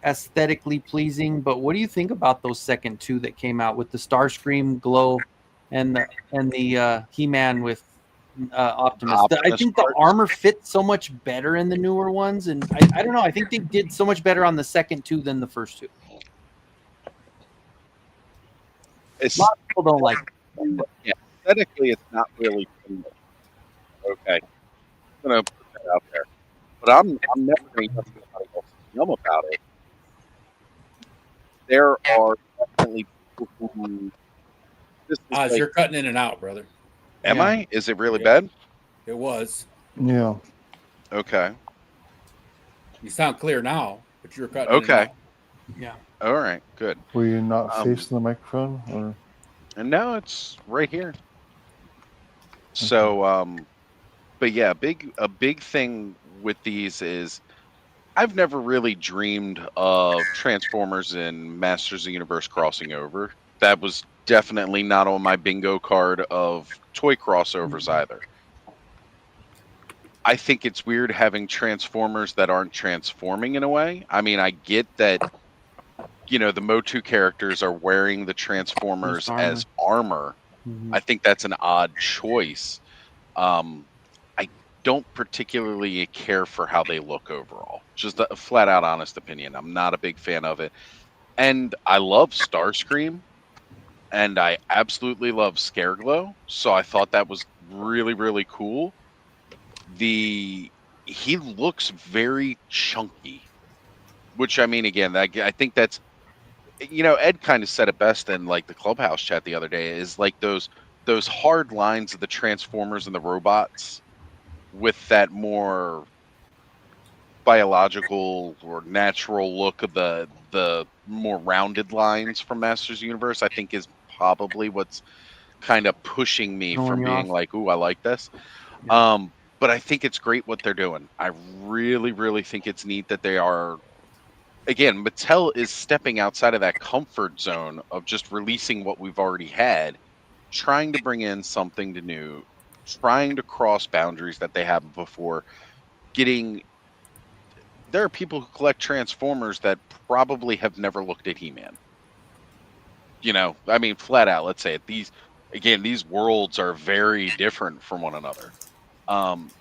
Speaker 3: aesthetically pleasing, but what do you think about those second two that came out with the Starscream glow and the He-Man with Optimus? I think the armor fits so much better in the newer ones, and I don't know. I think they did so much better on the second two than the first two. A lot of people don't like it.
Speaker 14: Yeah, aesthetically, it's not really okay. I'm gonna put that out there, but I'm never going to let somebody else know about it. There are definitely people who.
Speaker 1: Oz, you're cutting in and out, brother.
Speaker 14: Am I? Is it really bad?
Speaker 1: It was.
Speaker 6: Yeah.
Speaker 14: Okay.
Speaker 1: You sound clear now, but you're cutting.
Speaker 14: Okay.
Speaker 3: Yeah.
Speaker 14: All right. Good.
Speaker 6: Were you not facing the microphone, or?
Speaker 14: And now it's right here. So, but yeah, a big thing with these is I've never really dreamed of Transformers and Masters of the Universe crossing over. That was definitely not on my bingo card of toy crossovers either. I think it's weird having Transformers that aren't transforming in a way. I mean, I get that, the Motu characters are wearing the Transformers as armor.
Speaker 3: Mm-hmm.
Speaker 14: I think that's an odd choice. I don't particularly care for how they look overall. Just a flat out honest opinion. I'm not a big fan of it. And I love Starscream. And I absolutely love Scareglow, so I thought that was really, really cool. He looks very chunky, which I mean, again, I think that's, Ed kind of said it best in like the Clubhouse chat the other day, is like those hard lines of the Transformers and the robots with that more biological or natural look of the more rounded lines from Masters Universe, I think is probably what's kind of pushing me
Speaker 3: Throwing
Speaker 14: from
Speaker 3: you
Speaker 14: being
Speaker 3: off.
Speaker 14: like, ooh, I like this.
Speaker 3: Yeah.
Speaker 14: But I think it's great what they're doing. I really, really think it's neat that they are, again, Mattel is stepping outside of that comfort zone of just releasing what we've already had, trying to bring in something new, trying to cross boundaries that they haven't before, getting. There are people who collect Transformers that probably have never looked at He-Man. You know, I mean, flat out, let's say it. These worlds are very different from one another.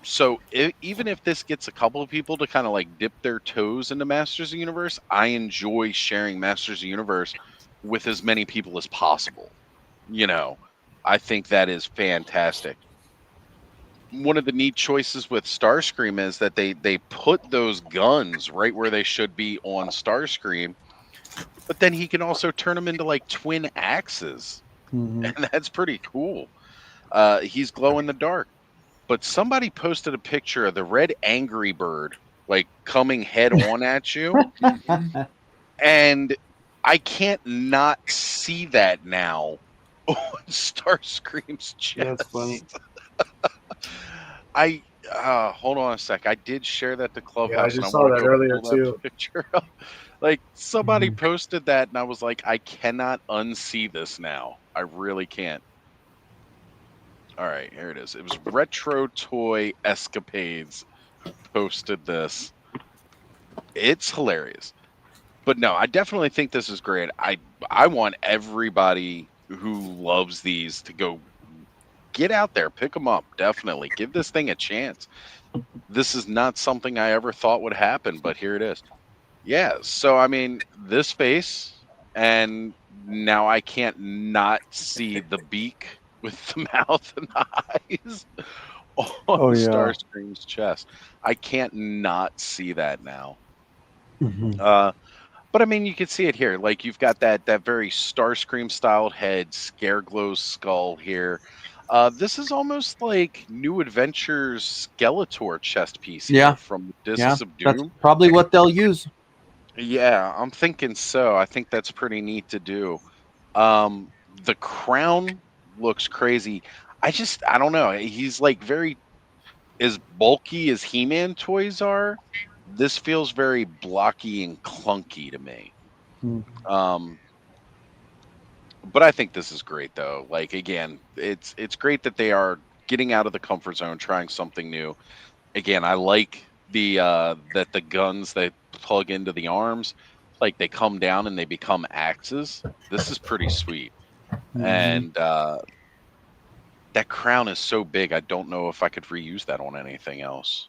Speaker 14: So even if this gets a couple of people to kind of like dip their toes into Masters of the Universe, I enjoy sharing Masters of the Universe with as many people as possible. You know, I think that is fantastic. One of the neat choices with Starscream is that they put those guns right where they should be on Starscream, but then he can also turn them into like twin axes,
Speaker 3: Mhm.
Speaker 14: and that's pretty cool. He's glow in the dark. But somebody posted a picture of the red angry bird like coming head on at you, and I can't not see that now on Starscream's chest.
Speaker 5: That's funny.
Speaker 14: I hold on a sec. I did share that to
Speaker 9: Yeah, I
Speaker 14: Clubhouse, and I
Speaker 9: just saw
Speaker 14: want to
Speaker 9: that
Speaker 14: go
Speaker 9: earlier
Speaker 14: pull that
Speaker 9: too.
Speaker 14: picture up. Like somebody posted that, and I was like, I cannot unsee this now. I really can't. All right, here it is. It was Retro Toy Escapades who posted this. It's hilarious. But no, I definitely think this is great. I want everybody who loves these to go get out there, pick them up. Definitely give this thing a chance. This is not something I ever thought would happen, but here it is. Yeah, so I mean, this face, and now I can't not see the beak with the mouth and the eyes on
Speaker 6: Oh, yeah.
Speaker 14: Starscream's chest. I can't not see that now.
Speaker 3: Mhm.
Speaker 14: But I mean, you can see it here. Like you've got that very Starscream styled head, Scareglow's skull here. This is almost like New Adventures Skeletor chest piece here
Speaker 3: Yeah.
Speaker 14: from
Speaker 3: Yeah.
Speaker 14: Discs of
Speaker 3: That's
Speaker 14: Doom.
Speaker 3: probably what they'll use.
Speaker 14: Yeah, I'm thinking so. I think that's pretty neat to do. The crown looks crazy. I don't know. He's like very as bulky as He-Man toys are. This feels very blocky and clunky to me.
Speaker 3: Mm.
Speaker 14: But I think this is great though. Like again, it's great that they are getting out of the comfort zone, trying something new. Again, I like the that the guns that plug into the arms, like they come down and they become axes. This is pretty sweet.
Speaker 3: Mhm.
Speaker 14: And that crown is so big, I don't know if I could reuse that on anything else.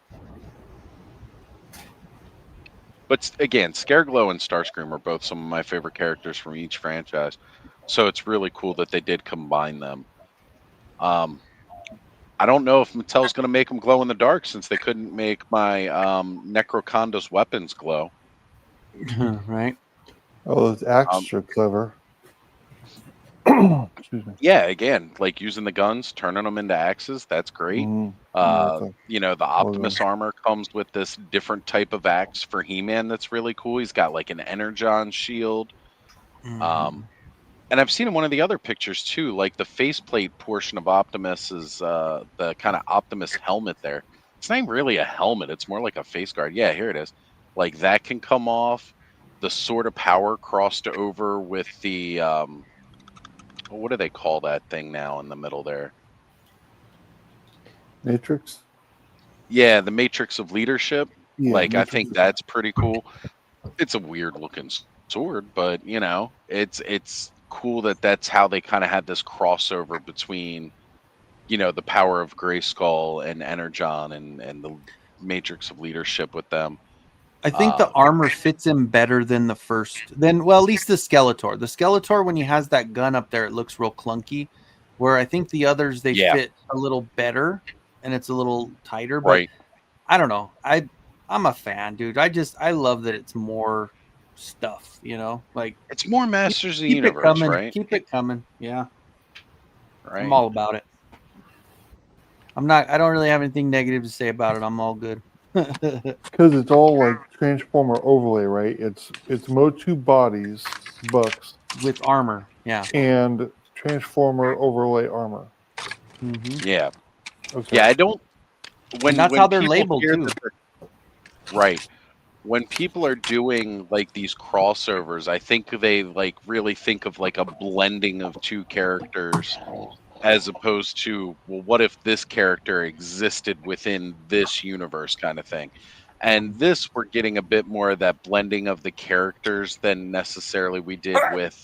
Speaker 14: But again, Scareglow and Starscream are both some of my favorite characters from each franchise. So it's really cool that they did combine them. I don't know if Mattel's going to make them glow in the dark since they couldn't make my Necroconda's weapons glow.
Speaker 3: Right.
Speaker 6: Oh, those axes are clever. Excuse me.
Speaker 14: Yeah, again, like using the guns, turning them into axes, that's great. You know, the Optimus armor comes with this different type of axe for He-Man that's really cool. He's got like an Energon shield. And I've seen in one of the other pictures too, like the faceplate portion of Optimus is the kind of Optimus helmet there. It's not even really a helmet, it's more like a face guard. Yeah, here it is. Like that can come off. The Sword of Power crossed over with the what do they call that thing now in the middle there?
Speaker 6: Matrix?
Speaker 14: Yeah, the Matrix of Leadership.
Speaker 6: Yeah,
Speaker 14: Like I
Speaker 6: Matrix
Speaker 14: think
Speaker 6: of-
Speaker 14: that's pretty cool. It's a weird looking sword, but you know, it's cool that that's how they kind of had this crossover between, you know, the power of Grayskull and Energon and the Matrix of Leadership with them.
Speaker 3: I think the armor fits him better than the first. Well, at least the Skeletor. The Skeletor, when he has that gun up there, it looks real clunky. Where I think the others they fit a little better, and it's a little tighter. But
Speaker 14: Right.
Speaker 3: I don't know. I'm a fan, dude. I love that it's more stuff. You know, like
Speaker 14: it's more Masters of the
Speaker 3: keep
Speaker 14: Universe,
Speaker 3: it coming.
Speaker 14: right?
Speaker 3: Keep it coming. Yeah.
Speaker 14: Right.
Speaker 3: I'm all about it. I don't really have anything negative to say about it. I'm all good.
Speaker 6: Because it's all like Transformer overlay, right? It's Motu bodies, bucks
Speaker 3: with armor, yeah,
Speaker 6: and Transformer overlay armor.
Speaker 12: Yeah.
Speaker 6: Okay.
Speaker 12: Yeah, I don't.
Speaker 3: And that's how they're
Speaker 12: people
Speaker 3: labeled,
Speaker 12: hear
Speaker 3: too.
Speaker 12: that right. When people are doing like these crossovers, I think they like really think of like a blending of two characters as opposed to, well, what if this character existed within this universe kind of thing. And this, we're getting a bit more of that blending of the characters than necessarily we did with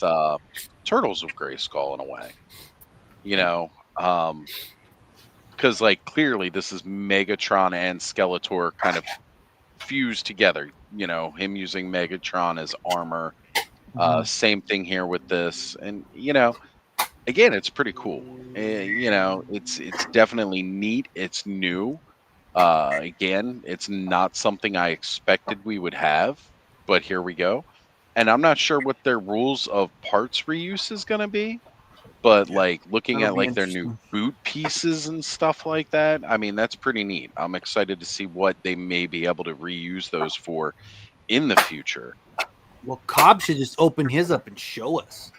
Speaker 12: Turtles of Grayskull in a way. You know, because like clearly this is Megatron and Skeletor kind of fused together. You know, him using Megatron as armor. Same thing here with this, and you know, again, it's pretty cool. You know, it's definitely neat. It's new. Again, it's not something I expected we would have, but here we go. And I'm not sure what their rules of parts reuse is going to be, but like looking
Speaker 3: That'll
Speaker 12: at
Speaker 3: be
Speaker 12: like their new
Speaker 3: interesting.
Speaker 12: boot pieces and stuff like that, I mean, that's pretty neat. I'm excited to see what they may be able to reuse those for in the future.
Speaker 3: Well, Cobb should just open his up and show us.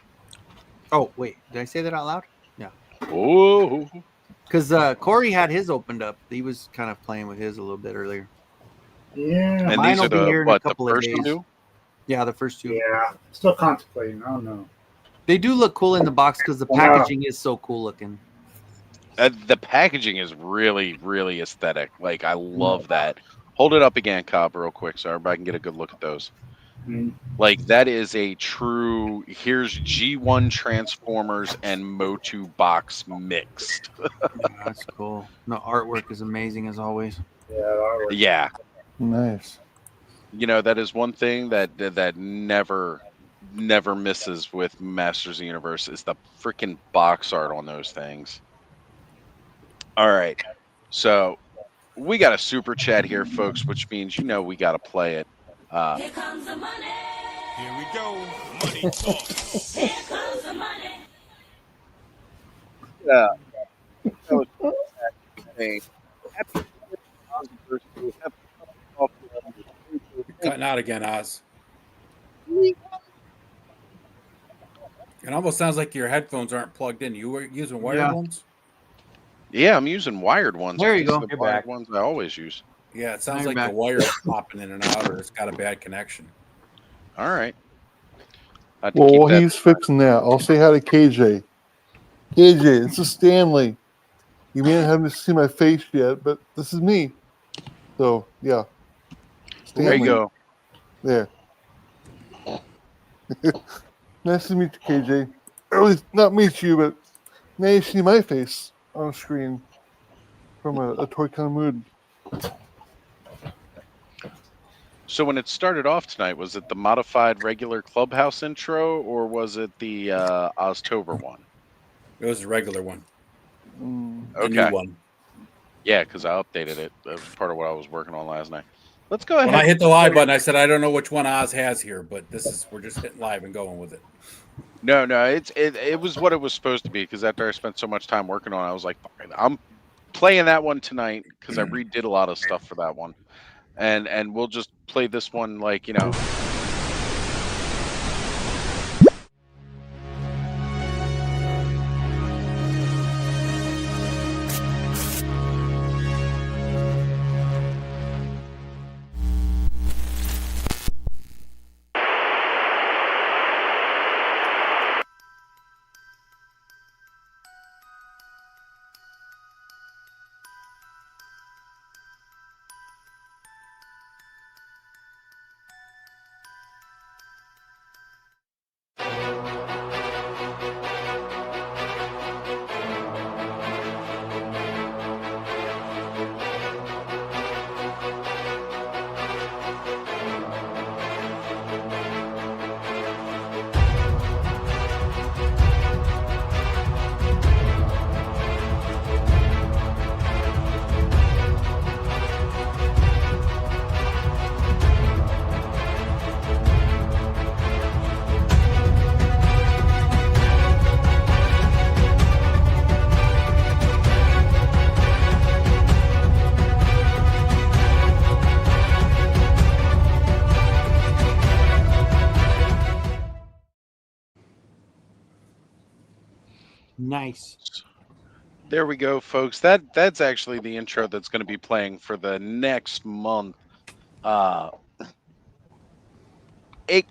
Speaker 3: Oh, wait. Did I say that out loud? Yeah.
Speaker 12: Oh.
Speaker 3: Because Corey had his opened up. He was kind of playing with his a little bit earlier.
Speaker 9: Yeah.
Speaker 12: And
Speaker 3: Mine
Speaker 12: these
Speaker 3: will
Speaker 12: are
Speaker 3: be
Speaker 12: the
Speaker 3: here in a
Speaker 12: what, the
Speaker 3: couple of
Speaker 12: first
Speaker 3: days.
Speaker 12: two?
Speaker 3: Yeah, the first two.
Speaker 9: Yeah. Still contemplating. I don't know.
Speaker 3: They do look cool in the box because the
Speaker 9: Yeah.
Speaker 3: packaging is so cool looking.
Speaker 12: The packaging is really, really aesthetic. Like I love that. Hold it up again, Cobb, real quick, so everybody can get a good look at those. Like that is a true. Here's G1 Transformers and Motu box mixed.
Speaker 3: That's cool. The artwork is amazing as always.
Speaker 12: Yeah,
Speaker 6: Nice.
Speaker 12: you know that is one thing that never misses with Masters of the Universe is the freaking box art on those things. All right, so we got a super chat here, folks, which means you know we got to play it.
Speaker 16: Here comes the money. Here we go. Money talk. Here comes the money.
Speaker 12: Yeah. That was saying, happy Oziversary, happy
Speaker 1: Cutting out again, Oz. It almost sounds like your headphones aren't plugged in. You were using wired ones?
Speaker 12: Yeah, I'm using wired ones.
Speaker 3: There you
Speaker 12: These are
Speaker 3: go.
Speaker 12: The
Speaker 3: You're
Speaker 12: wired
Speaker 3: back.
Speaker 12: ones I always use.
Speaker 1: Yeah, it
Speaker 3: Now
Speaker 1: sounds
Speaker 3: you're
Speaker 1: like the
Speaker 3: back.
Speaker 1: wire's popping in and out, or it's got a bad connection.
Speaker 12: All right. I have to
Speaker 6: Well,
Speaker 12: keep
Speaker 6: while
Speaker 12: that.
Speaker 6: he's fixing that, I'll say hi to KJ. KJ, this is Stanley. You may not have to see my face yet, but this is me. So, yeah.
Speaker 12: There
Speaker 6: Stanley.
Speaker 12: you go.
Speaker 6: There. Nice to meet you, KJ. Or at least not meet you, but now you see my face on screen from a Toy Con mood.
Speaker 12: So when it started off tonight, was it the modified regular Clubhouse intro or was it the Oztober one?
Speaker 1: It was a regular one. The
Speaker 12: Okay.
Speaker 1: new one.
Speaker 12: Yeah, because I updated it. That was part of what I was working on last night. Let's go ahead.
Speaker 1: When I hit the live button, I said, I don't know which one Oz has here, but we're just hitting live and going with it.
Speaker 12: No, it was what it was supposed to be because after I spent so much time working on it, I was like, I'm playing that one tonight because I redid a lot of stuff for that one. And we'll just play this one like, you know.
Speaker 17: Nice.
Speaker 14: There we go, folks. That's actually the intro that's going to be playing for the next month. It,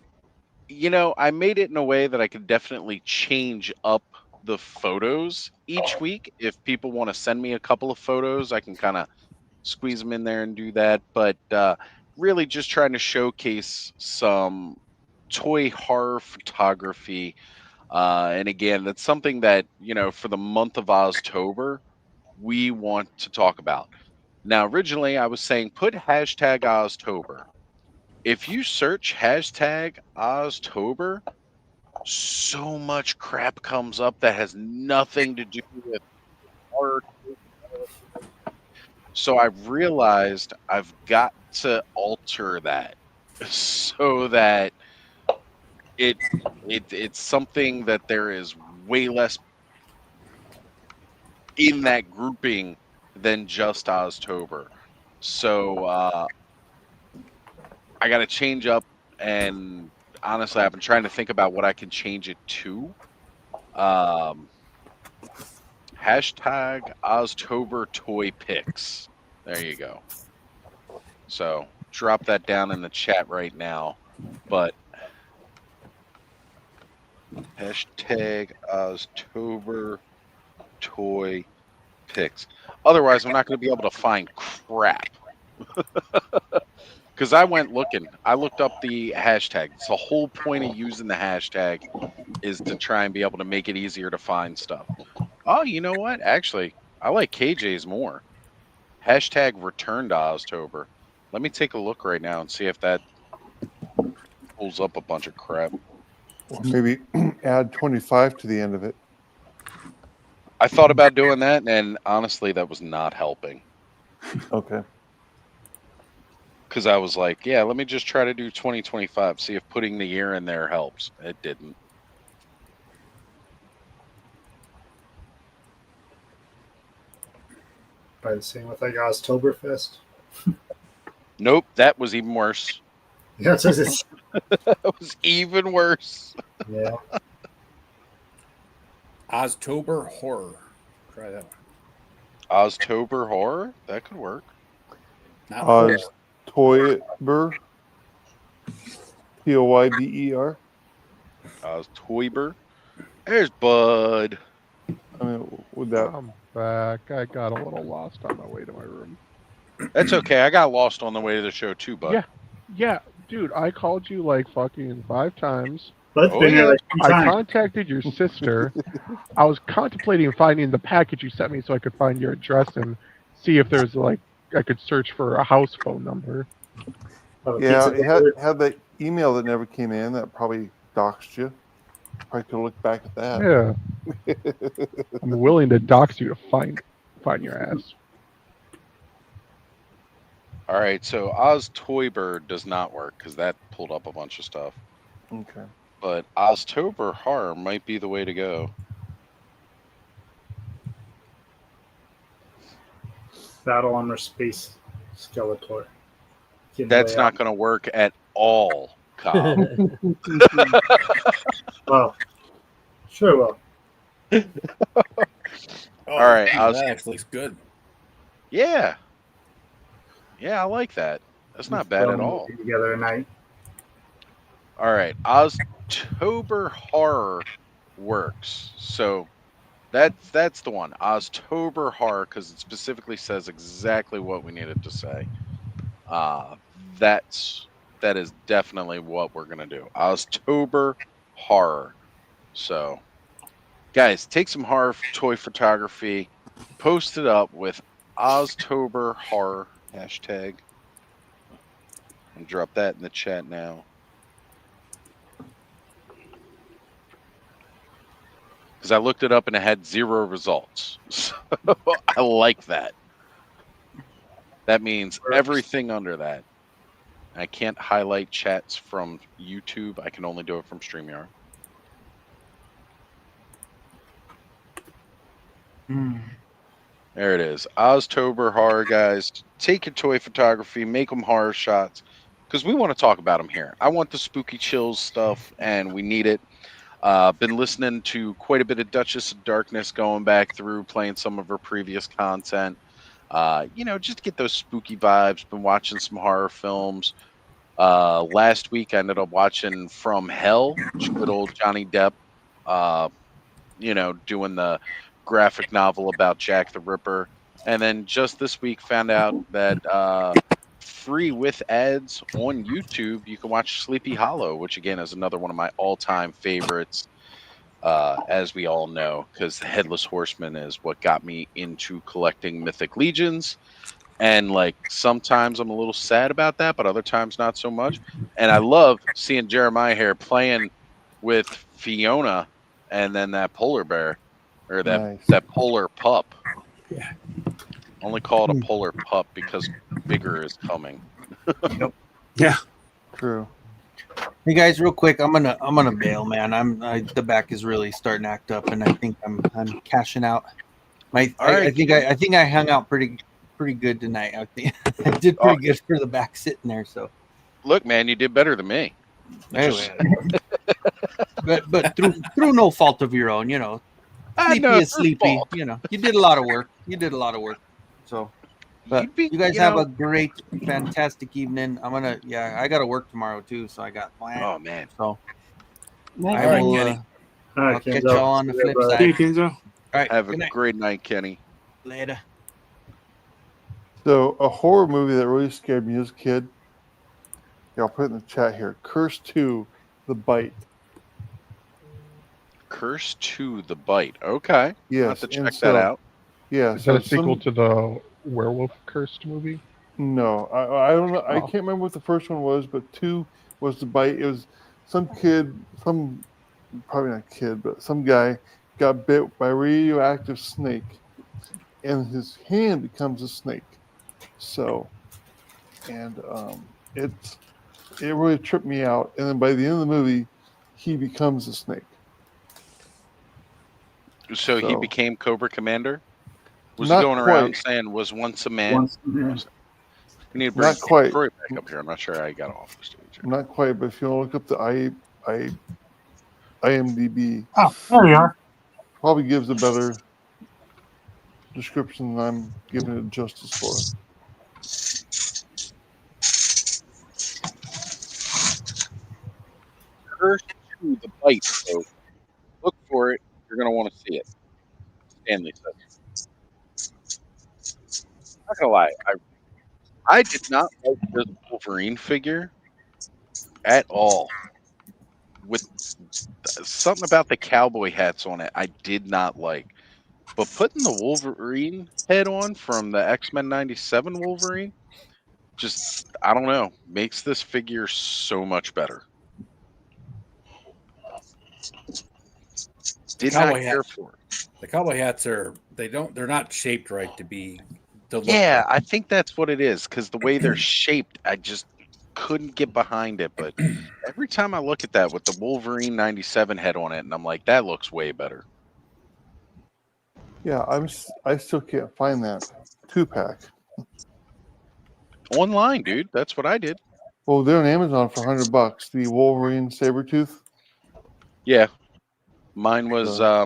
Speaker 14: I made it in a way that I could definitely change up the photos each week. If people want to send me a couple of photos, I can kind of squeeze them in there and do that. But really, just trying to showcase some toy horror photography. And again, that's something that, for the month of Oztober, we want to talk about. Now, originally, I was saying put hashtag Oztober. If you search hashtag Oztober, so much crap comes up that has nothing to do with horror. So I realized I've got to alter that so that it's something that there is way less in that grouping than just Oztober. So I got to change up, and honestly, I've been trying to think about what I can change it to. Hashtag Oztober toy picks. There you go. So drop that down in the chat right now. But hashtag Oztober toy picks. Otherwise, I'm not going to be able to find crap. Because I went looking. I looked up the hashtag. It's the whole point of using the hashtag is to try and be able to make it easier to find stuff. Oh, you know what? Actually, I like KJ's more. Hashtag return to Oztober. Let me take a look right now and see if that pulls up a bunch of crap.
Speaker 6: Or maybe add 25 to the end of it.
Speaker 14: I thought about doing that, and honestly, that was not helping.
Speaker 6: Okay.
Speaker 14: Because I was like, yeah, let me just try to do 2025, see if putting the year in there helps. It didn't.
Speaker 9: Probably the same with like Oztoberfest.
Speaker 14: Nope, that was even worse.
Speaker 9: Yeah, it says it's.
Speaker 14: That was even worse.
Speaker 9: Yeah.
Speaker 1: Oztober horror. Try that one.
Speaker 14: Oztober horror? That could work.
Speaker 1: Not
Speaker 6: Oztober. Toyber.
Speaker 14: Oztober. There's Bud.
Speaker 6: I mean, would that?
Speaker 8: I'm back. I got a little lost on my way to my room.
Speaker 14: That's okay. I got lost on the way to the show too, Bud.
Speaker 8: Yeah, dude. I called you like fucking 5 times.
Speaker 9: Bud's been here like 3
Speaker 8: I
Speaker 9: times.
Speaker 8: contacted your sister. I was contemplating finding the package you sent me so I could find your address and see if there's like I could search for a house phone number.
Speaker 6: Yeah, it had that email that never came in that probably doxed you. Probably could look back at that.
Speaker 8: Yeah. I'm willing to dox you to find your ass.
Speaker 14: All right, so Oztober does not work because that pulled up a bunch of stuff.
Speaker 6: Okay.
Speaker 14: But Oztober horror might be the way to go.
Speaker 9: Battle on their space Skeletor.
Speaker 14: That's not going to work at all, Kyle.
Speaker 9: Well, sure will.
Speaker 1: Oh,
Speaker 14: All right,
Speaker 1: that actually looks good.
Speaker 14: Yeah, I like that. That's not bad at all.
Speaker 9: Together at night.
Speaker 14: All right, Oztober horror works. So that's the one. Oztober horror, because it specifically says exactly what we needed to say. That is definitely what we're gonna do. Oztober horror. So, guys, take some horror toy photography, post it up with Oztober horror hashtag, and drop that in the chat now. Because I looked it up and it had 0 results. So I like that. That means everything under that. I can't highlight chats from YouTube. I can only do it from StreamYard. There it is. Oztober horror, guys. Take your toy photography, make them horror shots, because we want to talk about them here. I want the spooky chills stuff, and we need it. Been listening to quite a bit of Duchess of Darkness, going back through, playing some of her previous content. Just to get those spooky vibes. Been watching some horror films. Last week I ended up watching From Hell, good old Johnny Depp. Doing the graphic novel about Jack the Ripper. And then just this week found out that free with ads on YouTube, you can watch Sleepy Hollow, which again is another one of my all-time favorites. As we all know, because the Headless Horseman is what got me into collecting Mythic Legions. And like sometimes I'm a little sad about that, but other times not so much. And I love seeing Jeremiah here playing with Fiona and then that polar bear or that polar pup.
Speaker 10: Yeah.
Speaker 14: Only call it a polar pup because bigger is coming.
Speaker 10: Yeah.
Speaker 6: True.
Speaker 3: Hey guys, real quick, I'm gonna bail, man. The back is really starting to act up, and I think I'm cashing out. I think I hung out pretty good tonight. I think I did pretty good for the back sitting there. So
Speaker 14: look, man, you did better than me.
Speaker 3: Anyway, but through no fault of your own, sleepy is sleepy.
Speaker 14: Fault.
Speaker 3: You did a lot of work. So. But you guys have a great, fantastic evening. I got to work tomorrow too, so I got plans.
Speaker 14: Oh man!
Speaker 3: So
Speaker 2: Night,
Speaker 3: I will.
Speaker 2: Kenny.
Speaker 3: I'll catch y'all on the flip side.
Speaker 10: Hey, Kenzo.
Speaker 3: All right.
Speaker 14: Have a great night, Kenny.
Speaker 3: Later.
Speaker 6: So a horror movie that really scared me as a kid. Yeah, I'll put it in the chat here. Curse 2, The Bite.
Speaker 14: Curse 2, The Bite. Okay.
Speaker 6: Yes.
Speaker 14: I'll have to check that out.
Speaker 6: Yeah.
Speaker 8: Is that a sequel to the werewolf cursed movie?
Speaker 6: No, I don't know. I can't remember what the first one was, but 2 was The Bite. It was some kid, probably not kid, but some guy got bit by a radioactive snake, and his hand becomes a snake. So, and it really tripped me out. And then by the end of the movie, he becomes a snake.
Speaker 14: So he became Cobra Commander? Was he
Speaker 6: Not
Speaker 14: going around
Speaker 6: quite.
Speaker 14: saying was once a man? We need to bring
Speaker 6: Not quite.
Speaker 14: Troy back up here. I'm not sure how he got off the stage.
Speaker 6: Not quite, but if you want to look up the IMDb,
Speaker 15: Oh, there we are.
Speaker 6: probably gives a better description than I'm giving it justice for.
Speaker 14: Curse 2, The Bite. So look for it. You're going to want to see it. Stanley says. Not going to lie. I did not like this Wolverine figure at all. With something about the cowboy hats on it, I did not like. But putting the Wolverine head on from the X-Men 97 Wolverine, just, I don't know, makes this figure so much better. Did not care for it.
Speaker 1: The cowboy hats they're not shaped right to look
Speaker 14: Yeah,
Speaker 1: right.
Speaker 14: I think that's what it is, because the way they're shaped, I just couldn't get behind it. But every time I look at that with the Wolverine 97 head on it, and I'm like, that looks way better.
Speaker 6: Yeah, I still can't find that 2-pack.
Speaker 14: Online, dude. That's what I did.
Speaker 6: Well, they're on Amazon for $100. The Wolverine Sabretooth.
Speaker 14: Yeah. Mine was I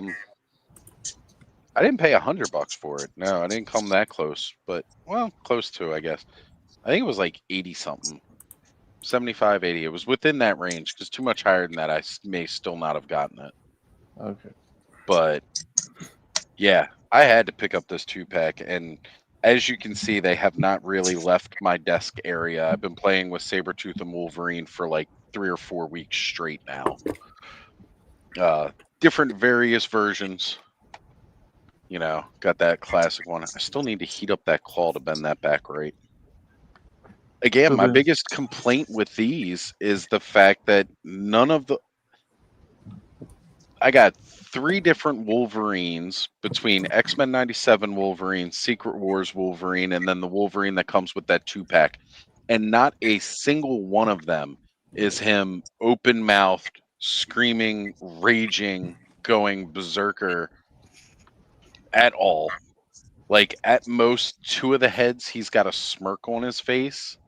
Speaker 14: didn't pay $100 for it. No, I didn't come that close, but well, close to, I guess. I think it was like 80 something. 75, 80. It was within that range, because too much higher than that, I may still not have gotten it.
Speaker 6: Okay.
Speaker 14: But yeah, I had to pick up this 2-pack, and as you can see, they have not really left my desk area. I've been playing with Sabretooth and Wolverine for like 3 or 4 weeks straight now. Different various versions. Got that classic one. I still need to heat up that claw to bend that back right. Again, my biggest complaint with these is the fact that I got 3 different Wolverines between X-Men 97 Wolverine, Secret Wars Wolverine, and then the Wolverine that comes with that 2-pack. And not a single one of them is him open-mouthed, screaming, raging, going berserker at all. Like, at most, 2 of the heads, he's got a smirk on his face.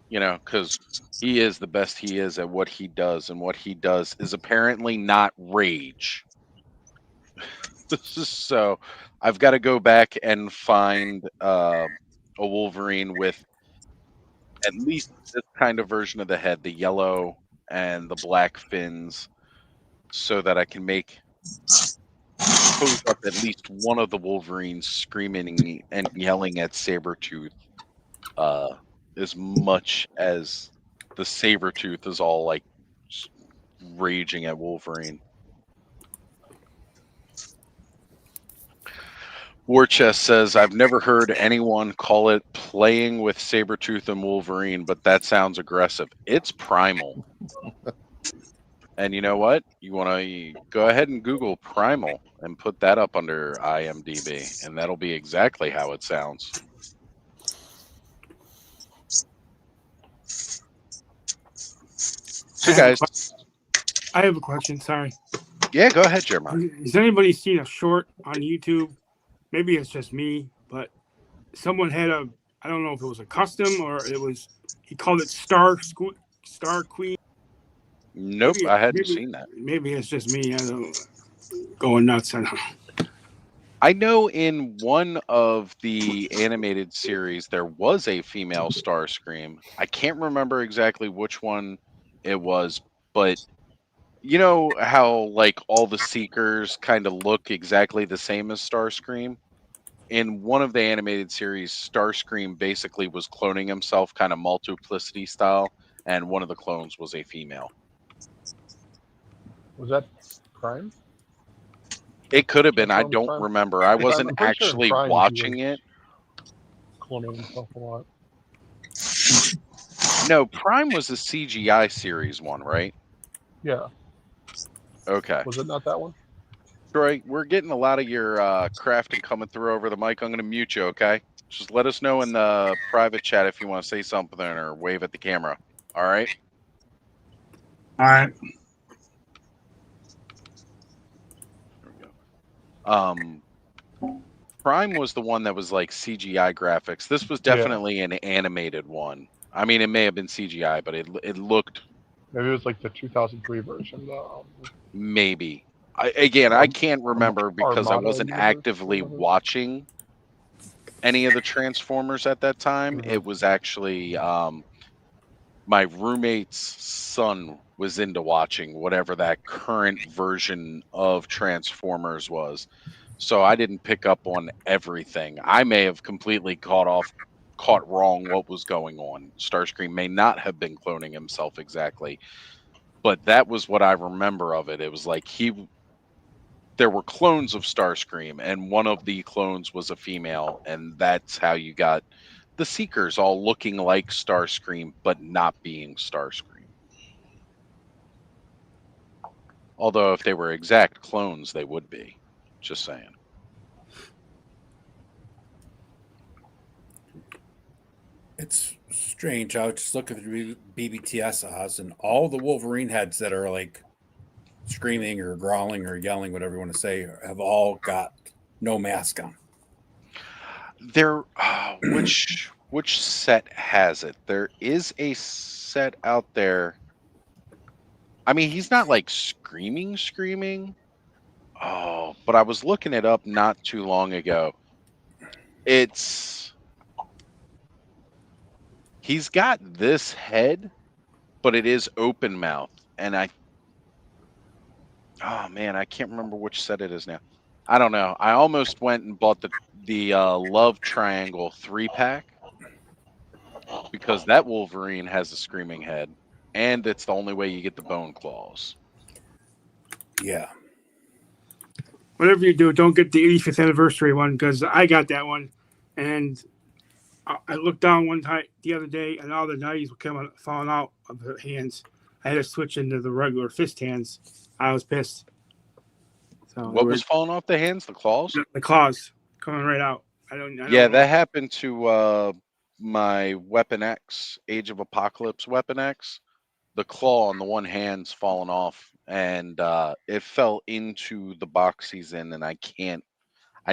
Speaker 14: You know, because he is the best he is at what he does, and what he does is apparently not rage. So I've got to go back and find a Wolverine with at least this kind of version of the head, the yellow and the black fins, so that I can pose up at least one of the Wolverines screaming and yelling at Sabretooth, as much as the Sabretooth is all like raging at Wolverine. War Chest says, I've never heard anyone call it playing with Sabretooth and Wolverine, but that sounds aggressive. It's primal. And you know what? You want to go ahead and Google primal and put that up under IMDb, and that'll be exactly how it sounds. So, guys,
Speaker 10: I have a question. Sorry.
Speaker 14: Yeah, go ahead, Jeremiah.
Speaker 10: Has anybody seen a short on YouTube? Maybe it's just me, but someone had I don't know if it was a custom or it was, he called it Star Queen.
Speaker 14: Nope, I hadn't seen that.
Speaker 10: Maybe it's just me. I don't going nuts. I don't know.
Speaker 14: I know in one of the animated series there was a female Starscream. I can't remember exactly which one it was, but you know how like all the Seekers kind of look exactly the same as Starscream? In one of the animated series, Starscream basically was cloning himself kind of multiplicity style, and one of the clones was a female.
Speaker 8: Was that Prime?
Speaker 14: It could have been. I
Speaker 8: Prime?
Speaker 14: don't remember. I wasn't
Speaker 8: I'm pretty sure in
Speaker 14: actually
Speaker 8: Prime he
Speaker 14: watching
Speaker 8: was
Speaker 14: it.
Speaker 8: Cloning himself a lot.
Speaker 14: No, Prime was the CGI series one, right?
Speaker 8: Yeah.
Speaker 14: Okay.
Speaker 8: Was it not that one?
Speaker 14: Troy, we're getting a lot of your crafting coming through over the mic. I'm going to mute you, okay? Just let us know in the private chat if you want to say something or wave at the camera. All right?
Speaker 10: All right.
Speaker 14: Prime was the one that was like CGI graphics. This was definitely an animated one. I mean, it may have been CGI, but it looked.
Speaker 8: Maybe it was like the 2003 version.
Speaker 14: Maybe. I can't remember because I
Speaker 8: Armada
Speaker 14: wasn't
Speaker 8: universe,
Speaker 14: actively watching any of the Transformers at that time. It was actually my roommate's son was into watching whatever that current version of Transformers was. So I didn't pick up on everything. I may have completely caught wrong what was going on. Starscream may not have been cloning himself exactly, but that was what I remember of it. It was like there were clones of Starscream, and one of the clones was a female, and that's how you got the Seekers all looking like Starscream, but not being Starscream. Although if they were exact clones, they would be. Just saying.
Speaker 1: It's strange. I was just looking through BBTS Oz, and all the Wolverine heads that are like screaming or growling or yelling, whatever you want to say, have all got no mask on.
Speaker 14: There, which set has it? There is a set out there. I mean, he's not like screaming. Oh, but I was looking it up not too long ago. He's got this head, but it is open mouth, and oh man, I can't remember which set it is now. I don't know. I almost went and bought the Love Triangle 3-pack because that Wolverine has a screaming head, and it's the only way you get the bone claws.
Speaker 1: Yeah.
Speaker 10: Whatever you do, don't get the 85th anniversary one because I got that one, and I looked down one time the other day, and all the knives were falling out of the hands. I had to switch into the regular fist hands. I was pissed. So
Speaker 14: what was falling off the hands? The claws?
Speaker 10: The claws coming right out. I don't know.
Speaker 14: That happened to my Weapon X, Age of Apocalypse Weapon X. The claw on the one hand's fallen off, and it fell into the box he's in, and I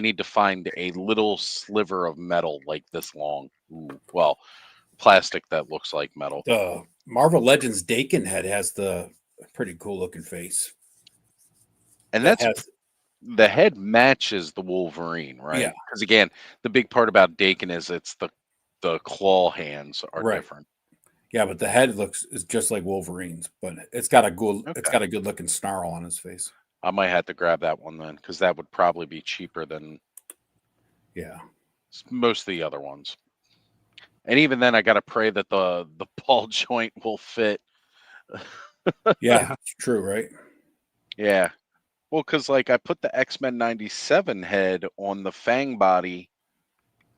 Speaker 14: need to find a little sliver of metal like this long. Ooh, well, plastic that looks like metal.
Speaker 1: The Marvel Legends Dakin head has the pretty cool looking face.
Speaker 14: And
Speaker 1: That
Speaker 14: that's the head matches the Wolverine, right?
Speaker 1: Yeah.
Speaker 14: Because again, the big part about Dakin is it's the claw hands are
Speaker 1: Right.
Speaker 14: different.
Speaker 1: Yeah, but the head is just like Wolverine's, but it's got a good looking snarl on his face.
Speaker 14: I might have to grab that one then, because that would probably be cheaper than most of the other ones. And even then, I got to pray that the ball joint will fit.
Speaker 1: Yeah, it's true, right?
Speaker 14: Yeah. Well, because like I put the X-Men 97 head on the Fang body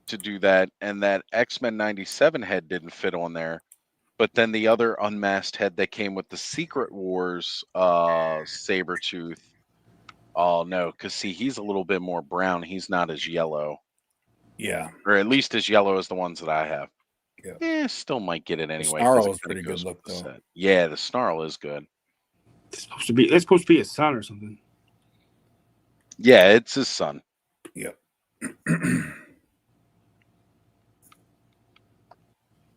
Speaker 14: to do that, and that X-Men 97 head didn't fit on there. But then the other unmasked head that came with the Secret Wars Sabretooth. Oh no, because see, he's a little bit more brown. He's not as yellow.
Speaker 1: Yeah.
Speaker 14: Or at least as yellow as the ones that I have.
Speaker 1: Yeah.
Speaker 14: Still might get it anyway.
Speaker 1: The snarl
Speaker 14: 'cause it
Speaker 1: is
Speaker 14: kinda
Speaker 1: pretty good
Speaker 14: goes
Speaker 1: look
Speaker 14: with the
Speaker 1: though.
Speaker 14: set. Yeah, the snarl is good.
Speaker 10: It's supposed to be his son or something.
Speaker 14: Yeah, it's his son.
Speaker 1: Yep.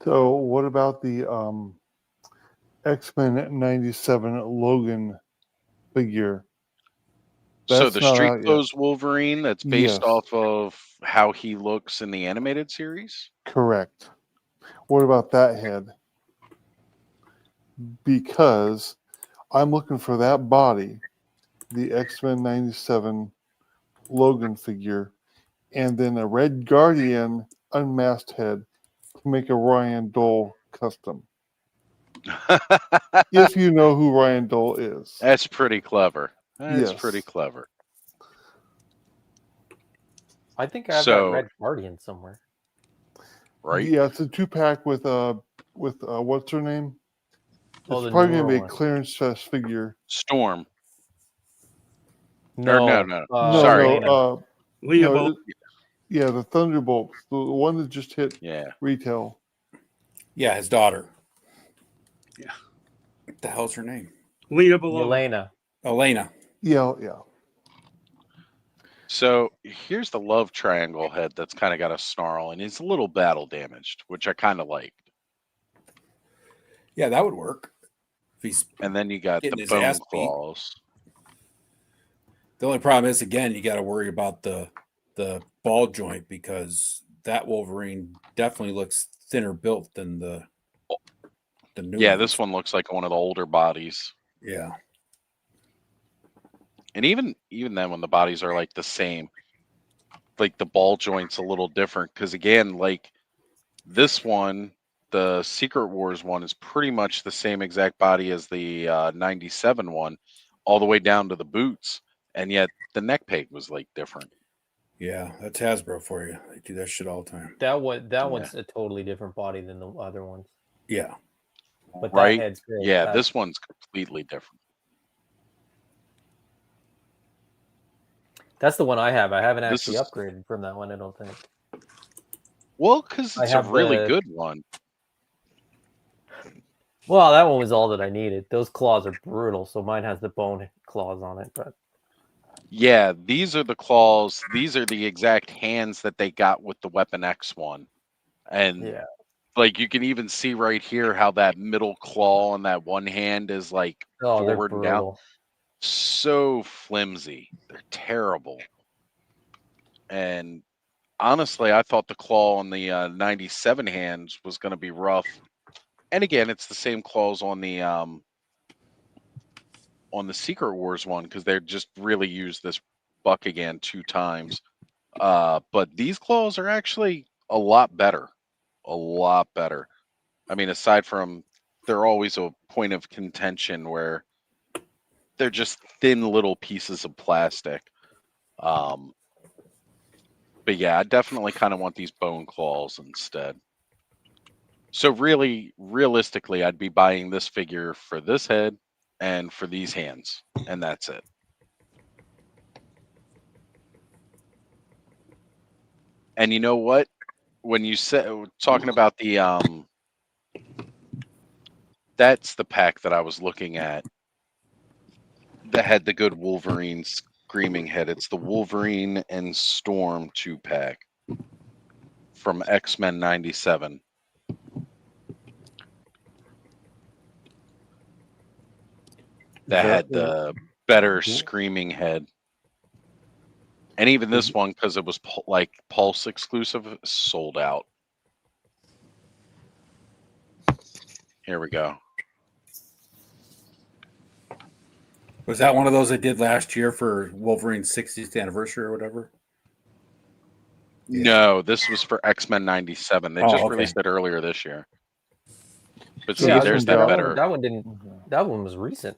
Speaker 6: So what about the X-Men 97 Logan figure?
Speaker 14: So
Speaker 6: That's
Speaker 14: the
Speaker 6: not
Speaker 14: Street
Speaker 6: out yet.
Speaker 14: Clothes Wolverine that's based
Speaker 6: Yes.
Speaker 14: off of how he looks in the animated series?
Speaker 6: Correct. What about that head? Because I'm looking for that body, the X-Men 97 Logan figure, and then a Red Guardian unmasked head to make a Ryan Dole custom. If you know who Ryan Dole is.
Speaker 14: That's pretty clever. That's
Speaker 6: Yes.
Speaker 14: pretty clever.
Speaker 13: I think I have
Speaker 14: So-
Speaker 13: that Red Guardian somewhere.
Speaker 14: Right?
Speaker 6: Yeah, it's a 2-pack with what's her name?
Speaker 13: Oh,
Speaker 6: It's
Speaker 13: the
Speaker 6: probably gonna
Speaker 13: newer
Speaker 6: be a
Speaker 13: one.
Speaker 6: clearance fest figure.
Speaker 14: Storm.
Speaker 13: No,
Speaker 14: no.
Speaker 6: No,
Speaker 10: Lena
Speaker 6: no,
Speaker 10: Bolt.
Speaker 6: yeah, the Thunderbolts, the one that just hit retail.
Speaker 1: Yeah, his daughter.
Speaker 10: Yeah.
Speaker 1: What the hell's her name?
Speaker 10: Lena below.
Speaker 13: Elena.
Speaker 1: Elena.
Speaker 6: Yeah.
Speaker 14: So here's the love triangle head that's kind of got a snarl and he's a little battle damaged, which I kind of liked.
Speaker 1: Yeah, that would work. If he's
Speaker 14: And then you got
Speaker 1: getting
Speaker 14: the
Speaker 1: his
Speaker 14: bone
Speaker 1: ass beat.
Speaker 14: claws.
Speaker 1: The only problem is, again, you got to worry about the ball joint because that Wolverine definitely looks thinner built than the new
Speaker 14: Yeah,
Speaker 1: ones.
Speaker 14: this one looks like one of the older bodies.
Speaker 1: Yeah.
Speaker 14: And even then when the bodies are like the same, like the ball joint's a little different because again, like this one, the Secret Wars one is pretty much the same exact body as the 97 one, all the way down to the boots, and yet the neck peg was like different.
Speaker 1: Yeah, that's Hasbro for you. They do that shit all the time.
Speaker 13: That one's a totally different body than the other ones.
Speaker 1: Yeah.
Speaker 13: But
Speaker 14: Right?
Speaker 13: that head's great.
Speaker 14: Yeah,
Speaker 13: That-
Speaker 14: this one's completely different.
Speaker 13: That's the one I have. I haven't
Speaker 14: This
Speaker 13: actually
Speaker 14: is-
Speaker 13: upgraded from that one, I don't think.
Speaker 14: Well, because
Speaker 13: I
Speaker 14: it's a
Speaker 13: have
Speaker 14: really
Speaker 13: the-
Speaker 14: good one.
Speaker 13: Well, that one was all that I needed. Those claws are brutal, so mine has the bone claws on it. But
Speaker 14: Yeah, these are the claws. These are the exact hands that they got with the Weapon X one. And
Speaker 13: yeah,
Speaker 14: like you can even see right here how that middle claw on that one hand is like
Speaker 13: oh, they're
Speaker 14: forward and down.
Speaker 13: brutal.
Speaker 14: So flimsy. They're terrible. And honestly, I thought the claw on the 97 hands was going to be rough. And again, it's the same claws on the Secret Wars one because they just really used this buck again 2 times. But these claws are actually a lot better. A lot better. I mean, aside from they're always a point of contention where they're just thin little pieces of plastic. But yeah, I definitely kind of want these bone claws instead. So really, realistically, I'd be buying this figure for this head and for these hands, and that's it. And you know what? When you said talking about the that's the pack that I was looking at that had the good Wolverine screaming head. It's the Wolverine and Storm 2-pack from X-Men 97. that had the better screaming head. And even this one, because it was like Pulse exclusive, sold out. Here we go.
Speaker 1: Was that one of those I did last year for Wolverine's 60th anniversary or whatever?
Speaker 14: No, this was for X-Men 97. They just released it earlier this year. But see, there's that better.
Speaker 13: That one didn't. That one was recent.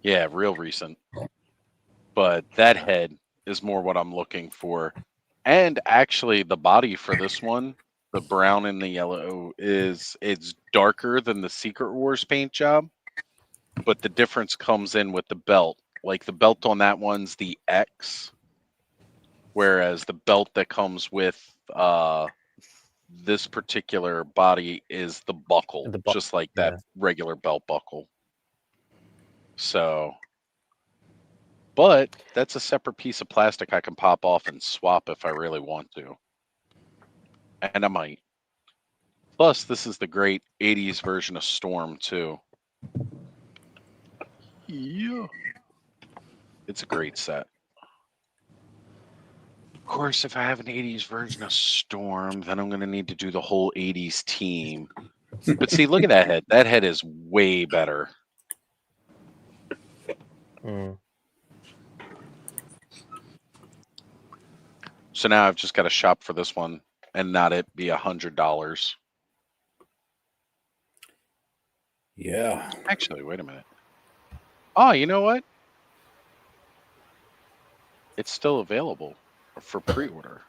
Speaker 14: Yeah, real recent. But that head is more what I'm looking for. And actually, the body for this one, the brown and the yellow, it's darker than the Secret Wars paint job. But the difference comes in with the belt. Like the belt on that one's the X, whereas the belt that comes with this particular body is the buckle, just like that regular belt buckle. So, but that's a separate piece of plastic I can pop off and swap if I really want to. And I might. Plus, this is the great 80s version of Storm, too. Yeah. It's a great set. Of course, if I have an 80s version of Storm, then I'm going to need to do the whole 80s team. But see, look at that head. That head is way better. So now I've just got to shop for this one and not it be $100.
Speaker 1: Yeah.
Speaker 14: Actually, wait a minute. Oh, you know what? It's still available for pre-order.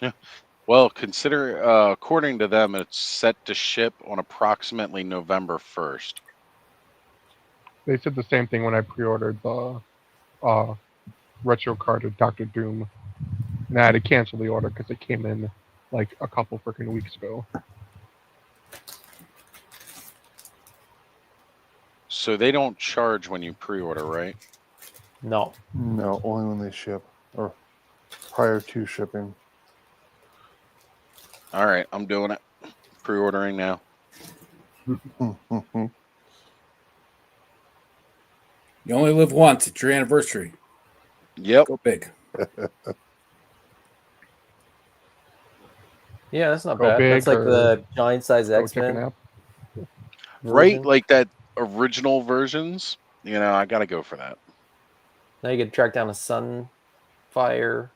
Speaker 14: Yeah. Well, consider, according to them, it's set to ship on approximately November 1st.
Speaker 8: They said the same thing when I pre-ordered the retro card of Doctor Doom. And I had to cancel the order because it came in like a couple freaking weeks ago.
Speaker 14: So they don't charge when you pre-order, right?
Speaker 13: No.
Speaker 6: No, only when they ship or prior to shipping.
Speaker 14: All right, I'm doing it. Pre-ordering now.
Speaker 1: You only live once. It's your anniversary.
Speaker 14: Yep.
Speaker 1: Go big.
Speaker 13: Yeah, that's not
Speaker 8: Go
Speaker 13: bad.
Speaker 8: big
Speaker 13: That's like
Speaker 8: or
Speaker 13: the giant size
Speaker 8: go take a
Speaker 13: X-Men.
Speaker 8: nap.
Speaker 14: Right? Like that original versions. You know, I got to go for that.
Speaker 13: Now you can track down a Sunfire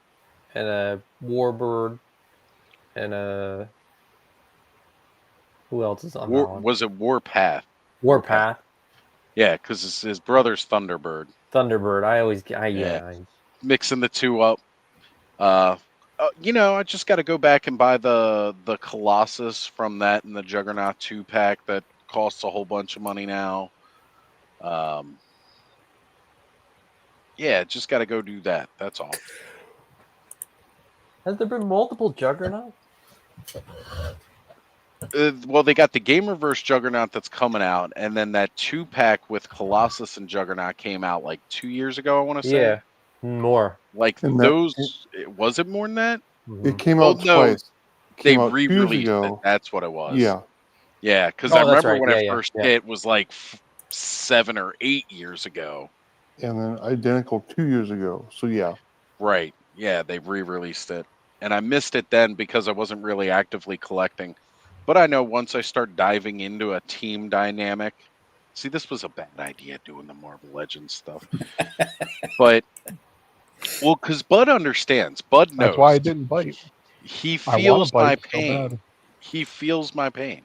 Speaker 13: and a Warbird and a... Who else is on that one?
Speaker 14: Was it Warpath?
Speaker 13: Warpath.
Speaker 14: Yeah, because his brother's Thunderbird.
Speaker 13: Thunderbird. Yeah.
Speaker 14: Mixing the two up. You know, I just got to go back and buy the Colossus from that and the Juggernaut 2-pack that costs a whole bunch of money now. Yeah, just got to go do that. That's all.
Speaker 13: Has there been multiple Juggernauts?
Speaker 14: Well, they got the Gamerverse Juggernaut that's coming out, and then that 2-pack with Colossus and Juggernaut came out like 2 years ago, I want to say.
Speaker 13: Yeah, more.
Speaker 14: Like
Speaker 6: And
Speaker 14: those, was it more than that?
Speaker 6: It came out twice. It
Speaker 14: They
Speaker 6: came out 2 years
Speaker 14: re-released it.
Speaker 6: ago.
Speaker 14: That's what it was.
Speaker 6: Yeah.
Speaker 14: Yeah, because
Speaker 13: Oh,
Speaker 14: I
Speaker 13: that's
Speaker 14: remember
Speaker 13: right.
Speaker 14: when
Speaker 13: Yeah,
Speaker 14: it
Speaker 13: yeah,
Speaker 14: first
Speaker 13: yeah.
Speaker 14: hit was like 7 or 8 years ago.
Speaker 6: And then identical 2 years ago. So yeah.
Speaker 14: Right. Yeah, they re-released it. And I missed it then because I wasn't really actively collecting. But I know once I start diving into a team dynamic, see, this was a bad idea doing the Marvel Legends stuff. But, well, because Bud understands. Bud knows.
Speaker 8: That's why I didn't bite.
Speaker 14: He
Speaker 8: I wanna
Speaker 14: feels my
Speaker 8: bite so
Speaker 14: pain.
Speaker 8: bad.
Speaker 14: He feels my pain.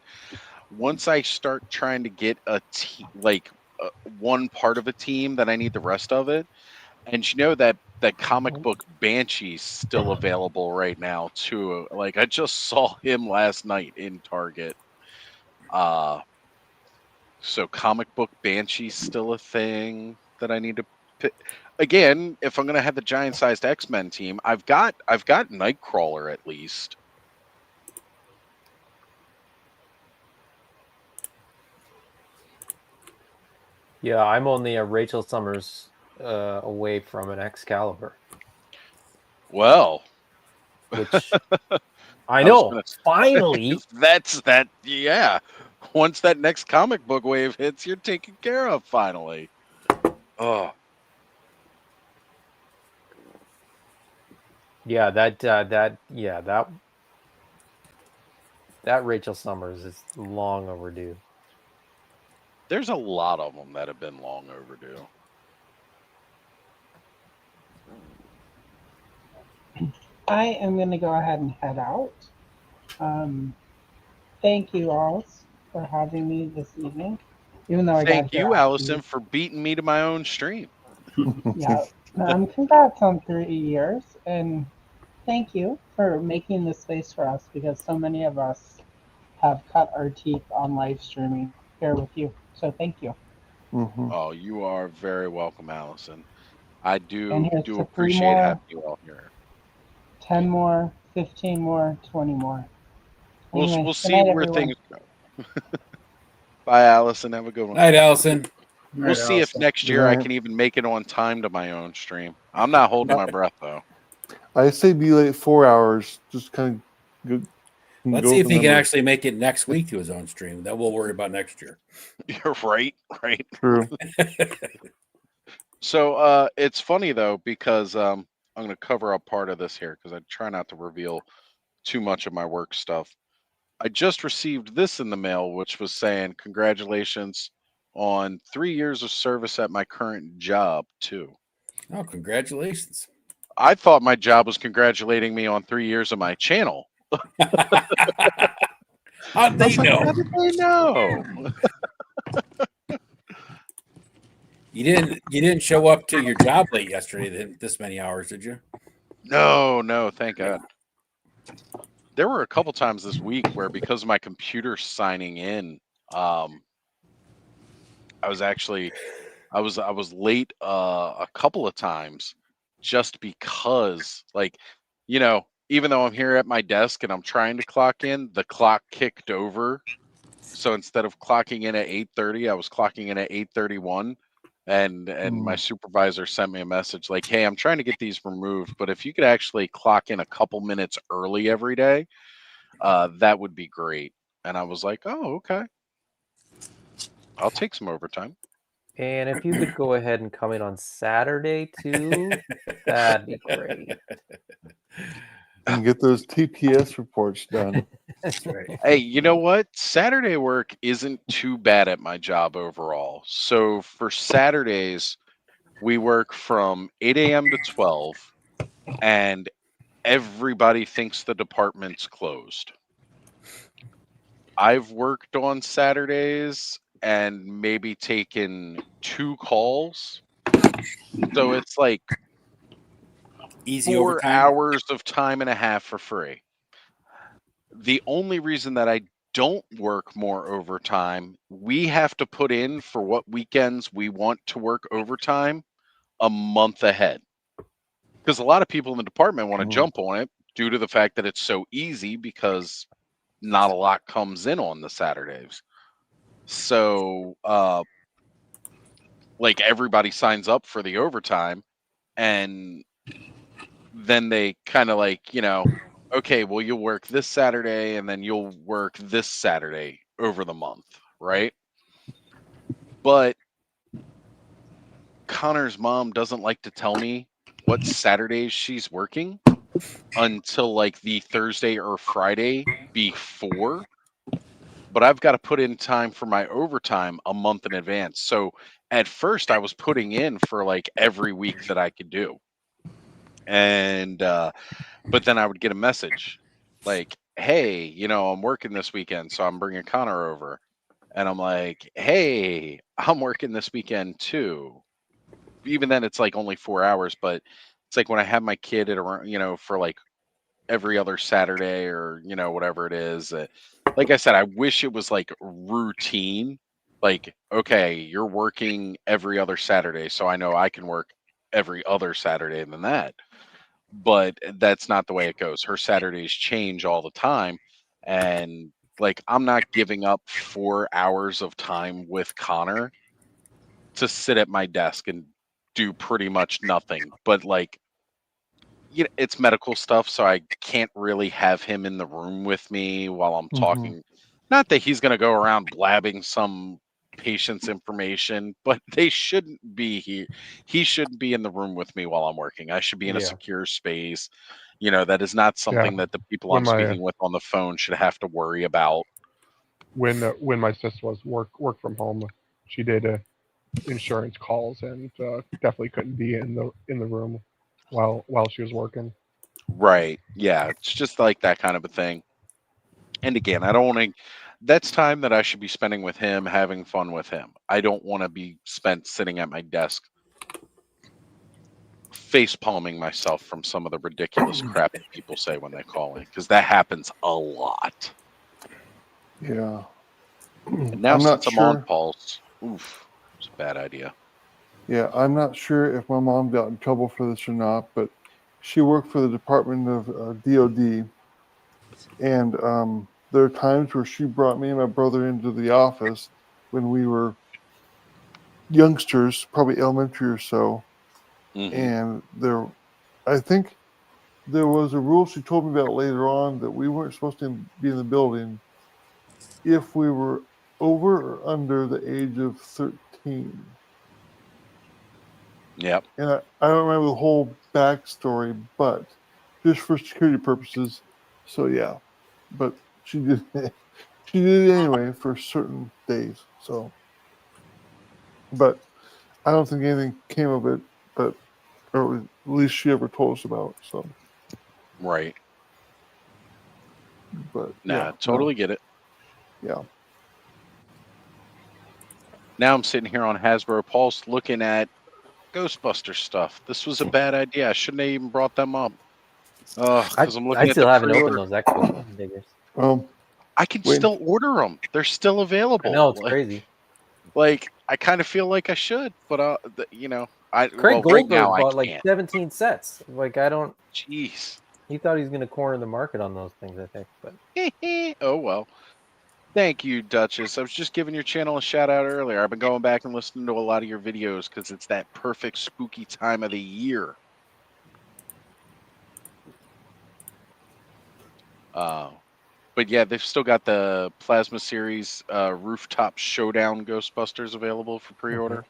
Speaker 14: Once I start trying to get a team, like one part of a team, that I need the rest of it. And you know that comic book Banshee's still available right now too. Like I just saw him last night in Target. So comic book Banshee's still a thing that I need to pick. Again, if I'm gonna have the giant sized X-Men team, I've got Nightcrawler at least.
Speaker 13: Yeah, I'm only a Rachel Summers away from an Excalibur.
Speaker 14: Well,
Speaker 13: which I
Speaker 14: was
Speaker 13: know.
Speaker 14: gonna-
Speaker 13: Finally.
Speaker 14: That's that. Yeah. Once that next comic book wave hits, you're taken care of. Finally. Oh,
Speaker 13: Yeah, that Rachel Summers is long overdue.
Speaker 14: there's a lot of them that have been long overdue.
Speaker 2: I am going to go ahead and head out. Thank you all for having me this evening. Even though I got
Speaker 14: Thank
Speaker 2: here
Speaker 14: you,
Speaker 2: after
Speaker 14: Allison, for beating me to my own stream.
Speaker 2: Yeah. Congrats on 3 years, and thank you for making this space for us because so many of us have cut our teeth on live streaming here with you. So thank you.
Speaker 14: Oh, you are very welcome, Allison. I
Speaker 2: And
Speaker 14: do
Speaker 2: here's to 3
Speaker 14: appreciate having
Speaker 2: more,
Speaker 14: you all here.
Speaker 2: 10 more, 15 more, 20 more. Anyway,
Speaker 14: We'll
Speaker 2: good
Speaker 14: see
Speaker 2: night,
Speaker 14: where
Speaker 2: everyone.
Speaker 14: things go. Bye, Allison. Have a good one.
Speaker 1: Night, Allison.
Speaker 14: We'll see if next year I can even make it on time to my own stream. I'm not holding my breath though.
Speaker 6: I say be late 4 hours. Just kind of go.
Speaker 1: Let's see if he can actually make it next week to his own stream. Then we'll worry about next year.
Speaker 14: You're right.
Speaker 6: True.
Speaker 14: So it's funny though because I'm going to cover up part of this here because I try not to reveal too much of my work stuff. I just received this in the mail, which was saying congratulations on 3 years of service at my current job too.
Speaker 1: Oh, congratulations!
Speaker 14: I thought my job was congratulating me on 3 years of my channel.
Speaker 1: How'd they know?
Speaker 14: How did they know?
Speaker 1: You didn't show up to your job late yesterday. This many hours, did you?
Speaker 14: No, thank God. There were a couple times this week where because of my computer signing in, I was late a couple of times just because even though I'm here at my desk and I'm trying to clock in, the clock kicked over. So instead of clocking in at 8:30, I was clocking in at 8:31. And my supervisor sent me a message like, hey, I'm trying to get these removed, but if you could actually clock in a couple minutes early every day, that would be great. And I was like, oh, okay. I'll take some overtime.
Speaker 13: And if you could go ahead and come in on Saturday too, that'd be great.
Speaker 6: And get those TPS reports done.
Speaker 1: That's right.
Speaker 14: Hey, you know what? Saturday work isn't too bad at my job overall. So for Saturdays, we work from 8 a.m. to 12, and everybody thinks the department's closed. I've worked on Saturdays and maybe taken 2 calls. So it's like
Speaker 1: easy
Speaker 14: 4
Speaker 1: overtime.
Speaker 14: hours of time and a half for free. The only reason that I don't work more overtime, we have to put in for what weekends we want to work overtime a month ahead. Because a lot of people in the department want to jump on it due to the fact that it's so easy because not a lot comes in on the Saturdays. So everybody signs up for the overtime and then they kind of okay, well, you'll work this Saturday and then you'll work this Saturday over the month, right? But Connor's mom doesn't like to tell me what Saturdays she's working until the Thursday or Friday before. But I've got to put in time for my overtime a month in advance. So at first I was putting in for every week that I could do. And but then I would get a message like, hey, I'm working this weekend, so I'm bringing Connor over. And I'm like, hey, I'm working this weekend too. Even then, it's only 4 hours, but it's when I have my kid at around, for every other Saturday or, whatever it is. Like I said, I wish it was routine. Okay, you're working every other Saturday, so I know I can work every other Saturday than that. But that's not the way it goes. Her Saturdays change all the time. And I'm not giving up 4 hours of time with Connor to sit at my desk and do pretty much nothing. But it's medical stuff, so I can't really have him in the room with me while I'm talking. Not that he's going to go around blabbing some patient's information, but they shouldn't be here. He shouldn't be in the room with me while I'm working. I should be in a
Speaker 8: Yeah.
Speaker 14: secure space. That is not something that the people
Speaker 8: When
Speaker 14: I'm speaking with on the phone should have to worry about.
Speaker 8: When my sister was work from home, she did insurance calls and definitely couldn't be in the room while she was working.
Speaker 14: Right. Yeah. It's just like that kind of a thing. And again, I don't want to. That's time that I should be spending with him, having fun with him. I don't want to be spent sitting at my desk, face palming myself from some of the ridiculous crap that people say when they call in, because that happens a lot.
Speaker 6: Yeah.
Speaker 14: And now,
Speaker 6: I'm not
Speaker 14: since I'm on
Speaker 6: sure.
Speaker 14: pulse, it's a bad idea.
Speaker 6: Yeah, I'm not sure if my mom got in trouble for this or not, but she worked for the Department of DOD, and there are times where she brought me and my brother into the office when we were youngsters, probably elementary or so, and I think there was a rule she told me about later on that we weren't supposed to be in the building if we were over or under the age of 13.
Speaker 14: Yep.
Speaker 6: And I don't remember the whole backstory, but just for security purposes. So yeah, but she did she did it anyway for certain days. So, but I don't think anything came of it. But or at least she ever told us about. So
Speaker 14: Right.
Speaker 6: but
Speaker 14: Nah,
Speaker 6: yeah,
Speaker 14: totally get it.
Speaker 6: Yeah.
Speaker 14: Now I'm sitting here on Hasbro Pulse looking at Ghostbuster stuff. This was a bad idea. I shouldn't have even brought them up. Because I'm
Speaker 13: I
Speaker 14: looking at
Speaker 13: still
Speaker 14: the
Speaker 13: haven't
Speaker 14: pre-order.
Speaker 13: opened those Echo diggers.
Speaker 14: I can
Speaker 6: wait.
Speaker 14: still order them. They're still available.
Speaker 13: I know it's crazy.
Speaker 14: Like I kind of feel like I should, but
Speaker 13: Craig
Speaker 14: right now
Speaker 13: Goldberg
Speaker 14: I
Speaker 13: bought like
Speaker 14: can't.
Speaker 13: 17 sets. Like I don't.
Speaker 14: Jeez.
Speaker 13: He thought he was going to corner the market on those things. I think, but
Speaker 14: Oh well. Thank you, Duchess. I was just giving your channel a shout out earlier. I've been going back and listening to a lot of your videos because it's that perfect spooky time of the year. But yeah, they've still got the Plasma Series Rooftop Showdown Ghostbusters available for pre-order.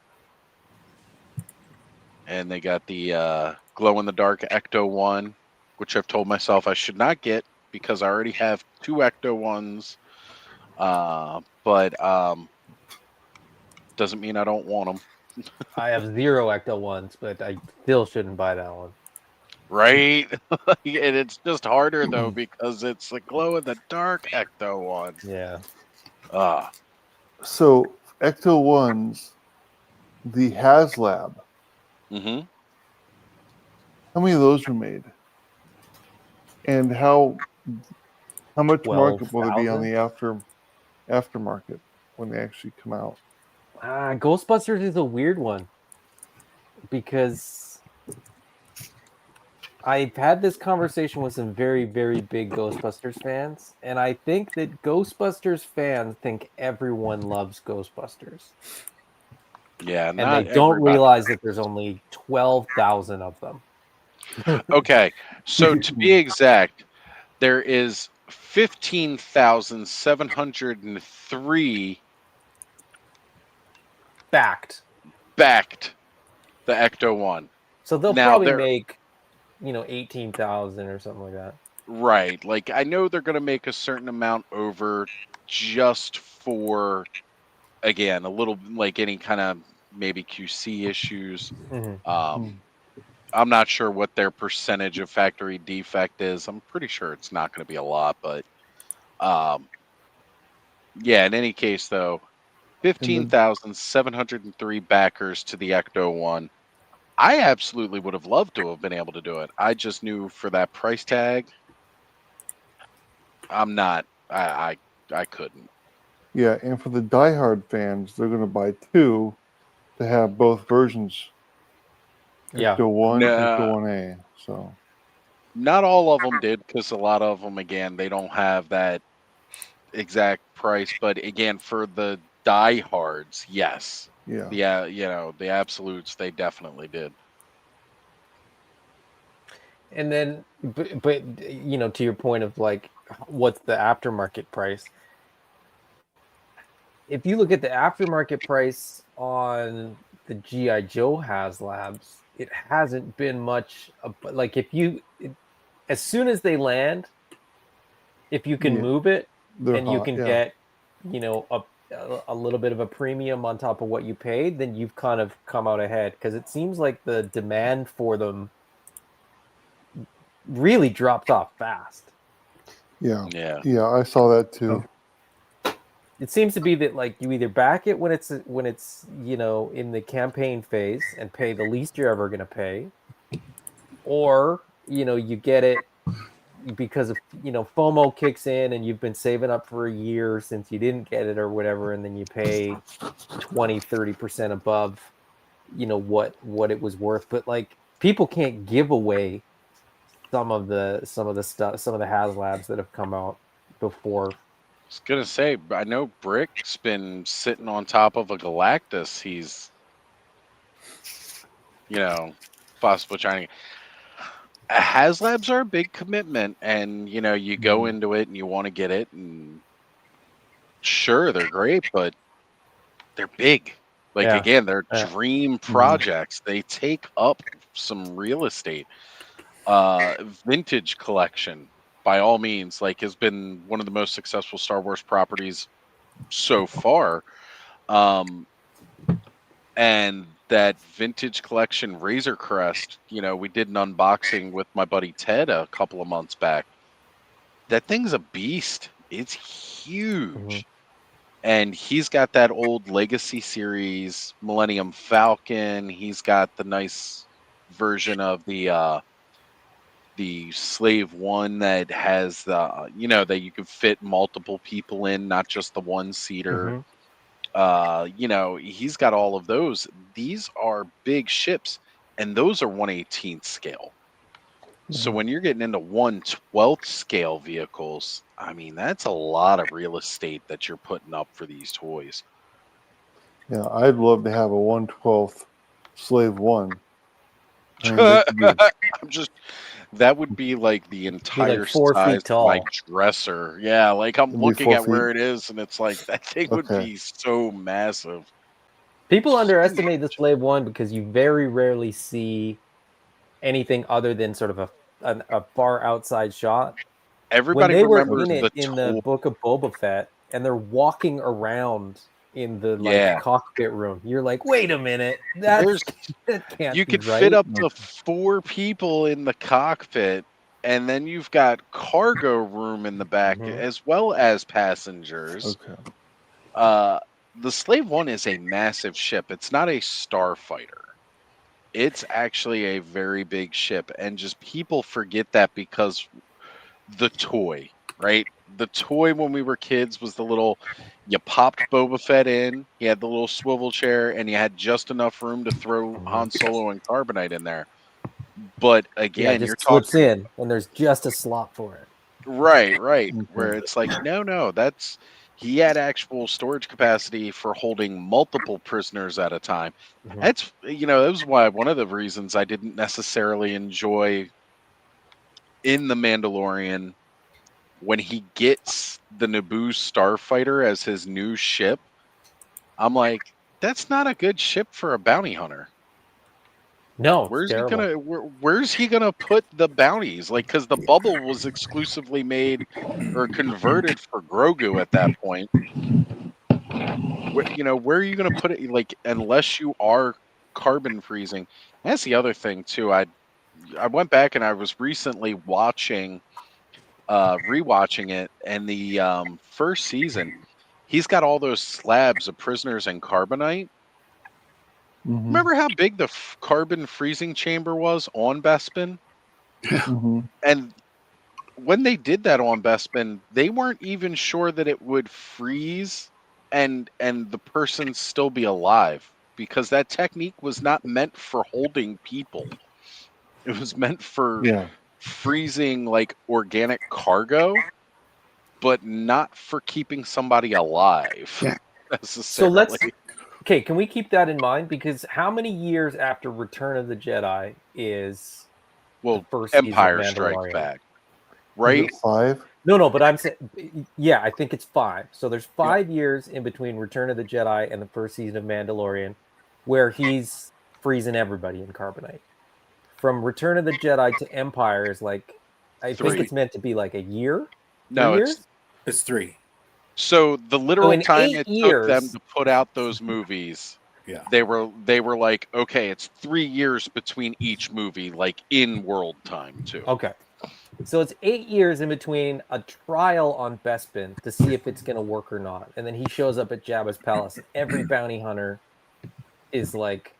Speaker 14: And they got the glow-in-the-dark Ecto 1, which I've told myself I should not get because I already have 2 Ecto 1s. But doesn't mean I don't want them.
Speaker 13: I have 0 Ecto 1s, but I still shouldn't buy that one.
Speaker 14: Right? And it's just harder, though, because it's a glow-in-the-dark Ecto 1.
Speaker 13: Yeah.
Speaker 6: So Ecto Ones, the HasLab.
Speaker 14: Mm-hmm.
Speaker 6: How many of those were made? And how much market will there be on
Speaker 13: 12,000?
Speaker 6: the aftermarket when they actually come out?
Speaker 13: Ghostbusters is a weird one because I've had this conversation with some very, very big Ghostbusters fans, and I think that Ghostbusters fans think everyone loves Ghostbusters.
Speaker 14: Yeah,
Speaker 13: and they don't realize that there's only 12,000 of them.
Speaker 14: Okay, so to be exact, there is 15,703
Speaker 13: backed
Speaker 14: the Ecto 1.
Speaker 13: So they'll
Speaker 14: Now
Speaker 13: probably
Speaker 14: they're
Speaker 13: make 18,000 or something like that.
Speaker 14: right. Like I know they're going to make a certain amount over just for again a little like any kind of maybe QC issues. I'm not sure what their percentage of factory defect is. I'm pretty sure it's not going to be a lot, but yeah, in any case though, 15,703 backers to the Ecto 1. I absolutely would have loved to have been able to do it. I just knew for that price tag, I'm not. I couldn't.
Speaker 6: Yeah, and for the diehard fans, they're going to buy 2 to have both versions.
Speaker 13: Yeah.
Speaker 6: Ecto 1,
Speaker 14: Nah.
Speaker 6: Ecto 1A. So
Speaker 14: not all of them did because a lot of them, again, they don't have that exact price. But again, for the diehards, yes.
Speaker 6: Yeah.
Speaker 14: The absolutes, they definitely did.
Speaker 13: And then, but you know, to your point of like, what's the aftermarket price? If you look at the aftermarket price on the GI Joe HasLabs, it hasn't been much. Like as soon as they land, if you can
Speaker 6: Yeah,
Speaker 13: move it
Speaker 6: they're
Speaker 13: and you
Speaker 6: hot.
Speaker 13: can
Speaker 6: Yeah.
Speaker 13: get, you know, a little bit of a premium on top of what you paid, then you've kind of come out ahead, because it seems like the demand for them really dropped off fast.
Speaker 6: Yeah.
Speaker 14: Yeah.
Speaker 6: Yeah, I saw that too.
Speaker 13: It seems to be that like you either back it when it's you know, in the campaign phase and pay the least you're ever going to pay, or you know, you get it because of, you know, FOMO kicks in and you've been saving up for a year since you didn't get it or whatever, and then you pay 20-30% above, you know, what it was worth. But like, people can't give away some of the stuff, some of the HasLabs that have come out before.
Speaker 14: I was gonna say, I know Brick's been sitting on top of a Galactus. He's, you know, possibly trying to. HasLabs are a big commitment, and you know, you go into it and you want to get it, and sure, they're great, but they're big. Like
Speaker 13: Yeah.
Speaker 14: again, they're
Speaker 13: Yeah.
Speaker 14: dream projects. They take up some real estate. Vintage collection, by all means, like has been one of the most successful Star Wars properties so far. And that vintage collection Razor Crest, you know, we did an unboxing with my buddy Ted a couple of months back. That thing's a beast. It's huge. And he's got that old Legacy series Millennium Falcon. He's got the nice version of the Slave One that has the, you know, that you could fit multiple people in, not just the one seater. You know, he's got all of those. These are big ships, and those are 1/18th scale. So when you're getting into 1/12th scale vehicles, I mean, that's a lot of real estate that you're putting up for these toys.
Speaker 6: Yeah, I'd love to have a 1/12 Slave One. I mean, they could be-
Speaker 14: I'm just, that would be like the entire
Speaker 13: 4
Speaker 14: size
Speaker 13: feet
Speaker 14: of my
Speaker 13: tall.
Speaker 14: dresser. Yeah, like I'm
Speaker 6: It'd be
Speaker 14: looking
Speaker 6: 4
Speaker 14: at where
Speaker 6: feet.
Speaker 14: it is, and it's like that thing would
Speaker 6: Okay.
Speaker 14: be so massive.
Speaker 13: People underestimate the Slave One because you very rarely see anything other than sort of a far outside shot. When
Speaker 14: Everybody
Speaker 13: they were
Speaker 14: remembers
Speaker 13: in it
Speaker 14: the
Speaker 13: in the Book of Boba Fett and they're walking around in the like
Speaker 14: Yeah.
Speaker 13: cockpit room, you're like, wait a minute, that can't
Speaker 14: you
Speaker 13: be
Speaker 14: could
Speaker 13: right.
Speaker 14: fit up to 4 people in the cockpit, and then you've got cargo room in the back as well as passengers.
Speaker 6: Okay.
Speaker 14: The Slave One is a massive ship. It's not a starfighter. It's actually a very big ship, and just people forget that because the toy, right? The toy when we were kids was the little, you popped Boba Fett in, he had the little swivel chair, and you had just enough room to throw Han Solo and Carbonite in there. But
Speaker 13: Yeah,
Speaker 14: again,
Speaker 13: it
Speaker 14: you're
Speaker 13: just slips
Speaker 14: talking
Speaker 13: in and there's just a slot for it.
Speaker 14: right, where it's like, no, that's, he had actual storage capacity for holding multiple prisoners at a time. That's, you know, that was why one of the reasons I didn't necessarily enjoy in The Mandalorian when he gets the Naboo starfighter as his new ship. I'm like, that's not a good ship for a bounty hunter.
Speaker 13: No,
Speaker 14: Where's he gonna put the bounties? Like, because the bubble was exclusively made or converted for Grogu at that point. Where are you gonna put it? Like, unless you are carbon freezing. That's the other thing too. I went back and I was recently rewatching it, and the first season, he's got all those slabs of prisoners and carbonite. Remember how big the carbon freezing chamber was on Bespin? And when they did that on Bespin, they weren't even sure that it would freeze and the person still be alive, because that technique was not meant for holding people. It was meant for
Speaker 6: Yeah.
Speaker 14: freezing like organic cargo, but not for keeping somebody alive
Speaker 13: So
Speaker 14: necessarily.
Speaker 13: okay, can we keep that in mind? Because how many years after Return of the Jedi is
Speaker 14: Well,
Speaker 13: first season of
Speaker 14: Empire Strikes
Speaker 13: Mandalorian.
Speaker 14: Back,
Speaker 6: Is
Speaker 14: right?
Speaker 6: it 5?
Speaker 13: No, but I'm saying, yeah, I think it's 5. So there's 5 years in between Return of the Jedi and the first season of Mandalorian, where he's freezing everybody in carbonite. From Return of the Jedi to Empire is like, I think
Speaker 14: 3.
Speaker 13: it's meant to be like a year.
Speaker 14: No,
Speaker 13: 3 years.
Speaker 1: It's 3.
Speaker 14: So the literal
Speaker 13: in
Speaker 14: time
Speaker 13: 8
Speaker 14: it took them
Speaker 13: years,
Speaker 14: to put out those movies,
Speaker 1: Yeah.
Speaker 14: they were like, okay, it's 3 years between each movie, like in world time too.
Speaker 13: Okay. So it's 8 years in between a trial on Bespin to see if it's going to work or not. And then he shows up at Jabba's palace. And every bounty hunter is like,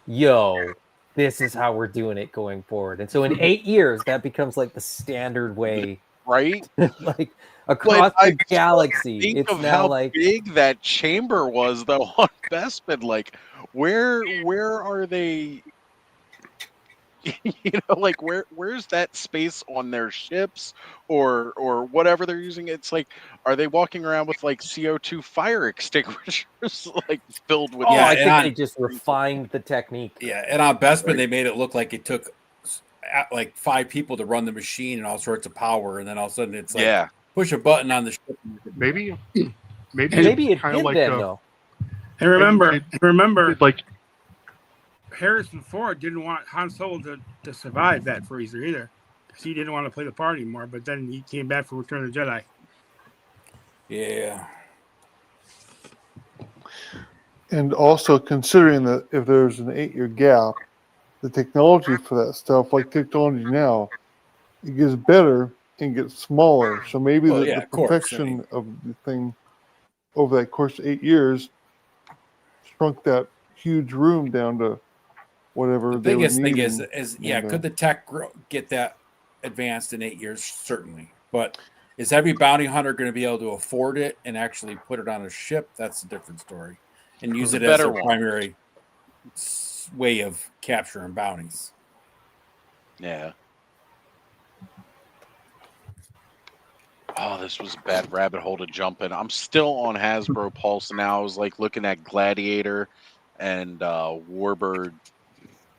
Speaker 13: yo, this is how we're doing it going forward. And so in 8 years, that becomes like the standard way.
Speaker 14: Right?
Speaker 13: Like across
Speaker 14: But
Speaker 13: the galaxy.
Speaker 14: Think
Speaker 13: It's
Speaker 14: of
Speaker 13: now
Speaker 14: how
Speaker 13: like
Speaker 14: big that chamber was though on Bespin. Like where are they? You know, like where's that space on their ships or whatever they're using? It's like, are they walking around with like CO2 fire extinguishers like filled with?
Speaker 13: I think they just refined the technique.
Speaker 1: Yeah, and on Bespin they made it look like it took like 5 people to run the machine and all sorts of power, and then all of a sudden it's like push a button on the ship.
Speaker 8: Maybe
Speaker 13: it
Speaker 8: kind
Speaker 13: did
Speaker 8: of like
Speaker 13: then though.
Speaker 10: And remember,
Speaker 8: like
Speaker 10: Harrison Ford didn't want Han Solo to survive that freezer either, because he didn't want to play the part anymore. But then he came back for Return of the Jedi.
Speaker 1: Yeah.
Speaker 6: And also considering that if there's an 8-year gap, the technology for that stuff, like technology now, it gets better and gets smaller. So maybe the perfection of the thing over that course of 8 years shrunk that huge room down to whatever.
Speaker 1: The
Speaker 6: they
Speaker 1: biggest
Speaker 6: would
Speaker 1: thing
Speaker 6: need
Speaker 1: is could the tech get that advanced in 8 years? Certainly. But is every bounty hunter going to be able to afford it and actually put it on a ship? That's a different story. And use it as their primary way of capturing bounties.
Speaker 14: Yeah. Oh, this was a bad rabbit hole to jump in. I'm still on Hasbro Pulse now. I was like looking at Gladiator and Warbird.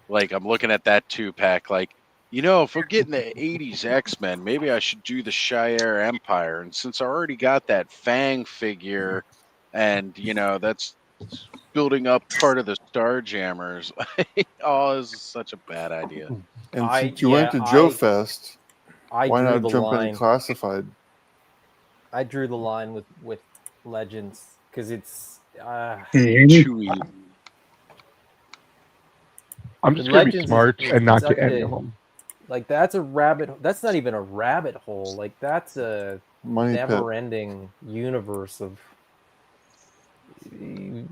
Speaker 14: Like I'm looking at that 2-pack. Like, you know, if we're getting the 80s X-Men, maybe I should do the Shire Empire. And since I already got that Fang figure, and you know that's building up part of the Starjammers. Oh, this is such a bad idea.
Speaker 6: And since you went to Joe Fest, why not jump into Classified?
Speaker 13: I drew the line with Legends because it's
Speaker 14: Chewy.
Speaker 8: I'm just gonna be smart and not get any of them.
Speaker 13: Like that's a rabbit. That's not even a rabbit hole. Like that's a never-ending universe of.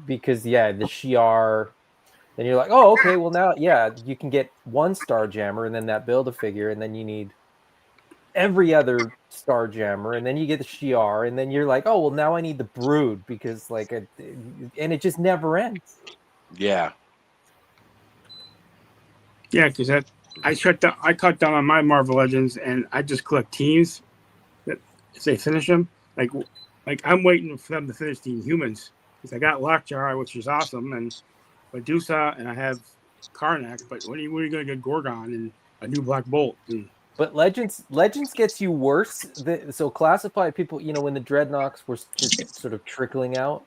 Speaker 13: Because the Shi'ar, then you're like, oh, okay, well now, you can get one Starjammer and then that Build-A-Figure, and then you need every other Starjammer, and then you get the Shi'ar, and then you're like, oh, well now I need the Brood because and it just never ends.
Speaker 14: Yeah.
Speaker 10: Yeah, because I cut down on my Marvel Legends, and I just collect teams that if they finish them, like I'm waiting for them to finish the Inhumans. Because I got Lockjar, which is awesome, and Medusa, and I have Karnak. But when are you going to get Gorgon and a new Black Bolt?
Speaker 13: But Legends gets you worse. So Classified people, you know, when the Dreadnoks were just sort of trickling out,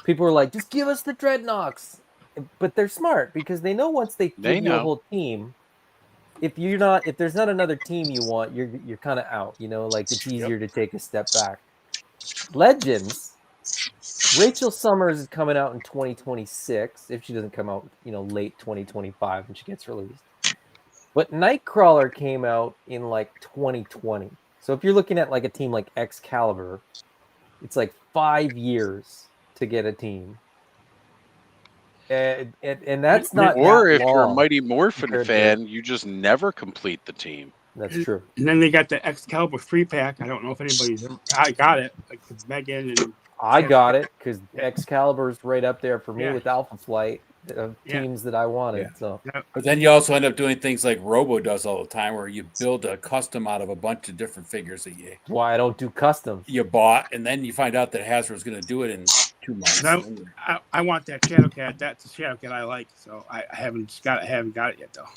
Speaker 13: people were like, just give us the Dreadnoks. But they're smart because they know once they give you a whole team, if there's not another team you want, you're kind of out. You know, like it's easier to take a step back. Legends. Rachel Summers is coming out in 2026 if she doesn't come out, you know, late 2025 when she gets released. But Nightcrawler came out in like 2020. So if you're looking at like a team like Excalibur, it's like 5 years to get a team. And that's not
Speaker 14: or
Speaker 13: that
Speaker 14: if you're a
Speaker 13: long
Speaker 14: Mighty Morphin fan, you just never complete the team.
Speaker 13: That's true.
Speaker 10: And then they got the Excalibur 3-pack. I don't know if anybody's I got it, like the Megan and
Speaker 13: I got it because Excalibur's right up there for me with Alpha Flight of teams that I wanted. So,
Speaker 1: but then you also end up doing things like Robo does all the time, where you build a custom out of a bunch of different figures that you.
Speaker 13: Why I don't do custom?
Speaker 1: You bought, and then you find out that Hasbro's going to do it in 2 months.
Speaker 10: I want that Shadow Cat. That's the Shadow Cat I like. So I haven't got it yet though.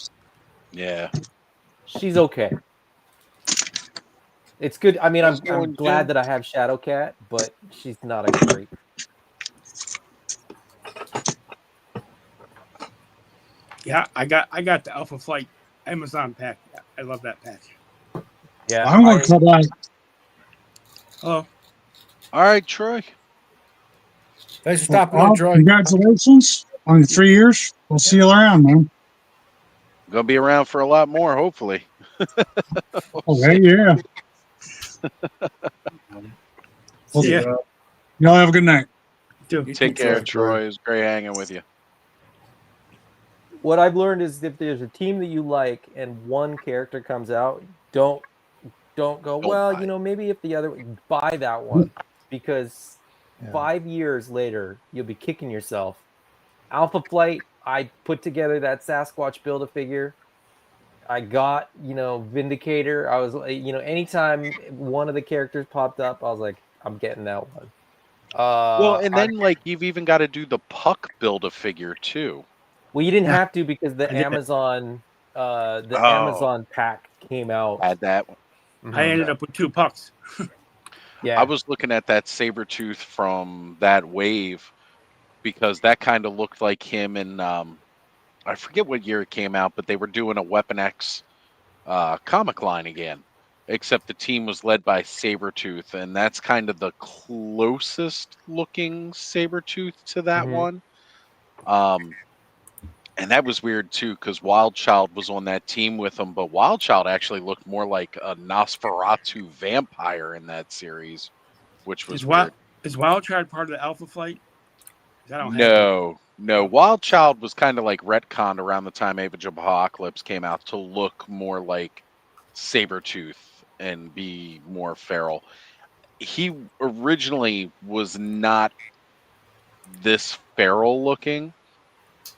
Speaker 14: Yeah.
Speaker 13: she's okay. It's good. I mean,
Speaker 14: How's
Speaker 13: I'm
Speaker 14: it going,
Speaker 13: glad
Speaker 14: Jim?
Speaker 13: that I have Shadowcat, but she's not a great.
Speaker 10: Yeah, I got the Alpha Flight Amazon pack. Yeah, I love that pack.
Speaker 13: Yeah,
Speaker 15: I'm going to cut out.
Speaker 10: Hello.
Speaker 14: All right, Troy.
Speaker 1: Thanks for stopping in,
Speaker 15: Well,
Speaker 1: Troy.
Speaker 15: congratulations on 3 years. We'll see you around, man.
Speaker 14: Gonna be around for a lot more, hopefully. We'll
Speaker 15: Okay,
Speaker 14: see.
Speaker 15: yeah. Well,
Speaker 10: See ya.
Speaker 15: y'all have a good night.
Speaker 14: Take care, Troy. It was great hanging with you.
Speaker 13: What I've learned is if there's a team that you like and one character comes out, don't go, well, you know, maybe if the other buy that one, because 5 years later you'll be kicking yourself. Alpha Flight, I put together that Sasquatch Build-A-Figure. I got, you know, Vindicator. I was, you know, anytime one of the characters popped up, I was like, I'm getting that one.
Speaker 14: Well, and then like you've even got to do the Puck Build-A-Figure too.
Speaker 13: Well, you didn't have to because the
Speaker 14: I did.
Speaker 13: Amazon
Speaker 14: Oh.
Speaker 13: Amazon pack came out.
Speaker 14: Had that one.
Speaker 10: I ended up with 2 pucks.
Speaker 13: Yeah.
Speaker 14: I was looking at that Sabretooth from that wave because that kind of looked like him in I forget what year it came out, but they were doing a Weapon X comic line again. Except the team was led by Sabretooth, and that's kind of the closest looking Sabretooth to that one. And that was weird too, because Wildchild was on that team with him, but Wildchild actually looked more like a Nosferatu vampire in that series, which was weird.
Speaker 10: Is Wildchild part of the Alpha Flight? 'Cause I don't have
Speaker 14: No. Wildchild was kind of like retconned around the time Age of Apocalypse came out to look more like Sabretooth and be more feral. He originally was not this feral looking.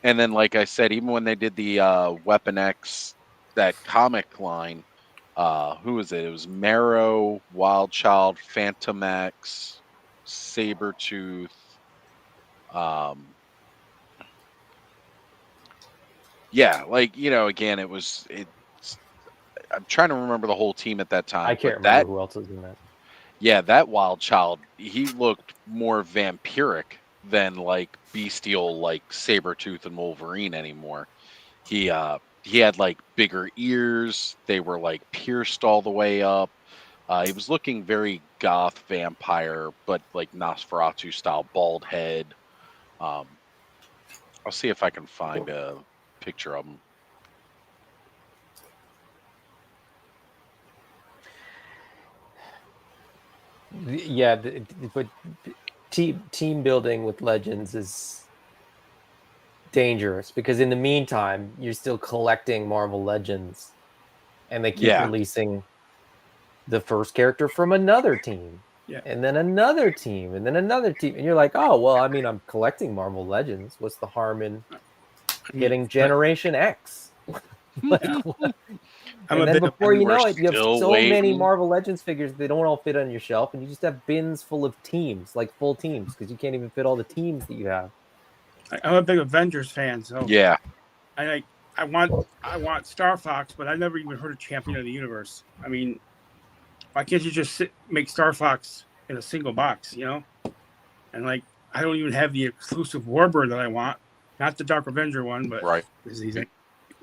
Speaker 14: And then, like I said, even when they did the Weapon X, that comic line, who was it? It was Marrow, Wildchild, Phantom X, Sabretooth. Yeah, like, you know, again, it's I'm trying to remember the whole team at that time.
Speaker 13: I can't
Speaker 14: but
Speaker 13: remember who else was in that.
Speaker 14: Yeah, that Wildchild, he looked more vampiric than like bestial like Sabretooth and Wolverine anymore. He had like bigger ears, they were like pierced all the way up. He was looking very goth vampire, but like Nosferatu style bald head. I'll see if I can find a picture of him.
Speaker 13: Yeah, but team building with Legends is dangerous because in the meantime, you're still collecting Marvel Legends, and they keep releasing the first character from another team, and then another team, and then another team, and you're like, oh well, I mean, I'm collecting Marvel Legends. What's the harm in getting Generation X? And then before you know it, you have so many Marvel Legends figures, they don't all fit on your shelf, and you just have bins full of teams, like full teams, because you can't even fit all the teams that you have.
Speaker 10: I'm a big Avengers fan, so
Speaker 14: yeah.
Speaker 10: I want Star Fox, but I never even heard of Champion of the Universe. I mean, why can't you just make Star Fox in a single box, you know? And like, I don't even have the exclusive Warbird that I want, not the Dark Avenger one, but
Speaker 14: right.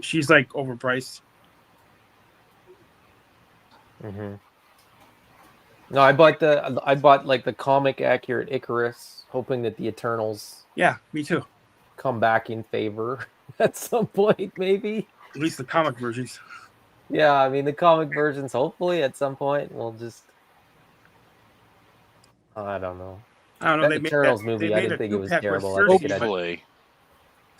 Speaker 10: She's like overpriced.
Speaker 13: Mm-hmm. No, I bought like the comic accurate Icarus, hoping that the Eternals.
Speaker 10: Yeah, me too.
Speaker 13: Come back in favor at some point, maybe.
Speaker 10: At least the comic versions.
Speaker 13: Yeah, I mean the comic versions. Hopefully, at some point, we'll just. I don't know. That Eternals movie, I didn't think it was terrible.
Speaker 14: Hopefully.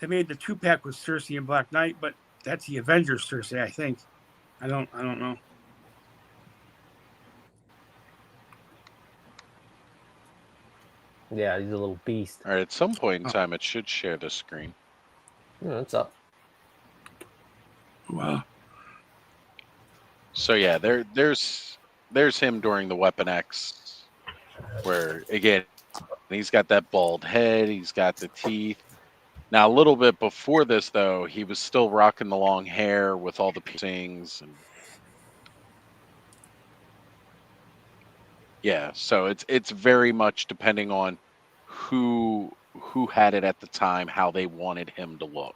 Speaker 10: They made the 2-pack with Cersei and Black Knight, but that's the Avengers Cersei, I think. I don't know.
Speaker 13: Yeah, he's a little beast.
Speaker 14: All right, at some point in time, it should share the screen.
Speaker 13: Yeah, it's up.
Speaker 10: Wow.
Speaker 14: So yeah, there's him during the Weapon X, where again, he's got that bald head, he's got the teeth. Now a little bit before this, though, he was still rocking the long hair with all the piercings, and Yeah, so it's very much depending on who had it at the time, how they wanted him to look.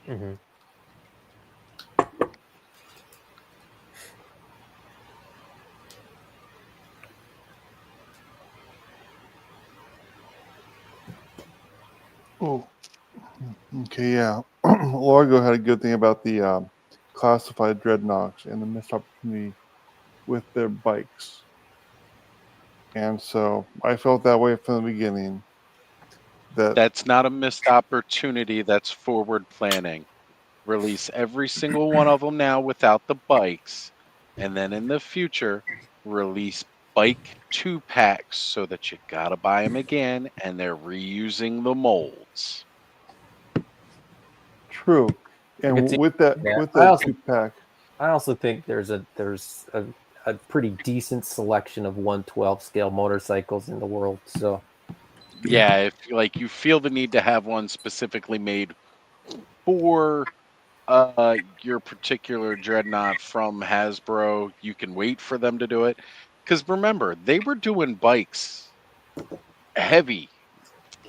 Speaker 13: Mm-hmm.
Speaker 6: Oh, okay, yeah. Largo had a good thing about the classified dreadnoughts and the missed opportunity with their bikes. And so I felt that way from the beginning.
Speaker 14: That's not a missed opportunity, that's forward planning. Release every single one of them now without the bikes, and then in the future, release bike 2-packs so that you gotta buy them again, and they're reusing the molds.
Speaker 6: True. And with that
Speaker 13: Yeah,
Speaker 6: with that 2-pack.
Speaker 13: I also think there's a pretty decent selection of 112 scale motorcycles in the world. So
Speaker 14: Yeah, if like you feel the need to have one specifically made for your particular dreadnought from Hasbro, you can wait for them to do it. Because remember, they were doing bikes heavy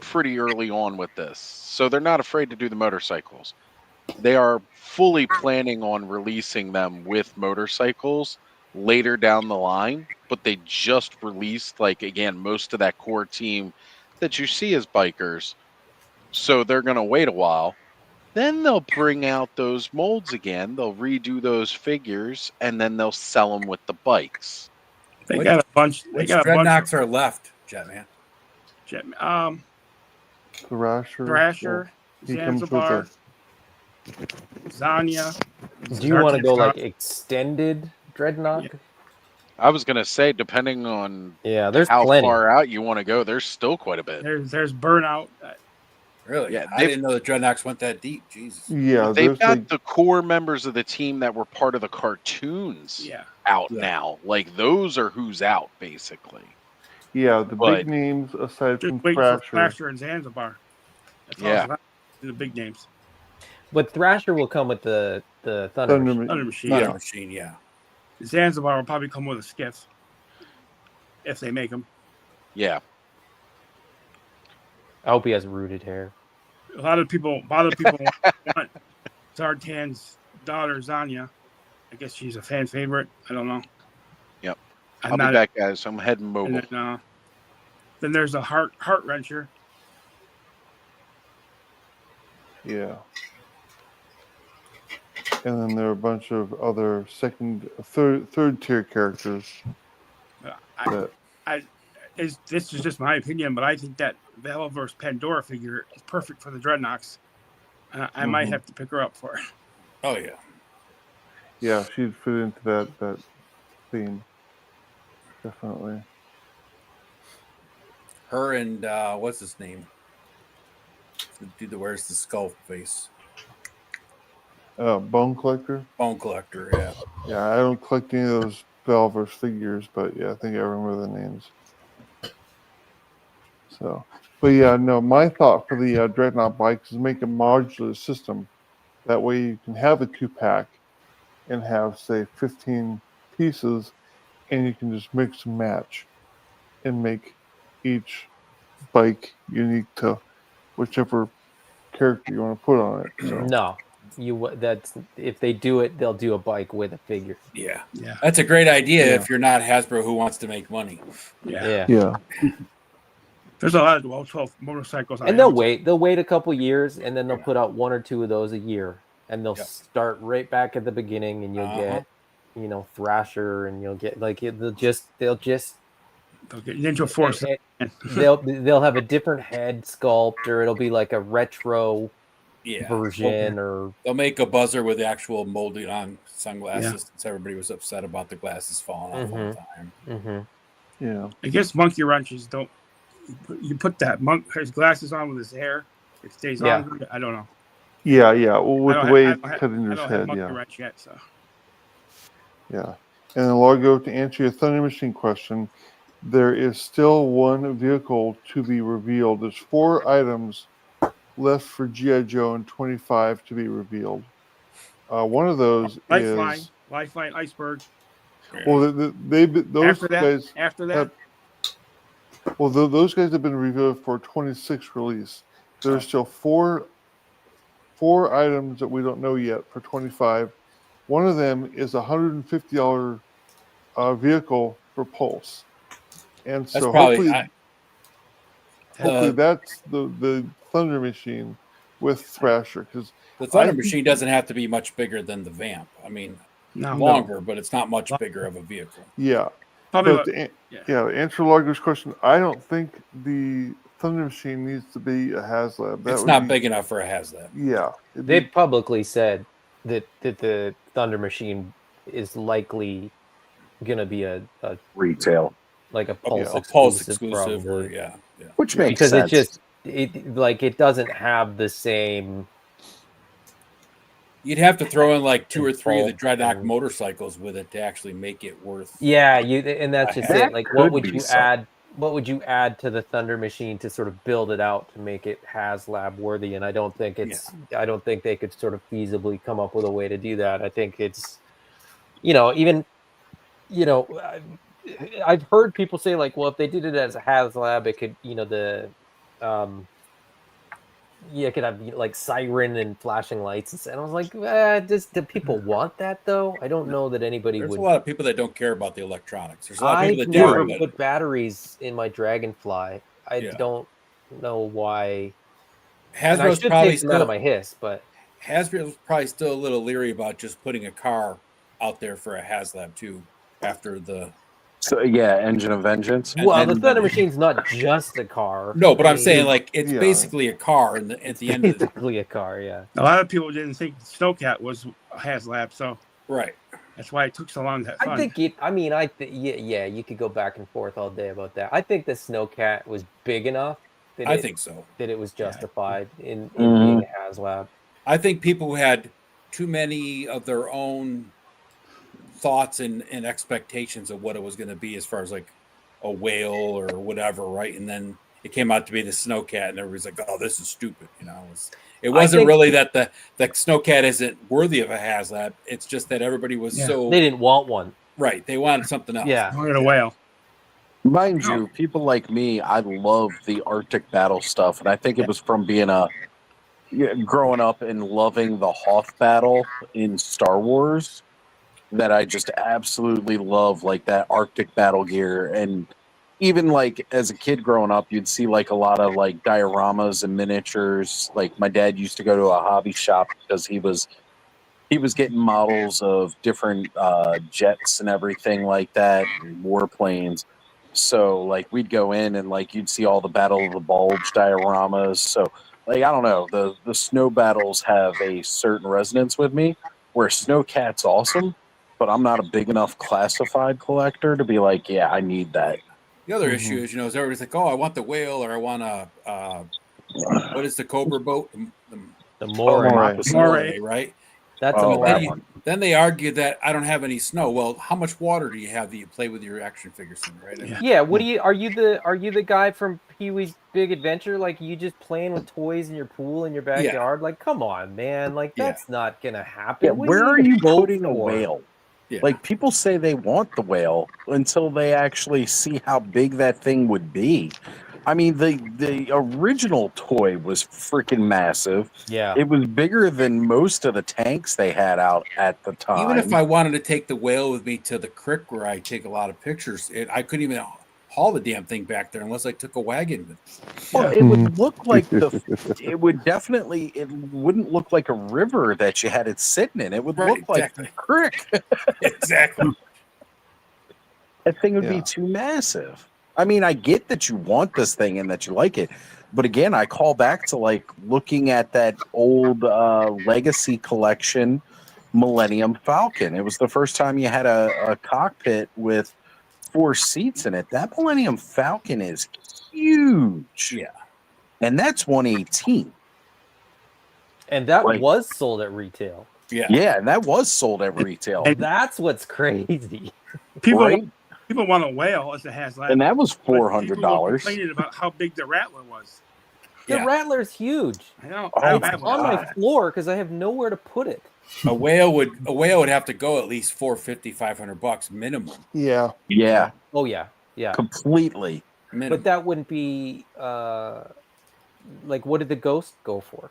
Speaker 14: pretty early on with this. So they're not afraid to do the motorcycles. They are fully planning on releasing them with motorcycles later down the line, but they just released, like, again, most of that core team that you see as bikers. So they're going to wait a while. Then they'll bring out those molds again. They'll redo those figures, and then they'll sell them with the bikes.
Speaker 10: They got a bunch. They
Speaker 1: Which
Speaker 10: got a bunch.
Speaker 1: dreadnoughts are left, Jetman?
Speaker 6: Thrasher. He comes with
Speaker 10: Zanzibar,
Speaker 6: a
Speaker 10: Zanya.
Speaker 13: do you want to go like extended dreadnought?
Speaker 14: Yeah. I was gonna say, depending on
Speaker 13: there's
Speaker 14: how
Speaker 13: plenty.
Speaker 14: far out you want to go, there's still quite a bit.
Speaker 10: There's Burnout.
Speaker 1: Really?
Speaker 14: Yeah,
Speaker 1: I didn't know the dreadnoughts went that deep. Jesus.
Speaker 6: Yeah,
Speaker 14: they've got the core members of the team that were part of the cartoons out now. Like those are who's out basically.
Speaker 6: Yeah, the
Speaker 14: But-
Speaker 6: big names aside
Speaker 10: Just
Speaker 6: from
Speaker 10: waiting for
Speaker 6: Thrasher.
Speaker 10: Thrasher and Zanzibar. That's
Speaker 14: Yeah.
Speaker 10: all the big names.
Speaker 13: But Thrasher will come with the Thunder Machine.
Speaker 10: Thunder Machine.
Speaker 1: Thunder Machine, yeah.
Speaker 10: Zanzibar will probably come with a skiff if they make them.
Speaker 14: Yeah.
Speaker 13: I hope he has rooted hair.
Speaker 10: A lot of people want Zartan's daughter Zanya. I guess she's a fan favorite. I don't know.
Speaker 14: Yep.
Speaker 10: I'm
Speaker 14: I'll
Speaker 10: not-
Speaker 14: be back, guys. I'm heading mobile.
Speaker 10: And then there's a heart wrencher.
Speaker 6: Yeah. And then there are a bunch of other third tier characters.
Speaker 10: This is just my opinion, but I think that Velaverse Pandora figure is perfect for the Dreadnoughts. I might have to pick her up for it.
Speaker 1: Oh yeah.
Speaker 6: Yeah, she'd fit into that theme. Definitely.
Speaker 1: Her and what's his name? The dude that wears the skull face.
Speaker 6: Bone Collector?
Speaker 1: Bone Collector, yeah.
Speaker 6: Yeah, I don't collect any of those Valverse figures, but yeah, I think I remember the names. So, but yeah, no, my thought for the Dreadnought bikes is make a modular system. That way you can have a 2-pack and have, say, 15 pieces, and you can just mix and match and make each bike unique to whichever character you want to put on it. So.
Speaker 13: No, that's if they do it, they'll do a bike with a figure.
Speaker 1: Yeah. That's a great idea if you're not Hasbro who wants to make money.
Speaker 6: Yeah.
Speaker 10: There's a lot of 12 motorcycles.
Speaker 13: And they'll wait a couple years, and then they'll put out 1 or 2 of those a year, and they'll start right back at the beginning, and you'll get, Thrasher, and you'll get they'll get
Speaker 10: Ninja Force.
Speaker 13: They'll have a different head sculpt, or it'll be like a retro version, or
Speaker 1: they'll make a buzzer with actual molding on sunglasses since everybody was upset about the glasses falling off all the time.
Speaker 6: Yeah.
Speaker 10: I guess monkey wrenches don't. You put that his glasses on with his hair, it stays on. I don't know.
Speaker 6: Yeah. Well, with the way it's cut in
Speaker 10: I
Speaker 6: his
Speaker 10: don't have
Speaker 6: head,
Speaker 10: monkey
Speaker 6: yeah.
Speaker 10: wrench yet, so.
Speaker 6: Yeah. And then Largo, to answer your Thunder Machine question, there is still one vehicle to be revealed. There's 4 items left for G.I. Joe and 25 to be revealed. One of those is
Speaker 10: Lifeline, Iceberg.
Speaker 6: Well, those guys
Speaker 10: after that,
Speaker 6: those guys have been revealed for 26 release. There's still four items that we don't know yet for 25. One of them is a $150 vehicle for Pulse, and
Speaker 1: That's
Speaker 6: so
Speaker 1: probably
Speaker 6: hopefully that's the Thunder Machine with Thrasher, because
Speaker 1: the Thunder Machine doesn't have to be much bigger than the Vamp. I mean, longer, but it's not much bigger of a vehicle.
Speaker 6: Yeah.
Speaker 10: Probably
Speaker 6: But to answer Largo's question, I don't think the Thunder Machine needs to be a HasLab.
Speaker 1: It's not big enough for a HasLab.
Speaker 6: Yeah.
Speaker 13: They publicly said that the Thunder Machine is likely gonna be a
Speaker 12: retail,
Speaker 13: like a Pulse
Speaker 1: exclusive,
Speaker 13: probably.
Speaker 1: yeah.
Speaker 12: Which makes
Speaker 13: because
Speaker 12: sense.
Speaker 13: it doesn't have the same.
Speaker 1: You'd have to throw in like 2 or 3 of the Dreadnought motorcycles with it to actually make it worth.
Speaker 13: Yeah, and that's just it. Like, what would you
Speaker 12: some.
Speaker 13: add? What would you add to the Thunder Machine to sort of build it out to make it HasLab worthy? And I don't think I don't think they could sort of feasibly come up with a way to do that. I think it's, I've heard people say like, well, if they did it as a HasLab, it could, it could have like siren and flashing lights, and I was like, do people want that though? I don't know that anybody
Speaker 1: There's
Speaker 13: would.
Speaker 1: a lot of people that don't care about the electronics. There's a lot of
Speaker 13: I
Speaker 1: people that
Speaker 13: never
Speaker 1: do.
Speaker 13: put batteries in my Dragonfly. I don't know why. And I
Speaker 1: Hasbro's
Speaker 13: should
Speaker 1: probably
Speaker 13: take them out of my hiss, but
Speaker 1: Hasbro's probably still a little leery about just putting a car out there for a HasLab too. After the
Speaker 12: Engine of Vengeance.
Speaker 13: Well, the Thunder Machine's not just a car.
Speaker 1: No, but I'm saying like it's basically a car, and at the end,
Speaker 13: basically a car. Yeah.
Speaker 10: a lot of people didn't think Snowcat was a HasLab, so
Speaker 1: right.
Speaker 10: That's why it took so long to
Speaker 13: I think it. I mean, you could go back and forth all day about that. I think the Snowcat was big enough.
Speaker 1: I think so.
Speaker 13: That it was justified in being a HasLab.
Speaker 1: I think people had too many of their own thoughts and expectations of what it was going to be as far as like a whale or whatever, right? And then it came out to be the Snowcat, and everybody's like, "Oh, this is stupid," It wasn't really that the Snowcat isn't worthy of a HasLab. It's just that everybody was so
Speaker 13: they didn't want one.
Speaker 1: Right, they wanted something else.
Speaker 13: Yeah,
Speaker 10: wanted a whale.
Speaker 12: Mind you, people like me, I love the Arctic battle stuff, and I think it was from being growing up and loving the Hoth battle in Star Wars that I just absolutely love like that Arctic battle gear. And even like as a kid growing up, you'd see like a lot of like dioramas and miniatures. Like my dad used to go to a hobby shop because he was getting models of different jets and everything like that, and warplanes. So like we'd go in and like you'd see all the Battle of the Bulge dioramas. So like I don't know, the snow battles have a certain resonance with me, where Snowcat's awesome, but I'm not a big enough classified collector to be like, yeah, I need that.
Speaker 1: The other issue is, is everybody's like, "Oh, I want the whale," or "I want what is the Cobra boat?"
Speaker 13: The Moray,
Speaker 1: right?
Speaker 13: That's a Moray one.
Speaker 1: Then they argue that I don't have any snow. Well, how much water do you have that you play with your action figures in, right?
Speaker 13: Yeah. What are you the guy from Pee-wee's Big Adventure? Like you just playing with toys in your pool in your backyard? Like, come on, man! Like that's not gonna happen.
Speaker 12: Yeah, where are you putting a whale?
Speaker 1: Yeah.
Speaker 12: Like people say they want the whale until they actually see how big that thing would be. I mean, the original toy was freaking massive.
Speaker 13: Yeah.
Speaker 12: It was bigger than most of the tanks they had out at the time.
Speaker 1: Even if I wanted to take the whale with me to the creek where I take a lot of pictures, I couldn't even haul the damn thing back there unless I took a wagon with me.
Speaker 12: Well, it would look like it wouldn't look like a river that you had it sitting in. It would look like a creek.
Speaker 1: Exactly.
Speaker 12: That thing would be too massive. I mean, I get that you want this thing and that you like it, but again, I call back to like looking at that old Legacy Collection Millennium Falcon. It was the first time you had a cockpit with 4 seats in it. That Millennium Falcon is huge.
Speaker 1: Yeah.
Speaker 12: And that's 118.
Speaker 13: And that was sold at retail.
Speaker 1: Yeah.
Speaker 12: Yeah, and that was sold at retail.
Speaker 13: And that's what's crazy.
Speaker 10: People want a whale as a HasLab.
Speaker 12: And that was $400.
Speaker 10: People were complaining about how big the Rattler was.
Speaker 13: The Rattler's huge.
Speaker 10: I know.
Speaker 13: It's on my floor because I have nowhere to put it.
Speaker 1: A whale would have to go at least $450-$500 minimum.
Speaker 6: Yeah.
Speaker 12: Yeah.
Speaker 13: Oh yeah, yeah.
Speaker 12: Completely.
Speaker 1: Minimum.
Speaker 13: But that wouldn't be like what did the ghost go for?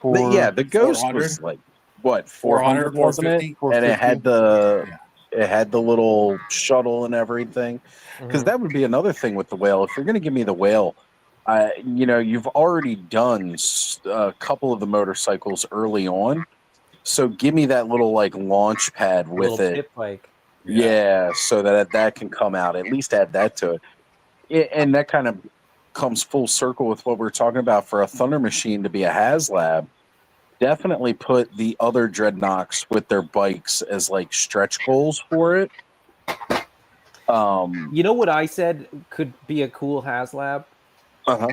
Speaker 12: But yeah, the ghost
Speaker 1: 400?
Speaker 12: was like what
Speaker 1: 400,
Speaker 12: 400, wasn't it?
Speaker 1: 450?
Speaker 12: And it had the little shuttle and everything. Because
Speaker 13: Mhm.
Speaker 12: that would be another thing with the whale. If you're going to give me the whale, you've already done a couple of the motorcycles early on, so give me that little like launch pad with
Speaker 13: Little
Speaker 12: it.
Speaker 13: pit bike.
Speaker 12: Yeah, so that can come out. At least add that to it. And that kind of comes full circle with what we're talking about for a Thunder Machine to be a HasLab. Definitely put the other Dreadnoks with their bikes as like stretch goals for it.
Speaker 13: You know what I said could be a cool HasLab?
Speaker 12: Uh-huh.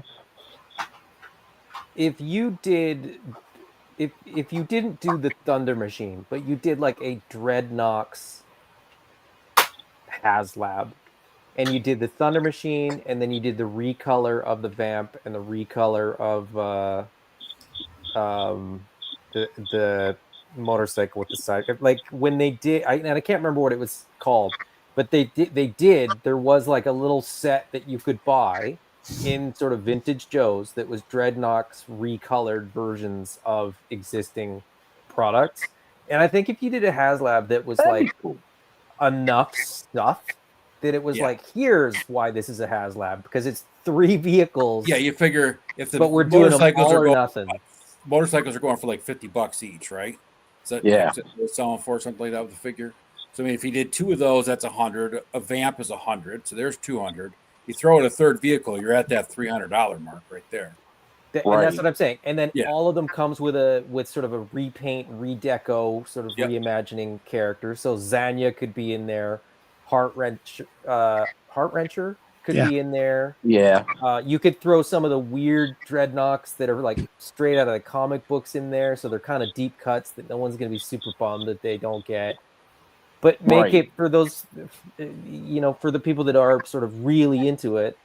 Speaker 13: If you didn't do the Thunder Machine, but you did like a Dreadnoks HasLab, and you did the Thunder Machine, and then you did the recolor of the Vamp and the recolor of the motorcycle with the side, like when they did, and I can't remember what it was called, but there was like a little set that you could buy in sort of Vintage Joe's that was Dreadnoks recolored versions of existing products. And I think if you did a HasLab that was like enough stuff that it was like, here's why this is a HasLab, because it's 3 vehicles.
Speaker 1: Yeah, you figure if the
Speaker 13: but we're doing them
Speaker 1: motorcycles
Speaker 13: all
Speaker 1: are
Speaker 13: or
Speaker 1: going,
Speaker 13: nothing.
Speaker 1: motorcycles are going for like $50 each, right? So
Speaker 12: Yeah.
Speaker 1: they're selling for something like that with the figure. So I mean, if you did 2 of those, that's 100. A Vamp is 100, so there's 200. You throw in a third vehicle, you're at that $300 mark right there.
Speaker 13: And that's what I'm saying. And then all of them comes with sort of a repaint, redeco, sort of reimagining character. So Zanya could be in there. Heart Wrencher could be in there.
Speaker 12: Yeah.
Speaker 13: You could throw some of the weird Dreadnoks that are like straight out of the comic books in there. So they're kind of deep cuts that no one's going to be super bummed that they don't get. But make it for those, for the people that are sort of really into it.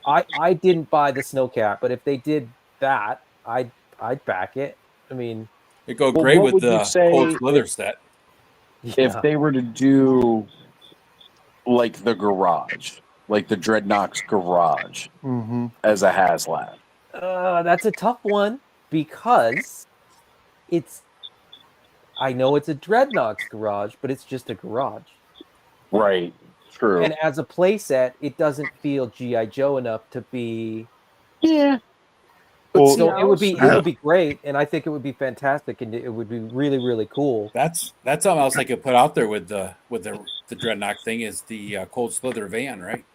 Speaker 13: I didn't buy the Snowcat, but if they did that, I'd back it. I mean,
Speaker 1: it go great with the Cold Slither set.
Speaker 12: If they were to do like the garage, like the Dreadnoks garage as a HasLab.
Speaker 13: That's a tough one because I know it's a Dreadnoks garage, but it's just a garage.
Speaker 12: Right. True.
Speaker 13: And as a playset, it doesn't feel G.I. Joe enough to be.
Speaker 12: Yeah.
Speaker 13: But so it would be great, and I think it would be fantastic, and it would be really, really cool.
Speaker 1: That's something else I could put out there with the Dreadnought thing is the Cold Slither van, right?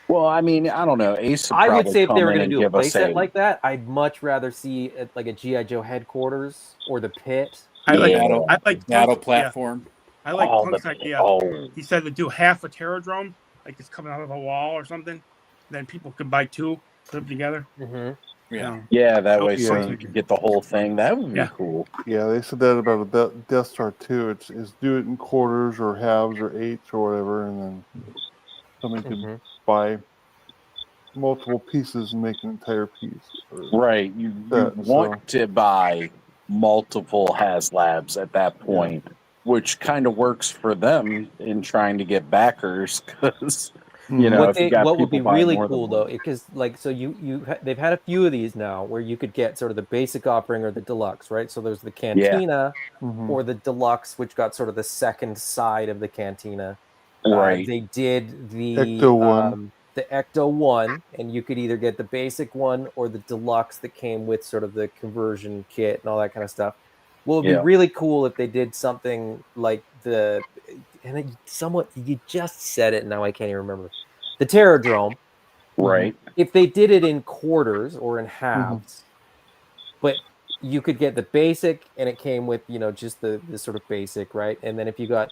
Speaker 12: Well, I mean, I don't know. Ace
Speaker 13: I would say if they were going to do a playset like that, I'd much rather see like a G.I. Joe headquarters or the pit.
Speaker 10: I like
Speaker 1: battle platform.
Speaker 10: I like Punk's idea. He said to do half a Terradrome, like it's coming out of a wall or something. Then people could buy 2, put them together.
Speaker 12: Yeah, that way so you can get the whole thing. That would be cool.
Speaker 6: Yeah, they said that about a Death Star too. It's do it in quarters or halves or eighths or whatever, and then somebody can buy multiple pieces and make an entire piece.
Speaker 12: Right. You want to buy multiple HasLabs at that point, which kind of works for them in trying to get backers because.
Speaker 13: What would be really cool though, because like they've had a few of these now where you could get sort of the basic offering or the deluxe, right? So there's the Cantina or the deluxe, which got sort of the second side of the Cantina.
Speaker 12: Right.
Speaker 13: They did the
Speaker 6: Ecto
Speaker 13: 1, and you could either get the basic one or the deluxe that came with sort of the conversion kit and all that kind of stuff. Well, it'd be really cool if they did something like you just said it, and now I can't even remember. The Terradrome.
Speaker 12: Right.
Speaker 13: If they did it in quarters or in halves, but you could get the basic, and it came with, just the sort of basic, right? And then if you got,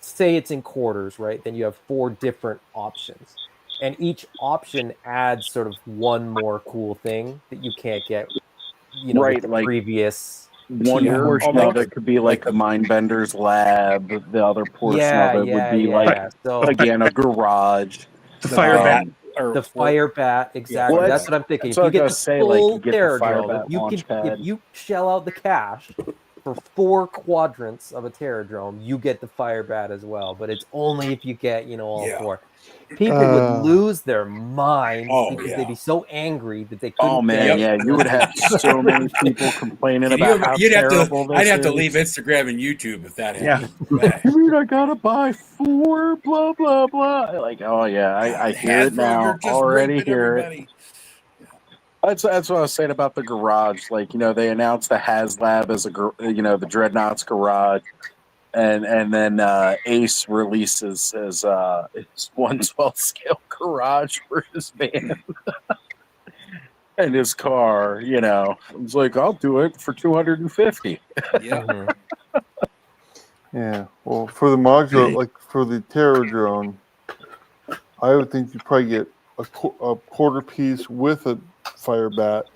Speaker 13: say it's in quarters, right? Then you have 4 different options. And each option adds sort of one more cool thing that you can't get,
Speaker 12: right,
Speaker 13: with the
Speaker 12: like
Speaker 13: previous.
Speaker 12: One portion of it could be like the Mindbender's lab. The other portion of it would be like,
Speaker 13: so,
Speaker 12: again, a garage.
Speaker 10: The fire bat.
Speaker 1: or
Speaker 13: The fire bat, exactly.
Speaker 7: Well,
Speaker 13: that's what I'm thinking.
Speaker 12: that's
Speaker 13: If
Speaker 12: what I
Speaker 13: you
Speaker 12: was
Speaker 13: get
Speaker 12: gonna
Speaker 13: the
Speaker 12: say, like, you
Speaker 13: full
Speaker 12: get the fire
Speaker 13: Terradrome,
Speaker 12: bat launch pad.
Speaker 13: if you shell out the cash for 4 quadrants of a Terradrome, you get the fire bat as well. But it's only if you get, all
Speaker 1: Yeah.
Speaker 13: 4. People would lose their minds
Speaker 1: Oh,
Speaker 13: because
Speaker 1: yeah.
Speaker 13: they'd be so angry that they
Speaker 12: Oh
Speaker 13: couldn't
Speaker 12: man,
Speaker 13: get
Speaker 12: yeah, you would have so many people complaining
Speaker 1: Can
Speaker 12: about
Speaker 1: you?
Speaker 12: how
Speaker 1: You'd have to.
Speaker 12: terrible this
Speaker 1: I'd have to
Speaker 12: is.
Speaker 1: leave Instagram and YouTube if that
Speaker 10: Yeah.
Speaker 1: happened.
Speaker 12: You mean I gotta buy 4? Blah blah blah. Like, oh yeah, I hear it
Speaker 1: Hasbro,
Speaker 12: now.
Speaker 1: you're just
Speaker 12: Already
Speaker 1: raping
Speaker 12: hear it.
Speaker 1: everybody.
Speaker 12: That's what I was saying about the garage. Like, they announced the HasLab as the Dreadnoughts garage, and then Ace releases as his 1/12 scale garage for his van and his car. It's like, I'll do it for 250.
Speaker 1: Yeah.
Speaker 6: Yeah. Well, for the modular, like for the Terror drone, I would think you'd probably get a quarter piece with a fire bat,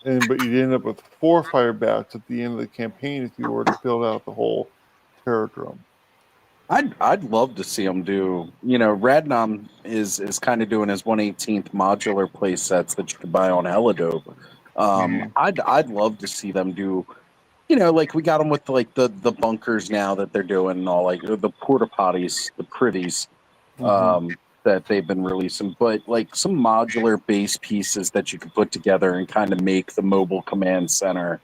Speaker 6: but you'd end up with 4 fire bats at the end of the campaign if you were to build out the whole Terror drone.
Speaker 12: I'd love to see them do. Radnom is kind of doing his 1/18th modular play sets that you can buy on Helidobe. I'd love to see them do. Like we got them with like the bunkers now that they're doing and all, like the porta potties, the privies that they've been releasing, but like some modular base pieces that you could put together and kind of make the mobile command center.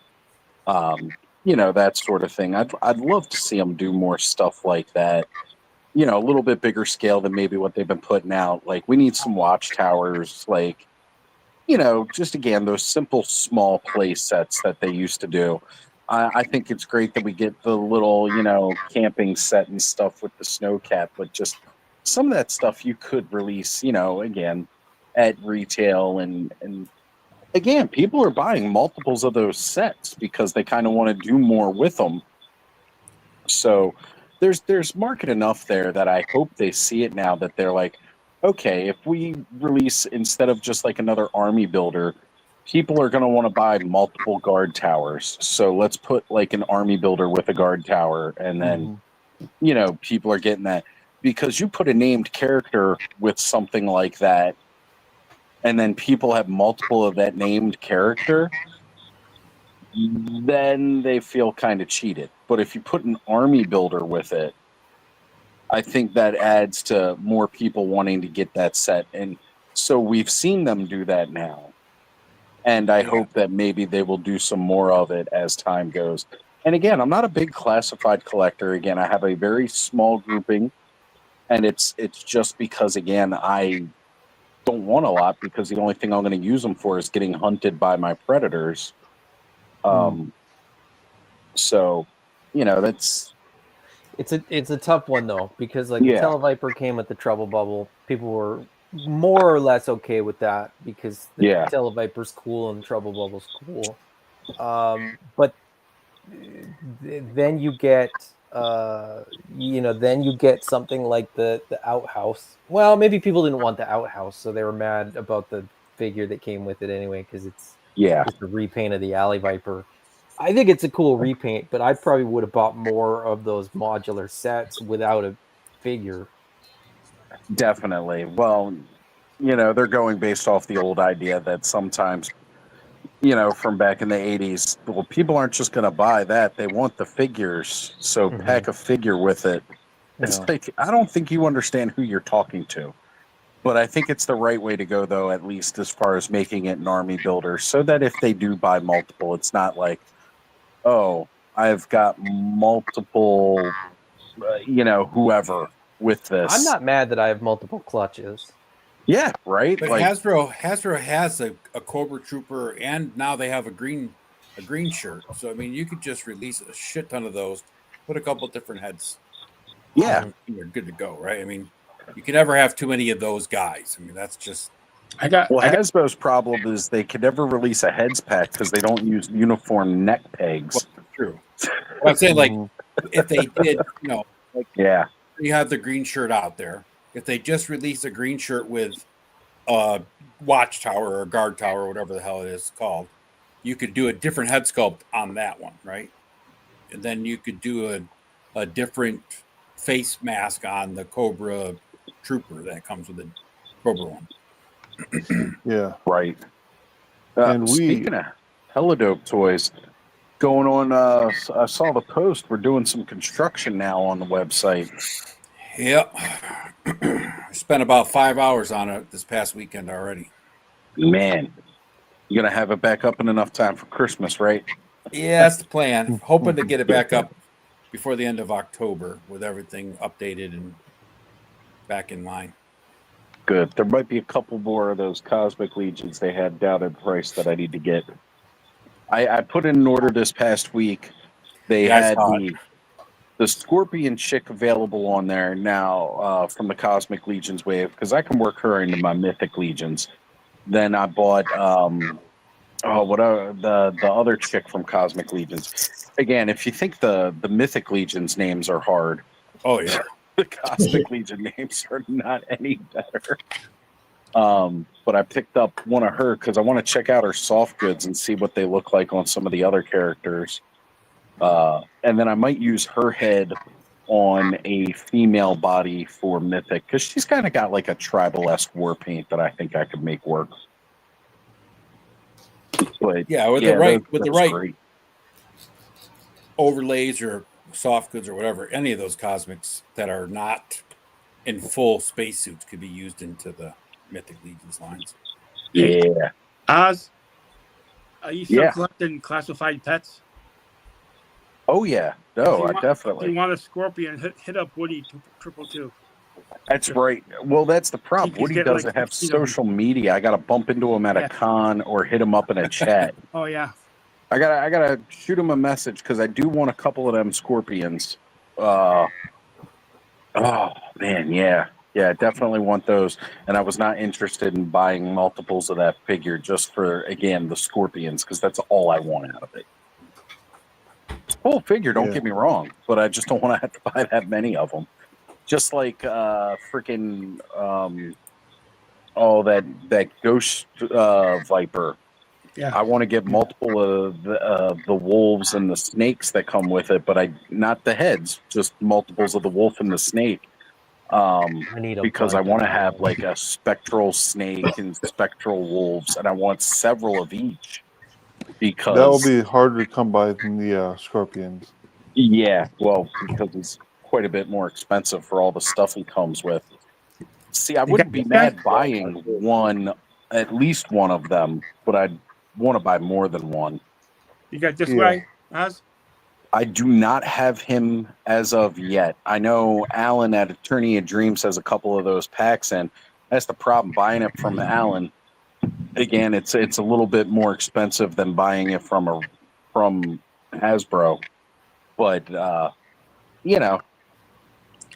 Speaker 12: That sort of thing. I'd love to see them do more stuff like that. A little bit bigger scale than maybe what they've been putting out. Like we need some watchtowers, like just again those simple small play sets that they used to do. I think it's great that we get the little camping set and stuff with the snowcat, but just some of that stuff you could release again at retail and again, people are buying multiples of those sets because they kind of want to do more with them. So there's market enough there that I hope they see it now that they're like, okay, if we release instead of just like another army builder, people are going to want to buy multiple guard towers. So let's put like an army builder with a guard tower, and then people are getting that because you put a named character with something like that, and then people have multiple of that named character, then they feel kind of cheated. But if you put an army builder with it, I think that adds to more people wanting to get that set. And so we've seen them do that now. And I hope that maybe they will do some more of it as time goes. And again, I'm not a big classified collector. Again, I have a very small grouping. And it's just because, again, I don't want a lot because the only thing I'm going to use them for is getting hunted by my predators. So, that's...
Speaker 13: It's a tough one though, because like the Televiper came with the trouble bubble. People were more or less okay with that because the Televiper's cool and the trouble bubble's cool. But then you get then you get something like the outhouse. Well, maybe people didn't want the outhouse, so they were mad about the figure that came with it anyway, because it's just a repaint of the Alley Viper. I think it's a cool repaint, but I probably would have bought more of those modular sets without a figure.
Speaker 12: Definitely. Well, they're going based off the old idea that sometimes, from back in the 80s, well, people aren't just going to buy that. They want the figures. So pack a figure with it. It's like, I don't think you understand who you're talking to. But I think it's the right way to go, though, at least as far as making it an army builder, so that if they do buy multiple, it's not like, oh, I've got multiple, whoever with this.
Speaker 13: I'm not mad that I have multiple clutches.
Speaker 12: Yeah, right.
Speaker 1: But
Speaker 12: like,
Speaker 1: Hasbro has a Cobra Trooper, and now they have a green shirt. So I mean, you could just release a shit ton of those, put a couple different heads.
Speaker 12: Yeah,
Speaker 1: and you're good to go, right? I mean, you can never have too many of those guys. I mean, that's just.
Speaker 12: Hasbro's problem is they can never release a heads pack because they don't use uniform neck pegs.
Speaker 1: Well, true. But I'm saying, like, if they did, you have the green shirt out there. If they just release a green shirt with a watchtower or guard tower or whatever the hell it is called, you could do a different head sculpt on that one, right? And then you could do a different face mask on the Cobra Trooper that comes with the Cobra one.
Speaker 6: Yeah.
Speaker 12: Right.
Speaker 6: And
Speaker 12: Speaking of hella dope toys, going on, I saw the post. We're doing some construction now on the website.
Speaker 1: Yep. I spent about 5 hours on it this past weekend already.
Speaker 12: Man, you're gonna have it back up in enough time for Christmas, right?
Speaker 1: Yeah, that's the plan. Hoping to get it back up before the end of October with everything updated and back in line.
Speaker 12: Good. There might be a couple more of those Cosmic Legions they had down in price that I need to get. I put in an order this past week. They
Speaker 1: Yeah, I
Speaker 12: had
Speaker 1: saw it.
Speaker 12: the Scorpion chick available on there now from the Cosmic Legions wave because I can work her into my Mythic Legions. Then I bought the other chick from Cosmic Legions. Again, if you think the Mythic Legions names are hard,
Speaker 1: oh yeah,
Speaker 12: the Cosmic Legion names are not any better. But I picked up one of her because I want to check out her soft goods and see what they look like on some of the other characters. And then I might use her head on a female body for Mythic because she's kind of got like a tribal-esque war paint that I think I could make work. But
Speaker 1: yeah, with the right overlays or soft goods or whatever, any of those cosmics that are not in full spacesuits could be used into the Mythic Legions lines.
Speaker 12: Yeah.
Speaker 10: Oz, are you still collecting classified pets?
Speaker 12: Oh yeah, no, I definitely.
Speaker 10: If you want a scorpion, hit up Woody 222.
Speaker 12: That's right. Well, that's the problem. Woody doesn't have social media. I got to bump into him at a con or hit him up in a chat.
Speaker 10: Oh yeah.
Speaker 12: I gotta shoot him a message because I do want a couple of them scorpions. Oh man, yeah, I definitely want those. And I was not interested in buying multiples of that figure just for again the scorpions because that's all I want out of it. It's a cool figure, don't get me wrong, but I just don't want to have to buy that many of them. Just like freaking that ghost viper.
Speaker 10: Yeah.
Speaker 12: I want to get multiple of the wolves and the snakes that come with it, but not the heads, just multiples of the wolf and the snake. Because I want to have like a spectral snake and spectral wolves, and I want several of each. Because
Speaker 6: that will be harder to come by than the scorpions.
Speaker 12: Yeah, well, because it's quite a bit more expensive for all the stuff he comes with. See, I wouldn't be mad buying at least one of them, but I'd want to buy more than one.
Speaker 10: You got this way, Oz?
Speaker 12: I do not have him as of yet. I know Alan at Attorney of Dreams has a couple of those packs in. That's the problem. Buying it from Alan, again, it's a little bit more expensive than buying it from Hasbro. But you know,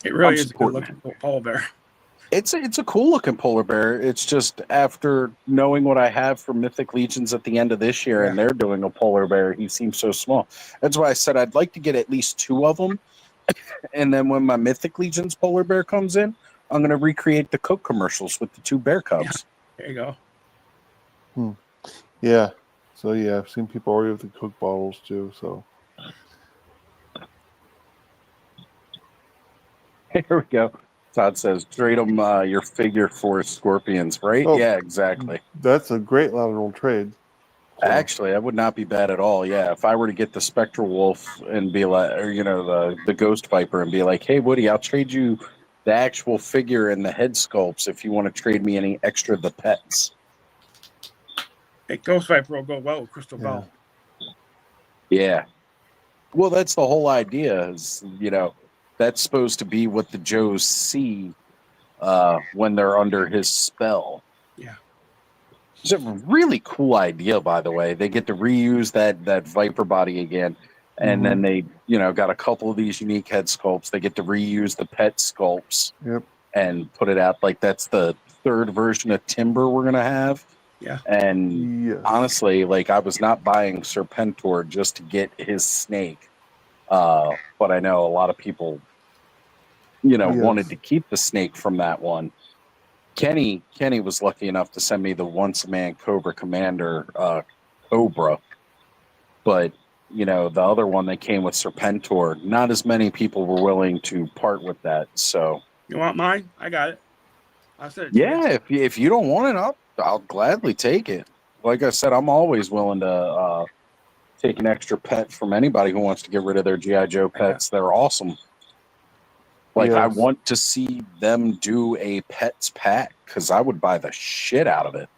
Speaker 10: it really is a good looking polar bear.
Speaker 12: It's a cool looking polar bear. It's just after knowing what I have for Mythic Legions at the end of this year, and they're doing a polar bear, he seems so small. That's why I said I'd like to get at least 2 of them, and then when my Mythic Legions polar bear comes in, I'm going to recreate the Coke commercials with the 2 bear cubs.
Speaker 10: Yeah. There you
Speaker 6: go. Yeah. So yeah, I've seen people already with the Coke bottles too. So.
Speaker 12: Here we go. Todd says, trade them your figure for scorpions, right?
Speaker 6: Oh,
Speaker 12: yeah, exactly.
Speaker 6: That's a great lateral trade.
Speaker 12: So. Actually, that would not be bad at all. Yeah, if I were to get the Spectral Wolf and be like, or the Ghost Viper and be like, hey, Woody, I'll trade you the actual figure and the head sculpts if you want to trade me any extra of the pets.
Speaker 10: Hey, Ghost Viper will go well with Crystal Ball.
Speaker 12: Yeah. Well, that's the whole idea is, that's supposed to be what the Joes see when they're under his spell.
Speaker 10: Yeah.
Speaker 12: It's a really cool idea, by the way. They get to reuse that Viper body again. And then they, got a couple of these unique head sculpts. They get to reuse the pet sculpts and put it out. Like, that's the 3rd version of Timber we're going to have.
Speaker 10: Yeah.
Speaker 12: And honestly, like, I was not buying Serpentor just to get his snake. But I know a lot of people, wanted to keep the snake from that one. Kenny was lucky enough to send me the once-a-man Cobra Commander Cobra. But, the other one that came with Serpentor, not as many people were willing to part with that. So
Speaker 10: you want mine? I got it. I said
Speaker 12: if you don't want it, I'll gladly take it. Like I said, I'm always willing to take an extra pet from anybody who wants to get rid of their GI Joe pets. They're awesome. Like I
Speaker 6: Yes.
Speaker 12: want to see them do a pets pack because I would buy the shit out of it.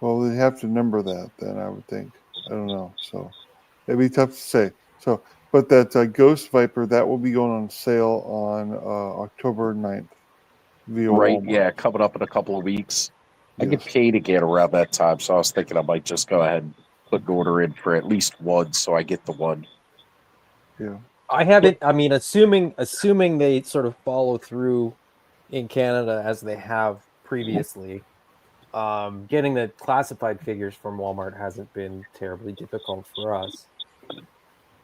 Speaker 6: Well, they have to number that then, I would think. I don't know. So it'd be tough to say. So, but that Ghost Viper, that will be going on sale on October 9th via
Speaker 12: Right?
Speaker 6: Walmart.
Speaker 12: Yeah, coming up in a couple of weeks. I get
Speaker 6: Yes.
Speaker 12: paid again around that time, so I was thinking I might just go ahead and put an order in for at least one, so I get the one.
Speaker 6: Yeah.
Speaker 13: I haven't. I mean, assuming they sort of follow through in Canada as they have previously, getting the classified figures from Walmart hasn't been terribly difficult for us.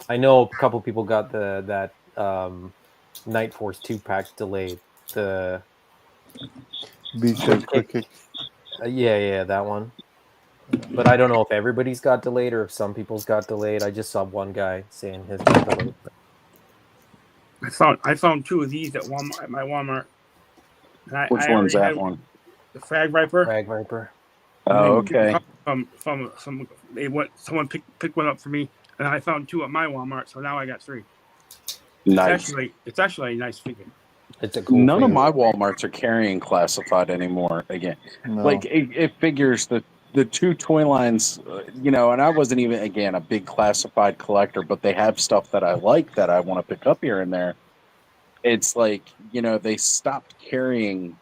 Speaker 13: I know a couple people got that Night Force 2 pack delayed. The
Speaker 6: Beachhead Quick Kick.
Speaker 13: yeah, that one. But I don't know if everybody's got delayed or if some people's got delayed. I just saw one guy saying his got delayed.
Speaker 10: I found two of these at Walmart at my Walmart. And I
Speaker 12: Which one's
Speaker 10: already
Speaker 12: that
Speaker 10: had
Speaker 12: one?
Speaker 10: the Frag Viper.
Speaker 13: Frag Viper.
Speaker 12: Oh, okay.
Speaker 10: From some someone picked one up for me, and I found two at my Walmart, so now I got three.
Speaker 12: Nice.
Speaker 10: It's actually a nice figure.
Speaker 13: It's a cool
Speaker 12: None of
Speaker 13: figure.
Speaker 12: my Walmarts are carrying classified anymore. Again,
Speaker 6: No.
Speaker 12: like it figures the two toy lines, you know, and I wasn't even, again, a big classified collector, but they have stuff that I like that I want to pick up here and there. It's like, you know, they stopped carrying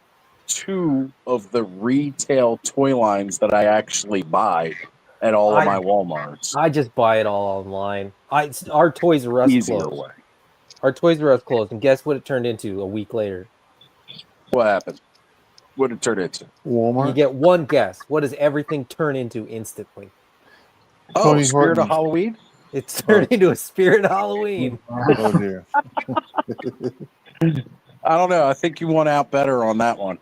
Speaker 12: two of the retail toy lines that I actually buy at all of my Walmarts.
Speaker 13: I just buy it all online. Our Toys R Us
Speaker 12: Easier
Speaker 13: closed.
Speaker 12: way.
Speaker 13: Our Toys R Us closed, and guess what it turned into a week later?
Speaker 12: What happened? What did it turn into?
Speaker 6: Walmart.
Speaker 13: You get one guess. What does everything turn into instantly?
Speaker 12: Oh, Spirit of Halloween?
Speaker 13: It's turned into a Spirit of Halloween.
Speaker 6: Oh dear.
Speaker 12: I don't know. I think you won out better on that one.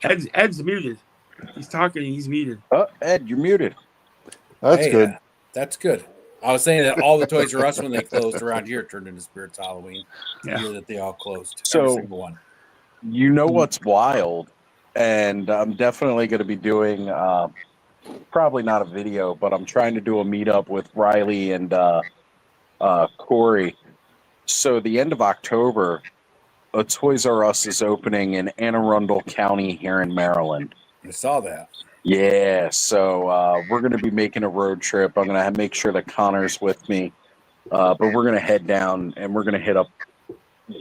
Speaker 10: Ed's muted. He's talking. He's muted.
Speaker 12: Ed, you're muted.
Speaker 6: That's good.
Speaker 1: That's good. I was saying that all the Toys R Us when they closed around here turned into Spirits Halloween. The year that they all closed. Every
Speaker 12: So,
Speaker 1: single one.
Speaker 12: you know what's wild? And I'm definitely going to be doing, probably not a video, but I'm trying to do a meetup with Riley and Corey. So the end of October, a Toys R Us is opening in Anne Arundel County here in Maryland.
Speaker 1: I saw that.
Speaker 12: Yeah, so we're going to be making a road trip. I'm going to make sure that Connor's with me. But we're going to head down and we're going to hit up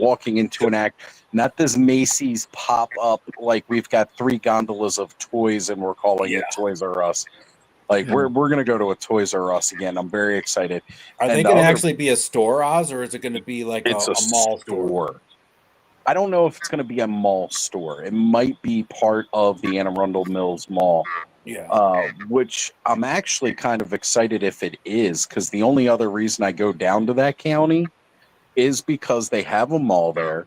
Speaker 12: walking into an act. Not this Macy's pop-up, like we've got 3 gondolas of toys and we're calling it Toys R Us. Like we're going to go to a Toys R Us again. I'm very excited.
Speaker 1: Are they going to actually be a store, Oz, or is it going to be like
Speaker 12: It's
Speaker 1: a mall
Speaker 12: store? I don't know if it's going to be a mall store. It might be part of the Anne Arundel Mills Mall.
Speaker 1: Yeah.
Speaker 12: Which I'm actually kind of excited if it is, because the only other reason I go down to that county is because they have a mall there.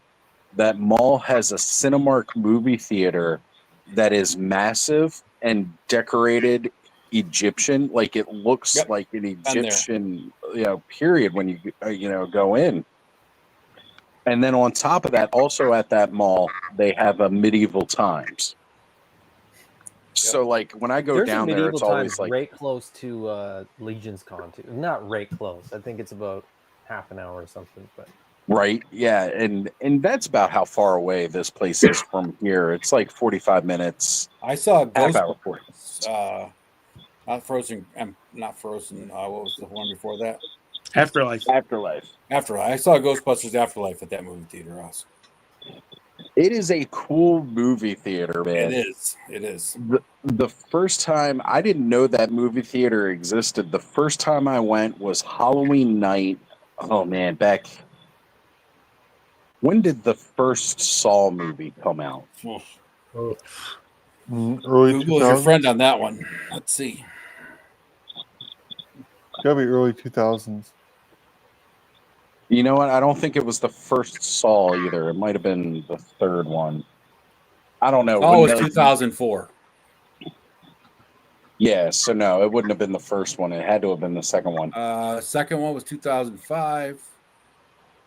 Speaker 12: That mall has a Cinemark movie theater that is massive and decorated Egyptian. Like it looks like an Egyptian, period when you go in. And then on top of that, also at that mall, they have a Medieval Times. So like when I go
Speaker 13: There's
Speaker 12: down
Speaker 13: a
Speaker 12: there,
Speaker 13: Medieval
Speaker 12: it's always
Speaker 13: Times
Speaker 12: like
Speaker 13: right close to Legion's Con too. Not right close. I think it's about half an hour or something. But
Speaker 12: right, yeah, and that's about how far away this place is from here. It's like 45 minutes.
Speaker 1: I saw
Speaker 12: half
Speaker 1: Ghost.
Speaker 12: hour 40.
Speaker 1: Not Frozen. Not Frozen. What was the one before that?
Speaker 10: Afterlife.
Speaker 1: I saw Ghostbusters Afterlife at that movie theater. Also,
Speaker 12: it is a cool movie theater, man.
Speaker 1: It is.
Speaker 12: The first time, I didn't know that movie theater existed. The first time I went was Halloween night. Oh man, back. When did the first Saw movie come out?
Speaker 6: Early
Speaker 1: Google's your
Speaker 6: 2000s?
Speaker 1: friend on that one. Let's see.
Speaker 6: Gotta be early 2000s.
Speaker 12: You know what? I don't think it was the first Saw either. It might have been the third one. I don't know.
Speaker 1: Oh, it was 2004.
Speaker 12: Yeah, so no, it wouldn't have been the first one. It had to have been the second one.
Speaker 1: Second one was 2005.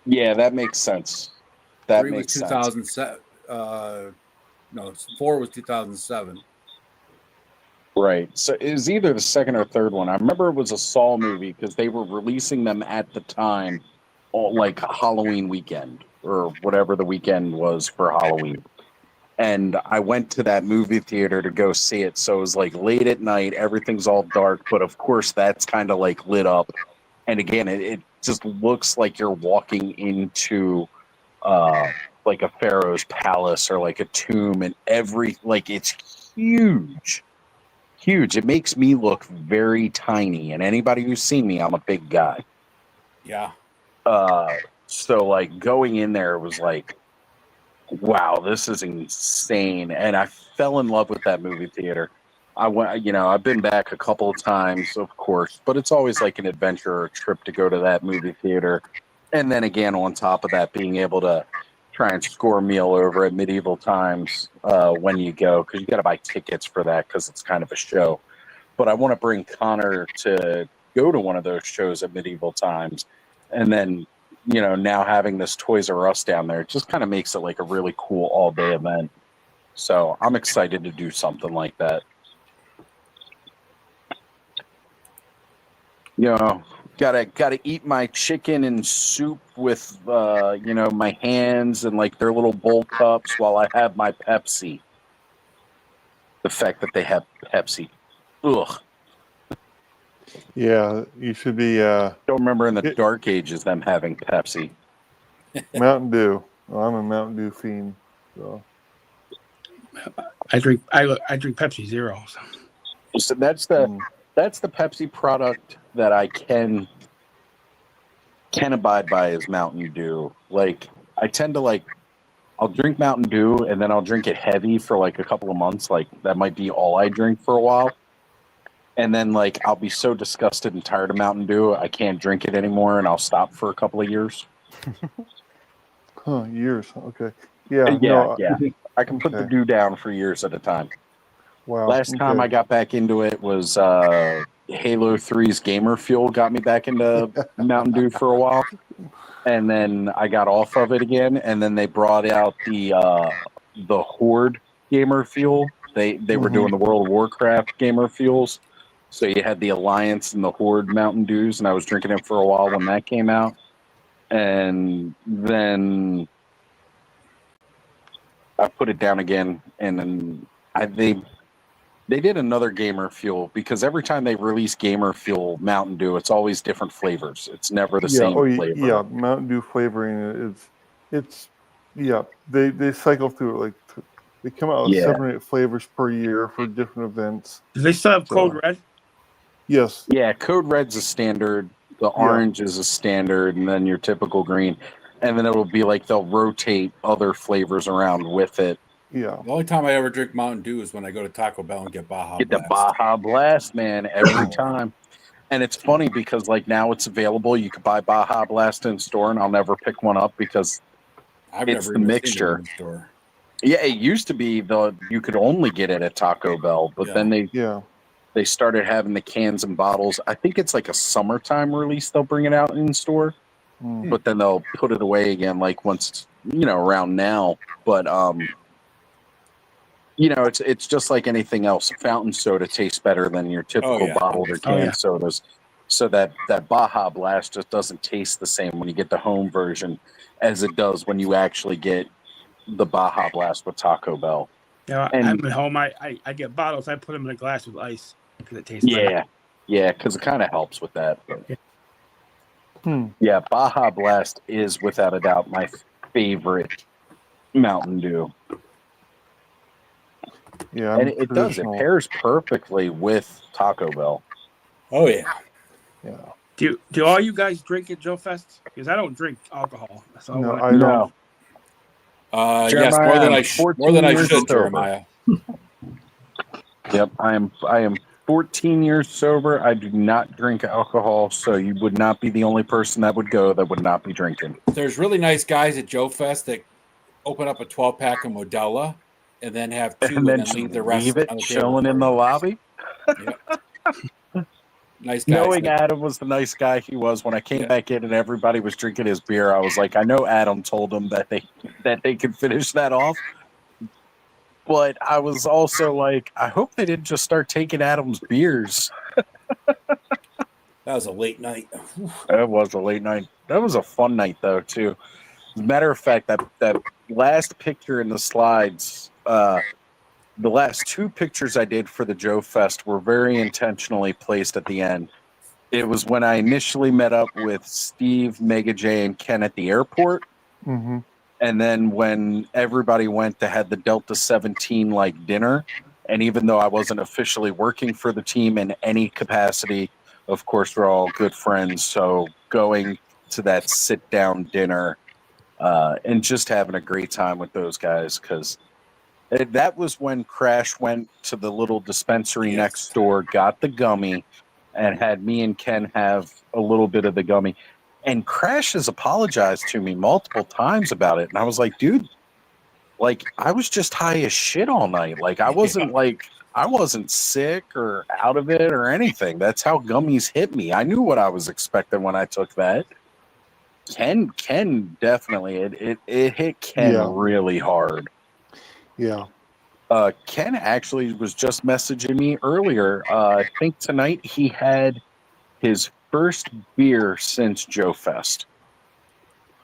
Speaker 12: Yeah, that makes sense. That
Speaker 1: 3 was
Speaker 12: makes sense.
Speaker 1: 2007.
Speaker 17: No, 4 was 2007.
Speaker 12: Right. So it was either the second or third one. I remember it was a Saw movie because they were releasing them at the time, like Halloween weekend or whatever the weekend was for Halloween. And I went to that movie theater to go see it. So it was like late at night, everything's all dark, but of course that's kind of like lit up. And again, it just looks like you're walking into like a pharaoh's palace or like a tomb, and it's huge. Huge. It makes me look very tiny, and anybody who's seen me, I'm a big guy.
Speaker 1: Yeah.
Speaker 12: So like going in there was like, wow, this is insane. And I fell in love with that movie theater. I went, I've been back a couple of times, of course, but it's always like an adventure or a trip to go to that movie theater. And then again, on top of that, being able to try and score a meal over at Medieval Times when you go, because you got to buy tickets for that because it's kind of a show. But I want to bring Connor to go to one of those shows at Medieval Times. And then, now having this Toys R Us down there, it just kind of makes it like a really cool all-day event. So I'm excited to do something like that. Gotta eat my chicken and soup with my hands and like their little bowl cups while I have my Pepsi. The fact that they have Pepsi, ugh.
Speaker 6: Yeah, you should be.
Speaker 12: Don't remember in the dark ages them having Pepsi.
Speaker 6: Mountain Dew. Well, I'm a Mountain Dew fiend. So.
Speaker 10: I drink Pepsi Zero.
Speaker 12: So that's the Pepsi product that I can abide by is Mountain Dew. Like I tend to I'll drink Mountain Dew and then I'll drink it heavy for like a couple of months. Like that might be all I drink for a while. And then like I'll be so disgusted and tired of Mountain Dew I can't drink it anymore and I'll stop for a couple of years.
Speaker 6: Years. Okay. Yeah.
Speaker 12: Yeah. I can put the Dew down for years at a time.
Speaker 6: Wow.
Speaker 12: Last time I got back into it was Halo 3's Gamer Fuel got me back into Mountain Dew for a while. And then I got off of it again. And then they brought out the Horde Gamer Fuel. They were doing the World of Warcraft Gamer Fuels. So you had the Alliance and the Horde Mountain Dews. And I was drinking it for a while when that came out. And then I put it down again. And then they did another Gamer Fuel because every time they release Gamer Fuel Mountain Dew, it's always different flavors. It's never the same flavor.
Speaker 6: Yeah, Mountain Dew flavoring they cycle through it like they come out with 7 or 8 flavors per year for different events.
Speaker 10: Do they still have Code Red?
Speaker 6: Yes.
Speaker 12: Yeah, Code Red's a standard. The orange is a standard, and then your typical green. And then it'll be like they'll rotate other flavors around with it.
Speaker 6: Yeah.
Speaker 1: The only time I ever drink Mountain Dew is when I go to Taco Bell and get Baja Blast.
Speaker 12: The Baja Blast, man, every time. And it's funny because like now it's available. You can buy Baja Blast in store, and I'll never pick one up because it's the mixture.
Speaker 1: Seen it in the store.
Speaker 12: Yeah, it used to be you could only get it at Taco Bell, but then they started having the cans and bottles. I think it's like a summertime release. They'll bring it out in store, but then they'll put it away again like once around now. But it's just like anything else. Fountain soda tastes better than your typical bottled or canned sodas. So that Baja Blast just doesn't taste the same when you get the home version as it does when you actually get the Baja Blast with Taco Bell.
Speaker 10: Yeah, I'm at home. I get bottles. I put them in a glass with ice because it tastes better.
Speaker 12: Yeah, because it kind of helps with that. But, yeah, Baja Blast is without a doubt my favorite Mountain Dew.
Speaker 6: Yeah,
Speaker 12: and it does. It pairs perfectly with Taco Bell.
Speaker 1: Oh yeah.
Speaker 10: Do all you guys drink at Joe Fest? Because I don't drink alcohol. That's all
Speaker 6: I don't.
Speaker 1: Yes, more than I should, Jeremiah.
Speaker 12: Yep, I am 14 years sober. I do not drink alcohol, so you would not be the only person that would go that would not be drinking.
Speaker 1: There's really nice guys at Joe Fest that open up a 12-pack of Modella and then have 2 and then leave the rest
Speaker 12: it
Speaker 1: on the
Speaker 12: chilling in the lobby.
Speaker 1: Nice guys.
Speaker 12: Knowing Adam was the nice guy he was, when I came back in and everybody was drinking his beer, I was like, I know Adam told them that they could finish that off, But I was also like, I hope they didn't just start taking Adam's beers.
Speaker 17: That was a late night.
Speaker 12: That was a late night. That was a fun night though too. As a matter of fact, that last picture in the slides, the last two pictures I did for the Joe Fest were very intentionally placed at the end. It was when I initially met up with Steve, Mega J, and Ken at the airport.
Speaker 6: Mm-hmm.
Speaker 12: And then when everybody went to had the Delta 17 like dinner, and even though I wasn't officially working for the team in any capacity, of course we're all good friends. So going to that sit down dinner and just having a great time with those guys, because that was when Crash went to the little dispensary next door, got the gummy, and had me and Ken have a little bit of the gummy. And Crash has apologized to me multiple times about it. And I was like, dude, like, I was just high as shit all night. Like, I wasn't I wasn't sick or out of it or anything. That's how gummies hit me. I knew what I was expecting when I took that. Ken definitely, it hit Ken really hard.
Speaker 6: Yeah.
Speaker 12: Ken actually was just messaging me earlier. I think tonight he had his first beer since Joe Fest.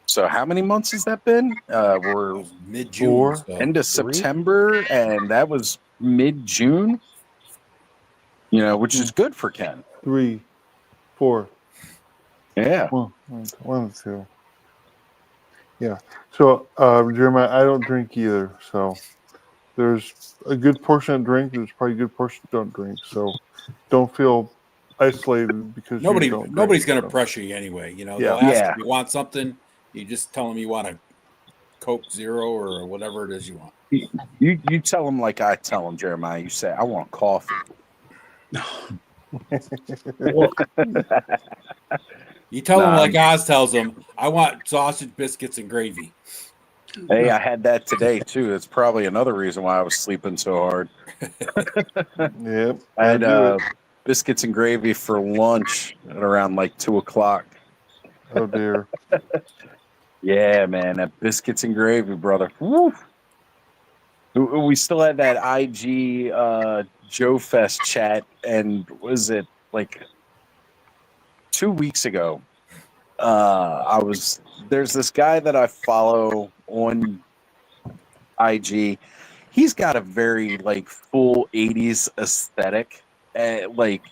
Speaker 12: So how many months has that been? We're
Speaker 17: mid-June, so
Speaker 12: end of September, and that was mid-June. You know, which is good for Ken.
Speaker 6: 3, 4.
Speaker 12: Yeah.
Speaker 6: 1, 2. Yeah. So, Jeremiah, I don't drink either. So, there's a good portion that drink. There's probably a good portion that don't drink. So, don't feel isolated because you don't
Speaker 17: nobody's
Speaker 6: drink,
Speaker 17: going to pressure you anyway. You know,
Speaker 6: Yeah.
Speaker 17: they'll ask
Speaker 12: Yeah.
Speaker 17: if you want something. You just tell them you want a Coke Zero or whatever it is you want.
Speaker 12: You tell him like I tell him, Jeremiah. You say, I want coffee.
Speaker 17: You tell them like Oz tells them, I want sausage, biscuits, and gravy.
Speaker 12: Hey, I had that today too. It's probably another reason why I was sleeping so hard.
Speaker 6: Yep.
Speaker 12: I had biscuits and gravy for lunch at around like 2:00.
Speaker 6: Oh dear.
Speaker 12: Yeah, man, that biscuits and gravy, brother. Woo. We still had that IG Joe Fest chat, and was it like 2 weeks ago? There's this guy that I follow on IG. He's got a very like full 80s aesthetic. Like,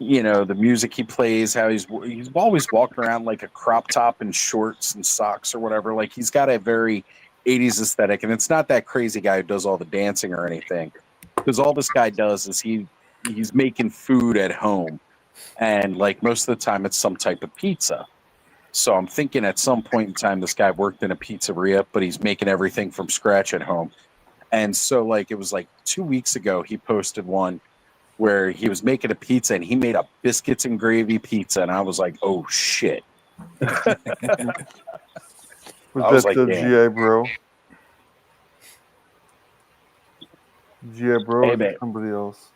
Speaker 12: you know, the music he plays, how he's always walking around like a crop top and shorts and socks or whatever. Like, he's got a very 80s aesthetic, and it's not that crazy guy who does all the dancing or anything, because all this guy does is he's making food at home, and like most of the time it's some type of pizza. So I'm thinking at some point in time this guy worked in a pizzeria, but he's making everything from scratch at home. And so like it was like 2 weeks ago he posted one where he was making a pizza, and he made a biscuits and gravy pizza, and I was like, oh shit.
Speaker 6: Was that the
Speaker 12: damn.
Speaker 6: GI Bro? GI Bro
Speaker 12: Hey,
Speaker 6: or
Speaker 12: man.
Speaker 6: somebody else?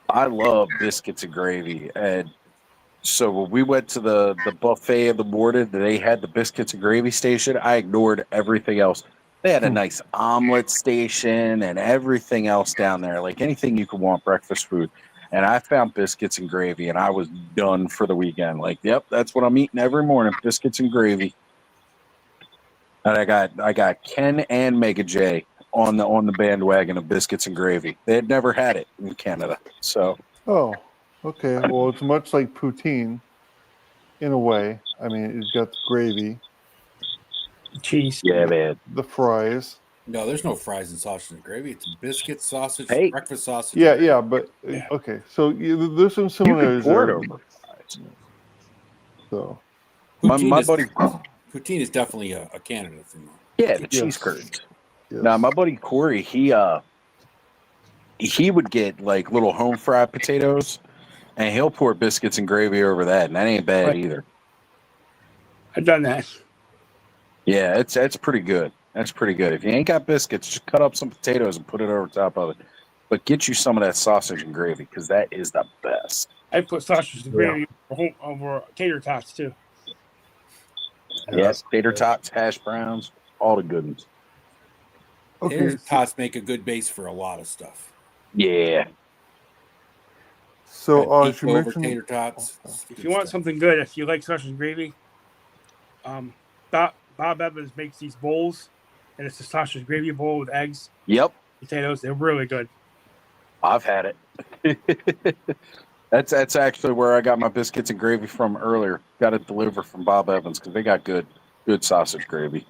Speaker 12: I love biscuits and gravy. And so when we went to the buffet in the morning, they had the biscuits and gravy station. I ignored everything else. They had a nice omelet station and everything else down there, like anything you could want breakfast food. And I found biscuits and gravy, and I was done for the weekend. Like, yep, that's what I'm eating every morning, biscuits and gravy. And I got Ken and Mega J on the bandwagon of biscuits and gravy. They had never had it in Canada, so.
Speaker 6: Oh, okay. Well, it's much like poutine in a way. I mean, it's got the gravy,
Speaker 10: cheese.
Speaker 12: Yeah, man.
Speaker 6: the fries.
Speaker 17: No, there's no fries and sausage and gravy. It's biscuits, sausage,
Speaker 12: Hey.
Speaker 17: breakfast sausage.
Speaker 6: Yeah, yeah, but okay. So there's some similarities
Speaker 12: pour it
Speaker 6: there.
Speaker 12: over.
Speaker 6: So
Speaker 12: My buddy,
Speaker 17: Poutine is definitely a Canada thing.
Speaker 12: yeah, the cheese curds. Now, my buddy Corey, he would get like little home fried potatoes, and he'll pour biscuits and gravy over that, and that ain't bad either.
Speaker 10: I've done that.
Speaker 12: Yeah, that's pretty good. That's pretty good. If you ain't got biscuits, just cut up some potatoes and put it over top of it. But get you some of that sausage and gravy, because that is the best.
Speaker 10: I put sausage and gravy over tater tots too.
Speaker 12: Yes, tater tots, hash browns, all the good ones.
Speaker 6: Okay.
Speaker 17: Tater tots make a good base for a lot of stuff.
Speaker 12: Yeah.
Speaker 6: So, as you
Speaker 17: over
Speaker 6: mentioned,
Speaker 17: tater tots.
Speaker 10: If you want something good, if you like sausage gravy, Bob Evans makes these bowls, and it's a sausage gravy bowl with eggs,
Speaker 12: Yep.
Speaker 10: potatoes. They're really good.
Speaker 12: I've had it. That's actually where I got my biscuits and gravy from earlier. Got it delivered from Bob Evans because they got good sausage gravy.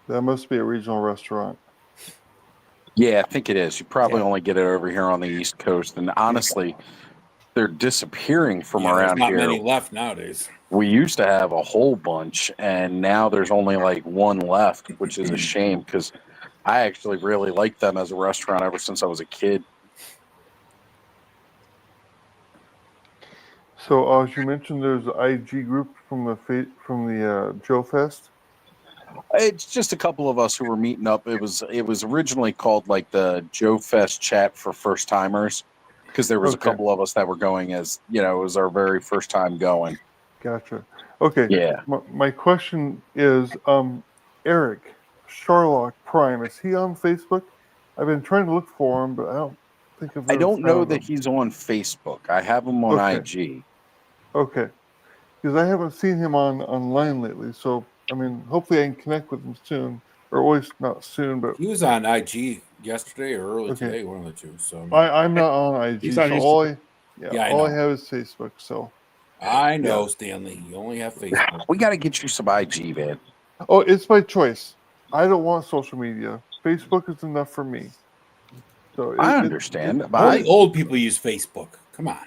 Speaker 6: that must be a regional restaurant.
Speaker 12: Yeah, I think it is. You probably only get it over here on the East Coast, and honestly, they're disappearing from
Speaker 17: There's
Speaker 12: around
Speaker 17: not
Speaker 12: here.
Speaker 17: many left nowadays.
Speaker 12: We used to have a whole bunch, and now there's only like one left, which is a shame because I actually really liked them as a restaurant ever since I was a kid.
Speaker 6: So, as you mentioned, there's an IG group from the Joe Fest.
Speaker 12: It's just a couple of us who were meeting up. It was originally called like the Joe Fest chat for first timers because there was a couple of us that were going as, it was our very first time going.
Speaker 6: Gotcha. Okay.
Speaker 12: Yeah.
Speaker 6: My question is, Eric Sharlock Prime, is he on Facebook? I've been trying to look for him, but I don't think I've
Speaker 12: I
Speaker 6: ever
Speaker 12: don't know
Speaker 6: found
Speaker 12: that
Speaker 6: him.
Speaker 12: he's on Facebook. I have him on IG.
Speaker 6: Okay. Because I haven't seen him online lately, so I mean, hopefully I can connect with him soon, or always not soon, but
Speaker 17: He was on IG yesterday or early today, one of the two. So
Speaker 6: I'm not on IG.
Speaker 17: He's on
Speaker 6: So
Speaker 17: Instagram.
Speaker 6: all I have is Facebook. So
Speaker 17: I know, Stanley. You only have Facebook.
Speaker 12: We got to get you some IG, man.
Speaker 6: Oh, it's my choice. I don't want social media. Facebook is enough for me. So
Speaker 12: I understand. but
Speaker 17: Only old people use Facebook. Come on.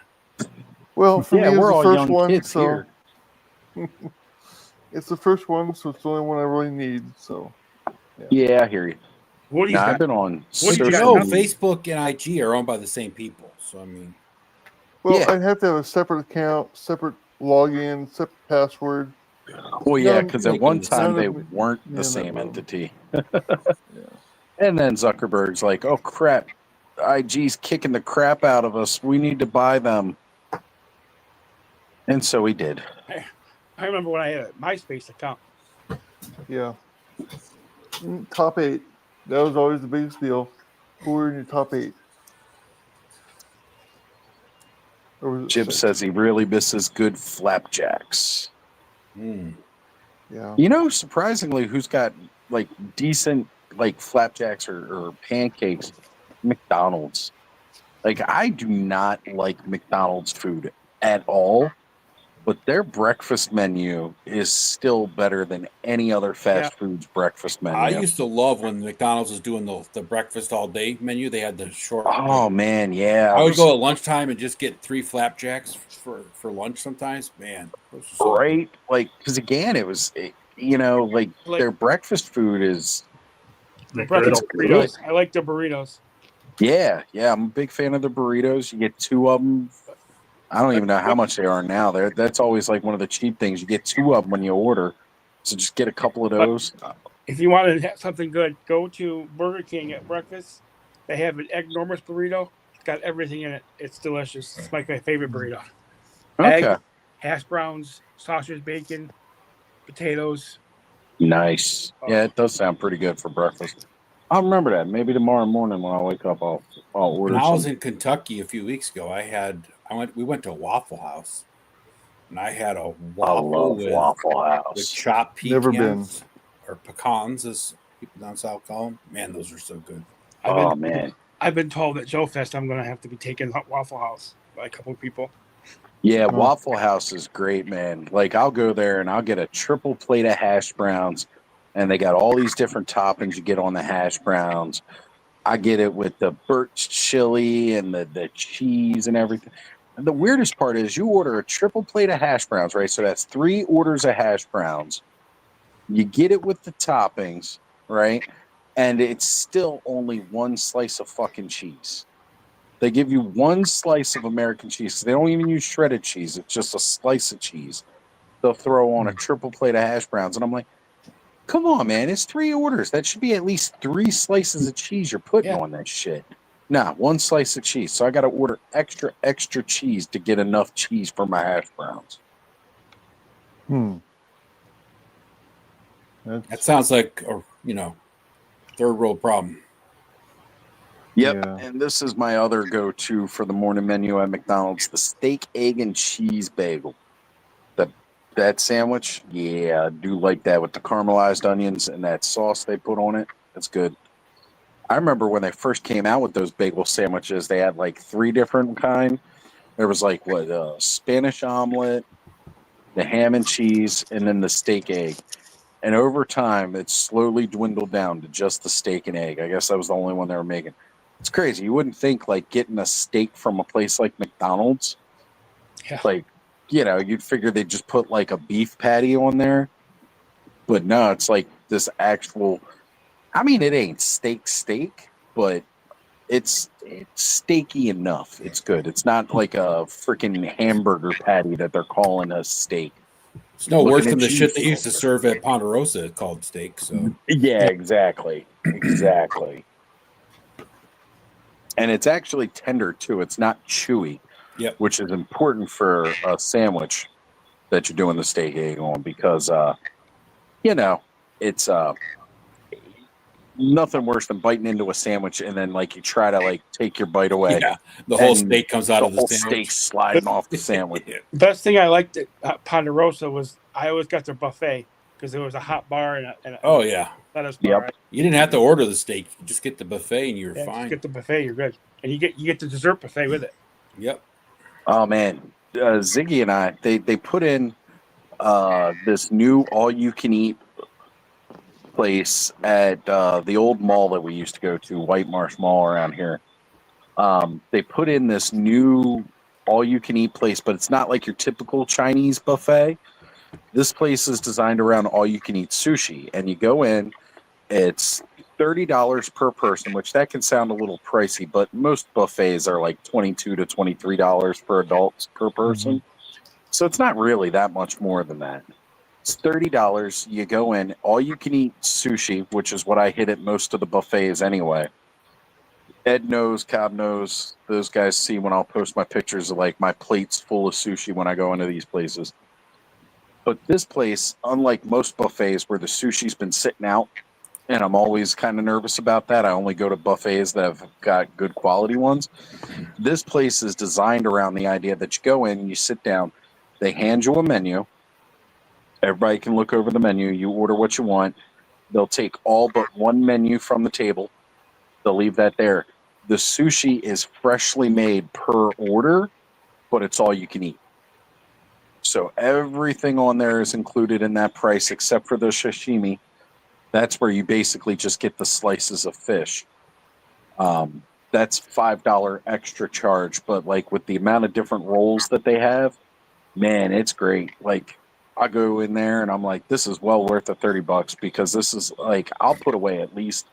Speaker 6: Well, for me, it's
Speaker 12: we're
Speaker 6: the
Speaker 12: all
Speaker 6: first
Speaker 12: young
Speaker 6: one.
Speaker 12: kids
Speaker 6: So
Speaker 12: here.
Speaker 6: it's the first one, so it's the only one I really need. So
Speaker 12: Yeah, I hear you.
Speaker 10: Woody's
Speaker 12: I've
Speaker 10: got-
Speaker 12: been on
Speaker 17: Well,
Speaker 12: social
Speaker 17: you know,
Speaker 12: media.
Speaker 17: Facebook and IG are owned by the same people. So I mean,
Speaker 6: well, I'd have to have a separate account, separate login, separate password.
Speaker 12: Well, yeah, because at one time
Speaker 6: none
Speaker 12: they
Speaker 6: of me-
Speaker 12: weren't
Speaker 6: me
Speaker 12: the
Speaker 6: and that
Speaker 12: same
Speaker 6: room.
Speaker 12: entity. And then Zuckerberg's like, oh, crap. IG's kicking the crap out of us. We need to buy them. And so he did.
Speaker 10: I remember when I had a MySpace account.
Speaker 6: Yeah. Top 8. That was always the biggest deal. Who were in your top 8? Or was it
Speaker 12: Jib
Speaker 6: 6?
Speaker 12: says he really misses good flapjacks.
Speaker 6: Yeah.
Speaker 12: You know, surprisingly, who's got like decent like flapjacks or pancakes? McDonald's. Like, I do not like McDonald's food at all, but their breakfast menu is still better than any other fast food's breakfast menu.
Speaker 17: I used to love when McDonald's was doing the breakfast all day menu. They had the short.
Speaker 12: Oh man, yeah.
Speaker 17: I would go at lunchtime and just get 3 flapjacks for lunch sometimes. Man, those are so
Speaker 12: right? Like, because again, it was, like their breakfast food is.
Speaker 10: The breakfast burritos. I like the burritos.
Speaker 12: Yeah, I'm a big fan of the burritos. You get 2 of them. I don't even know how much they are now. That's always like one of the cheap things. You get 2 of them when you order, so just get a couple of those.
Speaker 10: If you want to have something good, go to Burger King at breakfast. They have an enormous burrito. It's got everything in it. It's delicious. It's like my favorite burrito.
Speaker 12: Okay.
Speaker 10: Egg, hash browns, sausage, bacon, potatoes.
Speaker 12: Nice. Yeah, it does sound pretty good for breakfast. I'll remember that. Maybe tomorrow morning when I wake up, I'll order
Speaker 17: When I was
Speaker 12: some.
Speaker 17: in Kentucky a few weeks ago, we went to a Waffle House, and I had a waffle
Speaker 12: love
Speaker 17: with,
Speaker 12: Waffle House.
Speaker 17: with chopped pecans
Speaker 6: Never been.
Speaker 17: or pecans, as people down south call them. Man, those are so good.
Speaker 10: I've been told at Joe Fest I'm going to have to be taken to Waffle House by a couple of people.
Speaker 12: Yeah, Waffle House is great, man. Like, I'll go there and I'll get a triple plate of hash browns, and they got all these different toppings you get on the hash browns. I get it with the birch chili and the cheese and everything. And the weirdest part is you order a triple plate of hash browns, right? So that's 3 orders of hash browns. You get it with the toppings, right? And it's still only 1 slice of fucking cheese. They give you 1 slice of American cheese. They don't even use shredded cheese. It's just a slice of cheese. They'll throw on a triple plate of hash browns. And I'm like, come on, man. It's 3 orders. That should be at least 3 slices of cheese you're putting on that shit. Nah, 1 slice of cheese. So I got to order extra cheese to get enough cheese for my hash browns.
Speaker 17: That sounds like Third world problem.
Speaker 12: Yep,
Speaker 6: Yeah.
Speaker 12: and this is my other go-to for the morning menu at McDonald's: the steak, egg, and cheese bagel. That sandwich, yeah, I do like that with the caramelized onions and that sauce they put on it. That's good. I remember when they first came out with those bagel sandwiches, they had like 3 different kind. There was like Spanish omelet, the ham and cheese, and then the steak egg. And over time, it slowly dwindled down to just the steak and egg. I guess that was the only one they were making. It's crazy. You wouldn't think like getting a steak from a place like McDonald's, like, you'd figure they'd just put like a beef patty on there. But no, it's like this actual, I mean, it ain't steak, but it's steaky enough. It's good. It's not like a freaking hamburger patty that they're calling a steak.
Speaker 17: It's no worse than the
Speaker 12: cheese.
Speaker 17: shit they used to serve at Ponderosa called steak. So
Speaker 12: Yeah, exactly. And it's actually tender too. It's not chewy.
Speaker 17: Yep.
Speaker 12: Which is important for a sandwich that you're doing the steak egg on, because it's nothing worse than biting into a sandwich and then like you try to like take your bite away.
Speaker 17: Yeah, the whole
Speaker 12: and
Speaker 17: steak comes out of the
Speaker 12: whole
Speaker 17: sandwich.
Speaker 12: steak sliding off the sandwich.
Speaker 10: Best thing I liked at Ponderosa was I always got their buffet because there was a hot bar and
Speaker 17: Oh yeah.
Speaker 10: lettuce bar. Right?
Speaker 17: You didn't have to order the steak. You just get the buffet and you're
Speaker 10: Yeah,
Speaker 17: fine.
Speaker 10: just get the buffet, you're good, and you get the dessert buffet with it.
Speaker 17: Yep.
Speaker 12: Oh man, Ziggy and I, they put in this new all-you-can-eat place at the old mall that we used to go to, White Marsh Mall around here. They put in this new all-you-can-eat place, but it's not like your typical Chinese buffet. This place is designed around all-you-can-eat sushi, and you go in. It's $30 per person, which that can sound a little pricey, but most buffets are like $22 to $23 for adults per person. So it's not really that much more than that. It's $30. You go in, all you can eat sushi, which is what I hit at most of the buffets anyway. Ed knows, Cobb knows, those guys see when I'll post my pictures of like my plates full of sushi when I go into these places. But this place, unlike most buffets where the sushi's been sitting out, and I'm always kind of nervous about that. I only go to buffets that have got good quality ones. This place is designed around the idea that you go in and you sit down. They hand you a menu. Everybody can look over the menu. You order what you want. They'll take all but one menu from the table. They'll leave that there. The sushi is freshly made per order, but it's all you can eat. So everything on there is included in that price except for the sashimi. That's where you basically just get the slices of fish. That's $5 extra charge, but like with the amount of different rolls that they have, man, it's great. Like I go in there and I'm like, this is well worth the $30 because this is like, I'll put away at least,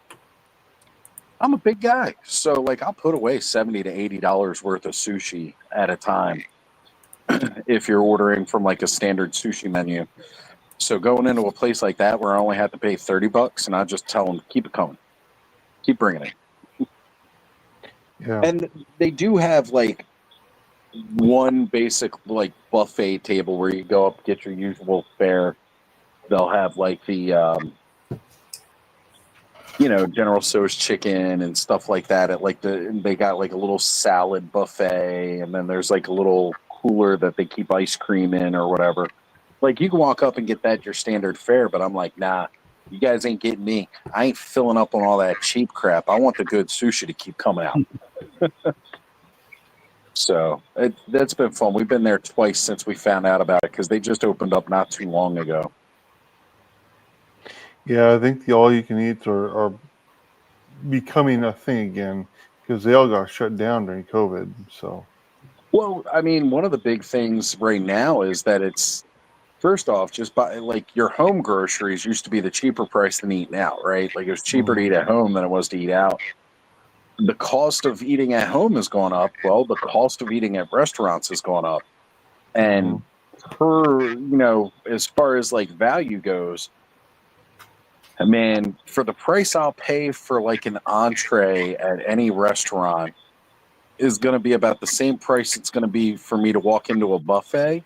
Speaker 12: I'm a big guy. So like I'll put away $70 to $80 worth of sushi at a time if you're ordering from like a standard sushi menu. So going into a place like that where I only have to pay $30 and I just tell them, keep it coming, keep bringing it.
Speaker 6: Yeah.
Speaker 12: And they do have like one basic like buffet table where you go up, get your usual fare. They'll have like the, General Tso's chicken and stuff like that. At like they got like a little salad buffet, and then there's like a little cooler that they keep ice cream in or whatever. Like you can walk up and get that your standard fare, but I'm like, nah, you guys ain't getting me. I ain't filling up on all that cheap crap. I want the good sushi to keep coming out. So that's been fun. We've been there twice since we found out about it because they just opened up not too long ago.
Speaker 6: Yeah, I think the all-you-can-eats are becoming a thing again because they all got shut down during COVID. So,
Speaker 12: well, I mean, one of the big things right now is that it's, first off, just buy like your home groceries used to be the cheaper price than eating out, right? Like it was cheaper to eat at home than it was to eat out. The cost of eating at home has gone up. Well, the cost of eating at restaurants has gone up. And as far as like value goes, man, for the price I'll pay for like an entree at any restaurant is going to be about the same price it's going to be for me to walk into a buffet.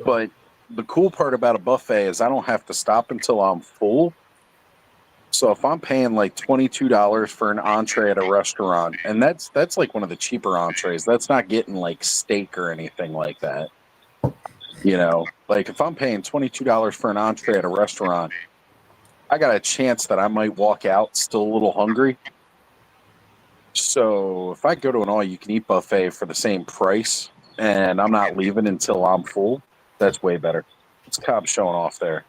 Speaker 12: But the cool part about a buffet is I don't have to stop until I'm full. So if I'm paying like $22 for an entree at a restaurant, and that's like one of the cheaper entrees, that's not getting like steak or anything like that. You know, like if I'm paying $22 for an entree at a restaurant, I got a chance that I might walk out still a little hungry. So if I go to an all-you-can-eat buffet for the same price and I'm not leaving until I'm full, that's way better. It's Cobb showing off there.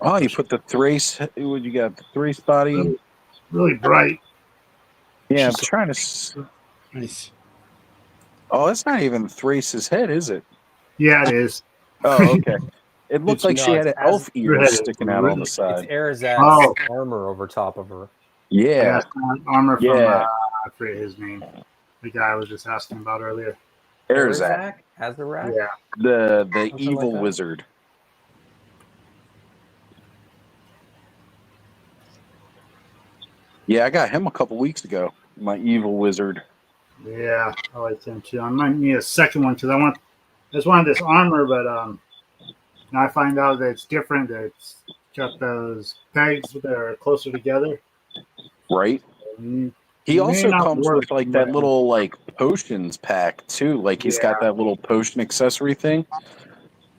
Speaker 12: Oh, you put the Thrace. What you got? The Thrace body.
Speaker 9: Really bright.
Speaker 12: Yeah, I'm trying to.
Speaker 10: Nice.
Speaker 12: Oh, it's not even Thrace's head, is it?
Speaker 9: Yeah, it is.
Speaker 12: Oh, okay. It looked like she had an elf ear
Speaker 9: Redheaded.
Speaker 12: sticking out on the side.
Speaker 13: It's Erzat's armor over top of her.
Speaker 12: Yeah.
Speaker 9: Armor from,
Speaker 12: Yeah.
Speaker 9: I forget his name. The guy I was just asking about earlier.
Speaker 12: Erzat.
Speaker 13: Azarak?
Speaker 9: Yeah.
Speaker 12: The
Speaker 13: Something
Speaker 12: evil
Speaker 13: like that.
Speaker 12: wizard. Yeah, I got him a couple weeks ago. My evil wizard.
Speaker 9: Yeah, I like him too. I might need a second one because I just wanted this armor, but now I find out that it's different. That it's got those pegs that are closer together.
Speaker 12: Right. He
Speaker 9: May
Speaker 12: also
Speaker 9: not
Speaker 12: comes
Speaker 9: work,
Speaker 12: with like that
Speaker 9: but-
Speaker 12: little like potions pack too. Like he's got that little potion accessory thing.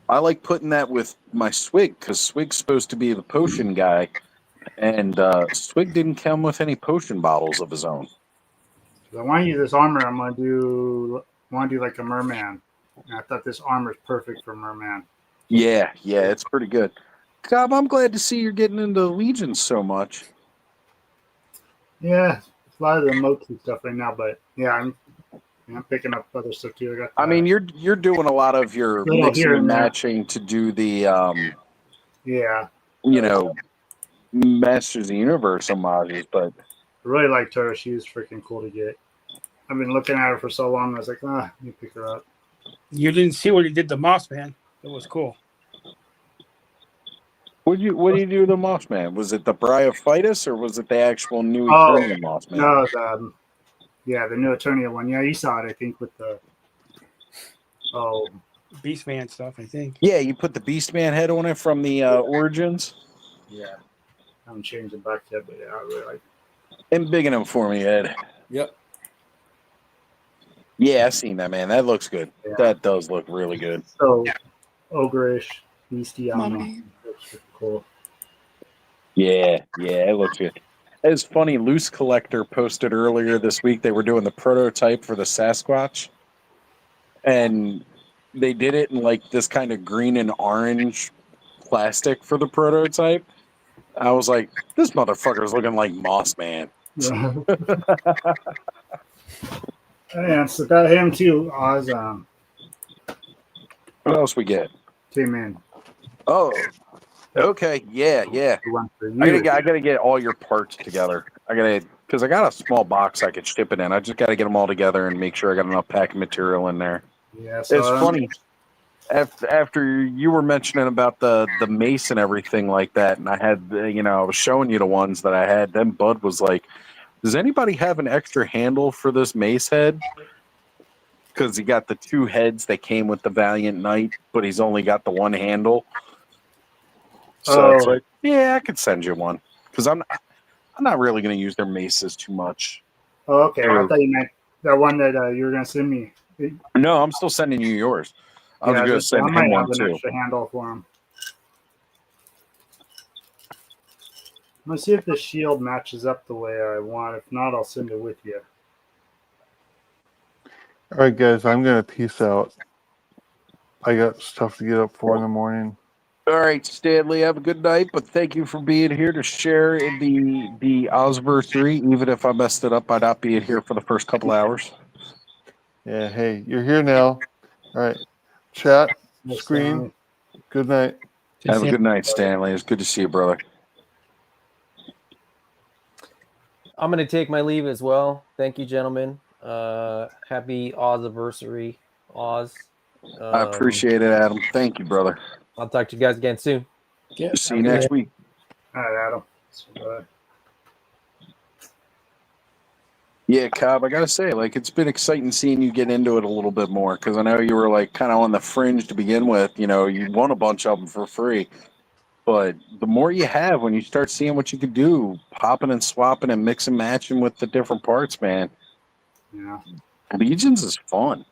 Speaker 12: I like putting that with my Swig because Swig's supposed to be the potion guy, and Swig didn't come with any potion bottles of his own.
Speaker 9: I want to use this armor. I want to do like a merman. And I thought this armor is perfect for merman.
Speaker 12: Yeah, it's pretty good. Cobb, I'm glad to see you're getting into Legion so much.
Speaker 9: Yeah, it's a lot of the mochi stuff right now, but yeah, I'm picking up other stuff too.
Speaker 12: I mean, you're doing a lot of your
Speaker 9: Little
Speaker 12: mixing
Speaker 9: here
Speaker 12: and
Speaker 9: and there.
Speaker 12: matching to do the
Speaker 9: Yeah,
Speaker 12: Masters of the Universe homages, but
Speaker 9: I really like her. She was freaking cool to get. I've been looking at her for so long. I was like, let me pick her up.
Speaker 10: You didn't see what he did to Moss, man. It was cool.
Speaker 12: what do you do to the Moss Man? Was it the Bryophytus or was it the actual new
Speaker 9: Oh,
Speaker 12: Eternian Moss Man?
Speaker 9: no, the new Eternia one. Yeah, you saw it, I think, with the
Speaker 10: Beastman stuff, I think.
Speaker 12: Yeah, you put the Beastman head on it from the Origins.
Speaker 9: Yeah, I haven't changed it back yet, but yeah, I really like.
Speaker 12: And bigging them for me, Ed.
Speaker 17: Yep.
Speaker 12: Yeah, I've seen that, man. That looks good.
Speaker 9: Yeah.
Speaker 12: That does look really good.
Speaker 9: So ogreish, beastie. I don't know. Looks pretty cool.
Speaker 12: Yeah, it looks good. It's funny, Loose Collector posted earlier this week they were doing the prototype for the Sasquatch. And they did it in like this kind of green and orange plastic for the prototype. I was like, this motherfucker's looking like Moss Man.
Speaker 9: Yeah, so got him too. Oz
Speaker 12: What else we get?
Speaker 9: came in.
Speaker 12: Oh, okay. Yeah.
Speaker 9: One for
Speaker 12: I
Speaker 9: you.
Speaker 12: gotta get all your parts together. Because I got a small box I could ship it in. I just gotta get them all together and make sure I got enough packing material in there.
Speaker 9: Yeah, so,
Speaker 12: It's funny. After you were mentioning about the mace and everything like that, and I had, I was showing you the ones that I had, then Bud was like, does anybody have an extra handle for this mace head? Because he got the two heads that came with the Valiant Knight, but he's only got the one handle. So it's like, yeah, I could send you one. Because I'm not really going to use their maces too much.
Speaker 9: Oh, okay. I thought you meant that one that you were going to send me.
Speaker 12: No, I'm still sending you yours. I was going to send
Speaker 9: I might
Speaker 12: him one
Speaker 9: have an
Speaker 12: too.
Speaker 9: extra handle for him. Let's see if the shield matches up the way I want. If not, I'll send it with you.
Speaker 6: All right, guys, I'm gonna peace out. I got stuff to get up for in the morning.
Speaker 12: All right, Stanley, have a good night, but thank you for being here to share in the Ozversary. Even if I messed it up by not being here for the first couple hours.
Speaker 6: Yeah, hey, you're here now. All right, chat, screen. Good night.
Speaker 12: Have a good night, Stanley. It's good to see you, brother.
Speaker 13: I'm going to take my leave as well. Thank you, gentlemen. Happy Oziversary, Oz.
Speaker 12: I appreciate it, Adam. Thank you, brother.
Speaker 13: I'll talk to you guys again soon.
Speaker 17: Yeah.
Speaker 12: See you next week.
Speaker 9: All right, Adam. So,
Speaker 12: Yeah, Cobb, I gotta say, like, it's been exciting seeing you get into it a little bit more because I know you were like kind of on the fringe to begin with. You won a bunch of them for free. But the more you have, when you start seeing what you can do, popping and swapping and mixing, matching with the different parts, man.
Speaker 9: Yeah.
Speaker 12: Legions is fun.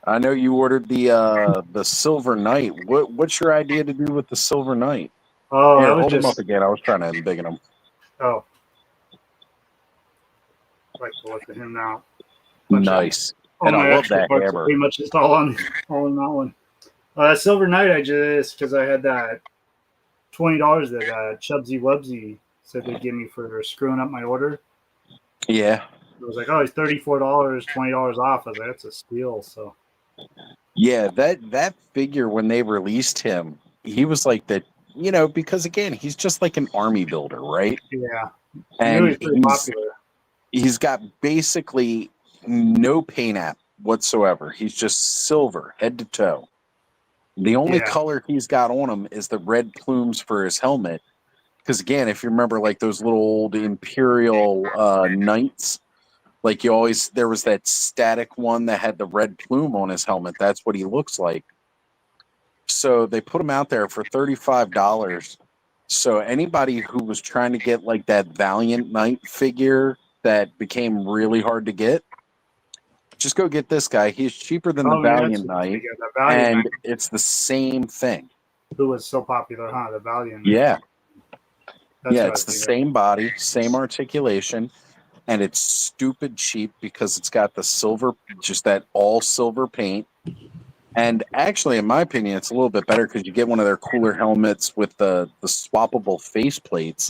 Speaker 12: I know you ordered the Silver Knight. What's your idea to do with the Silver Knight?
Speaker 9: Oh,
Speaker 12: Here,
Speaker 9: I was
Speaker 12: hold him up
Speaker 9: just.
Speaker 12: again. I was trying to embiggen him.
Speaker 9: Oh. I like to look at him now.
Speaker 12: Nice.
Speaker 9: All
Speaker 12: And I
Speaker 9: my
Speaker 12: love
Speaker 9: extra
Speaker 12: that
Speaker 9: parts are
Speaker 12: hammer.
Speaker 9: pretty much just all in that one. Silver Knight, I just because I had that $20 that Chubsy Wubsy said they'd give me for screwing up my order.
Speaker 12: Yeah.
Speaker 9: It was like, oh, it's $34, $20 off. I was like, that's a steal. So
Speaker 12: Yeah, that figure when they released him, he was like that, because again, he's just like an army builder, right?
Speaker 9: yeah, I knew he
Speaker 12: And
Speaker 9: was pretty popular.
Speaker 12: he's got basically no paint app whatsoever. He's just silver head to toe. The only
Speaker 9: Yeah.
Speaker 12: color he's got on him is the red plumes for his helmet. Because again, if you remember, like those little old Imperial knights, like there was that static one that had the red plume on his helmet. That's what he looks like. So they put him out there for $35. So anybody who was trying to get like that Valiant Knight figure that became really hard to get, just go get this guy. He's cheaper than the Valiant Knight, and it's the same thing.
Speaker 9: Who was so popular, huh? The Valiant.
Speaker 12: Yeah.
Speaker 9: That's
Speaker 12: Yeah,
Speaker 9: what
Speaker 12: it's
Speaker 9: I
Speaker 12: the
Speaker 9: figured.
Speaker 12: same body, same articulation, and it's stupid cheap because it's got the silver, just that all silver paint. And actually, in my opinion, it's a little bit better because you get one of their cooler helmets with the swappable face plates.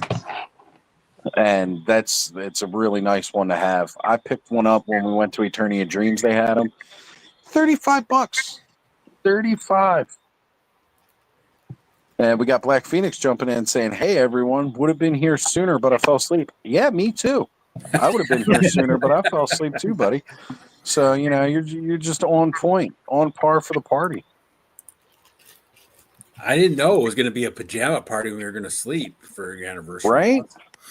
Speaker 12: And it's a really nice one to have. I picked one up when we went to Eternity of Dreams. They had them. $35. 35. And we got Black Phoenix jumping in saying, hey, everyone, would have been here sooner, but I fell asleep. Yeah, me too. I would have been here sooner, but I fell asleep too, buddy. So, you're just on point, on par for the party.
Speaker 17: I didn't know it was going to be a pajama party when we were going to sleep for your anniversary.
Speaker 12: Right?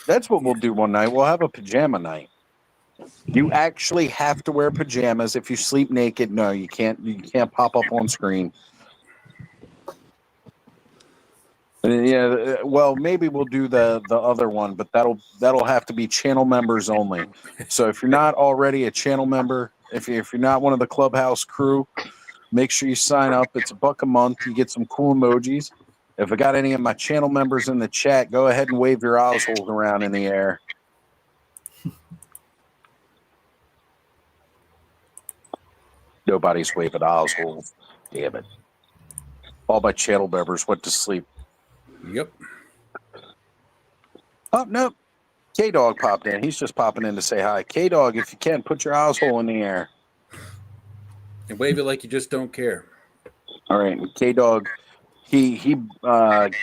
Speaker 12: That's what we'll do one night. We'll have a pajama night. You actually have to wear pajamas. If you sleep naked, no, you can't. You can't pop up on screen. Yeah, well, maybe we'll do the other one, but that'll have to be channel members only. So if you're not already a channel member, if you're not one of the Clubhouse crew, make sure you sign up. It's $1 a month. You get some cool emojis. If I got any of my channel members in the chat, go ahead and wave your assholes around in the air. Nobody's waving assholes. Damn it. All my channel members went to sleep.
Speaker 17: Yep.
Speaker 12: Oh, no. K-Dog popped in. He's just popping in to say hi. K-Dog, if you can, put your asshole in the air.
Speaker 17: And wave it like you just don't care.
Speaker 12: All right. K-Dog, he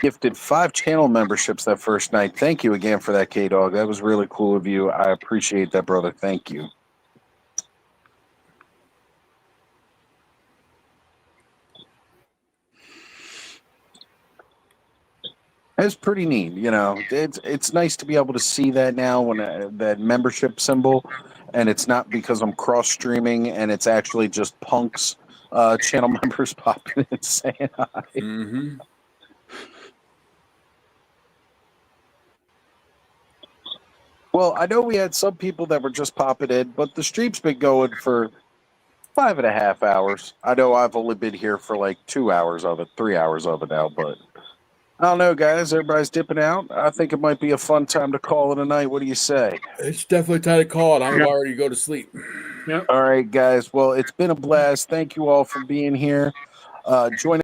Speaker 12: gifted 5 channel memberships that first night. Thank you again for that, K-Dog. That was really cool of you. I appreciate that, brother. Thank you. It's pretty neat, It's nice to be able to see that now when that membership symbol, and it's not because I'm cross streaming, and it's actually just punks channel members popping in saying hi.
Speaker 17: Mm-hmm.
Speaker 12: Well, I know we had some people that were just popping in, but the stream's been going for 5.5 hours. I know I've only been here for like 2 hours of it, 3 hours of it now, but. I don't know, guys. Everybody's dipping out. I think it might be a fun time to call it a night. What do you say?
Speaker 17: It's definitely time to call it. I'm already go to sleep.
Speaker 9: Yep.
Speaker 12: All right, guys. Well, it's been a blast. Thank you all for being here. Join